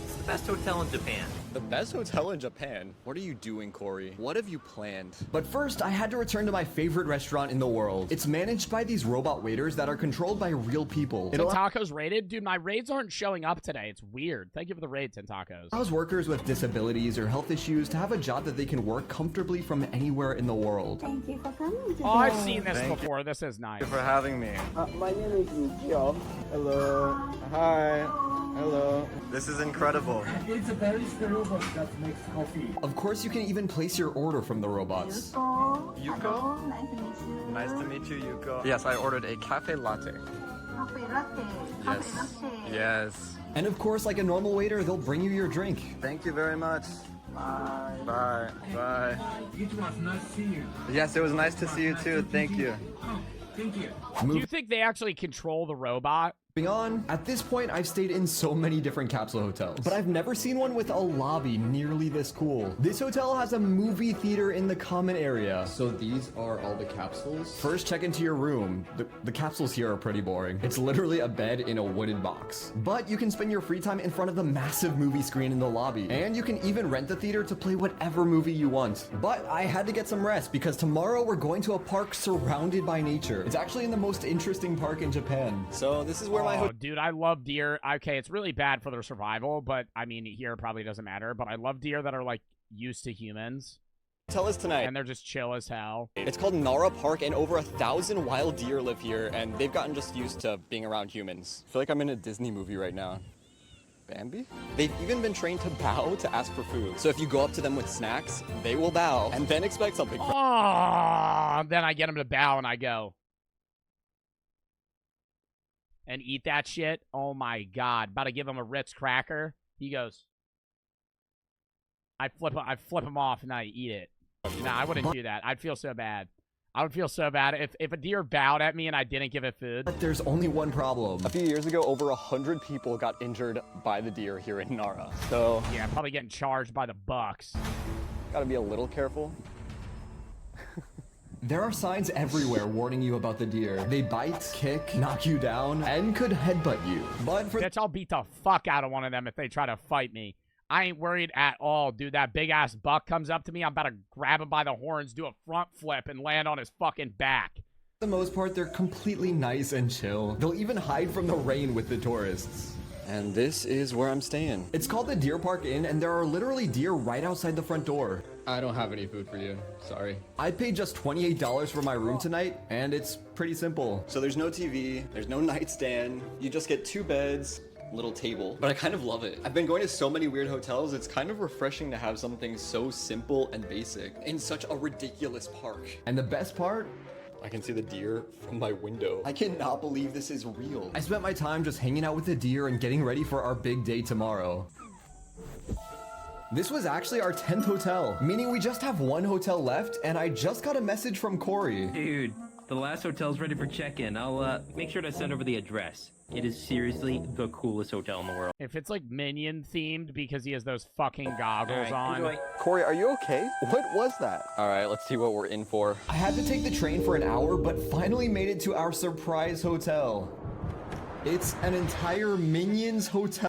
it's the best hotel in Japan. The best hotel in Japan? What are you doing, Corey? What have you planned? But first, I had to return to my favorite restaurant in the world. It's managed by these robot waiters that are controlled by real people. Tacos raided? Dude, my raids aren't showing up today. It's weird. Thank you for the raid, Tacos. Allows workers with disabilities or health issues to have a job that they can work comfortably from anywhere in the world. Thank you for coming. Oh, I've seen this before. This is nice. Thank you for having me. My name is Yukio. Hello. Hi. Hello. This is incredible. It's a barista robot that makes coffee. Of course, you can even place your order from the robots. Yuko? Nice to meet you. Nice to meet you, Yuko. Yes, I ordered a cafe latte. Cafe latte. Yes. Cafe latte. Yes. And of course, like a normal waiter, they'll bring you your drink. Thank you very much. Bye. Bye. Bye. It was nice to see you. Yes, it was nice to see you too. Thank you. Oh, thank you. Do you think they actually control the robot? Moving on, at this point, I've stayed in so many different capsule hotels, but I've never seen one with a lobby nearly this cool. This hotel has a movie theater in the common area. So these are all the capsules? First, check into your room. The capsules here are pretty boring. It's literally a bed in a wooden box. But you can spend your free time in front of the massive movie screen in the lobby. And you can even rent the theater to play whatever movie you want. But I had to get some rest because tomorrow we're going to a park surrounded by nature. It's actually in the most interesting park in Japan. So this is where dude, I love deer. Okay, it's really bad for their survival, but I mean, here it probably doesn't matter. But I love deer that are like used to humans. Tell us tonight. And they're just chill as hell. It's called Nara Park, and over 1,000 wild deer live here, and they've gotten just used to being around humans. I feel like I'm in a Disney movie right now. Bambi? They've even been trained to bow to ask for food. So if you go up to them with snacks, they will bow and then expect something from then I get them to bow and I go. And eat that shit. Oh my god. About to give him a Ritz cracker. He goes. I flip him off and I eat it. Nah, I wouldn't do that. I'd feel so bad. I would feel so bad if a deer bowed at me and I didn't give it food. But there's only one problem. A few years ago, over 100 people got injured by the deer here in Nara. So yeah, probably getting charged by the bucks. Gotta be a little careful. There are signs everywhere warning you about the deer. They bite, kick, knock you down, and could headbutt you. But for I'll beat the fuck out of one of them if they try to fight me. I ain't worried at all, dude. That big-ass buck comes up to me, I'm about to grab him by the horns, do a front flip, and land on his fucking back. For the most part, they're completely nice and chill. They'll even hide from the rain with the tourists. And this is where I'm staying. It's called the Deer Park Inn, and there are literally deer right outside the front door. I don't have any food for you. Sorry. I paid just $28 for my room tonight, and it's pretty simple. So there's no TV, there's no nightstand. You just get 2 beds, little table, but I kind of love it. I've been going to so many weird hotels, it's kind of refreshing to have something so simple and basic in such a ridiculous park. And the best part? I can see the deer from my window. I cannot believe this is real. I spent my time just hanging out with the deer and getting ready for our big day tomorrow. This was actually our 10th hotel, meaning we just have one hotel left, and I just got a message from Corey. Dude, the last hotel's ready for check-in. I'll make sure to send over the address. It is seriously the coolest hotel in the world. If it's like Minion themed because he has those fucking goggles on. enjoy. Corey, are you okay? What was that? All right, let's see what we're in for. I had to take the train for an hour, but finally made it to our surprise hotel. It's an entire Minions hotel.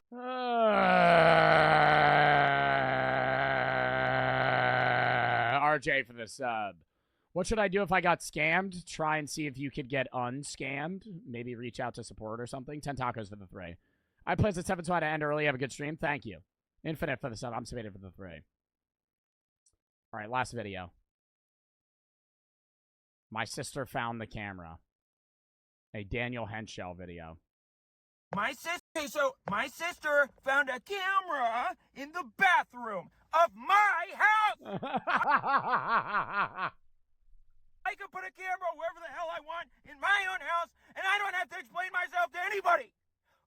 RJ for the sub. What should I do if I got scammed? Try and see if you could get unscammed. Maybe reach out to support or something. 10 tacos for the 3. I placed at 7, so I had to end early. Have a good stream. Thank you. Infinite for the sub. I'm submitted for the 3. All right, last video. My sister found the camera. A Daniel Hentschel video. My sister found a camera in the bathroom of my house. I can put a camera wherever the hell I want in my own house, and I don't have to explain myself to anybody.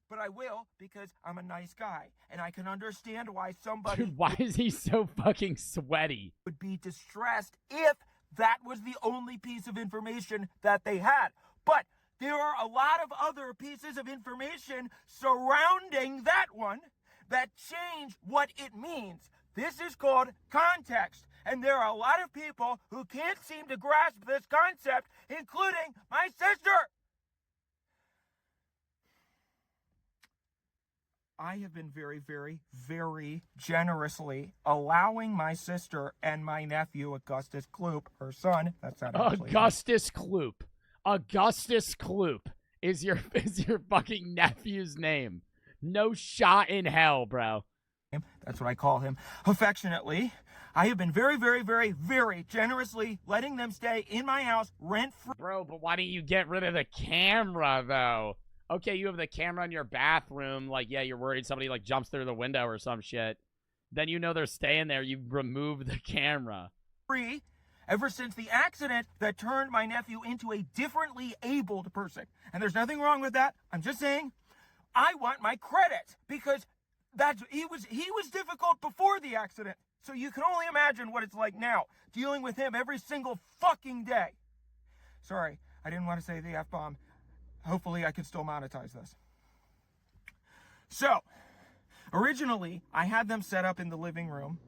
But I will, because I'm a nice guy, and I can understand why somebody... Dude, why is he so fucking sweaty? ...would be distressed if that was the only piece of information that they had. But there are a lot of other pieces of information surrounding that one that change what it means. This is called context. And there are a lot of people who can't seem to grasp this concept, including my sister. I have been very, very, very generously allowing my sister and my nephew, Augustus Kloop, her son, that's not actually Augustus Kloop. Augustus Kloop is your fucking nephew's name. No shot in hell, bro. That's what I call him affectionately. I have been very, very, very, very generously letting them stay in my house rent-free. Bro, but why don't you get rid of the camera, though? Okay, you have the camera in your bathroom. Like, yeah, you're worried somebody, like, jumps through the window or some shit. Then you know they're staying there. You remove the camera. Free ever since the accident that turned my nephew into a differently abled person. And there's nothing wrong with that. I'm just saying I want my credit because he was difficult before the accident. So you can only imagine what it's like now, dealing with him every single fucking day. Sorry, I didn't want to say the F-bomb. Hopefully I can still monetize this. So, originally, I had them set up in the living room,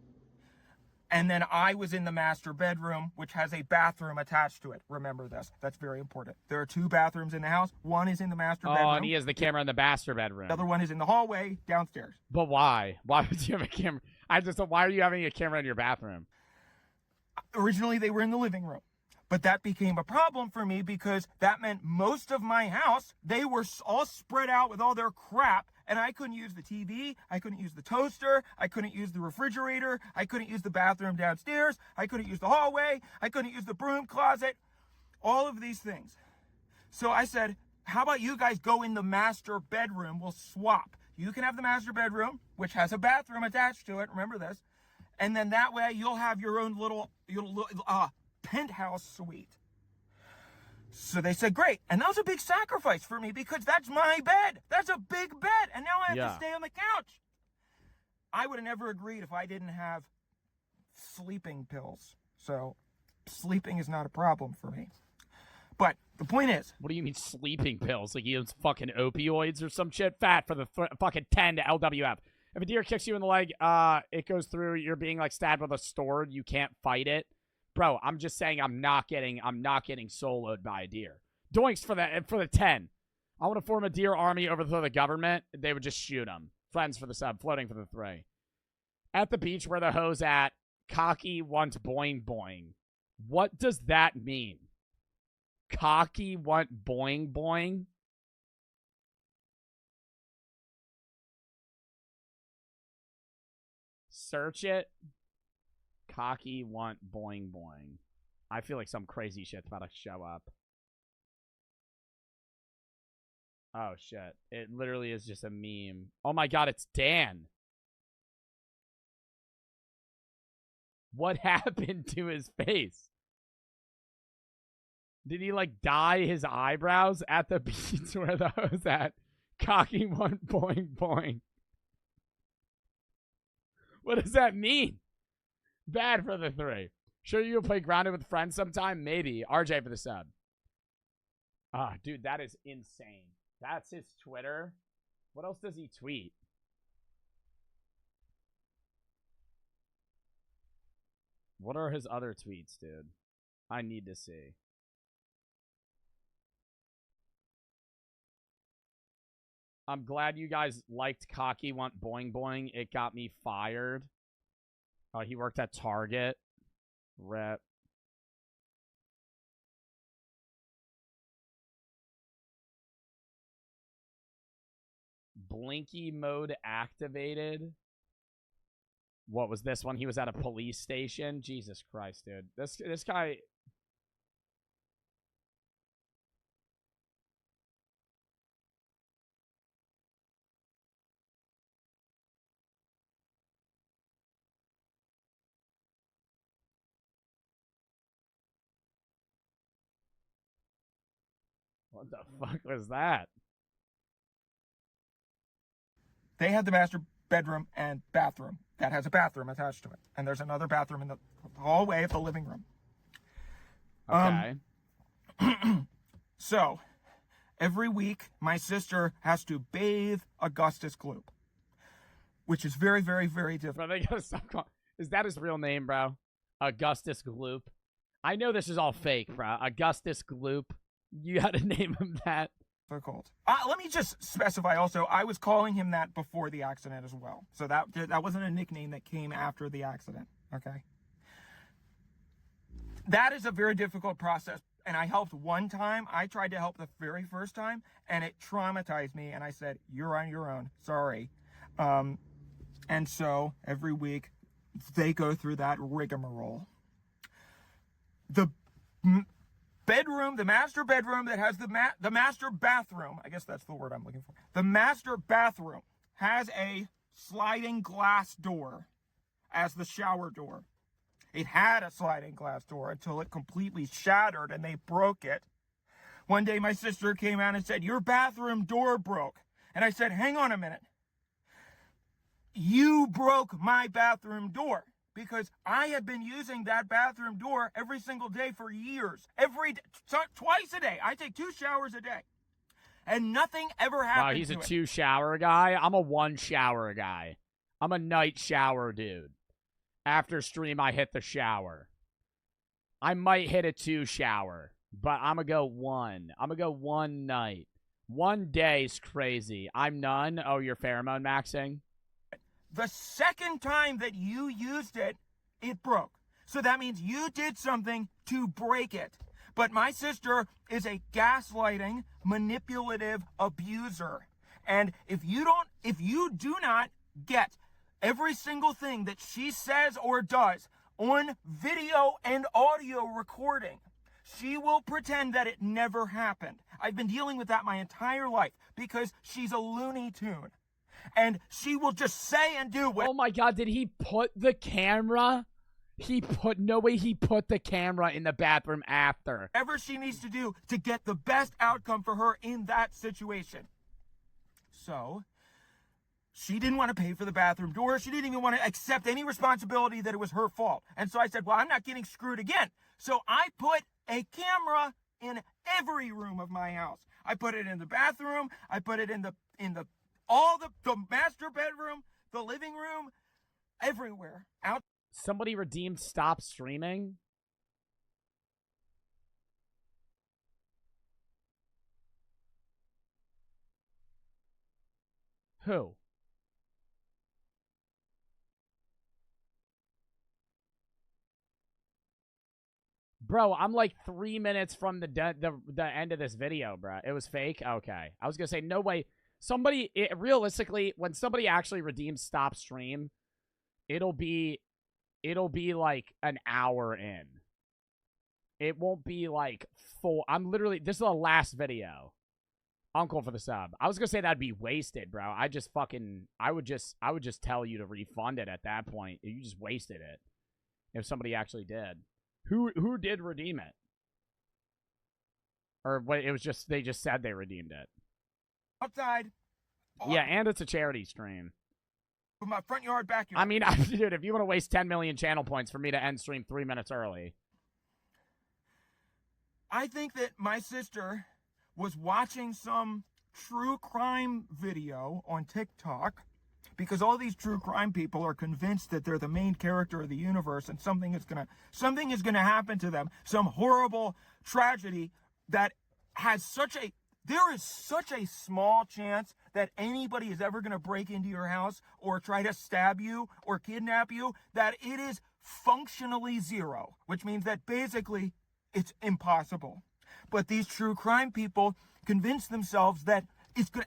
and then I was in the master bedroom, which has a bathroom attached to it. Remember this. That's very important. There are 2 bathrooms in the house. One is in the master bedroom. Oh, and he has the camera in the master bedroom. The other one is in the hallway downstairs. But why? Why would you have a camera? Why are you having a camera in your bathroom? Originally, they were in the living room. But that became a problem for me because that meant most of my house, they were all spread out with all their crap, and I couldn't use the TV, I couldn't use the toaster, I couldn't use the refrigerator, I couldn't use the bathroom downstairs, I couldn't use the hallway, I couldn't use the broom closet, all of these things. So I said, how about you guys go in the master bedroom, we'll swap. You can have the master bedroom, which has a bathroom attached to it, remember this, and then that way you'll have your own little penthouse suite. So they said, great. And that was a big sacrifice for me because that's my bed. That's a big bed. And now I have to stay on the couch. I would have never agreed if I didn't have sleeping pills. So sleeping is not a problem for me. But the point is... What do you mean sleeping pills? Like he has fucking opioids or some shit? Fat for the fucking 10 to LWF. If a deer kicks you in the leg, it goes through, you're being like stabbed with a sword, you can't fight it. Bro, I'm just saying I'm not getting soloed by a deer. Doinks for the 10. I want to form a deer army, overthrow the government. They would just shoot them. Friends for the sub, floating for the 3. At the beach where the hoe's at, cocky want boing boing. What does that mean? Cocky want boing boing? Search it. Cocky want boing boing. I feel like some crazy shit's about to show up. Oh, shit. It literally is just a meme. Oh, my God, it's Dan. What happened to his face? Did he, like, dye his eyebrows at the beach where that was at? Cocky one, boing, boing. What does that mean? Bad for the 3. Sure you'll play Grounded with friends sometime? Maybe. RJ for the sub. Ah, dude, that is insane. That's his Twitter. What else does he tweet? What are his other tweets, dude? I need to see. I'm glad you guys liked Cocky Want Boing Boing. It got me fired. He worked at Target. Rep. Blinky mode activated. What was this one? He was at a police station. Jesus Christ, dude. This guy. What the fuck was that? They had the master bedroom and bathroom that has a bathroom attached to it. And there's another bathroom in the hallway of the living room. Okay. So, every week, my sister has to bathe Augustus Gloop, which is very, very, very difficult. Bro, they gotta stop calling. Is that his real name, bro? Augustus Gloop. I know this is all fake, bro. Augustus Gloop. You gotta name him that. Difficult. Let me just specify also, I was calling him that before the accident as well. So that wasn't a nickname that came after the accident, okay? That is a very difficult process. And I helped one time. I tried to help the very first time, and it traumatized me. And I said, you're on your own. Sorry. And so every week, they go through that rigmarole. The bedroom, the master bedroom that has the master bathroom, I guess that's the word I'm looking for. The master bathroom has a sliding glass door as the shower door. It had a sliding glass door until it completely shattered and they broke it. One day my sister came out and said, your bathroom door broke. And I said, hang on a minute. You broke my bathroom door. Because I have been using that bathroom door every single day for years. Twice a day. I take 2 showers a day. And nothing ever happened. Wow, he's a 2 shower guy. I'm a 1 shower guy. I'm a night shower dude. After stream, I hit the shower. I might hit a 2 shower. But I'm going to go 1. I'm going to go 1 night. 1 day's crazy. I'm none. Oh, you're pheromone maxing? The second time that you used it, it broke. So that means you did something to break it. But my sister is a gaslighting, manipulative abuser. And if you do not get every single thing that she says or does on video and audio recording, she will pretend that it never happened. I've been dealing with that my entire life because she's a Looney Tune. And she will just say and do what. Oh my God, did he put the camera? No way he put the camera in the bathroom after. Whatever she needs to do to get the best outcome for her in that situation. So, she didn't want to pay for the bathroom door. She didn't even want to accept any responsibility that it was her fault. And so I said, well, I'm not getting screwed again. So I put a camera in every room of my house. I put it in the bathroom. I put it in the master bedroom, the living room, everywhere. Somebody redeemed stop streaming? Who? Bro, I'm like 3 minutes from the end of this video, bro. It was fake? Okay. I was going to say, no way. Realistically, when somebody actually redeems stop stream, it'll be like an hour in. It won't be like full. This is the last video. Uncle for the sub. I was gonna say that'd be wasted, bro. I would just tell you to refund it at that point. You just wasted it. If somebody actually did. Who did redeem it? Or what, it was just, they just said they redeemed it. Outside. Yeah, and it's a charity stream. With my front yard, backyard. I mean, dude, if you want to waste 10 million channel points for me to end stream 3 minutes early. I think that my sister was watching some true crime video on TikTok because all these true crime people are convinced that they're the main character of the universe and something is gonna happen to them. Some horrible tragedy that has there is such a small chance that anybody is ever going to break into your house or try to stab you or kidnap you that it is functionally zero, which means that basically it's impossible. But these true crime people convince themselves that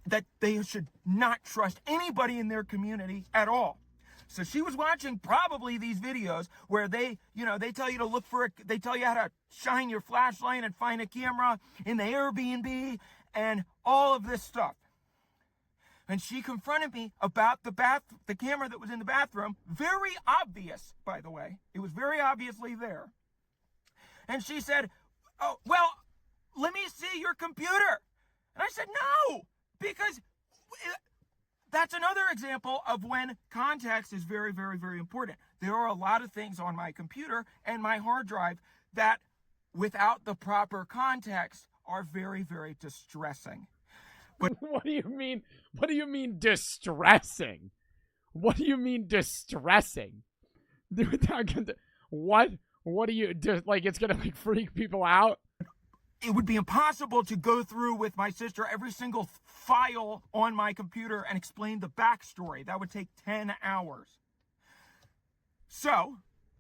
that they should not trust anybody in their community at all. So she was watching probably these videos where they tell you to look for they tell you how to shine your flashlight and find a camera in the Airbnb and all of this stuff. And she confronted me about the camera that was in the bathroom. Very obvious, by the way. It was very obviously there. And she said, "Oh, well, let me see your computer." And I said, "No, because that's another example of when context is very, very, very important. There are a lot of things on my computer and my hard drive that, without the proper context, are very, very distressing." But what do you mean? What do you mean distressing? What do you mean distressing? What? What do you do? Like, it's gonna like freak people out? It would be impossible to go through with my sister every single file on my computer and explain the backstory. That would take 10 hours. So,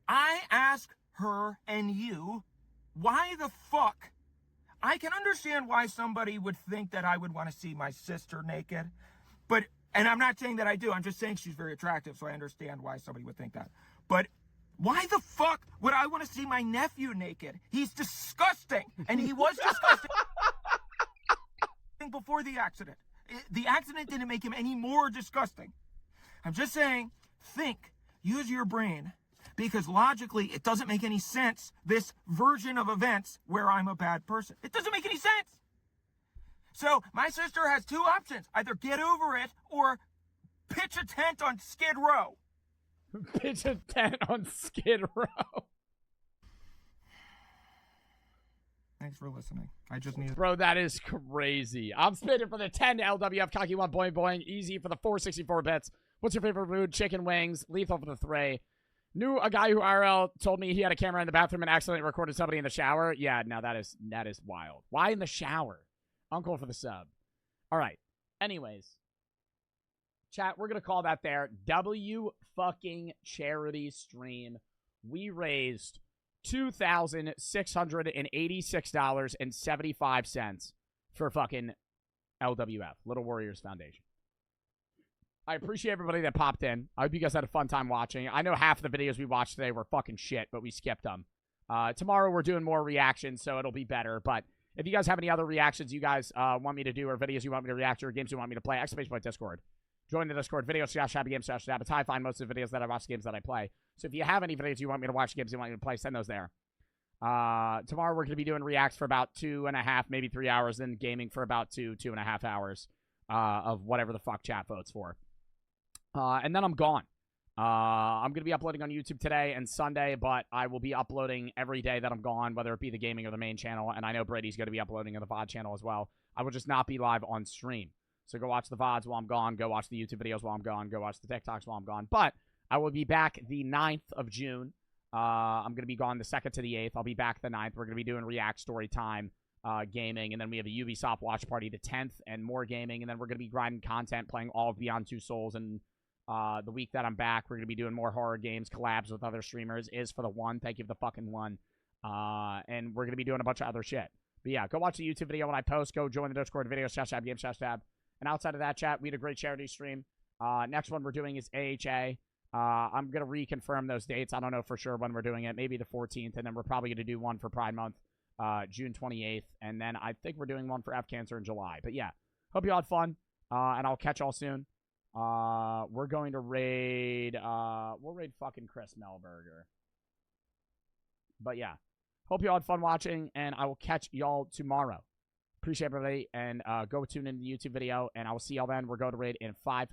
I ask her and you, why the fuck? I can understand why somebody would think that I would want to see my sister naked, and I'm not saying that I do, I'm just saying she's very attractive, so I understand why somebody would think that. But why the fuck would I want to see my nephew naked? He's disgusting, and he was disgusting before the accident. The accident didn't make him any more disgusting. I'm just saying, use your brain, because logically it doesn't make any sense, this version of events where I'm a bad person. It doesn't make any sense. So my sister has two options: either get over it or pitch a tent on Skid Row. Pitch a tent on Skid Row. Thanks for listening. I just need... Bro, that is crazy. I'm spitting for the 10 LWF. Cocky 1 boing boing. Easy for the 464 bits. What's your favorite food? Chicken wings. Lethal for the 3. Knew a guy who IRL told me he had a camera in the bathroom and accidentally recorded somebody in the shower. Yeah, no, that is wild. Why in the shower? Uncle for the sub. All right. Anyways. Chat, we're going to call that there. W fucking charity stream. We raised $2,686.75 for fucking LWF, Little Warriors Foundation. I appreciate everybody that popped in. I hope you guys had a fun time watching. I know half of the videos we watched today were fucking shit, but we skipped them. Tomorrow we're doing more reactions, so it'll be better. But if you guys have any other reactions you guys want me to do, or videos you want me to react to, or games you want me to play, !Discord. Join the Discord. Videos/HappyGames/Sabotai. Find most of the videos that I watch, games that I play. So if you have any videos you want me to watch, games you want me to play, send those there. Tomorrow we're going to be doing reacts for about 2.5, maybe 3 hours, then gaming for about 2.5 hours of whatever the fuck chat votes for. And then I'm gone. I'm going to be uploading on YouTube today and Sunday, but I will be uploading every day that I'm gone, whether it be the gaming or the main channel. And I know Brady's going to be uploading on the VOD channel as well. I will just not be live on stream. So go watch the VODs while I'm gone. Go watch the YouTube videos while I'm gone. Go watch the TikToks while I'm gone. But I will be back the 9th of June. I'm going to be gone the 2nd to the 8th. I'll be back the 9th. We're going to be doing React Story Time gaming. And then we have a Ubisoft watch party the 10th and more gaming. And then we're going to be grinding content, playing all of Beyond Two Souls. And the week that I'm back, we're going to be doing more horror games, collabs with other streamers. Is for the one. Thank you for the fucking one. And we're going to be doing a bunch of other shit. But yeah, go watch the YouTube video when I post. Go join the Discord video, /Games/Tab. And outside of that, chat, we had a great charity stream. Next one we're doing is AHA. I'm going to reconfirm those dates. I don't know for sure when we're doing it. Maybe the 14th. And then we're probably going to do one for Pride Month, June 28th. And then I think we're doing one for F Cancer in July. But yeah, Hope you all had fun, and I'll catch y'all soon. We're going to raid, we'll raid fucking Chris Melberger. But yeah, hope you all had fun watching, and I will catch y'all tomorrow. Appreciate everybody, and go tune in the YouTube video, and I will see y'all then. We're going to raid in 5,